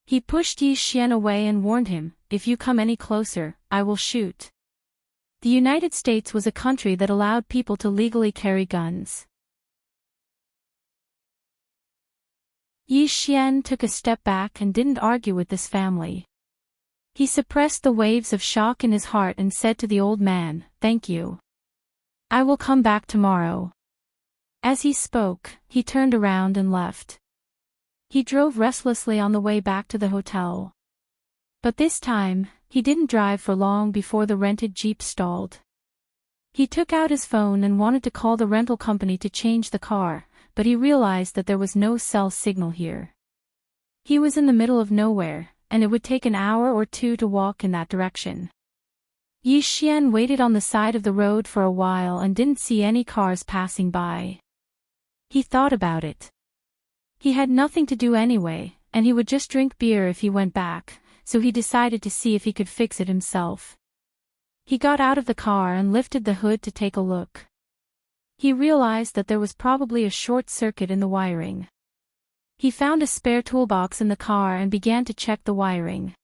He pushed Yi Xian away and warned him, if you come any closer, I will shoot. The United States was a country that allowed people to legally carry guns. Yi Xian took a step back and didn't argue with this family. He suppressed the waves of shock in his heart and said to the old man, "Thank you. I will come back tomorrow." As he spoke, he turned around and left. He drove restlessly on the way back to the hotel. But this time, he didn't drive for long before the rented jeep stalled. He took out his phone and wanted to call the rental company to change the car, but he realized that there was no cell signal here. He was in the middle of nowhere, and it would take an hour or two to walk in that direction. Yi Xian waited on the side of the road for a while and didn't see any cars passing by. He thought about it. He had nothing to do anyway, and he would just drink beer if he went back, so he decided to see if he could fix it himself. He got out of the car and lifted the hood to take a look. He realized that there was probably a short circuit in the wiring. He found a spare toolbox in the car and began to check the wiring.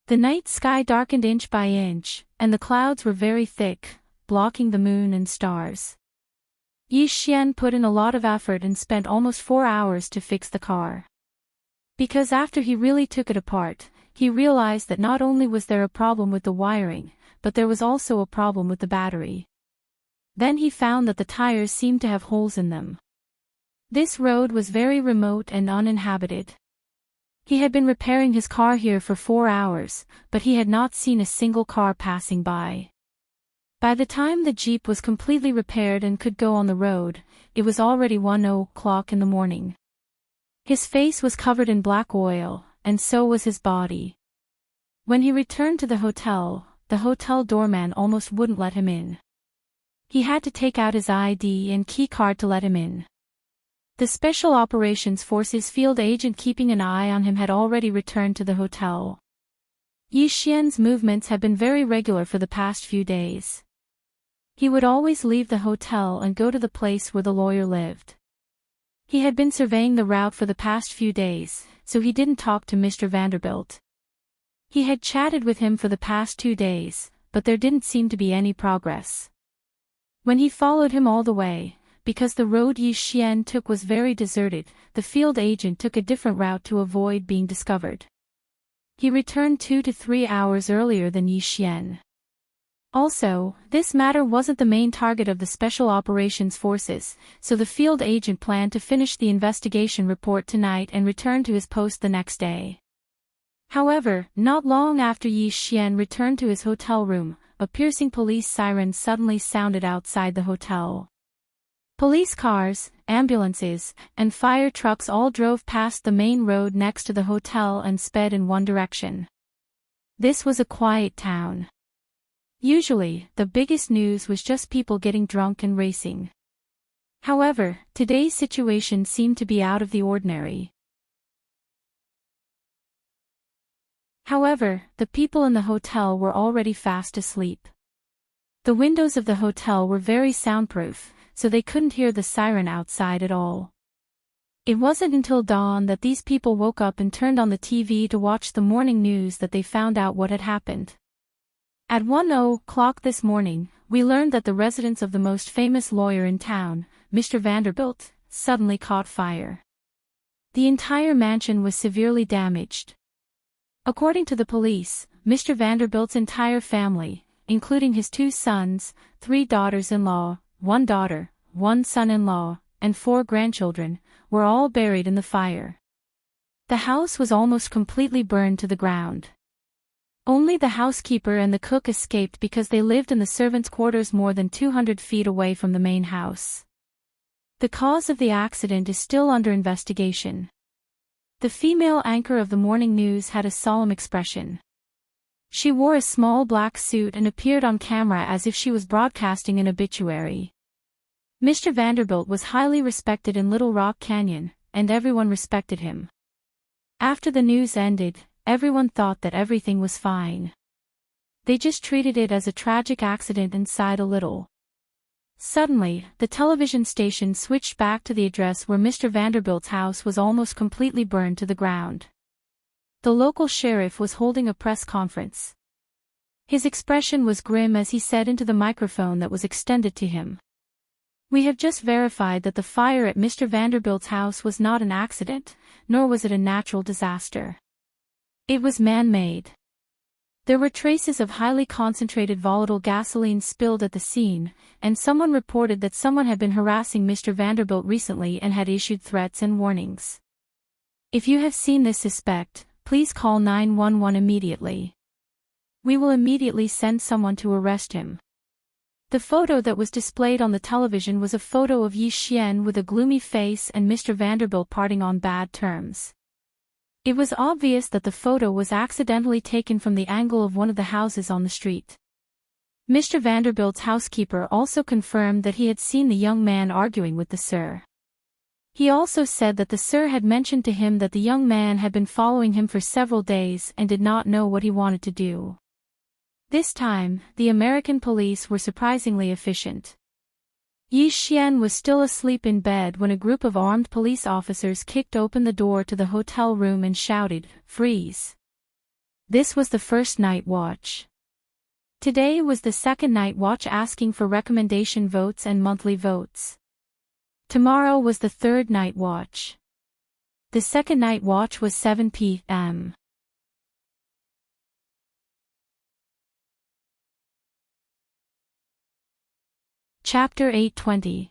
The night sky darkened inch by inch, and the clouds were very thick, blocking the moon and stars. Yi Xian put in a lot of effort and spent almost 4 hours to fix the car. Because after he really took it apart, he realized that not only was there a problem with the wiring, but there was also a problem with the battery. Then he found that the tires seemed to have holes in them. This road was very remote and uninhabited. He had been repairing his car here for 4 hours, but he had not seen a single car passing by. By the time the jeep was completely repaired and could go on the road, it was already 1:00 in the morning. His face was covered in black oil, and so was his body. When he returned to the hotel doorman almost wouldn't let him in. He had to take out his ID and key card to let him in. The Special Operations Forces field agent keeping an eye on him had already returned to the hotel. Yi Xian's movements had been very regular for the past few days. He would always leave the hotel and go to the place where the lawyer lived. He had been surveying the route for the past few days, so he didn't talk to Mr. Vanderbilt. He had chatted with him for the past 2 days, but there didn't seem to be any progress. When he followed him all the way, because the road Yi Xian took was very deserted, the field agent took a different route to avoid being discovered. He returned 2 to 3 hours earlier than Yi Xian. Also, this matter wasn't the main target of the Special Operations Forces, so the field agent planned to finish the investigation report tonight and return to his post the next day. However, not long after Yi Xian returned to his hotel room, a piercing police siren suddenly sounded outside the hotel. Police cars, ambulances, and fire trucks all drove past the main road next to the hotel and sped in one direction. This was a quiet town. Usually, the biggest news was just people getting drunk and racing. However, today's situation seemed to be out of the ordinary. However, the people in the hotel were already fast asleep. The windows of the hotel were very soundproof, so they couldn't hear the siren outside at all. It wasn't until dawn that these people woke up and turned on the TV to watch the morning news that they found out what had happened. At 1:00 this morning, we learned that the residence of the most famous lawyer in town, Mr. Vanderbilt, suddenly caught fire. The entire mansion was severely damaged. According to the police, Mr. Vanderbilt's entire family, including his 2 sons, 3 daughters-in-law, 1 daughter, 1 son-in-law, and 4 grandchildren, were all buried in the fire. The house was almost completely burned to the ground. Only the housekeeper and the cook escaped because they lived in the servants' quarters more than 200 feet away from the main house. The cause of the accident is still under investigation. The female anchor of the morning news had a solemn expression. She wore a small black suit and appeared on camera as if she was broadcasting an obituary. Mr. Vanderbilt was highly respected in Little Rock Canyon, and everyone respected him. After the news ended, everyone thought that everything was fine. They just treated it as a tragic accident and sighed a little. Suddenly, the television station switched back to the address where Mr. Vanderbilt's house was almost completely burned to the ground. The local sheriff was holding a press conference. His expression was grim as he said into the microphone that was extended to him. "We have just verified that the fire at Mr. Vanderbilt's house was not an accident, nor was it a natural disaster. It was man-made. There were traces of highly concentrated volatile gasoline spilled at the scene, and someone reported that someone had been harassing Mr. Vanderbilt recently and had issued threats and warnings. If you have seen this suspect, please call 911 immediately. We will immediately send someone to arrest him." The photo that was displayed on the television was a photo of Yi Xian with a gloomy face and Mr. Vanderbilt parting on bad terms. It was obvious that the photo was accidentally taken from the angle of one of the houses on the street. Mr. Vanderbilt's housekeeper also confirmed that he had seen the young man arguing with the sir. He also said that the sir had mentioned to him that the young man had been following him for several days and did not know what he wanted to do. This time, the American police were surprisingly efficient. Yi Xian was still asleep in bed when a group of armed police officers kicked open the door to the hotel room and shouted, "Freeze!" This was the first night watch. Today was the second night watch asking for recommendation votes and monthly votes. Tomorrow was the third night watch. The second night watch was 7 p.m. Chapter 820.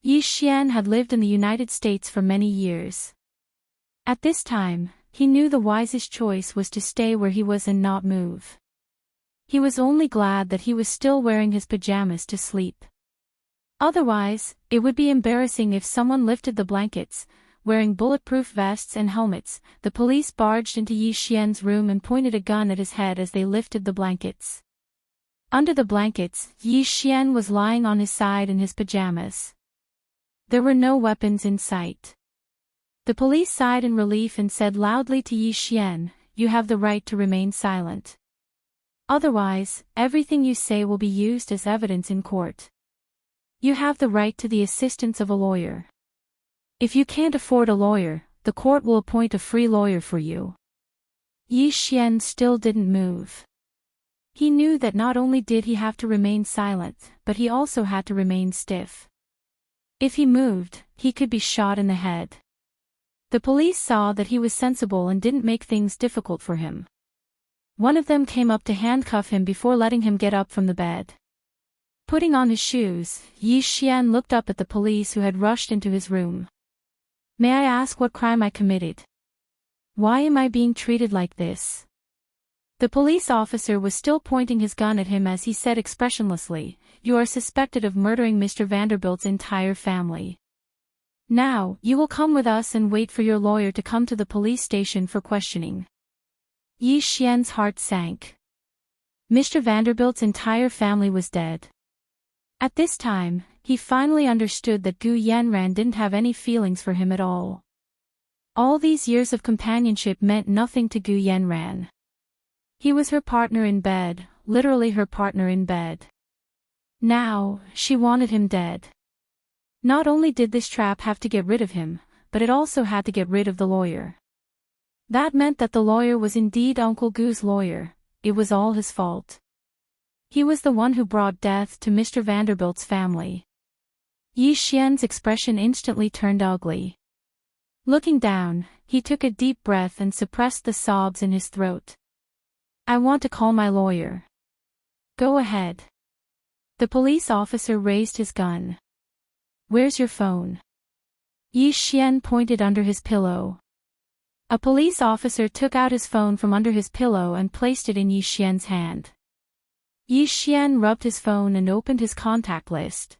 Yi Xian had lived in the United States for many years. At this time, he knew the wisest choice was to stay where he was and not move. He was only glad that he was still wearing his pajamas to sleep. Otherwise, it would be embarrassing if someone lifted the blankets. Wearing bulletproof vests and helmets, the police barged into Yi Xian's room and pointed a gun at his head as they lifted the blankets. Under the blankets, Yi Xian was lying on his side in his pajamas. There were no weapons in sight. The police sighed in relief and said loudly to Yi Xian, "You have the right to remain silent. Otherwise, everything you say will be used as evidence in court. You have the right to the assistance of a lawyer. If you can't afford a lawyer, the court will appoint a free lawyer for you." Yi Xian still didn't move. He knew that not only did he have to remain silent, but he also had to remain stiff. If he moved, he could be shot in the head. The police saw that he was sensible and didn't make things difficult for him. One of them came up to handcuff him before letting him get up from the bed. Putting on his shoes, Yi Xian looked up at the police who had rushed into his room. "May I ask what crime I committed? Why am I being treated like this?" The police officer was still pointing his gun at him as he said expressionlessly, "You are suspected of murdering Mr. Vanderbilt's entire family. Now, you will come with us and wait for your lawyer to come to the police station for questioning." Yi Xian's heart sank. Mr. Vanderbilt's entire family was dead. At this time, he finally understood that Gu Yanran didn't have any feelings for him at all. All these years of companionship meant nothing to Gu Yanran. He was her partner in bed, literally her partner in bed. Now, she wanted him dead. Not only did this trap have to get rid of him, but it also had to get rid of the lawyer. That meant that the lawyer was indeed Uncle Gu's lawyer. It was all his fault. He was the one who brought death to Mr. Vanderbilt's family. Yi Xian's expression instantly turned ugly. Looking down, he took a deep breath and suppressed the sobs in his throat. "I want to call my lawyer." "Go ahead." The police officer raised his gun. "Where's your phone?" Yi Xian pointed under his pillow. A police officer took out his phone from under his pillow and placed it in Yi Xian's hand. Yi Xian rubbed his phone and opened his contact list.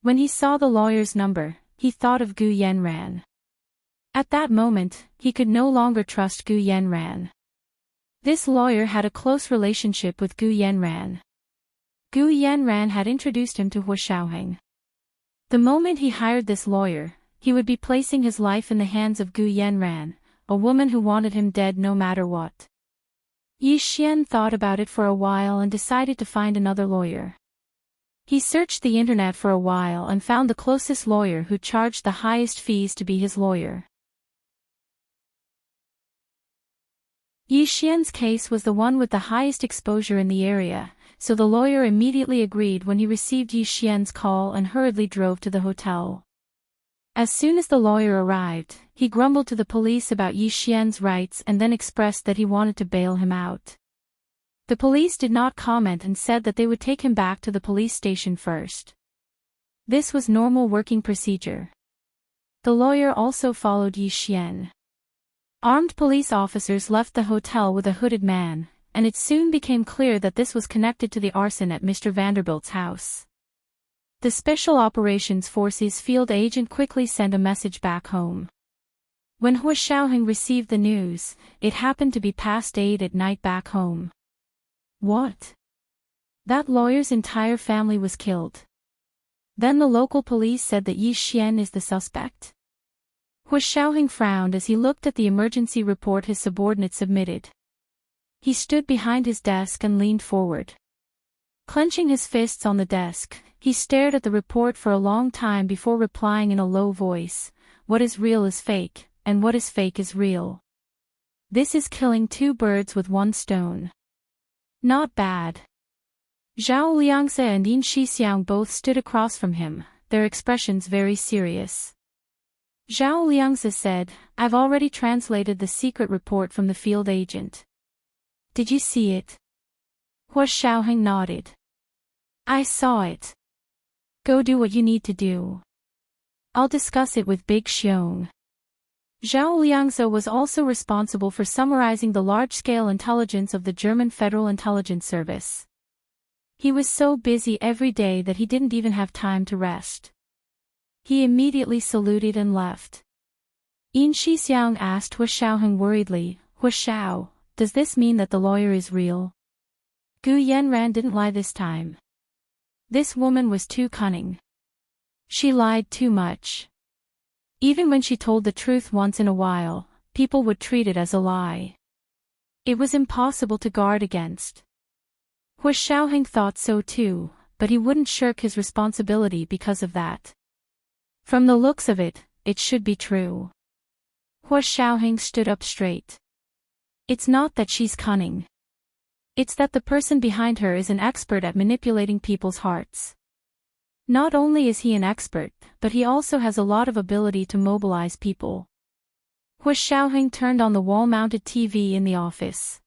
When he saw the lawyer's number, he thought of Gu Yanran. At that moment, he could no longer trust Gu Yanran. This lawyer had a close relationship with Gu Yanran. Gu Yanran had introduced him to Hua Xiaoheng. The moment he hired this lawyer, he would be placing his life in the hands of Gu Yanran, a woman who wanted him dead no matter what. Yi Xian thought about it for a while and decided to find another lawyer. He searched the internet for a while and found the closest lawyer who charged the highest fees to be his lawyer. Yi Xian's case was the one with the highest exposure in the area, so the lawyer immediately agreed when he received Yi Xian's call and hurriedly drove to the hotel. As soon as the lawyer arrived, he grumbled to the police about Yi Xian's rights and then expressed that he wanted to bail him out. The police did not comment and said that they would take him back to the police station first. This was normal working procedure. The lawyer also followed Yi Xian. Armed police officers left the hotel with a hooded man, and it soon became clear that this was connected to the arson at Mr. Vanderbilt's house. The Special Operations Forces field agent quickly sent a message back home. When Hua Xiaoheng received the news, it happened to be past 8 at night back home. What? That lawyer's entire family was killed. Then the local police said that Yi Xian is the suspect? Hua Xiaoheng frowned as he looked at the emergency report his subordinate submitted. He stood behind his desk and leaned forward. Clenching his fists on the desk, he stared at the report for a long time before replying in a low voice, "What is real is fake, and what is fake is real. This is killing 2 birds with 1 stone. Not bad." Zhao Liangse and Yin Shixiang both stood across from him, their expressions very serious. Zhao Liangse said, "I've already translated the secret report from the field agent." "Did you see it?" Hua Xiaoheng nodded. "I saw it. Go do what you need to do. I'll discuss it with Big Xiong." Zhao Liangse was also responsible for summarizing the large-scale intelligence of the German Federal Intelligence Service. He was so busy every day that he didn't even have time to rest. He immediately saluted and left. Yin Shixiang asked Hua Xiaoheng worriedly, "Hua Xiao, does this mean that the lawyer is real?" Gu Yanran didn't lie this time. This woman was too cunning. She lied too much. Even when she told the truth once in a while, people would treat it as a lie. It was impossible to guard against. Hua Xiaoheng thought so too, but he wouldn't shirk his responsibility because of that. From the looks of it, it should be true. Hua Xiaoheng stood up straight. It's not that she's cunning. It's that the person behind her is an expert at manipulating people's hearts. Not only is he an expert, but he also has a lot of ability to mobilize people. Hua Xiaoheng turned on the wall-mounted TV in the office.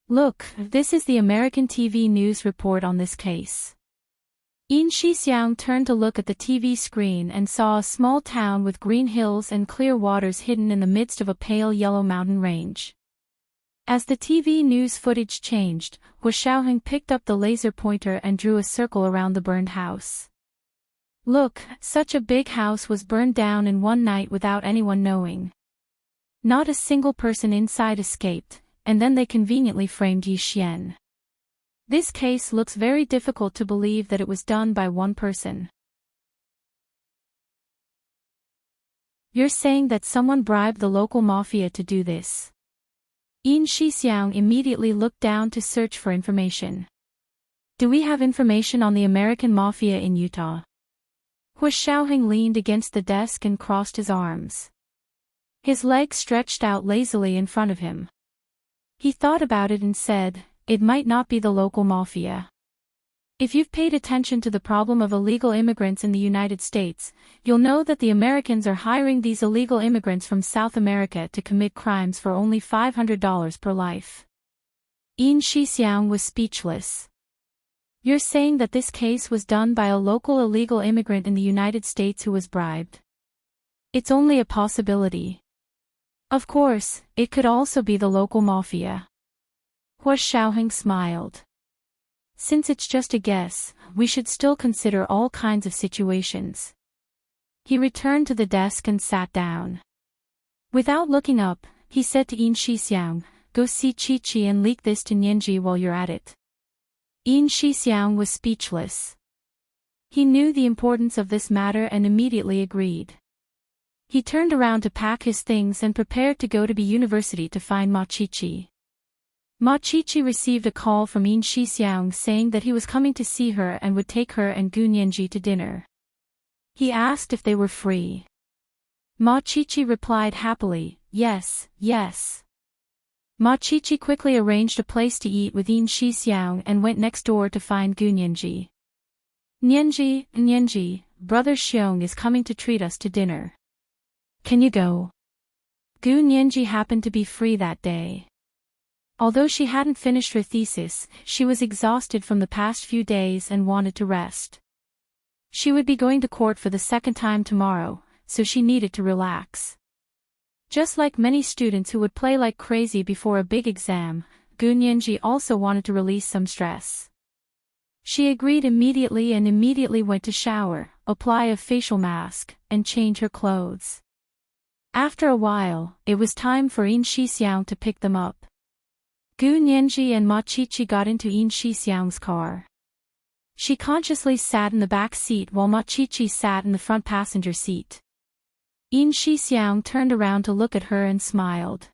"Look, this is the American TV news report on this case." Yin Shixiang turned to look at the TV screen and saw a small town with green hills and clear waters hidden in the midst of a pale yellow mountain range. As the TV news footage changed, Hua Xiaoheng picked up the laser pointer and drew a circle around the burned house. Look, such a big house was burned down in one night without anyone knowing. Not a single person inside escaped, and then they conveniently framed Yi Xian. This case looks very difficult to believe that it was done by one person. You're saying that someone bribed the local mafia to do this? Yin Shixiang immediately looked down to search for information. Do we have information on the American mafia in Utah? Hua Xiaoheng leaned against the desk and crossed his arms. His legs stretched out lazily in front of him. He thought about it and said, "It might not be the local mafia. If you've paid attention to the problem of illegal immigrants in the United States, you'll know that the Americans are hiring these illegal immigrants from South America to commit crimes for only $500 per life." Yin Shixiang was speechless. You're saying that this case was done by a local illegal immigrant in the United States who was bribed? It's only a possibility. Of course, it could also be the local mafia. Hua Xiaoheng smiled. Since it's just a guess, we should still consider all kinds of situations. He returned to the desk and sat down. Without looking up, he said to In Shixiang, "Go see Chi-Chi and leak this to Nianji while you're at it." In Shixiang was speechless. He knew the importance of this matter and immediately agreed. He turned around to pack his things and prepared to go to the university to find Ma Chi-Chi. Ma Chi-Chi received a call from In Shixiang saying that he was coming to see her and would take her and Gu Nianji to dinner. He asked if they were free. Ma Chi-Chi replied happily, "Yes, yes." Ma Chi-Chi quickly arranged a place to eat with In Shixiang and went next door to find Gu Nianji. Nianji, brother Xiong is coming to treat us to dinner. Can you go?" Gu Nianji happened to be free that day. Although she hadn't finished her thesis, she was exhausted from the past few days and wanted to rest. She would be going to court for the second time tomorrow, so she needed to relax. Just like many students who would play like crazy before a big exam, Gu Nianji also wanted to release some stress. She agreed immediately and immediately went to shower, apply a facial mask, and change her clothes. After a while, it was time for In Shixiang to pick them up. Gu Nianji and Ma Chi-Chi got into In Shixiang's car. She consciously sat in the back seat while Ma Chi-Chi sat in the front passenger seat. In Shixiang turned around to look at her and smiled.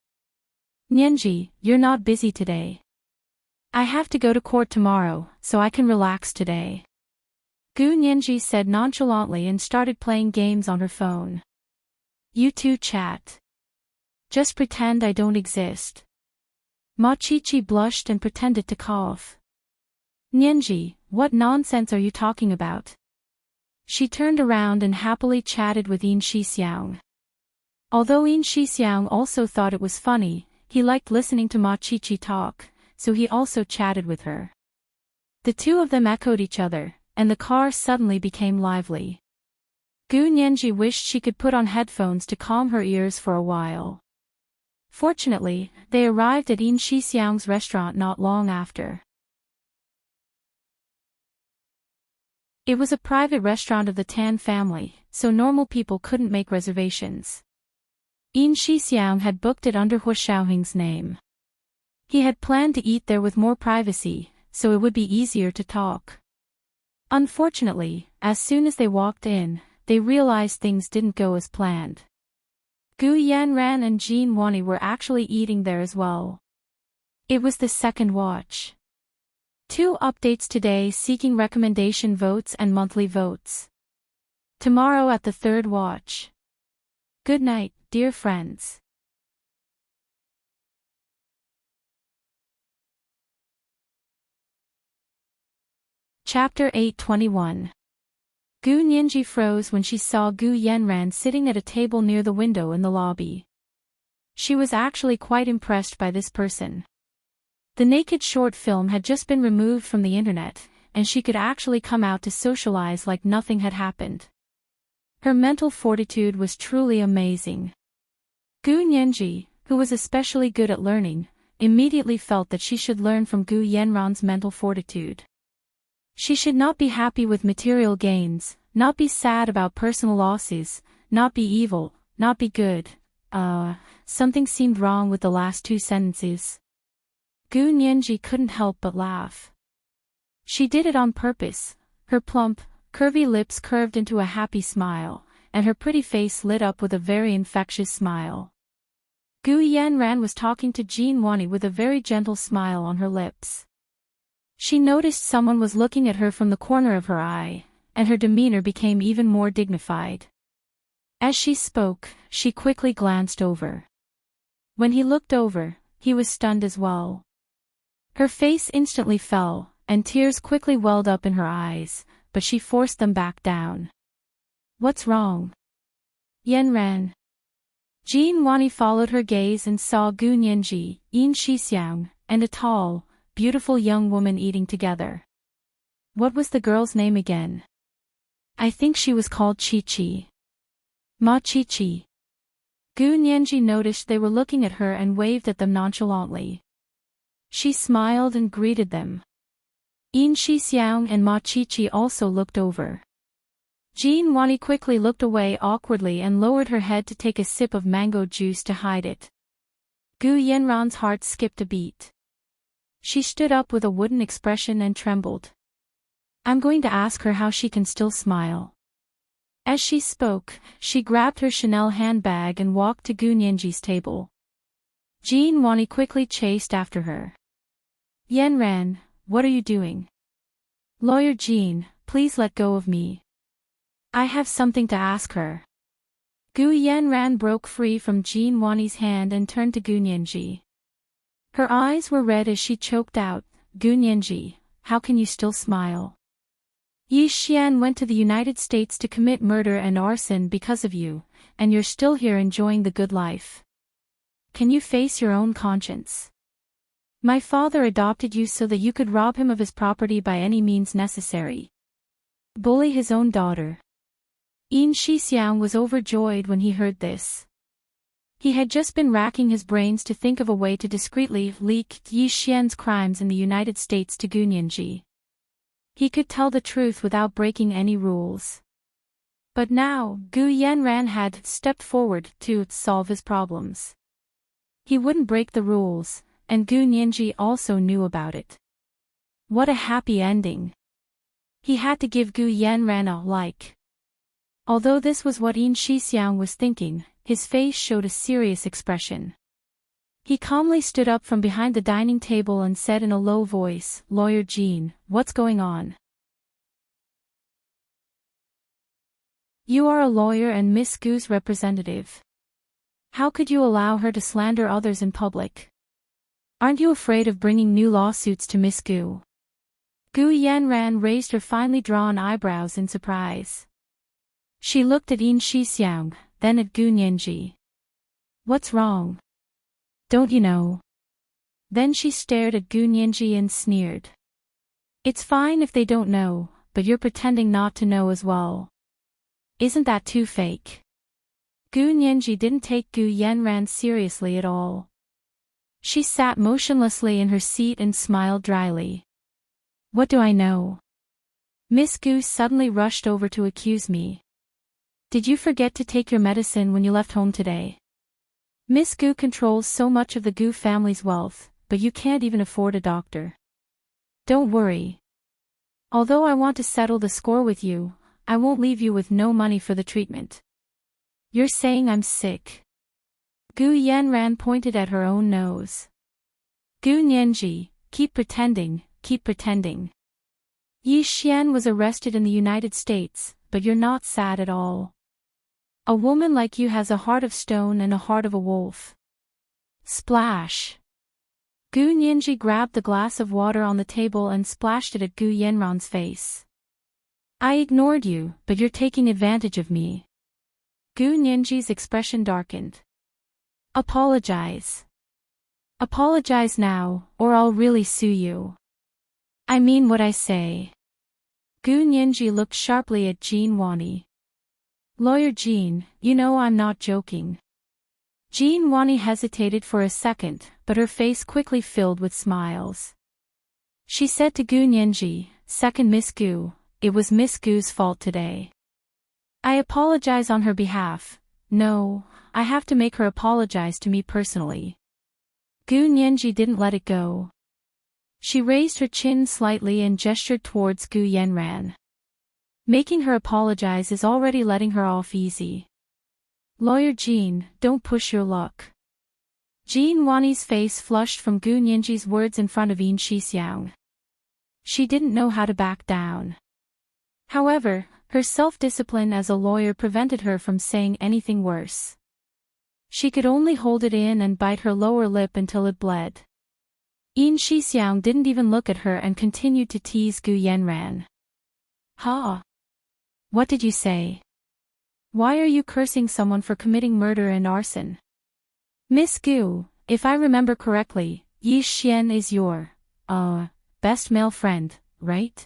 "Nianji, you're not busy today." "I have to go to court tomorrow, so I can relax today." Gu Nianji said nonchalantly and started playing games on her phone. "You two chat. Just pretend I don't exist." Ma Chi-Chi blushed and pretended to cough. "Nianji, what nonsense are you talking about?" She turned around and happily chatted with In Shixiang. Although In Shixiang also thought it was funny, he liked listening to Ma Chi-Chi talk, so he also chatted with her. The two of them echoed each other, and the car suddenly became lively. Gu Nianji wished she could put on headphones to calm her ears for a while. Fortunately, they arrived at In Shixiang's restaurant not long after. It was a private restaurant of the Tan family, so normal people couldn't make reservations. In Shixiang had booked it under Hu Xiaohing's name. He had planned to eat there with more privacy, so it would be easier to talk. Unfortunately, as soon as they walked in, they realized things didn't go as planned. Gu Yanran and Jean Wani were actually eating there as well. It was the second watch. 2 updates today seeking recommendation votes and monthly votes. Tomorrow at the third watch. Good night, dear friends. Chapter 821. Gu Nianji froze when she saw Gu Yanran sitting at a table near the window in the lobby. She was actually quite impressed by this person. The naked short film had just been removed from the internet, and she could actually come out to socialize like nothing had happened. Her mental fortitude was truly amazing. Gu Nianji, who was especially good at learning, immediately felt that she should learn from Gu Yanran's mental fortitude. She should not be happy with material gains, not be sad about personal losses, not be evil, not be good. Something seemed wrong with the last 2 sentences. Gu Nianji couldn't help but laugh. She did it on purpose. Her plump, curvy lips curved into a happy smile, and her pretty face lit up with a very infectious smile. Gu Yanran was talking to Jean Wani with a very gentle smile on her lips. She noticed someone was looking at her from the corner of her eye, and her demeanor became even more dignified. As she spoke, she quickly glanced over. When he looked over, he was stunned as well. Her face instantly fell, and tears quickly welled up in her eyes, but she forced them back down. "What's wrong?" "Yanran." Jean Wani followed her gaze and saw Gu Nianji, In Shixiang, and a tall, beautiful young woman eating together. What was the girl's name again? I think she was called Chi-Chi. Ma Chi-Chi. Gu Nianji noticed they were looking at her and waved at them nonchalantly. She smiled and greeted them. In Shixiang and Ma Chi-Chi also looked over. Jean Wani quickly looked away awkwardly and lowered her head to take a sip of mango juice to hide it. Gu Yanran's heart skipped a beat. She stood up with a wooden expression and trembled. I'm going to ask her how she can still smile. As she spoke, she grabbed her Chanel handbag and walked to Gu Nianji's table. Jean Wani quickly chased after her. Yanran, what are you doing? Lawyer Jean, please let go of me. I have something to ask her. Gu Yanran broke free from Jean Wani's hand and turned to Gu Nianji. Her eyes were red as she choked out, Gu Nianji, how can you still smile? Yi Xian went to the United States to commit murder and arson because of you, and you're still here enjoying the good life. Can you face your own conscience? My father adopted you so that you could rob him of his property by any means necessary. Bully his own daughter. Yin Shixiang was overjoyed when he heard this. He had just been racking his brains to think of a way to discreetly leak Yi Xian's crimes in the United States to Gu Nianji. He could tell the truth without breaking any rules. But now, Gu Yanran had stepped forward to solve his problems. He wouldn't break the rules, and Gu Nianji also knew about it. What a happy ending. He had to give Gu Yanran a like. Although this was what Yin Shixiang was thinking, his face showed a serious expression. He calmly stood up from behind the dining table and said in a low voice, Lawyer Jean, what's going on? You are a lawyer and Miss Gu's representative. How could you allow her to slander others in public? Aren't you afraid of bringing new lawsuits to Miss Gu? Gu Yanran raised her finely drawn eyebrows in surprise. She looked at Yin Shixiang, then at Gu Nianji. What's wrong? Don't you know? Then she stared at Gu Nianji and sneered. It's fine if they don't know, but you're pretending not to know as well. Isn't that too fake? Gu Nianji didn't take Gu Yanran seriously at all. She sat motionlessly in her seat and smiled dryly. What do I know? Miss Gu suddenly rushed over to accuse me. Did you forget to take your medicine when you left home today? Miss Gu controls so much of the Gu family's wealth, but you can't even afford a doctor. Don't worry. Although I want to settle the score with you, I won't leave you with no money for the treatment. You're saying I'm sick. Gu Yanran pointed at her own nose. Gu Nianji, keep pretending, keep pretending. Yi Xian was arrested in the United States, but you're not sad at all. A woman like you has a heart of stone and a heart of a wolf. Splash. Gu Nianji grabbed the glass of water on the table and splashed it at Gu Yanran's face. I ignored you, but you're taking advantage of me. Gu Nianji's expression darkened. Apologize. Apologize now, or I'll really sue you. I mean what I say. Gu Nianji looked sharply at Jean Wani. Lawyer Jean, you know I'm not joking. Jean Wani hesitated for a second, but her face quickly filled with smiles. She said to Gu Nianji, Second Miss Gu, it was Miss Gu's fault today. I apologize on her behalf. No, I have to make her apologize to me personally. Gu Nianji didn't let it go. She raised her chin slightly and gestured towards Gu Yanran. Making her apologize is already letting her off easy. Lawyer Jean, don't push your luck. Jean Wani's face flushed from Gu Nianji's words in front of Yin Shixiang. She didn't know how to back down. However, her self-discipline as a lawyer prevented her from saying anything worse. She could only hold it in and bite her lower lip until it bled. Yin Shixiang didn't even look at her and continued to tease Gu Yanran. Ha! What did you say? Why are you cursing someone for committing murder and arson? Miss Gu, if I remember correctly, Yi Xian is your, best male friend, right?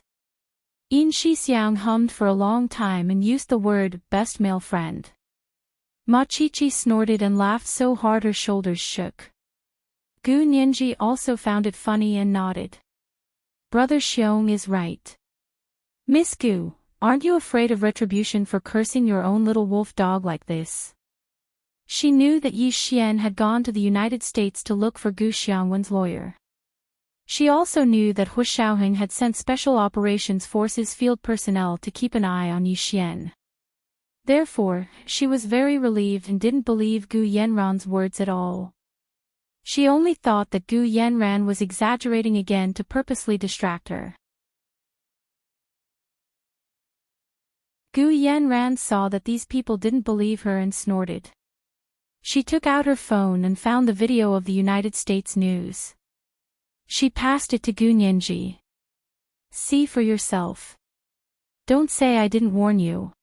Yin Shixiang hummed for a long time and used the word best male friend. Ma Chichi snorted and laughed so hard her shoulders shook. Gu Nianji also found it funny and nodded. Brother Xiong is right. Miss Gu, Aren't you afraid of retribution for cursing your own little wolf dog like this? She knew that Yi Xian had gone to the United States to look for Gu Xiangwen's lawyer. She also knew that Hu Xiaoheng had sent Special Operations Forces field personnel to keep an eye on Yi Xian. Therefore, she was very relieved and didn't believe Gu Yanran's words at all. She only thought that Gu Yanran was exaggerating again to purposely distract her. Gu Yanran saw that these people didn't believe her and snorted. She took out her phone and found the video of the United States news. She passed it to Gu Nianji. See for yourself. Don't say I didn't warn you.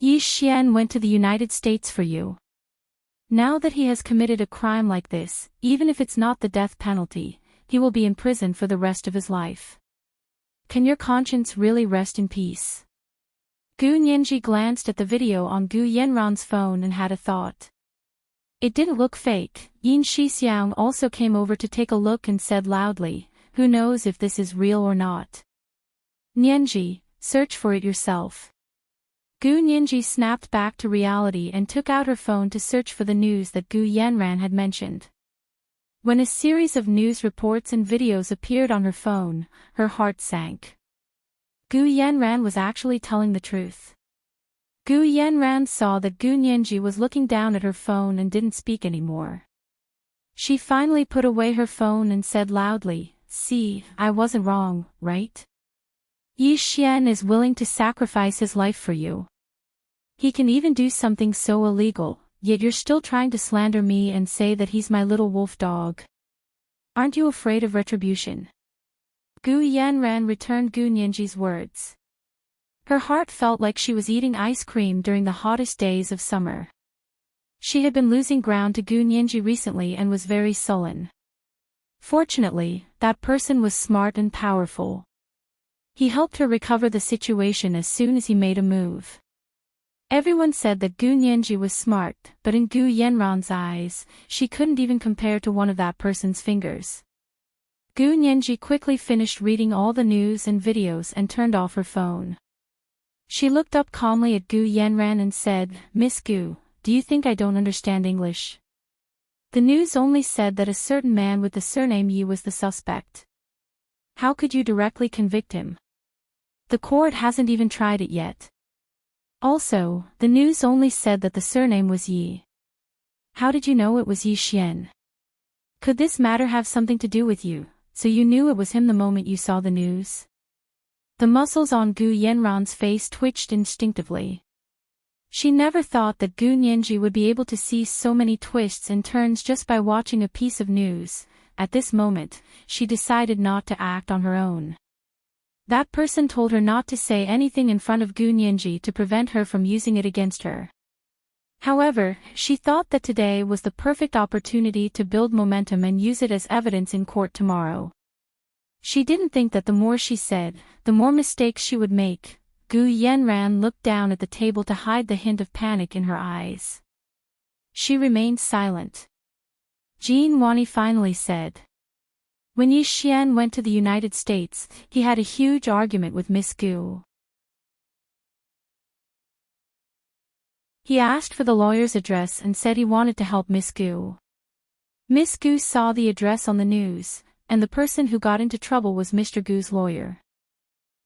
Yi Xian went to the United States for you. Now that he has committed a crime like this, even if it's not the death penalty, he will be in prison for the rest of his life. Can your conscience really rest in peace? Gu Nianji glanced at the video on Gu Yanran's phone and had a thought. It didn't look fake. Yin Shixiang also came over to take a look and said loudly, who knows if this is real or not. Nianji, search for it yourself. Gu Nianji snapped back to reality and took out her phone to search for the news that Gu Yanran had mentioned. When a series of news reports and videos appeared on her phone, her heart sank. Gu Yanran was actually telling the truth. Gu Yanran saw that Gu Nianji was looking down at her phone and didn't speak anymore. She finally put away her phone and said loudly, see, I wasn't wrong, right? Yi Xian is willing to sacrifice his life for you. He can even do something so illegal, yet you're still trying to slander me and say that he's my little wolf dog. Aren't you afraid of retribution? Gu Yanran returned Gu Nianji's words. Her heart felt like she was eating ice cream during the hottest days of summer. She had been losing ground to Gu Nianji recently and was very sullen. Fortunately, that person was smart and powerful. He helped her recover the situation as soon as he made a move. Everyone said that Gu Nianji was smart, but in Gu Yanran's eyes, she couldn't even compare to one of that person's fingers. Gu Nianji quickly finished reading all the news and videos and turned off her phone. She looked up calmly at Gu Yanran and said, Miss Gu, do you think I don't understand English? The news only said that a certain man with the surname Yi was the suspect. How could you directly convict him? The court hasn't even tried it yet. Also, the news only said that the surname was Yi. How did you know it was Yi Xian? Could this matter have something to do with you, so you knew it was him the moment you saw the news? The muscles on Gu Yanran's face twitched instinctively. She never thought that Gu Nianji would be able to see so many twists and turns just by watching a piece of news. At this moment, she decided not to act on her own. That person told her not to say anything in front of Gu Nianji to prevent her from using it against her. However, she thought that today was the perfect opportunity to build momentum and use it as evidence in court tomorrow. She didn't think that the more she said, the more mistakes she would make. Gu Yanran looked down at the table to hide the hint of panic in her eyes. She remained silent. Jean Wani finally said. When Yi Xian went to the United States, he had a huge argument with Miss Gu. He asked for the lawyer's address and said he wanted to help Miss Gu. Miss Gu saw the address on the news, and the person who got into trouble was Mr. Gu's lawyer.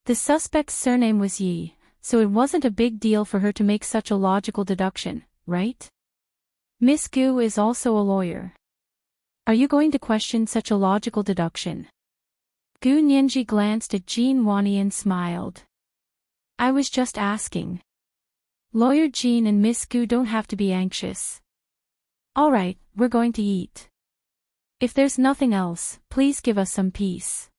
The suspect's surname was Yi, so it wasn't a big deal for her to make such a logical deduction, right? Miss Gu is also a lawyer. Are you going to question such a logical deduction? Gu Nianji glanced at Jean Wani and smiled. I was just asking. Lawyer Jean and Miss Gu don't have to be anxious. Alright, we're going to eat. If there's nothing else, please give us some peace.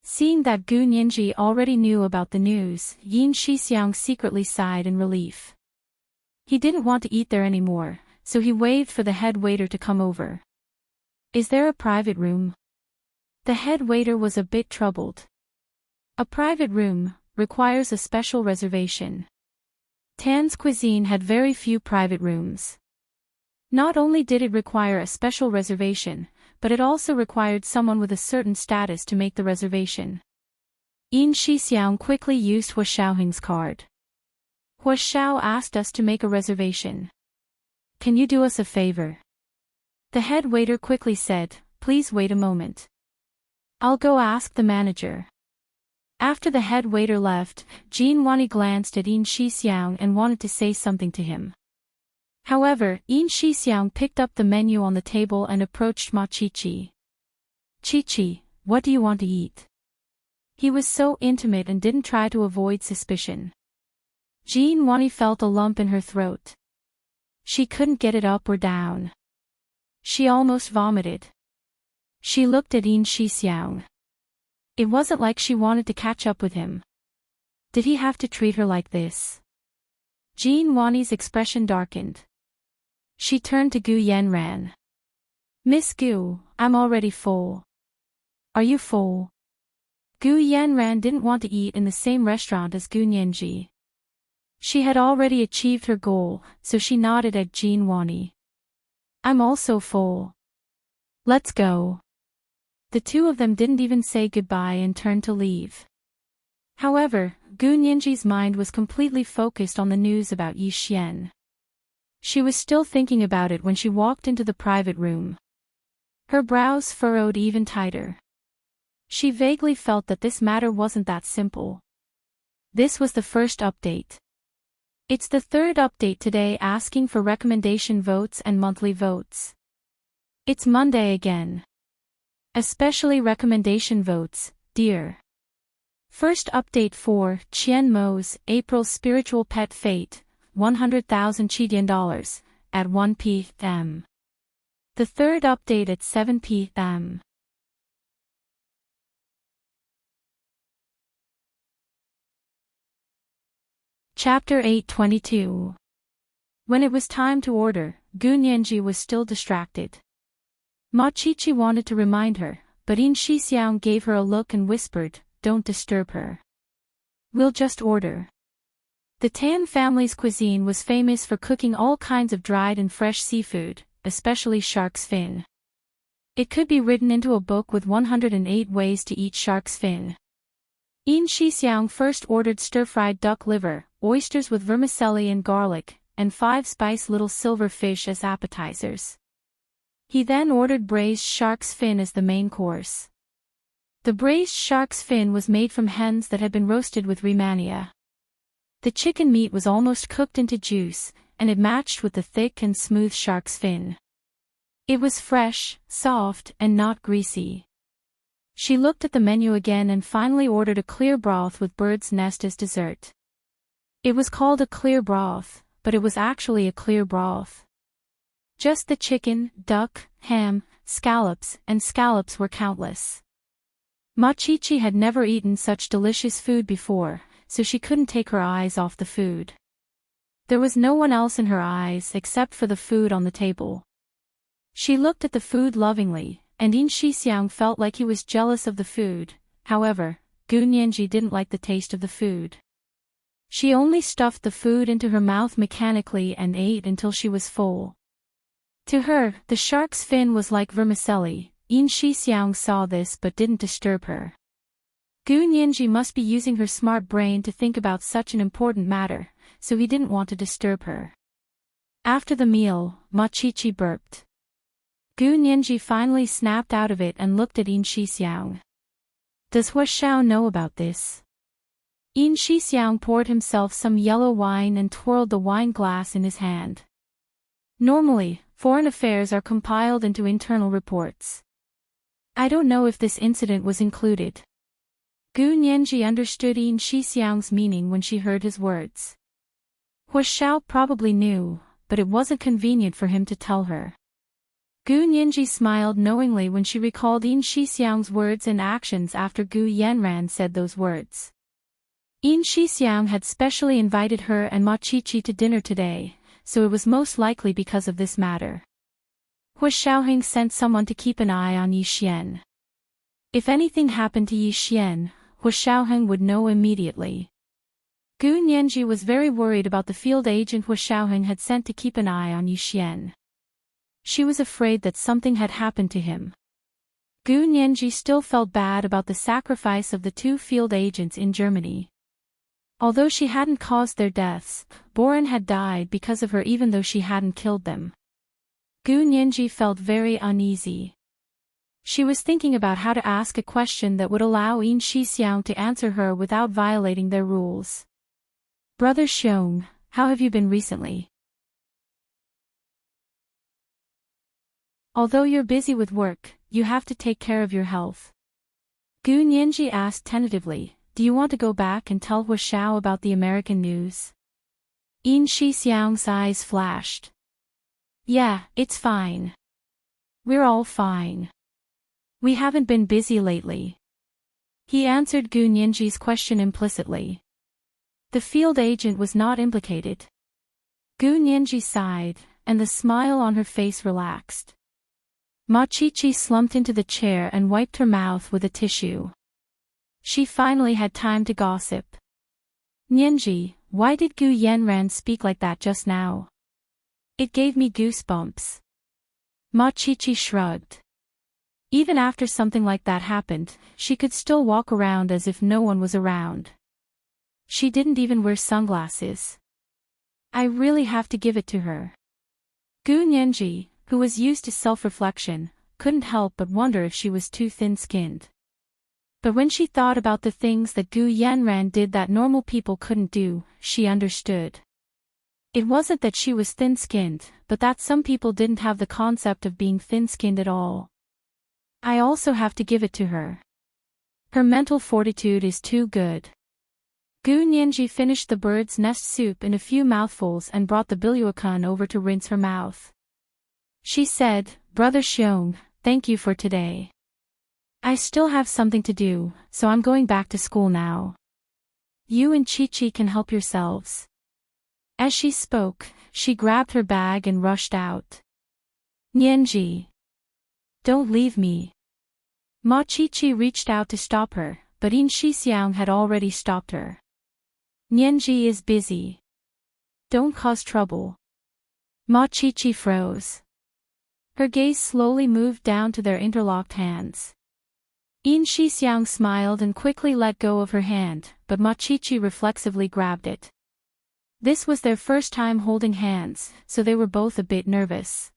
Seeing that Gu Nianji already knew about the news, Yin Shixiang secretly sighed in relief. He didn't want to eat there anymore, so he waved for the head waiter to come over. Is there a private room? The head waiter was a bit troubled. A private room requires a special reservation. Tan's cuisine had very few private rooms. Not only did it require a special reservation, but it also required someone with a certain status to make the reservation. Yin Shixiang quickly used Hua Xiaoheng's card. Hua Xiao asked us to make a reservation. Can you do us a favor? The head waiter quickly said, please wait a moment. I'll go ask the manager. After the head waiter left, Jin Wani glanced at Yin Shixiang and wanted to say something to him. However, Yin Shixiang picked up the menu on the table and approached Ma Chi-Chi. Chi-Chi, what do you want to eat? He was so intimate and didn't try to avoid suspicion. Jin Wani felt a lump in her throat. She couldn't get it up or down. She almost vomited. She looked at Yin Shixiang. It wasn't like she wanted to catch up with him. Did he have to treat her like this? Jin Wani's expression darkened. She turned to Gu Yanran. Miss Gu, I'm already full. Are you full? Gu Yanran didn't want to eat in the same restaurant as Gu Nianji. She had already achieved her goal, so she nodded at Jin Wani. I'm also full. Let's go. The two of them didn't even say goodbye and turned to leave. However, Gu Nianji's mind was completely focused on the news about Yi Xian. She was still thinking about it when she walked into the private room. Her brows furrowed even tighter. She vaguely felt that this matter wasn't that simple. This was the first update. It's the third update today asking for recommendation votes and monthly votes. It's Monday again. Especially recommendation votes, dear. First update for Qian Mo's April Spiritual Pet Fate, 100,000 Chidian dollars, at 1 p.m. The third update at 7 p.m. Chapter 822. When it was time to order, Gu Nianji was still distracted. Ma Chi-Chi wanted to remind her, but Yin Shixiang gave her a look and whispered, don't disturb her. We'll just order. The Tan family's cuisine was famous for cooking all kinds of dried and fresh seafood, especially shark's fin. It could be written into a book with 108 ways to eat shark's fin. Yin Shixiang first ordered stir-fried duck liver, oysters with vermicelli and garlic, and 5 spiced little silver fish as appetizers. He then ordered braised shark's fin as the main course. The braised shark's fin was made from hens that had been roasted with remania. The chicken meat was almost cooked into juice, and it matched with the thick and smooth shark's fin. It was fresh, soft, and not greasy. She looked at the menu again and finally ordered a clear broth with bird's nest as dessert. It was called a clear broth, but it was actually a clear broth. Just the chicken, duck, ham, scallops were countless. Ma Chi-Chi had never eaten such delicious food before, so she couldn't take her eyes off the food. There was no one else in her eyes except for the food on the table. She looked at the food lovingly, and Yin Shixiang felt like he was jealous of the food. However, Gu Nianji didn't like the taste of the food. She only stuffed the food into her mouth mechanically and ate until she was full. To her, the shark's fin was like vermicelli. Yin Shixiang saw this but didn't disturb her. Gu Nianji must be using her smart brain to think about such an important matter, so he didn't want to disturb her. After the meal, Ma Chi-Chi burped. Gu Nianji finally snapped out of it and looked at Yin Shixiang. Does Hua Xiao know about this? Yin Shixiang poured himself some yellow wine and twirled the wine glass in his hand. Normally, foreign affairs are compiled into internal reports. I don't know if this incident was included. Gu Nianji understood Yin Shixiang's meaning when she heard his words. Hua Xiao probably knew, but it wasn't convenient for him to tell her. Gu Nianji smiled knowingly when she recalled Yin Shixiang's words and actions after Gu Yanran said those words. Yin Shixiang had specially invited her and Ma Chi-Chi to dinner today, so it was most likely because of this matter. Hua Xiaoheng sent someone to keep an eye on Yi Xian. If anything happened to Yi Xian, Hua Xiaoheng would know immediately. Gu Nianji was very worried about the field agent Hua Xiaoheng had sent to keep an eye on Yi Xian. She was afraid that something had happened to him. Gu Nianji still felt bad about the sacrifice of the two field agents in Germany. Although she hadn't caused their deaths, Boren had died because of her even though she hadn't killed them. Gu Nianji felt very uneasy. She was thinking about how to ask a question that would allow Yin Shixiang to answer her without violating their rules. Brother Xiong, how have you been recently? Although you're busy with work, you have to take care of your health. Gu Nianji asked tentatively, do you want to go back and tell Hua Xiao about the American news? Yin Shixiang's eyes flashed. Yeah, it's fine. We're all fine. We haven't been busy lately. He answered Gu Nianji's question implicitly. The field agent was not implicated. Gu Nianji sighed, and the smile on her face relaxed. Ma Qiqi slumped into the chair and wiped her mouth with a tissue. She finally had time to gossip. Nianji, why did Gu Yanran speak like that just now? It gave me goosebumps. Ma Qiqi shrugged. Even after something like that happened, she could still walk around as if no one was around. She didn't even wear sunglasses. I really have to give it to her. Gu Nianji, who was used to self-reflection, couldn't help but wonder if she was too thin-skinned. But when she thought about the things that Gu Yanran did that normal people couldn't do, she understood. It wasn't that she was thin-skinned, but that some people didn't have the concept of being thin-skinned at all. I also have to give it to her. Her mental fortitude is too good. Gu Nianji finished the bird's nest soup in a few mouthfuls and brought the biluakan over to rinse her mouth. She said, Brother Xiong, thank you for today. I still have something to do, so I'm going back to school now. You and Qiqi can help yourselves. As she spoke, she grabbed her bag and rushed out. Nianji. Don't leave me. Ma Qiqi reached out to stop her, but Yin Shixiang had already stopped her. Nianji is busy. Don't cause trouble. Ma Qiqi froze. Her gaze slowly moved down to their interlocked hands. Yin Shixiang smiled and quickly let go of her hand, but Ma Qiqi reflexively grabbed it. This was their first time holding hands, so they were both a bit nervous.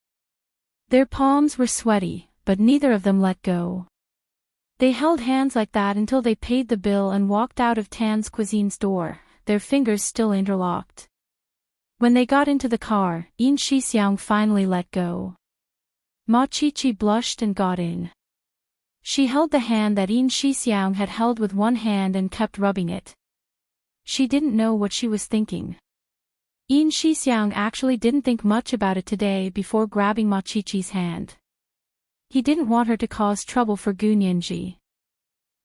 Their palms were sweaty, but neither of them let go. They held hands like that until they paid the bill and walked out of Tan's Cuisine's door, their fingers still interlocked. When they got into the car, Yin Shixiang finally let go. Ma Qiqi blushed and got in. She held the hand that Yin Shixiang had held with one hand and kept rubbing it. She didn't know what she was thinking. Yin Shixiang actually didn't think much about it today before grabbing Ma Qiqi's hand. He didn't want her to cause trouble for Gu Nianji.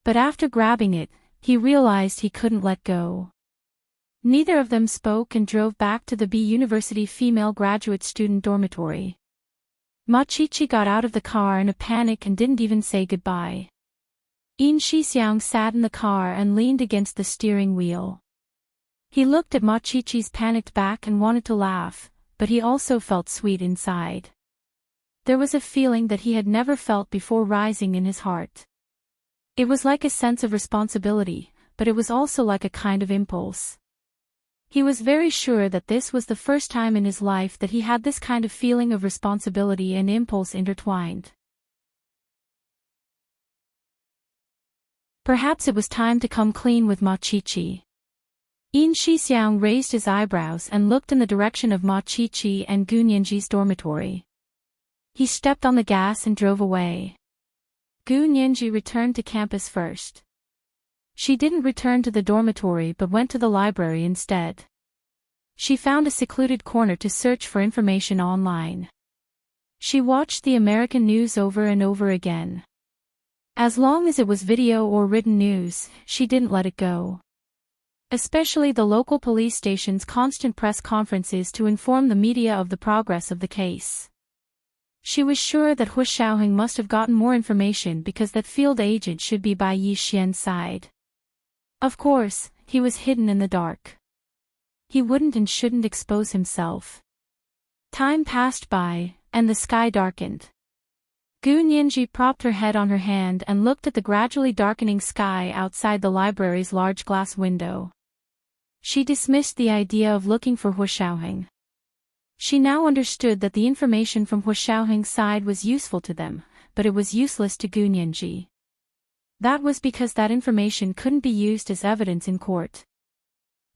But after grabbing it, he realized he couldn't let go. Neither of them spoke and drove back to the B University female graduate student dormitory. Ma Qiqi got out of the car in a panic and didn't even say goodbye. Yin Shixiang sat in the car and leaned against the steering wheel. He looked at Ma Qiqi's panicked back and wanted to laugh, but he also felt sweet inside. There was a feeling that he had never felt before rising in his heart. It was like a sense of responsibility, but it was also like a kind of impulse. He was very sure that this was the first time in his life that he had this kind of feeling of responsibility and impulse intertwined. Perhaps it was time to come clean with Ma Qiqi. Yin Shixiang raised his eyebrows and looked in the direction of Ma Qiqi and Gu Nianji's dormitory. He stepped on the gas and drove away. Gu Nianji returned to campus first. She didn't return to the dormitory but went to the library instead. She found a secluded corner to search for information online. She watched the American news over and over again. As long as it was video or written news, she didn't let it go. Especially the local police station's constant press conferences to inform the media of the progress of the case. She was sure that Hua Xiaoheng must have gotten more information because that field agent should be by Yi Xian's side. Of course, he was hidden in the dark. He wouldn't and shouldn't expose himself. Time passed by, and the sky darkened. Gu Nianji propped her head on her hand and looked at the gradually darkening sky outside the library's large glass window. She dismissed the idea of looking for Hu Xiaoheng. She now understood that the information from Hu Xiaoheng's side was useful to them, but it was useless to Gu Nianji. That was because that information couldn't be used as evidence in court.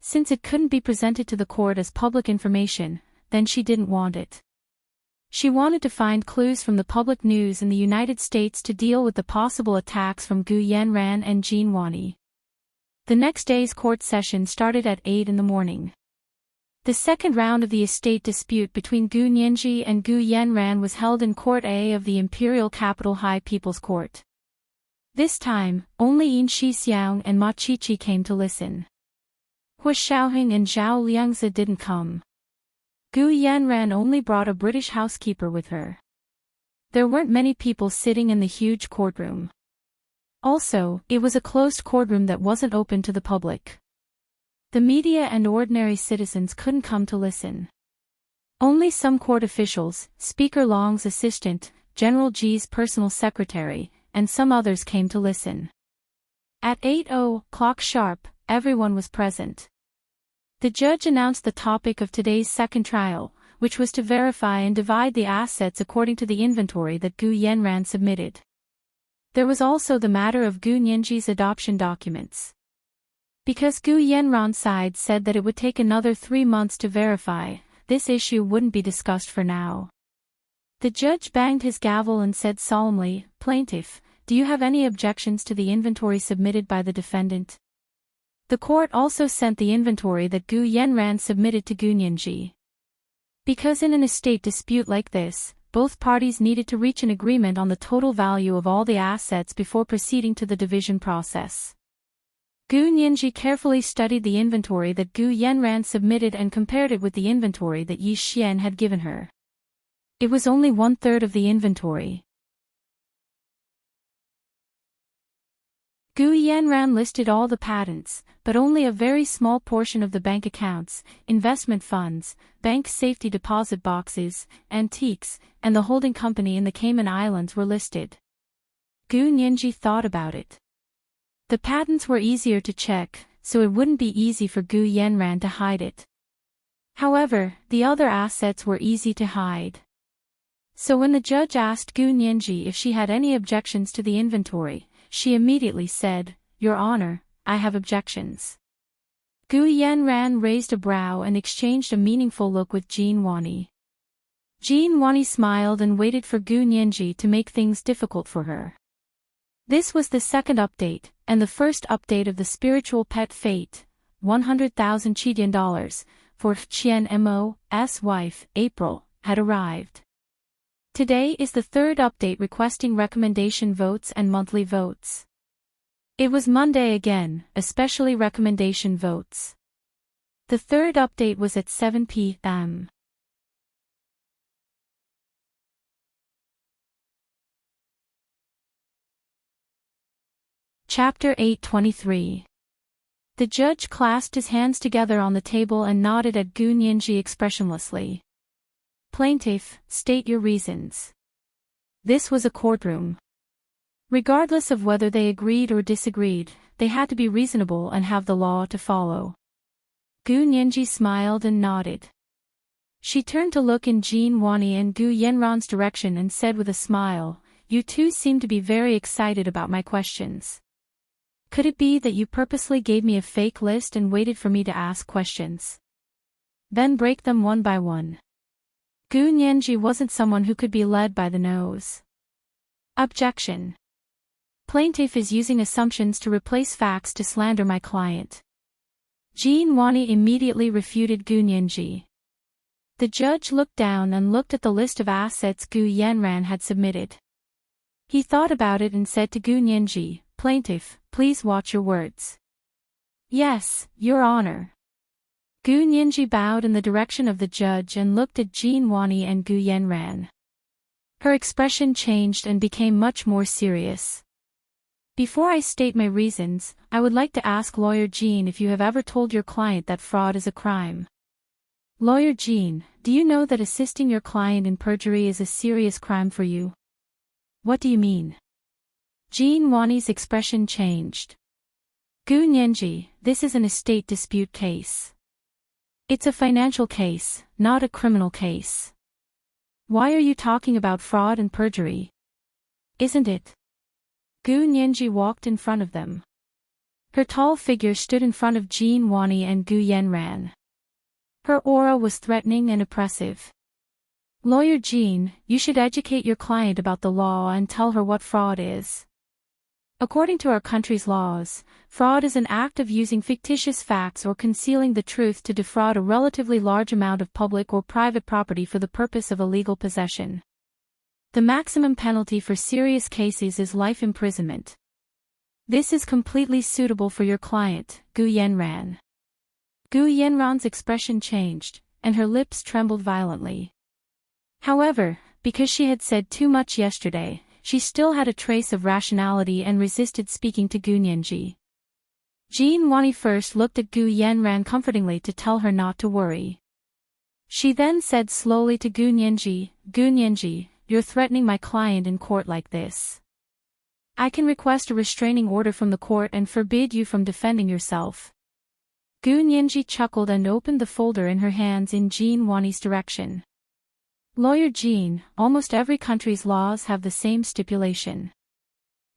Since it couldn't be presented to the court as public information, then she didn't want it. She wanted to find clues from the public news in the United States to deal with the possible attacks from Gu Yanran and Jin Wani. The next day's court session started at 8 in the morning. The second round of the estate dispute between Gu Nianji and Gu Yanran was held in Court A of the Imperial Capital High People's Court. This time, only Yin Shixiang and Ma Qiqi came to listen. Hu Xiaoheng and Zhao Liangzi didn't come. Gu Yanran only brought a British housekeeper with her. There weren't many people sitting in the huge courtroom. Also, it was a closed courtroom that wasn't open to the public. The media and ordinary citizens couldn't come to listen. Only some court officials, Speaker Long's assistant, General Ji's personal secretary, and some others came to listen. At 8:00 sharp, everyone was present. The judge announced the topic of today's second trial, which was to verify and divide the assets according to the inventory that Gu Yanran submitted. There was also the matter of Gu Nianji's adoption documents. Because Gu Yanran's side said that it would take another 3 months to verify, this issue wouldn't be discussed for now. The judge banged his gavel and said solemnly, "Plaintiff, do you have any objections to the inventory submitted by the defendant?" The court also sent the inventory that Gu Yanran submitted to Gu Nianji. Because in an estate dispute like this, both parties needed to reach an agreement on the total value of all the assets before proceeding to the division process. Gu Nianji carefully studied the inventory that Gu Yanran submitted and compared it with the inventory that Yi Xian had given her. It was only 1/3 of the inventory. Gu Yanran listed all the patents, but only a very small portion of the bank accounts, investment funds, bank safety deposit boxes, antiques, and the holding company in the Cayman Islands were listed. Gu Nianji thought about it. The patents were easier to check, so it wouldn't be easy for Gu Yanran to hide it. However, the other assets were easy to hide. So when the judge asked Gu Nianji if she had any objections to the inventory, she immediately said, "Your Honor, I have objections." Gu Yanran raised a brow and exchanged a meaningful look with Jin Wani. Jin Wani smiled and waited for Gu Nianji to make things difficult for her. This was the second update, and the first update of the spiritual pet fate, $100,000 Chidian, for Qian Mo's wife, April, had arrived. Today is the third update requesting recommendation votes and monthly votes. It was Monday again, especially recommendation votes. The third update was at 7 p.m. Chapter 823. The judge clasped his hands together on the table and nodded at Gu Nianji expressionlessly. "Plaintiff, state your reasons." This was a courtroom. Regardless of whether they agreed or disagreed, they had to be reasonable and have the law to follow. Gu Nianji smiled and nodded. She turned to look in Jin Wani and Gu Yanran's direction and said with a smile, "You two seem to be very excited about my questions. Could it be that you purposely gave me a fake list and waited for me to ask questions? Then break them one by one." Gu Nianji wasn't someone who could be led by the nose. Objection. Plaintiff is using assumptions to replace facts to slander my client. Jin Wani immediately refuted Gu Nianji. The judge looked down and looked at the list of assets Gu Yanran had submitted. He thought about it and said to Gu Nianji, "Plaintiff, please watch your words." "Yes, Your Honor." Gu Nianji bowed in the direction of the judge and looked at Jin Wani and Gu Yanran. Her expression changed and became much more serious. "Before I state my reasons, I would like to ask Lawyer Jean if you have ever told your client that fraud is a crime." "Lawyer Jean, do you know that assisting your client in perjury is a serious crime for you?" What do you mean? Jean Wani's expression changed. Gu Nianji, this is an estate dispute case. It's a financial case, not a criminal case. Why are you talking about fraud and perjury? Isn't it? Gu Nianji walked in front of them. Her tall figure stood in front of Jean Wani and Gu Yanran. Her aura was threatening and oppressive. Lawyer Jean, you should educate your client about the law and tell her what fraud is. According to our country's laws, fraud is an act of using fictitious facts or concealing the truth to defraud a relatively large amount of public or private property for the purpose of illegal possession. The maximum penalty for serious cases is life imprisonment. This is completely suitable for your client, Gu Yanran. Gu Yanran's expression changed, and her lips trembled violently. However, because she had said too much yesterday, she still had a trace of rationality and resisted speaking to Gu Nianji. Jean Wani first looked at Gu Yanran comfortingly to tell her not to worry. She then said slowly to Gu Nianji, you're threatening my client in court like this. I can request a restraining order from the court and forbid you from defending yourself. Gu Nianji chuckled and opened the folder in her hands in Jean Wani's direction. Lawyer Jean, almost every country's laws have the same stipulation.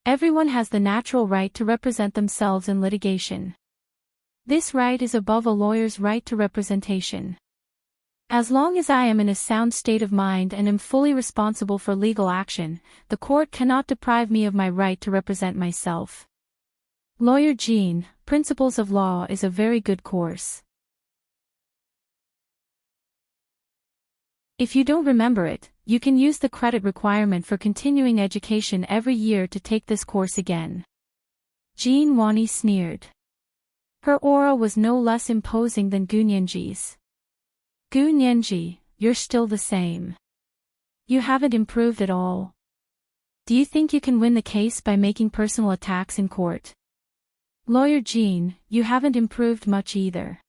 Everyone has the natural right to represent themselves in litigation. This right is above a lawyer's right to representation. As long as I am in a sound state of mind and am fully responsible for legal action, the court cannot deprive me of my right to represent myself. Lawyer Jean, Principles of Law is a very good course. If you don't remember it, you can use the credit requirement for continuing education every year to take this course again. Jean Wani sneered. Her aura was no less imposing than Gu Nianji's. Gu Nianji, you're still the same. You haven't improved at all. Do you think you can win the case by making personal attacks in court? Lawyer Jean, you haven't improved much either.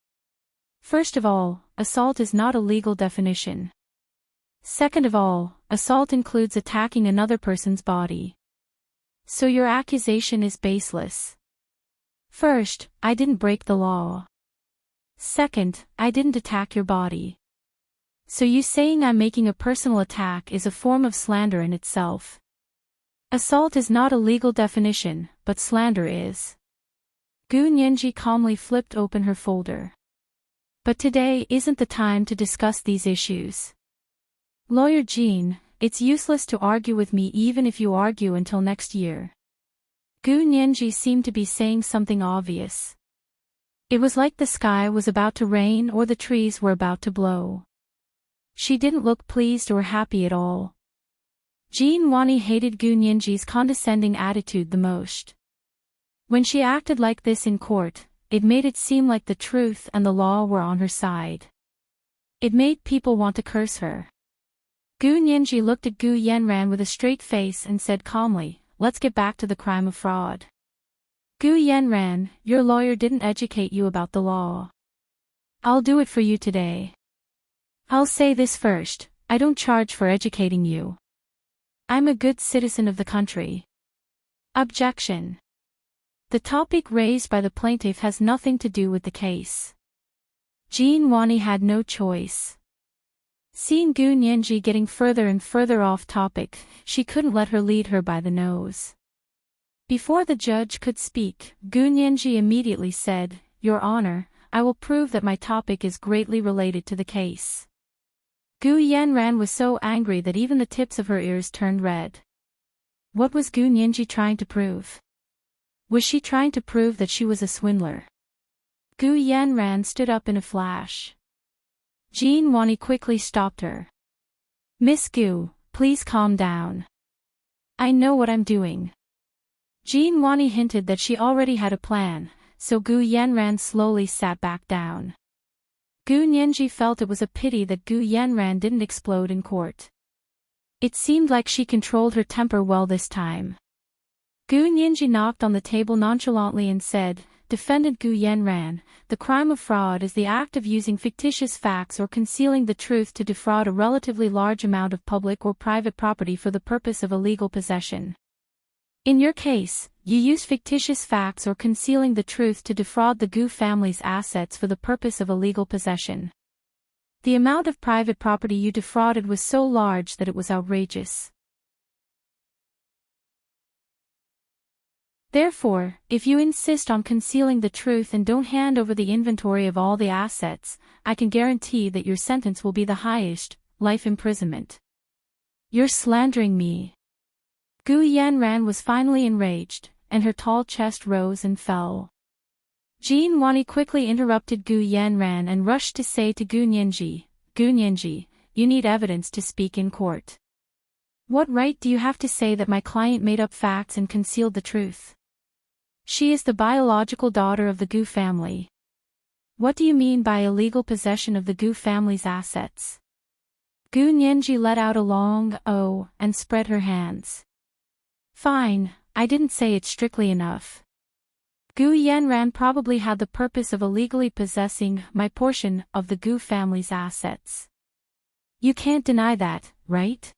First of all, assault is not a legal definition. Second of all, assault includes attacking another person's body. So your accusation is baseless. First, I didn't break the law. Second, I didn't attack your body. So you saying I'm making a personal attack is a form of slander in itself. Assault is not a legal definition, but slander is. Gu Nianji calmly flipped open her folder. But today isn't the time to discuss these issues. Lawyer Jean, it's useless to argue with me even if you argue until next year. Gu Nianji seemed to be saying something obvious. It was like the sky was about to rain or the trees were about to blow. She didn't look pleased or happy at all. Jean Wani hated Gu Nianji's condescending attitude the most. When she acted like this in court, it made it seem like the truth and the law were on her side. It made people want to curse her. Gu Nianji looked at Gu Yanran with a straight face and said calmly, let's get back to the crime of fraud. Gu Yanran, your lawyer didn't educate you about the law. I'll do it for you today. I'll say this first, I don't charge for educating you. I'm a good citizen of the country. Objection. The topic raised by the plaintiff has nothing to do with the case. Jean Wani had no choice. Seeing Gu Nianji getting further and further off topic, she couldn't let her lead her by the nose. Before the judge could speak, Gu Nianji immediately said, Your Honor, I will prove that my topic is greatly related to the case. Gu Yanran was so angry that even the tips of her ears turned red. What was Gu Nianji trying to prove? Was she trying to prove that she was a swindler? Gu Yanran stood up in a flash. Jean Wani quickly stopped her. Miss Gu, please calm down. I know what I'm doing. Jean Wani hinted that she already had a plan, so Gu Yanran slowly sat back down. Gu Nianji felt it was a pity that Gu Yanran didn't explode in court. It seemed like she controlled her temper well this time. Gu Nianji knocked on the table nonchalantly and said, Defendant Gu Yanran, the crime of fraud is the act of using fictitious facts or concealing the truth to defraud a relatively large amount of public or private property for the purpose of illegal possession. In your case, you used fictitious facts or concealing the truth to defraud the Gu family's assets for the purpose of illegal possession. The amount of private property you defrauded was so large that it was outrageous. Therefore, if you insist on concealing the truth and don't hand over the inventory of all the assets, I can guarantee that your sentence will be the highest, life imprisonment. You're slandering me. Gu Yanran was finally enraged, and her tall chest rose and fell. Jin Wani quickly interrupted Gu Yanran and rushed to say to Gu Nianji, you need evidence to speak in court. What right do you have to say that my client made up facts and concealed the truth? She is the biological daughter of the Gu family. What do you mean by illegal possession of the Gu family's assets? Gu Nianji let out a long "oh" and spread her hands. Fine, I didn't say it strictly enough. Gu Yanran probably had the purpose of illegally possessing my portion of the Gu family's assets. You can't deny that, right?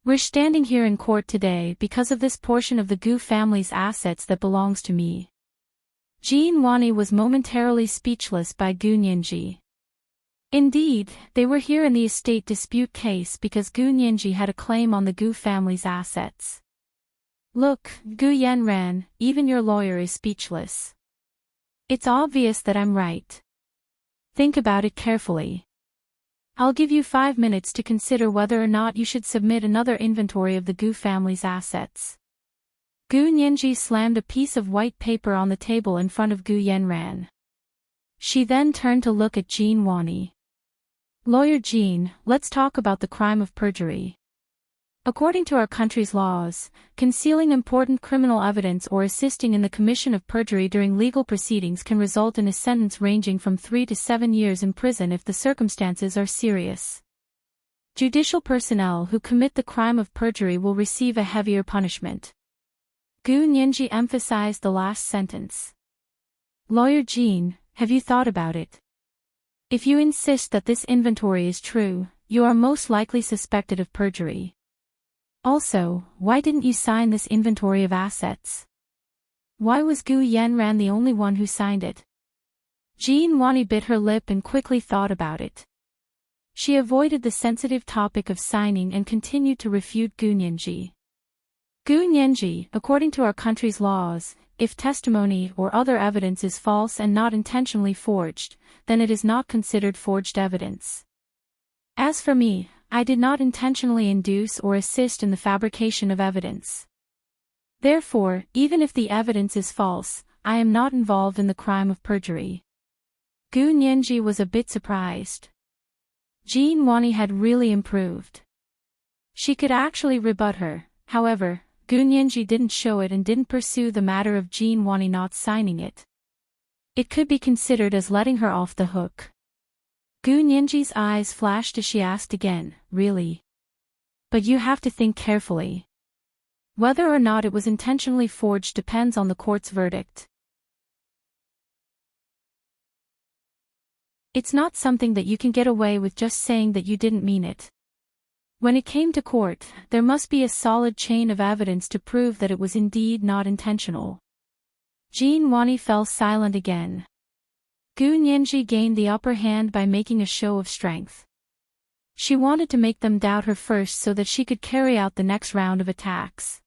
We're standing here in court today because of this portion of the Gu family's assets that belongs to me. Jin Wani was momentarily speechless by Gu Nianji. Indeed, they were here in the estate dispute case because Gu Nianji had a claim on the Gu family's assets. Look, Gu Yanran, even your lawyer is speechless. It's obvious that I'm right. Think about it carefully. I'll give you 5 minutes to consider whether or not you should submit another inventory of the Gu family's assets. Gu Nianji slammed a piece of white paper on the table in front of Gu Yanran. She then turned to look at Jin Wani. Lawyer Jin, let's talk about the crime of perjury. According to our country's laws, concealing important criminal evidence or assisting in the commission of perjury during legal proceedings can result in a sentence ranging from 3 to 7 years in prison if the circumstances are serious. Judicial personnel who commit the crime of perjury will receive a heavier punishment. Gu Nianji emphasized the last sentence. Lawyer Jin, have you thought about it? If you insist that this inventory is true, you are most likely suspected of perjury. Also, why didn't you sign this inventory of assets? Why was Gu Yanran the only one who signed it? Jin Wani bit her lip and quickly thought about it. She avoided the sensitive topic of signing and continued to refute Gu Nianji. Gu Nianji, according to our country's laws, if testimony or other evidence is false and not intentionally forged, then it is not considered forged evidence. As for me, I did not intentionally induce or assist in the fabrication of evidence. Therefore, even if the evidence is false, I am not involved in the crime of perjury. Gu Nianji was a bit surprised. Jin Wani had really improved. She could actually rebut her, however, Gu Nianji didn't show it and didn't pursue the matter of Jin Wani not signing it. It could be considered as letting her off the hook. Gu Nianji's eyes flashed as she asked again, really? But you have to think carefully. Whether or not it was intentionally forged depends on the court's verdict. It's not something that you can get away with just saying that you didn't mean it. When it came to court, there must be a solid chain of evidence to prove that it was indeed not intentional. Jin Wani fell silent again. Gu Nianji gained the upper hand by making a show of strength. She wanted to make them doubt her first so that she could carry out the next round of attacks.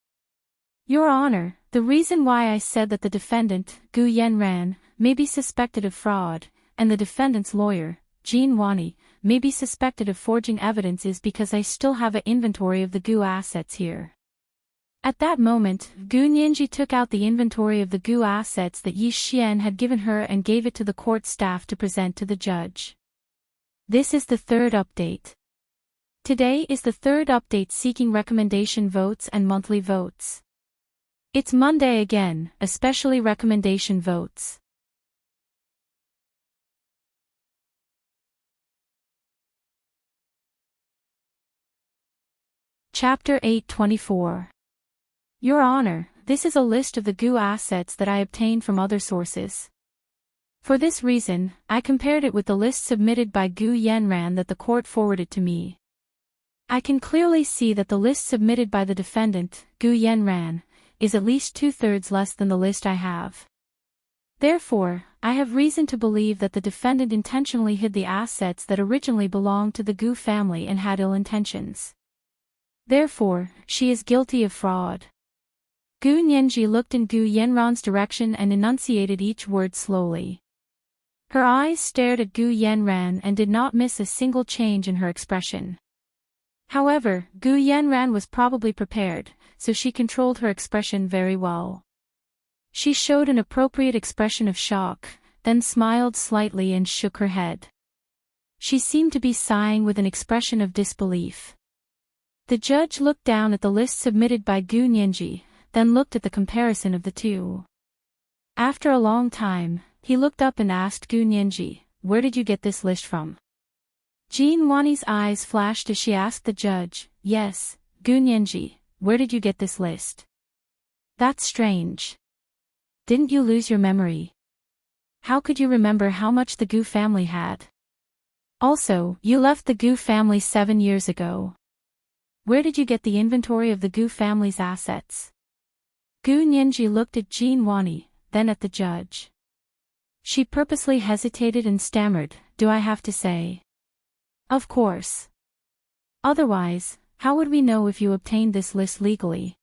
Your Honor, the reason why I said that the defendant, Gu Yanran, may be suspected of fraud, and the defendant's lawyer, Jin Wani, may be suspected of forging evidence is because I still have an inventory of the Gu assets here. At that moment, Gu Nianji took out the inventory of the Gu assets that Yi Xian had given her and gave it to the court staff to present to the judge. This is the third update. Today is the third update seeking recommendation votes and monthly votes. It's Monday again, especially recommendation votes. Chapter 824. Your Honor, This is a list of the Gu assets that I obtained from other sources. For this reason, I compared it with the list submitted by Gu Yanran that the court forwarded to me. I can clearly see that the list submitted by the defendant, Gu Yanran, is at least 2/3 less than the list I have. Therefore, I have reason to believe that the defendant intentionally hid the assets that originally belonged to the Gu family and had ill intentions. Therefore, she is guilty of fraud. Gu Nianji looked in Gu Yanran's direction and enunciated each word slowly. Her eyes stared at Gu Yanran and did not miss a single change in her expression. However, Gu Yanran was probably prepared, so she controlled her expression very well. She showed an appropriate expression of shock, then smiled slightly and shook her head. She seemed to be sighing with an expression of disbelief. The judge looked down at the list submitted by Gu Nianji, then looked at the comparison of the two. After a long time, he looked up and asked Gu Nianji, "Where did you get this list from?" Jean Wani's eyes flashed as she asked the judge, "Yes, Gu Nianji, where did you get this list?" "That's strange. Didn't you lose your memory? How could you remember how much the Gu family had? Also, you left the Gu family 7 years ago. Where did you get the inventory of the Gu family's assets?" Gu Nianji looked at Jean Wani, then at the judge. She purposely hesitated and stammered, "Do I have to say?" "Of course. Otherwise, how would we know if you obtained this list legally?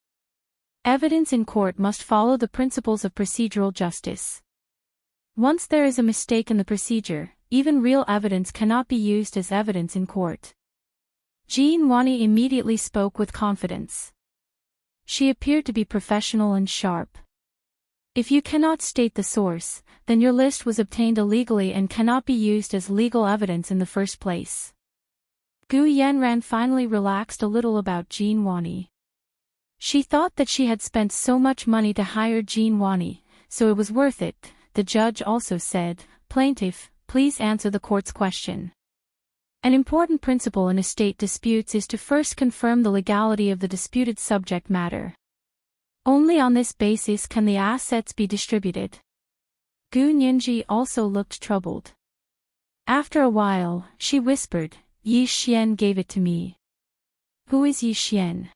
Evidence in court must follow the principles of procedural justice. Once there is a mistake in the procedure, even real evidence cannot be used as evidence in court." Jean Wani immediately spoke with confidence. She appeared to be professional and sharp. "If you cannot state the source, then your list was obtained illegally and cannot be used as legal evidence in the first place." Gu Yanran finally relaxed a little about Jean Wani. She thought that she had spent so much money to hire Jean Wani, so it was worth it. The judge also said, "Plaintiff, please answer the court's question." An important principle in estate disputes is to first confirm the legality of the disputed subject matter. Only on this basis can the assets be distributed. Gu Nianji also looked troubled. After a while, she whispered, "Yi Xian gave it to me." "Who is Yi Xian?"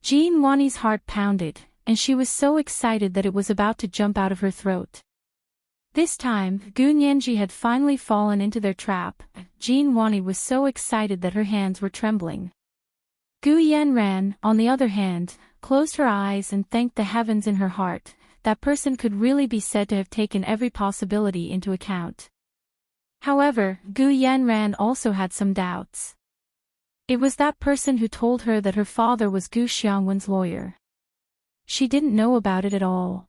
Jean Wani's heart pounded, and she was so excited that it was about to jump out of her throat. This time, Gu Nianji had finally fallen into their trap. Jean Wani was so excited that her hands were trembling. Gu Yanran, on the other hand, closed her eyes and thanked the heavens in her heart. That person could really be said to have taken every possibility into account. However, Gu Yanran also had some doubts. It was that person who told her that her father was Gu Xiangwen's lawyer. She didn't know about it at all.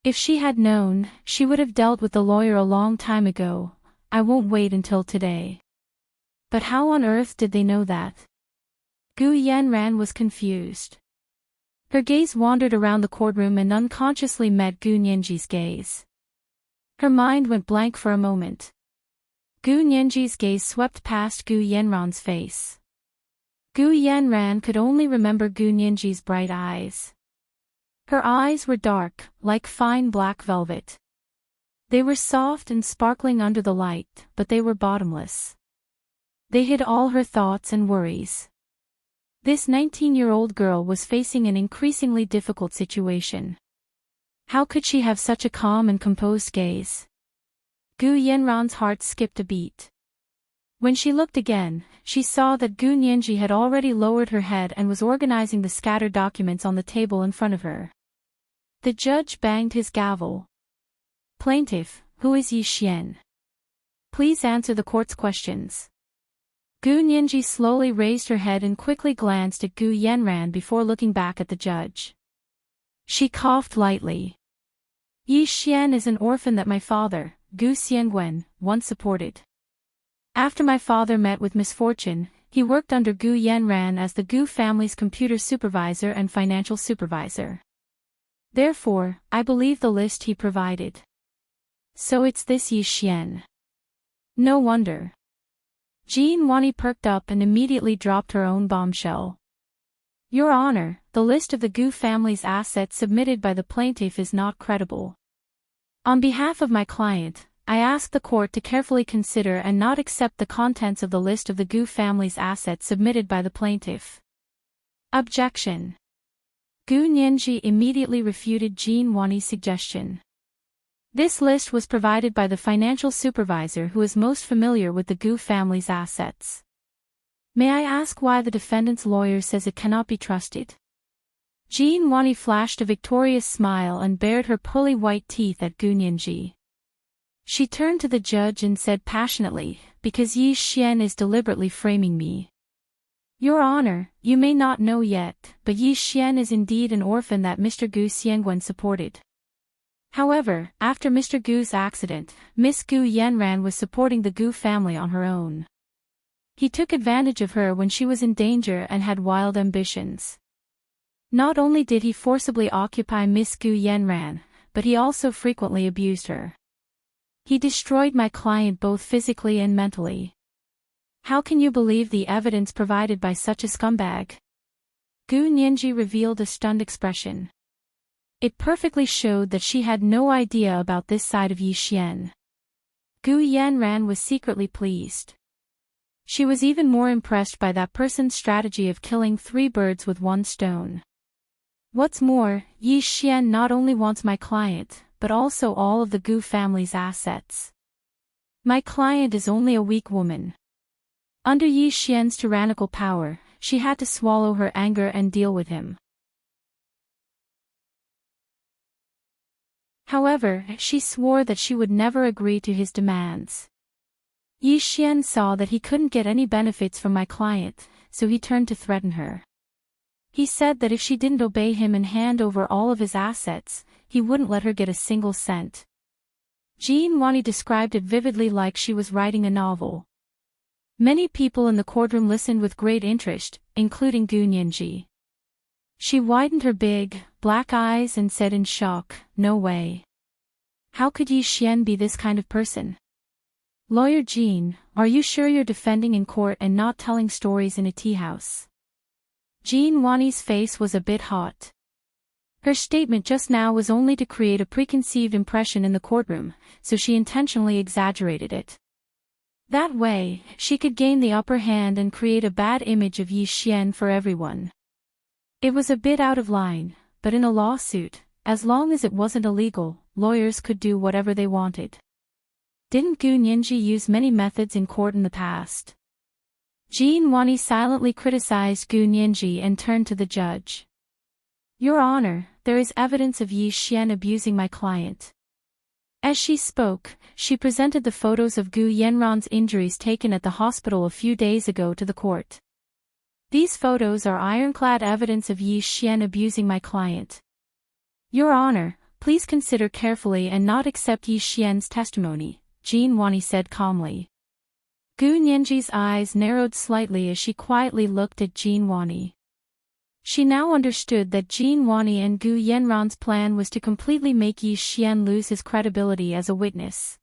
If she had known, she would have dealt with the lawyer a long time ago. "I won't wait until today." But how on earth did they know that? Gu Yanran was confused. Her gaze wandered around the courtroom and unconsciously met Gu Nianji's gaze. Her mind went blank for a moment. Gu Nianji's gaze swept past Gu Yanran's face. Gu Yanran could only remember Gu Nianji's bright eyes. Her eyes were dark, like fine black velvet. They were soft and sparkling under the light, but they were bottomless. They hid all her thoughts and worries. This 19-year-old girl was facing an increasingly difficult situation. How could she have such a calm and composed gaze? Gu Yanran's heart skipped a beat. When she looked again, she saw that Gu Nianji had already lowered her head and was organizing the scattered documents on the table in front of her. The judge banged his gavel. "Plaintiff, who is Yi Xian? Please answer the court's questions." Gu Nianji slowly raised her head and quickly glanced at Gu Yanran before looking back at the judge. She coughed lightly. "Yi Xian is an orphan that my father, Gu Xiangwen, once supported. After my father met with misfortune, he worked under Gu Yanran as the Gu family's computer supervisor and financial supervisor. Therefore, I believe the list he provided. So it's this Yi Xian. No wonder." Jean Wani perked up and immediately dropped her own bombshell. Your Honor, the list of the Gu family's assets submitted by the plaintiff is not credible. On behalf of my client, I ask the court to carefully consider and not accept the contents of the list of the Gu family's assets submitted by the plaintiff. Objection. Gu Nianji immediately refuted Jin Wani's suggestion. This list was provided by the financial supervisor who is most familiar with the Gu family's assets. May I ask why the defendant's lawyer says it cannot be trusted? Jin Wani flashed a victorious smile and bared her pearly white teeth at Gu Nianji. She turned to the judge and said passionately, because Yi Xian is deliberately framing me. Your Honor, you may not know yet, but Yi Xian is indeed an orphan that Mr. Gu Xiangwen supported. However, after Mr. Gu's accident, Miss Gu Yanran was supporting the Gu family on her own. He took advantage of her when she was in danger and had wild ambitions. Not only did he forcibly occupy Miss Gu Yanran, but he also frequently abused her. He destroyed my client both physically and mentally. How can you believe the evidence provided by such a scumbag? Gu Nianji revealed a stunned expression. It perfectly showed that she had no idea about this side of Yi Xian. Gu Yanran was secretly pleased. She was even more impressed by that person's strategy of killing 3 birds with 1 stone. What's more, Yi Xian not only wants my client, but also all of the Gu family's assets. My client is only a weak woman. Under Yi Xian's tyrannical power, she had to swallow her anger and deal with him. However, she swore that she would never agree to his demands. Yi Xian saw that he couldn't get any benefits from my client, so he turned to threaten her. He said that if she didn't obey him and hand over all of his assets, he wouldn't let her get a single cent. Jin Wani described it vividly like she was writing a novel. Many people in the courtroom listened with great interest, including Gu Nianji. She widened her big, black eyes and said in shock, "No way. How could Yi Xian be this kind of person?" Lawyer Jin, are you sure you're defending in court and not telling stories in a tea house? Jin Wani's face was a bit hot. Her statement just now was only to create a preconceived impression in the courtroom, so she intentionally exaggerated it. That way, she could gain the upper hand and create a bad image of Yi Xian for everyone. It was a bit out of line, but in a lawsuit, as long as it wasn't illegal, lawyers could do whatever they wanted. Didn't Gu Nianji use many methods in court in the past? Jin Wani silently criticized Gu Nianji and turned to the judge. Your Honor, there is evidence of Yi Xian abusing my client. As she spoke, she presented the photos of Gu Yanran's injuries taken at the hospital a few days ago to the court. These photos are ironclad evidence of Yi Xian abusing my client. Your Honor, please consider carefully and not accept Yi Xian's testimony, Jin Wani said calmly. Gu Nianji's eyes narrowed slightly as she quietly looked at Jin Wani. She now understood that Jin Wani and Gu Yanran's plan was to completely make Yi Xian lose his credibility as a witness.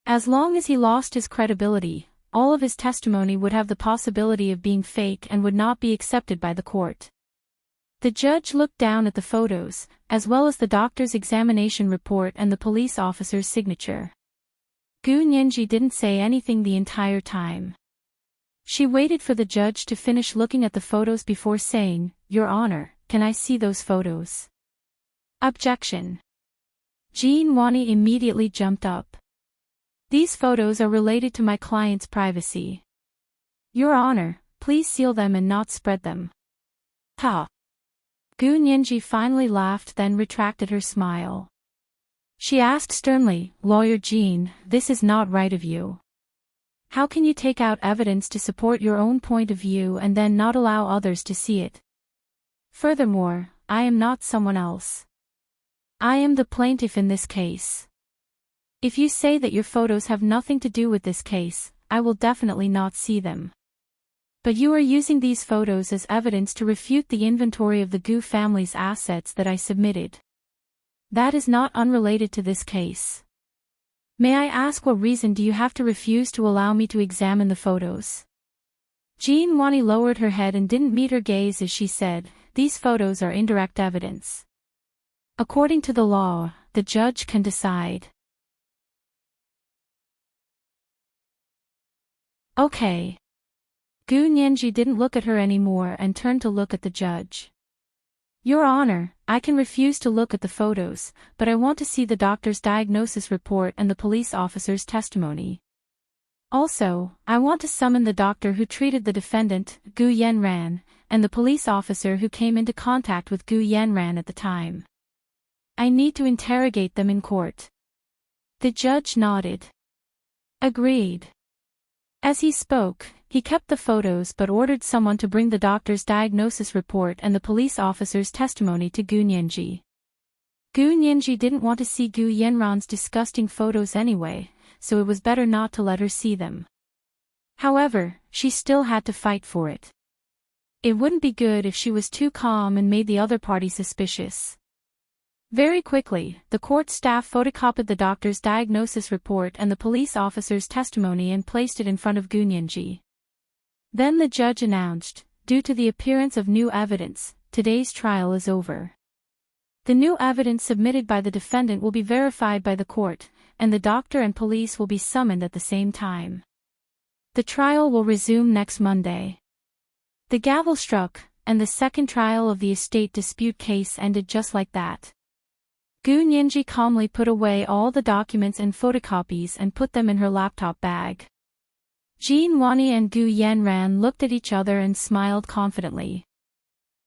As long as he lost his credibility, all of his testimony would have the possibility of being fake and would not be accepted by the court. The judge looked down at the photos, as well as the doctor's examination report and the police officer's signature. Gu Nianji didn't say anything the entire time. She waited for the judge to finish looking at the photos before saying, Your Honor, can I see those photos? Objection. Jin Wani immediately jumped up. These photos are related to my client's privacy. Your Honor, please seal them and not spread them. Ha! Gu Nianji finally laughed, then retracted her smile. She asked sternly, Lawyer Jin, this is not right of you. How can you take out evidence to support your own point of view and then not allow others to see it? Furthermore, I am not someone else. I am the plaintiff in this case. If you say that your photos have nothing to do with this case, I will definitely not see them. But you are using these photos as evidence to refute the inventory of the Gu family's assets that I submitted. That is not unrelated to this case. May I ask what reason do you have to refuse to allow me to examine the photos? Jean Wani lowered her head and didn't meet her gaze as she said, "These photos are indirect evidence. According to the law, the judge can decide." Okay. Gu Nianji didn't look at her anymore and turned to look at the judge. "Your Honor, I can refuse to look at the photos, but I want to see the doctor's diagnosis report and the police officer's testimony. Also, I want to summon the doctor who treated the defendant, Gu Yanran, and the police officer who came into contact with Gu Yanran at the time. I need to interrogate them in court." The judge nodded. Agreed. As he spoke, he kept the photos but ordered someone to bring the doctor's diagnosis report and the police officer's testimony to Gu Nianji. Gu Nianji didn't want to see Gu Yanran's disgusting photos anyway, so it was better not to let her see them. However, she still had to fight for it. It wouldn't be good if she was too calm and made the other party suspicious. Very quickly, the court staff photocopied the doctor's diagnosis report and the police officer's testimony and placed it in front of Gu Nianji. Then the judge announced, "Due to the appearance of new evidence, today's trial is over. The new evidence submitted by the defendant will be verified by the court, and the doctor and police will be summoned at the same time. The trial will resume next Monday." The gavel struck, and the second trial of the estate dispute case ended just like that. Gu Nianji calmly put away all the documents and photocopies and put them in her laptop bag. Jean Wani and Gu Yanran looked at each other and smiled confidently.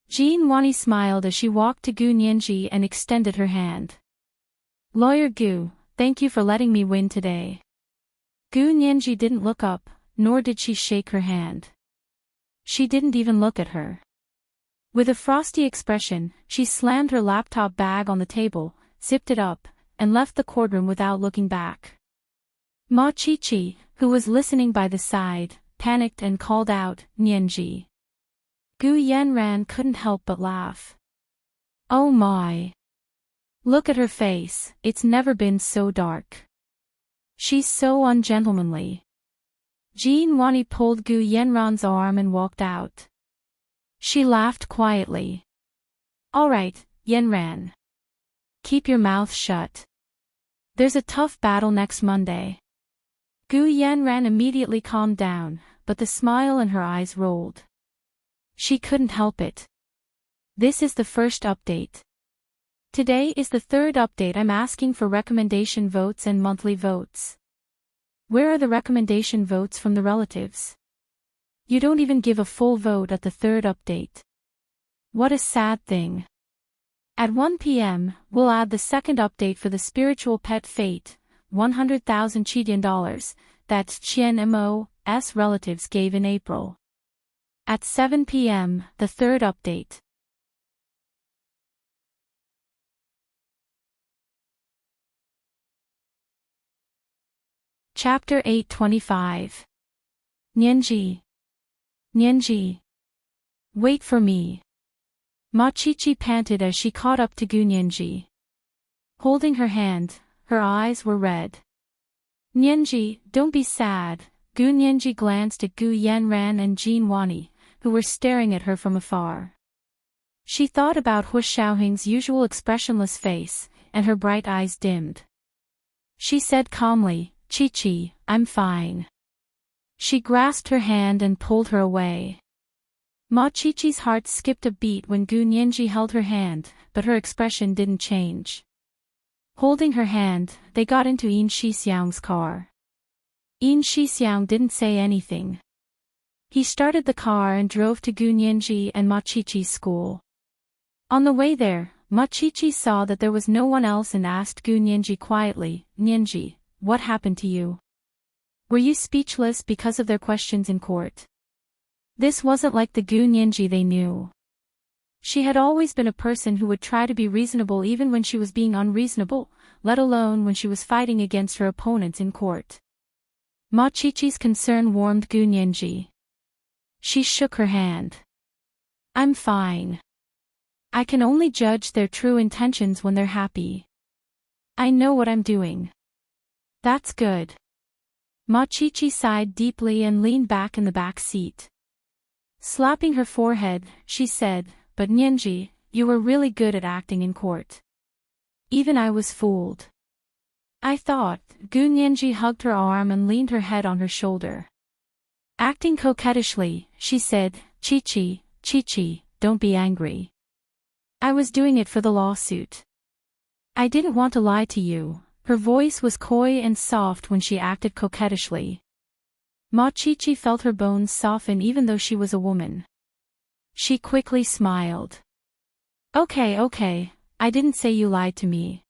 Jean Wani smiled as she walked to Gu Nianji and extended her hand. "Lawyer Gu, thank you for letting me win today." Gu Nianji didn't look up, nor did she shake her hand. She didn't even look at her. With a frosty expression, she slammed her laptop bag on the table, zipped it up, and left the courtroom without looking back. Ma Chichi, who was listening by the side, panicked and called out, "Nianji." Gu Yanran couldn't help but laugh. "Oh my. Look at her face, it's never been so dark. She's so ungentlemanly." Jean Wani pulled Gu Yanran's arm and walked out. She laughed quietly. "All right, Yanran. Keep your mouth shut. There's a tough battle next Monday." Gu Yanran immediately calmed down, but the smile in her eyes rolled. She couldn't help it. This is the first update. Today is the third update. I'm asking for recommendation votes and monthly votes. Where are the recommendation votes from the relatives? You don't even give a full vote at the third update. What a sad thing. At 1 p.m., we'll add the second update for the spiritual pet fate, 100,000 Chidian dollars, that Qian Mo's relatives gave in April. At 7 p.m., the third update. Chapter 825. Nianji. Nianji. Wait for me. Ma Chichi panted as she caught up to Gu Nianji. Holding her hand, her eyes were red. "Nianji, don't be sad." Gu Nianji glanced at Gu Yanran and Jean Wani, who were staring at her from afar. She thought about Hu Xiaohing's usual expressionless face, and her bright eyes dimmed. She said calmly, "Chi-Chi, I'm fine." She grasped her hand and pulled her away. Ma Chi-Chi's heart skipped a beat when Gu Nianji held her hand, but her expression didn't change. Holding her hand, they got into Yin Shixiang's car. Yin Shixiang didn't say anything. He started the car and drove to Gu Nianji and Ma Chi-Chi's school. On the way there, Ma Chi-Chi saw that there was no one else and asked Gu Nianji quietly, "Nianji, what happened to you? Were you speechless because of their questions in court?" This wasn't like the Gu Nianji they knew. She had always been a person who would try to be reasonable even when she was being unreasonable, let alone when she was fighting against her opponents in court. Ma Chi-Chi's concern warmed Gu Nianji. She shook her hand. "I'm fine. I can only judge their true intentions when they're happy. I know what I'm doing." "That's good." Ma Chi-Chi sighed deeply and leaned back in the back seat. Slapping her forehead, she said, "But Nyenji, you were really good at acting in court. Even I was fooled. I thought." Gu Nyenji hugged her arm and leaned her head on her shoulder. Acting coquettishly, she said, Chi-Chi, don't be angry. I was doing it for the lawsuit. I didn't want to lie to you." Her voice was coy and soft when she acted coquettishly. Ma Chi-Chi felt her bones soften even though she was a woman. She quickly smiled. Okay, I didn't say you lied to me.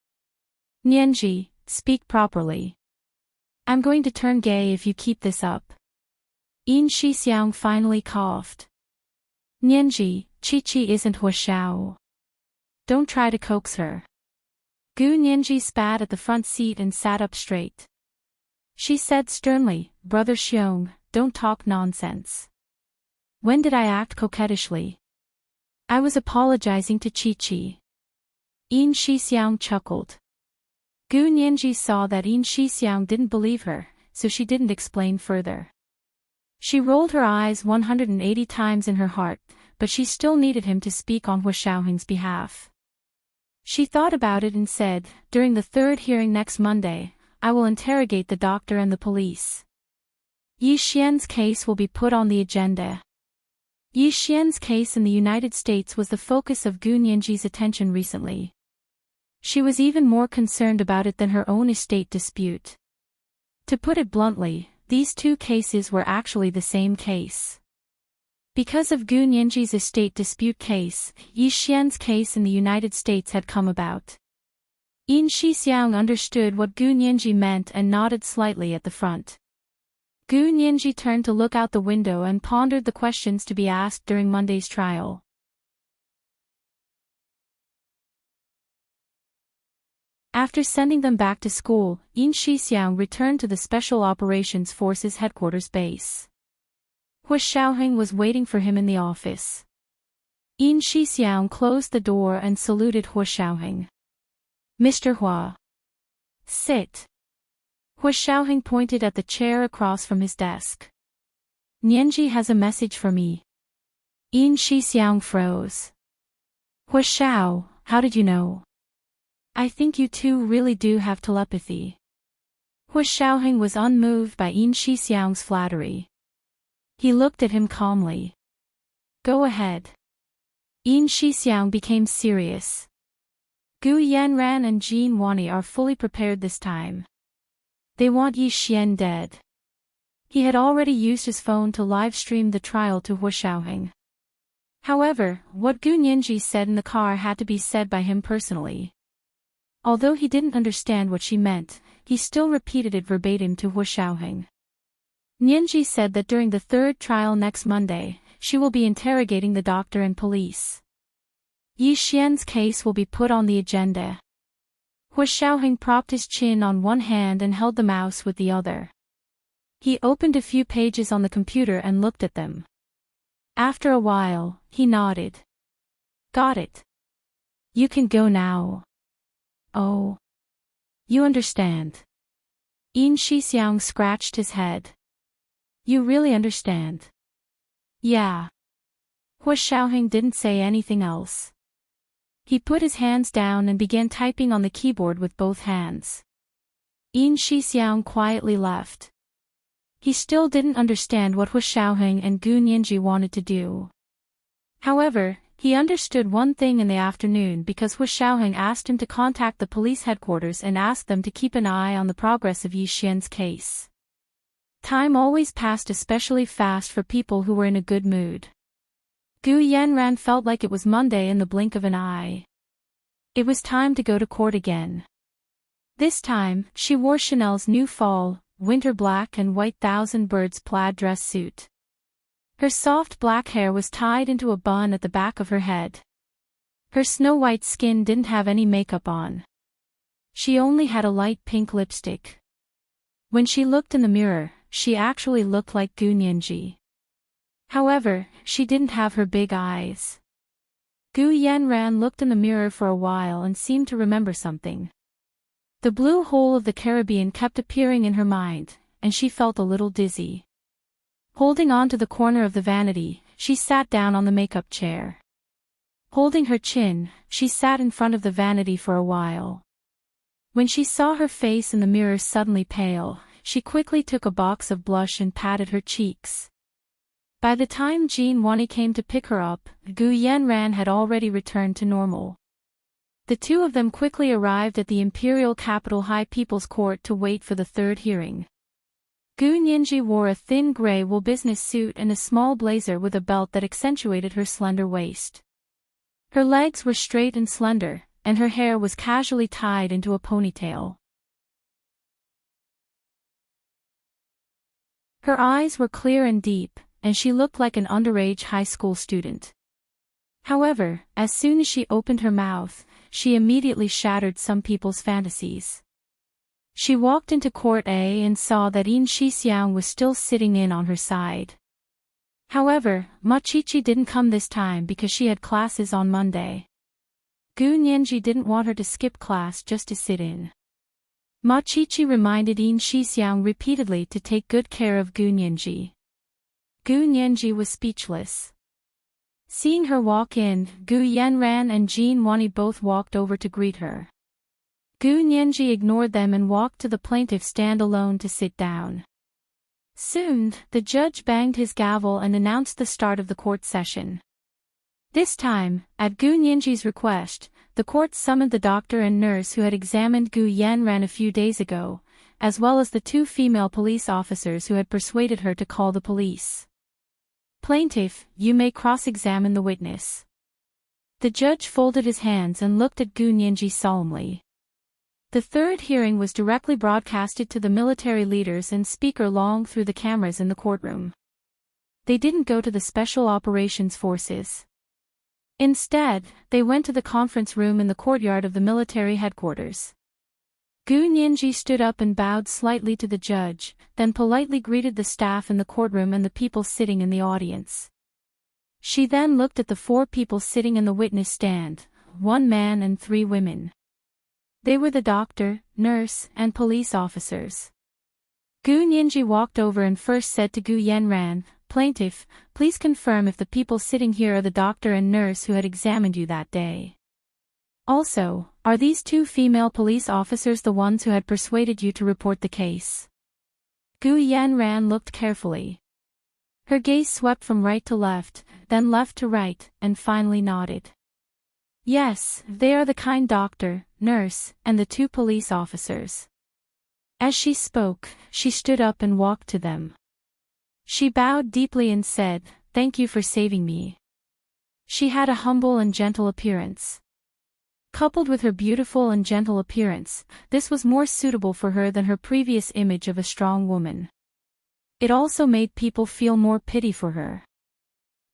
Nyenji, speak properly. I'm going to turn gay if you keep this up. Yin Shixiang finally coughed. Nyenji, Chi-Chi isn't Huashao. Don't try to coax her. Gu Nyenji spat at the front seat and sat up straight. She said sternly, "Brother Xiong, don't talk nonsense. When did I act coquettishly? I was apologizing to Chi-Chi." Yin Shixiang chuckled. Gu Nyenji saw that Yin Shixiang didn't believe her, so she didn't explain further. She rolled her eyes 180 times in her heart, but she still needed him to speak on Hua Xiaoheng's behalf. She thought about it and said, "During the third hearing next Monday, I will interrogate the doctor and the police. Yi Xian's case will be put on the agenda." Yi Xian's case in the United States was the focus of Gu Nyenji's attention recently. She was even more concerned about it than her own estate dispute. To put it bluntly, these two cases were actually the same case. Because of Gu Nyenji's estate dispute case, Yi Xian's case in the United States had come about. Yin Shixiang understood what Gu Nyenji meant and nodded slightly at the front. Gu Nyenji turned to look out the window and pondered the questions to be asked during Monday's trial. After sending them back to school, Yin Shixiang returned to the Special Operations Forces headquarters base. Hua Xiaoheng was waiting for him in the office. Yin Shixiang closed the door and saluted Hua Xiaoheng. "Mr. Hua. Sit." Hua Xiaoheng pointed at the chair across from his desk. "Nyenji has a message for me." Yin Shixiang froze. "Hua Xiao, how did you know?" "I think you two really do have telepathy." Hua Xiaoheng was unmoved by Yin Shixiang's flattery. He looked at him calmly. "Go ahead." Yin Shixiang became serious. Gu Yanran and Jin Wani are fully prepared this time. They want Yi Xian dead. He had already used his phone to live stream the trial to Hua Xiaoheng. However, what Gu Nyenji said in the car had to be said by him personally. Although he didn't understand what she meant, he still repeated it verbatim to Hua Xiaoheng. Nyenji said that during the third trial next Monday, she will be interrogating the doctor and police. Yi Xian's case will be put on the agenda. Hua Xiaoheng propped his chin on one hand and held the mouse with the other. He opened a few pages on the computer and looked at them. After a while, he nodded. "Got it. You can go now." "Oh. You understand." Yin Shixiang scratched his head. "You really understand?" "Yeah." Hua Xiaoheng didn't say anything else. He put his hands down and began typing on the keyboard with both hands. Yin Shixiang quietly left. He still didn't understand what Hua Xiaoheng and Gu Nyenji wanted to do. However, he understood one thing in the afternoon because Hua Xiaoheng asked him to contact the police headquarters and ask them to keep an eye on the progress of Yi Xian's case. Time always passed especially fast for people who were in a good mood. Gu Yanran felt like it was Monday in the blink of an eye. It was time to go to court again. This time, she wore Chanel's new fall, winter black and white thousand birds plaid dress suit. Her soft black hair was tied into a bun at the back of her head. Her snow-white skin didn't have any makeup on. She only had a light pink lipstick. When she looked in the mirror, she actually looked like Gu Nyenji. However, she didn't have her big eyes. Gu Yanran looked in the mirror for a while and seemed to remember something. The blue hole of the Caribbean kept appearing in her mind, and she felt a little dizzy. Holding on to the corner of the vanity, she sat down on the makeup chair. Holding her chin, she sat in front of the vanity for a while. When she saw her face in the mirror suddenly pale, she quickly took a box of blush and patted her cheeks. By the time Jean Wani came to pick her up, Gu Yanran had already returned to normal. The two of them quickly arrived at the Imperial Capital High People's Court to wait for the third hearing. Gu Nianji wore a thin gray wool business suit and a small blazer with a belt that accentuated her slender waist. Her legs were straight and slender, and her hair was casually tied into a ponytail. Her eyes were clear and deep, and she looked like an underage high school student. However, as soon as she opened her mouth, she immediately shattered some people's fantasies. She walked into Court A and saw that Yin Shixiang was still sitting in on her side. However, Ma Qiqi didn't come this time because she had classes on Monday. Gu Nianji didn't want her to skip class just to sit in. Ma Qiqi reminded Yin Shixiang repeatedly to take good care of Gu Nianji. Gu Nianji was speechless. Seeing her walk in, Gu Yanran and Jean Wani both walked over to greet her. Gu Nianji ignored them and walked to the plaintiff's stand alone to sit down. Soon, the judge banged his gavel and announced the start of the court session. This time, at Gu Nianji's request, the court summoned the doctor and nurse who had examined Gu Yanran a few days ago, as well as the two female police officers who had persuaded her to call the police. Plaintiff, you may cross-examine the witness. The judge folded his hands and looked at Gu Nianji solemnly. The third hearing was directly broadcasted to the military leaders and speaker Long through the cameras in the courtroom. They didn't go to the Special Operations Forces. Instead, they went to the conference room in the courtyard of the military headquarters. Gu Nianji stood up and bowed slightly to the judge, then politely greeted the staff in the courtroom and the people sitting in the audience. She then looked at the four people sitting in the witness stand, 1 man and 3 women. They were the doctor, nurse, and police officers. Gu Nianji walked over and first said to Gu Yanran, Plaintiff, please confirm if the people sitting here are the doctor and nurse who had examined you that day. Also, are these 2 female police officers the ones who had persuaded you to report the case? Gu Yanran looked carefully. Her gaze swept from right to left, then left to right, and finally nodded. Yes, they are the kind doctor, nurse, and the 2 police officers. As she spoke, she stood up and walked to them. She bowed deeply and said, Thank you for saving me. She had a humble and gentle appearance. Coupled with her beautiful and gentle appearance, this was more suitable for her than her previous image of a strong woman. It also made people feel more pity for her.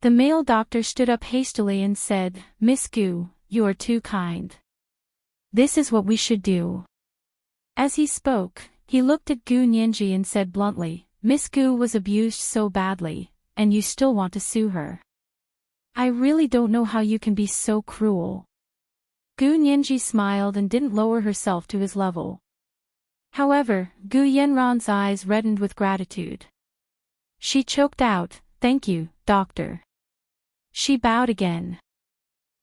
The male doctor stood up hastily and said, Miss Gu, you are too kind. This is what we should do. As he spoke, he looked at Gu Nianji and said bluntly, Miss Gu was abused so badly, and you still want to sue her. I really don't know how you can be so cruel. Gu Nianji smiled and didn't lower herself to his level. However, Gu Yanran's eyes reddened with gratitude. She choked out, Thank you, doctor. She bowed again.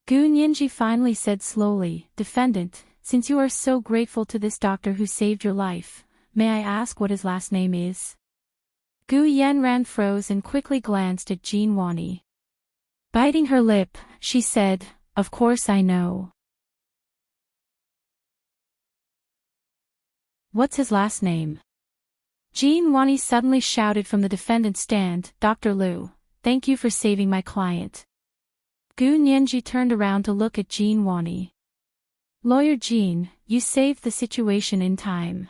Gu Nianji finally said slowly, Defendant, since you are so grateful to this doctor who saved your life, may I ask what his last name is? Gu Yanran froze and quickly glanced at Jean Wani. Biting her lip, she said, Of course I know. What's his last name? Jean Wani suddenly shouted from the defendant's stand, Dr. Liu, thank you for saving my client. Gu Nianji turned around to look at Jean Wani. Lawyer Jean, you saved the situation in time.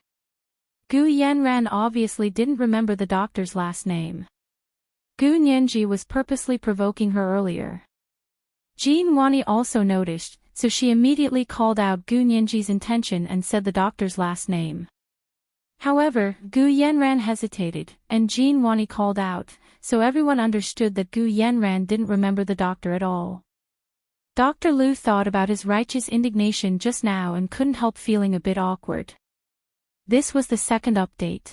Gu Yanran obviously didn't remember the doctor's last name. Gu Nianji was purposely provoking her earlier. Jean Wani also noticed, so she immediately called out Gu Nianji's intention and said the doctor's last name. However, Gu Yanran hesitated, and Jean Wani called out, so everyone understood that Gu Yanran didn't remember the doctor at all. Dr. Liu thought about his righteous indignation just now and couldn't help feeling a bit awkward. This was the second update.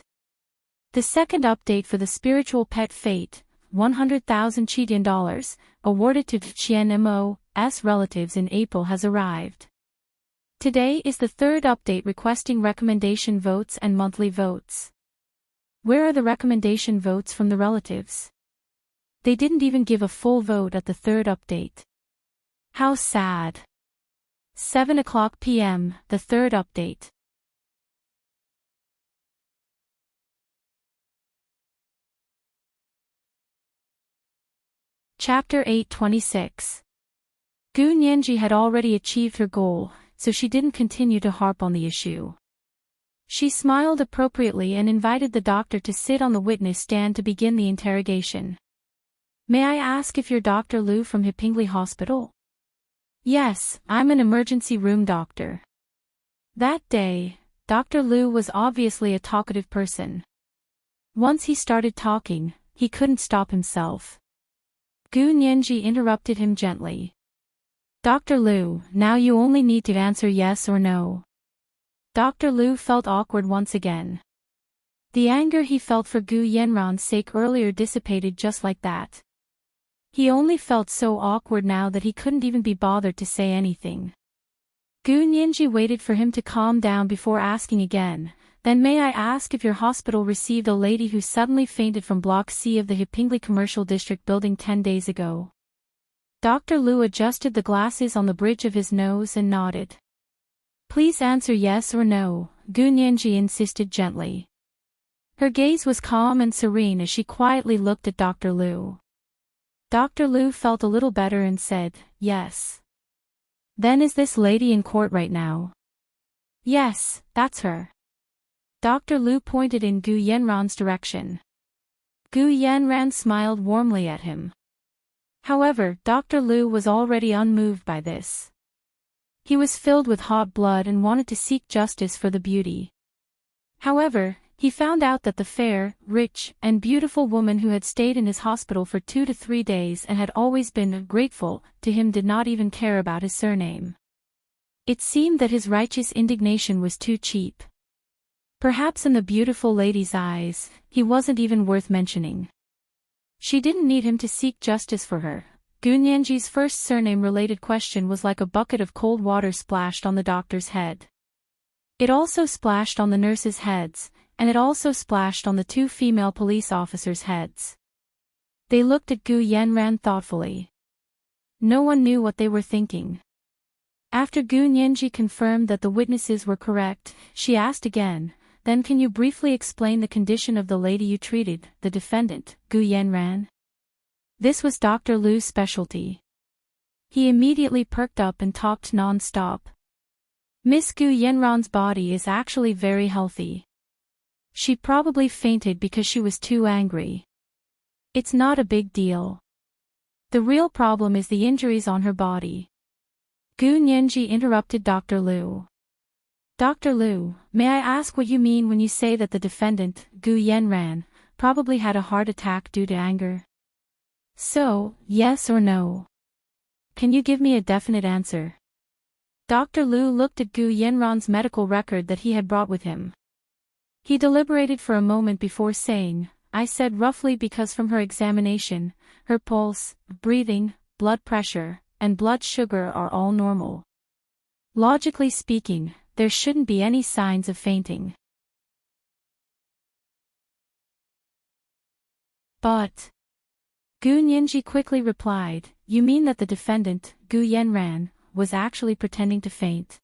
The second update for the spiritual pet fate, 100,000 Chidian dollars, awarded to Chen Mo's relatives in April has arrived. Today is the third update requesting recommendation votes and monthly votes. Where are the recommendation votes from the relatives? They didn't even give a full vote at the third update. How sad. 7:00 p.m., the third update. Chapter 8:26. Gu Nianji had already achieved her goal, so she didn't continue to harp on the issue. She smiled appropriately and invited the doctor to sit on the witness stand to begin the interrogation. May I ask if you're Dr. Liu from Hepingli Hospital? Yes, I'm an emergency room doctor. That day, Dr. Liu was obviously a talkative person. Once he started talking, he couldn't stop himself. Gu Nianji interrupted him gently. Dr. Liu, now you only need to answer yes or no. Dr. Liu felt awkward once again. The anger he felt for Gu Yanran's sake earlier dissipated just like that. He only felt so awkward now that he couldn't even be bothered to say anything. Gu Nianji waited for him to calm down before asking again, then may I ask if your hospital received a lady who suddenly fainted from Block C of the Hepingli Commercial District building 10 days ago? Dr. Liu adjusted the glasses on the bridge of his nose and nodded. Please answer yes or no, Gu Nianji insisted gently. Her gaze was calm and serene as she quietly looked at Dr. Liu. Dr. Liu felt a little better and said, yes. Then is this lady in court right now? Yes, that's her. Dr. Liu pointed in Gu Yanran's direction. Gu Yanran smiled warmly at him. However, Dr. Liu was already unmoved by this. He was filled with hot blood and wanted to seek justice for the beauty. However, he found out that the fair, rich, and beautiful woman who had stayed in his hospital for 2 to 3 days and had always been grateful to him did not even care about his surname. It seemed that his righteous indignation was too cheap. Perhaps in the beautiful lady's eyes, he wasn't even worth mentioning. She didn't need him to seek justice for her. Gu Nianji's first surname-related question was like a bucket of cold water splashed on the doctor's head. It also splashed on the nurses' heads, and it also splashed on the 2 female police officers' heads. They looked at Gu Yanran thoughtfully. No one knew what they were thinking. After Gu Nianji confirmed that the witnesses were correct, she asked again, then can you briefly explain the condition of the lady you treated, the defendant, Gu Yanran? This was Dr. Liu's specialty. He immediately perked up and talked non-stop. Miss Gu Yanran's body is actually very healthy. She probably fainted because she was too angry. It's not a big deal. The real problem is the injuries on her body. Gu Nianji interrupted Dr. Liu. Dr. Liu, may I ask what you mean when you say that the defendant, Gu Yanran, probably had a heart attack due to anger? So, yes or no? Can you give me a definite answer? Dr. Liu looked at Gu Yanran's medical record that he had brought with him. He deliberated for a moment before saying, I said roughly because from her examination, her pulse, breathing, blood pressure, and blood sugar are all normal. Logically speaking, there shouldn't be any signs of fainting. But Gu Nianji quickly replied, you mean that the defendant, Gu Yanran, was actually pretending to faint?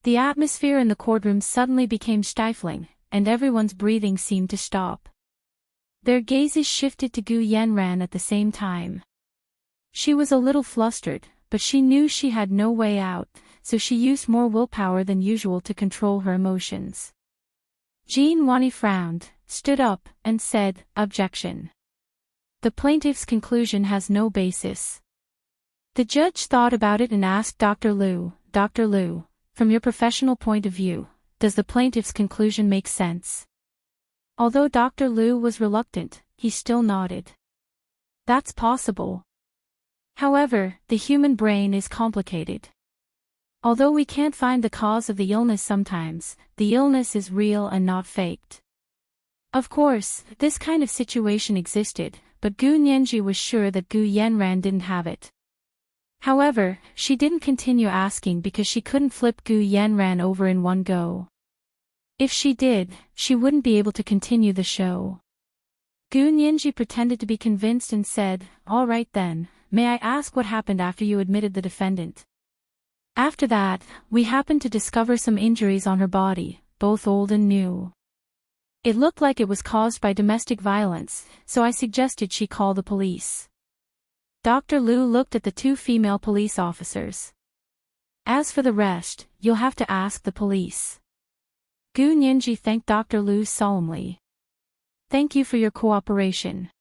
The atmosphere in the courtroom suddenly became stifling, and everyone's breathing seemed to stop. Their gazes shifted to Gu Yanran at the same time. She was a little flustered, but she knew she had no way out, so she used more willpower than usual to control her emotions. Jean Wani frowned, stood up, and said, objection. The plaintiff's conclusion has no basis. The judge thought about it and asked Dr. Liu, from your professional point of view, does the plaintiff's conclusion make sense? Although Dr. Liu was reluctant, he still nodded. That's possible. However, the human brain is complicated. Although we can't find the cause of the illness sometimes, the illness is real and not faked. Of course, this kind of situation existed, but Gu Nianji was sure that Gu Yanran didn't have it. However, she didn't continue asking because she couldn't flip Gu Yanran over in one go. If she did, she wouldn't be able to continue the show. Gu Nianji pretended to be convinced and said, "All right then, may I ask what happened after you admitted the defendant?" After that, we happened to discover some injuries on her body, both old and new. It looked like it was caused by domestic violence, so I suggested she call the police. Dr. Liu looked at the two female police officers. As for the rest, you'll have to ask the police. Gu Nianji thanked Dr. Liu solemnly. Thank you for your cooperation.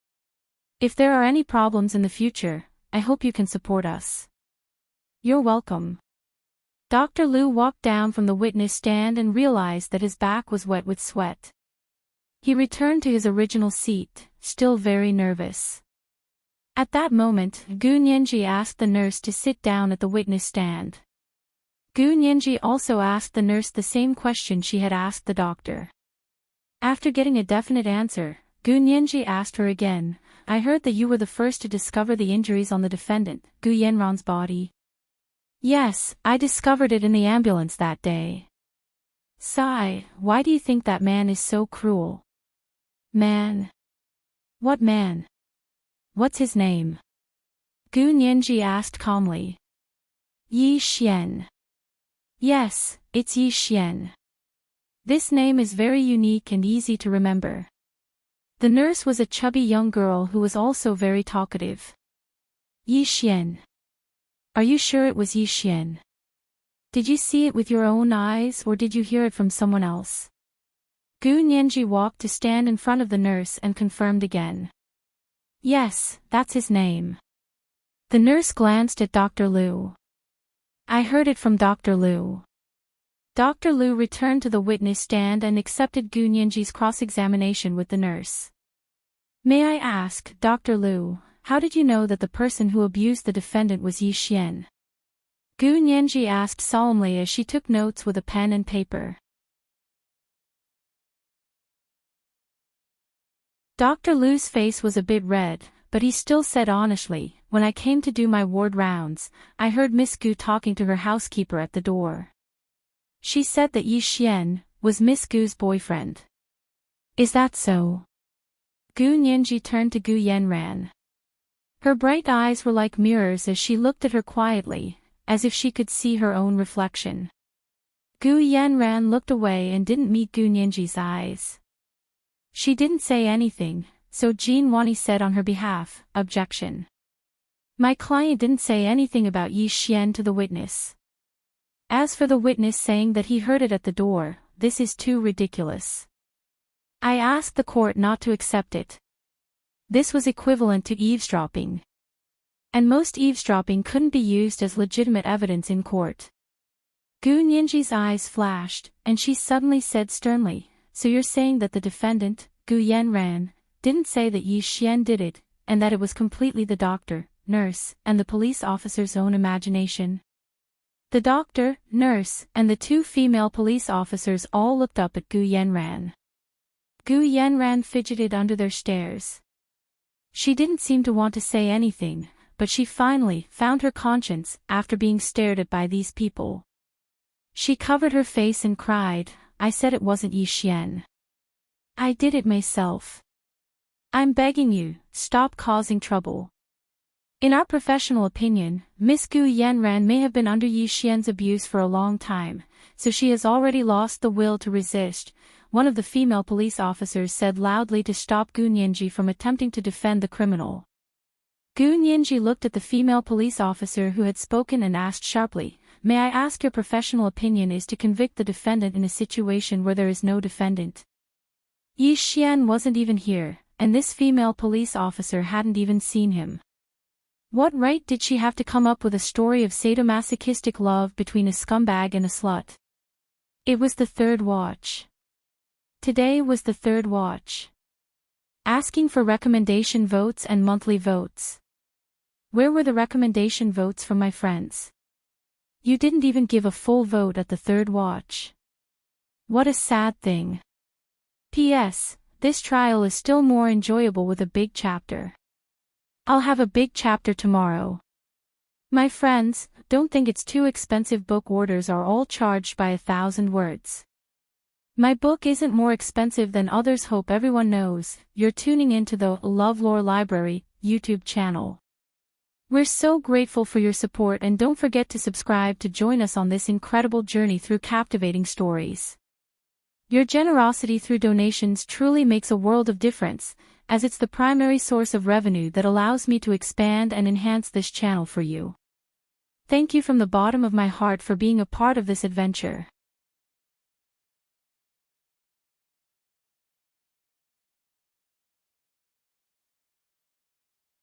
If there are any problems in the future, I hope you can support us. You're welcome. Dr. Liu walked down from the witness stand and realized that his back was wet with sweat. He returned to his original seat, still very nervous. At that moment, Gu Nianji asked the nurse to sit down at the witness stand. Gu Nianji also asked the nurse the same question she had asked the doctor. After getting a definite answer, Gu Nianji asked her again, "I heard that you were the first to discover the injuries on the defendant, Gu Yanran's body." "Yes, I discovered it in the ambulance that day." "Sigh, why do you think that man is so cruel?" "Man? What man? What's his name?" Gu Nianji asked calmly. "Yi Xian." "Yes, it's Yi Xian. This name is very unique and easy to remember." The nurse was a chubby young girl who was also very talkative. "Yi Xian. Are you sure it was Yi Xian? Did you see it with your own eyes or did you hear it from someone else?" Gu Nianji walked to stand in front of the nurse and confirmed again. "Yes, that's his name." The nurse glanced at Dr. Liu. "I heard it from Dr. Liu." Dr. Liu returned to the witness stand and accepted Gu Nianji's cross-examination with the nurse. "May I ask, Dr. Liu, how did you know that the person who abused the defendant was Yi Xian?" Gu Nianji asked solemnly as she took notes with a pen and paper. Dr. Liu's face was a bit red, but he still said honestly, "When I came to do my ward rounds, I heard Miss Gu talking to her housekeeper at the door. She said that Yi Xian was Miss Gu's boyfriend." "Is that so?" Gu Nianji turned to Gu Yanran. Her bright eyes were like mirrors as she looked at her quietly, as if she could see her own reflection. Gu Yanran looked away and didn't meet Gu Nianji's eyes. She didn't say anything, so Jean Wani said on her behalf, "Objection. My client didn't say anything about Yi Xian to the witness. As for the witness saying that he heard it at the door, this is too ridiculous. I asked the court not to accept it. This was equivalent to eavesdropping. And most eavesdropping couldn't be used as legitimate evidence in court." Gu Nianji's eyes flashed, and she suddenly said sternly, "So you're saying that the defendant, Gu Yanran, didn't say that Yi Xian did it, and that it was completely the doctor, nurse, and the police officer's own imagination?" The doctor, nurse, and the two female police officers all looked up at Gu Yanran. Gu Yanran fidgeted under their stares. She didn't seem to want to say anything, but she finally found her conscience after being stared at by these people. She covered her face and cried, "I said it wasn't Yi Xian. I did it myself. I'm begging you, stop causing trouble." In our professional opinion, Miss Gu Yanran may have been under Yi Xian's abuse for a long time, so she has already lost the will to resist, one of the female police officers said loudly to stop Gu Nianji from attempting to defend the criminal. Gu Nianji looked at the female police officer who had spoken and asked sharply, "May I ask your professional opinion is to convict the defendant in a situation where there is no defendant?" Yi Xian wasn't even here, and this female police officer hadn't even seen him. What right did she have to come up with a story of sadomasochistic love between a scumbag and a slut? It was the third watch. Today was the third watch. Asking for recommendation votes and monthly votes. Where were the recommendation votes from my friends? You didn't even give a full vote at the third watch. What a sad thing. P.S. This trial is still more enjoyable with a big chapter. I'll have a big chapter tomorrow. My friends, don't think it's too expensive. Book orders are all charged by 1,000 words. My book isn't more expensive than others. Hope everyone knows you're tuning into the LoveLore Library YouTube channel. We're so grateful for your support, and don't forget to subscribe to join us on this incredible journey through captivating stories. Your generosity through donations truly makes a world of difference, as it's the primary source of revenue that allows me to expand and enhance this channel for you. Thank you from the bottom of my heart for being a part of this adventure.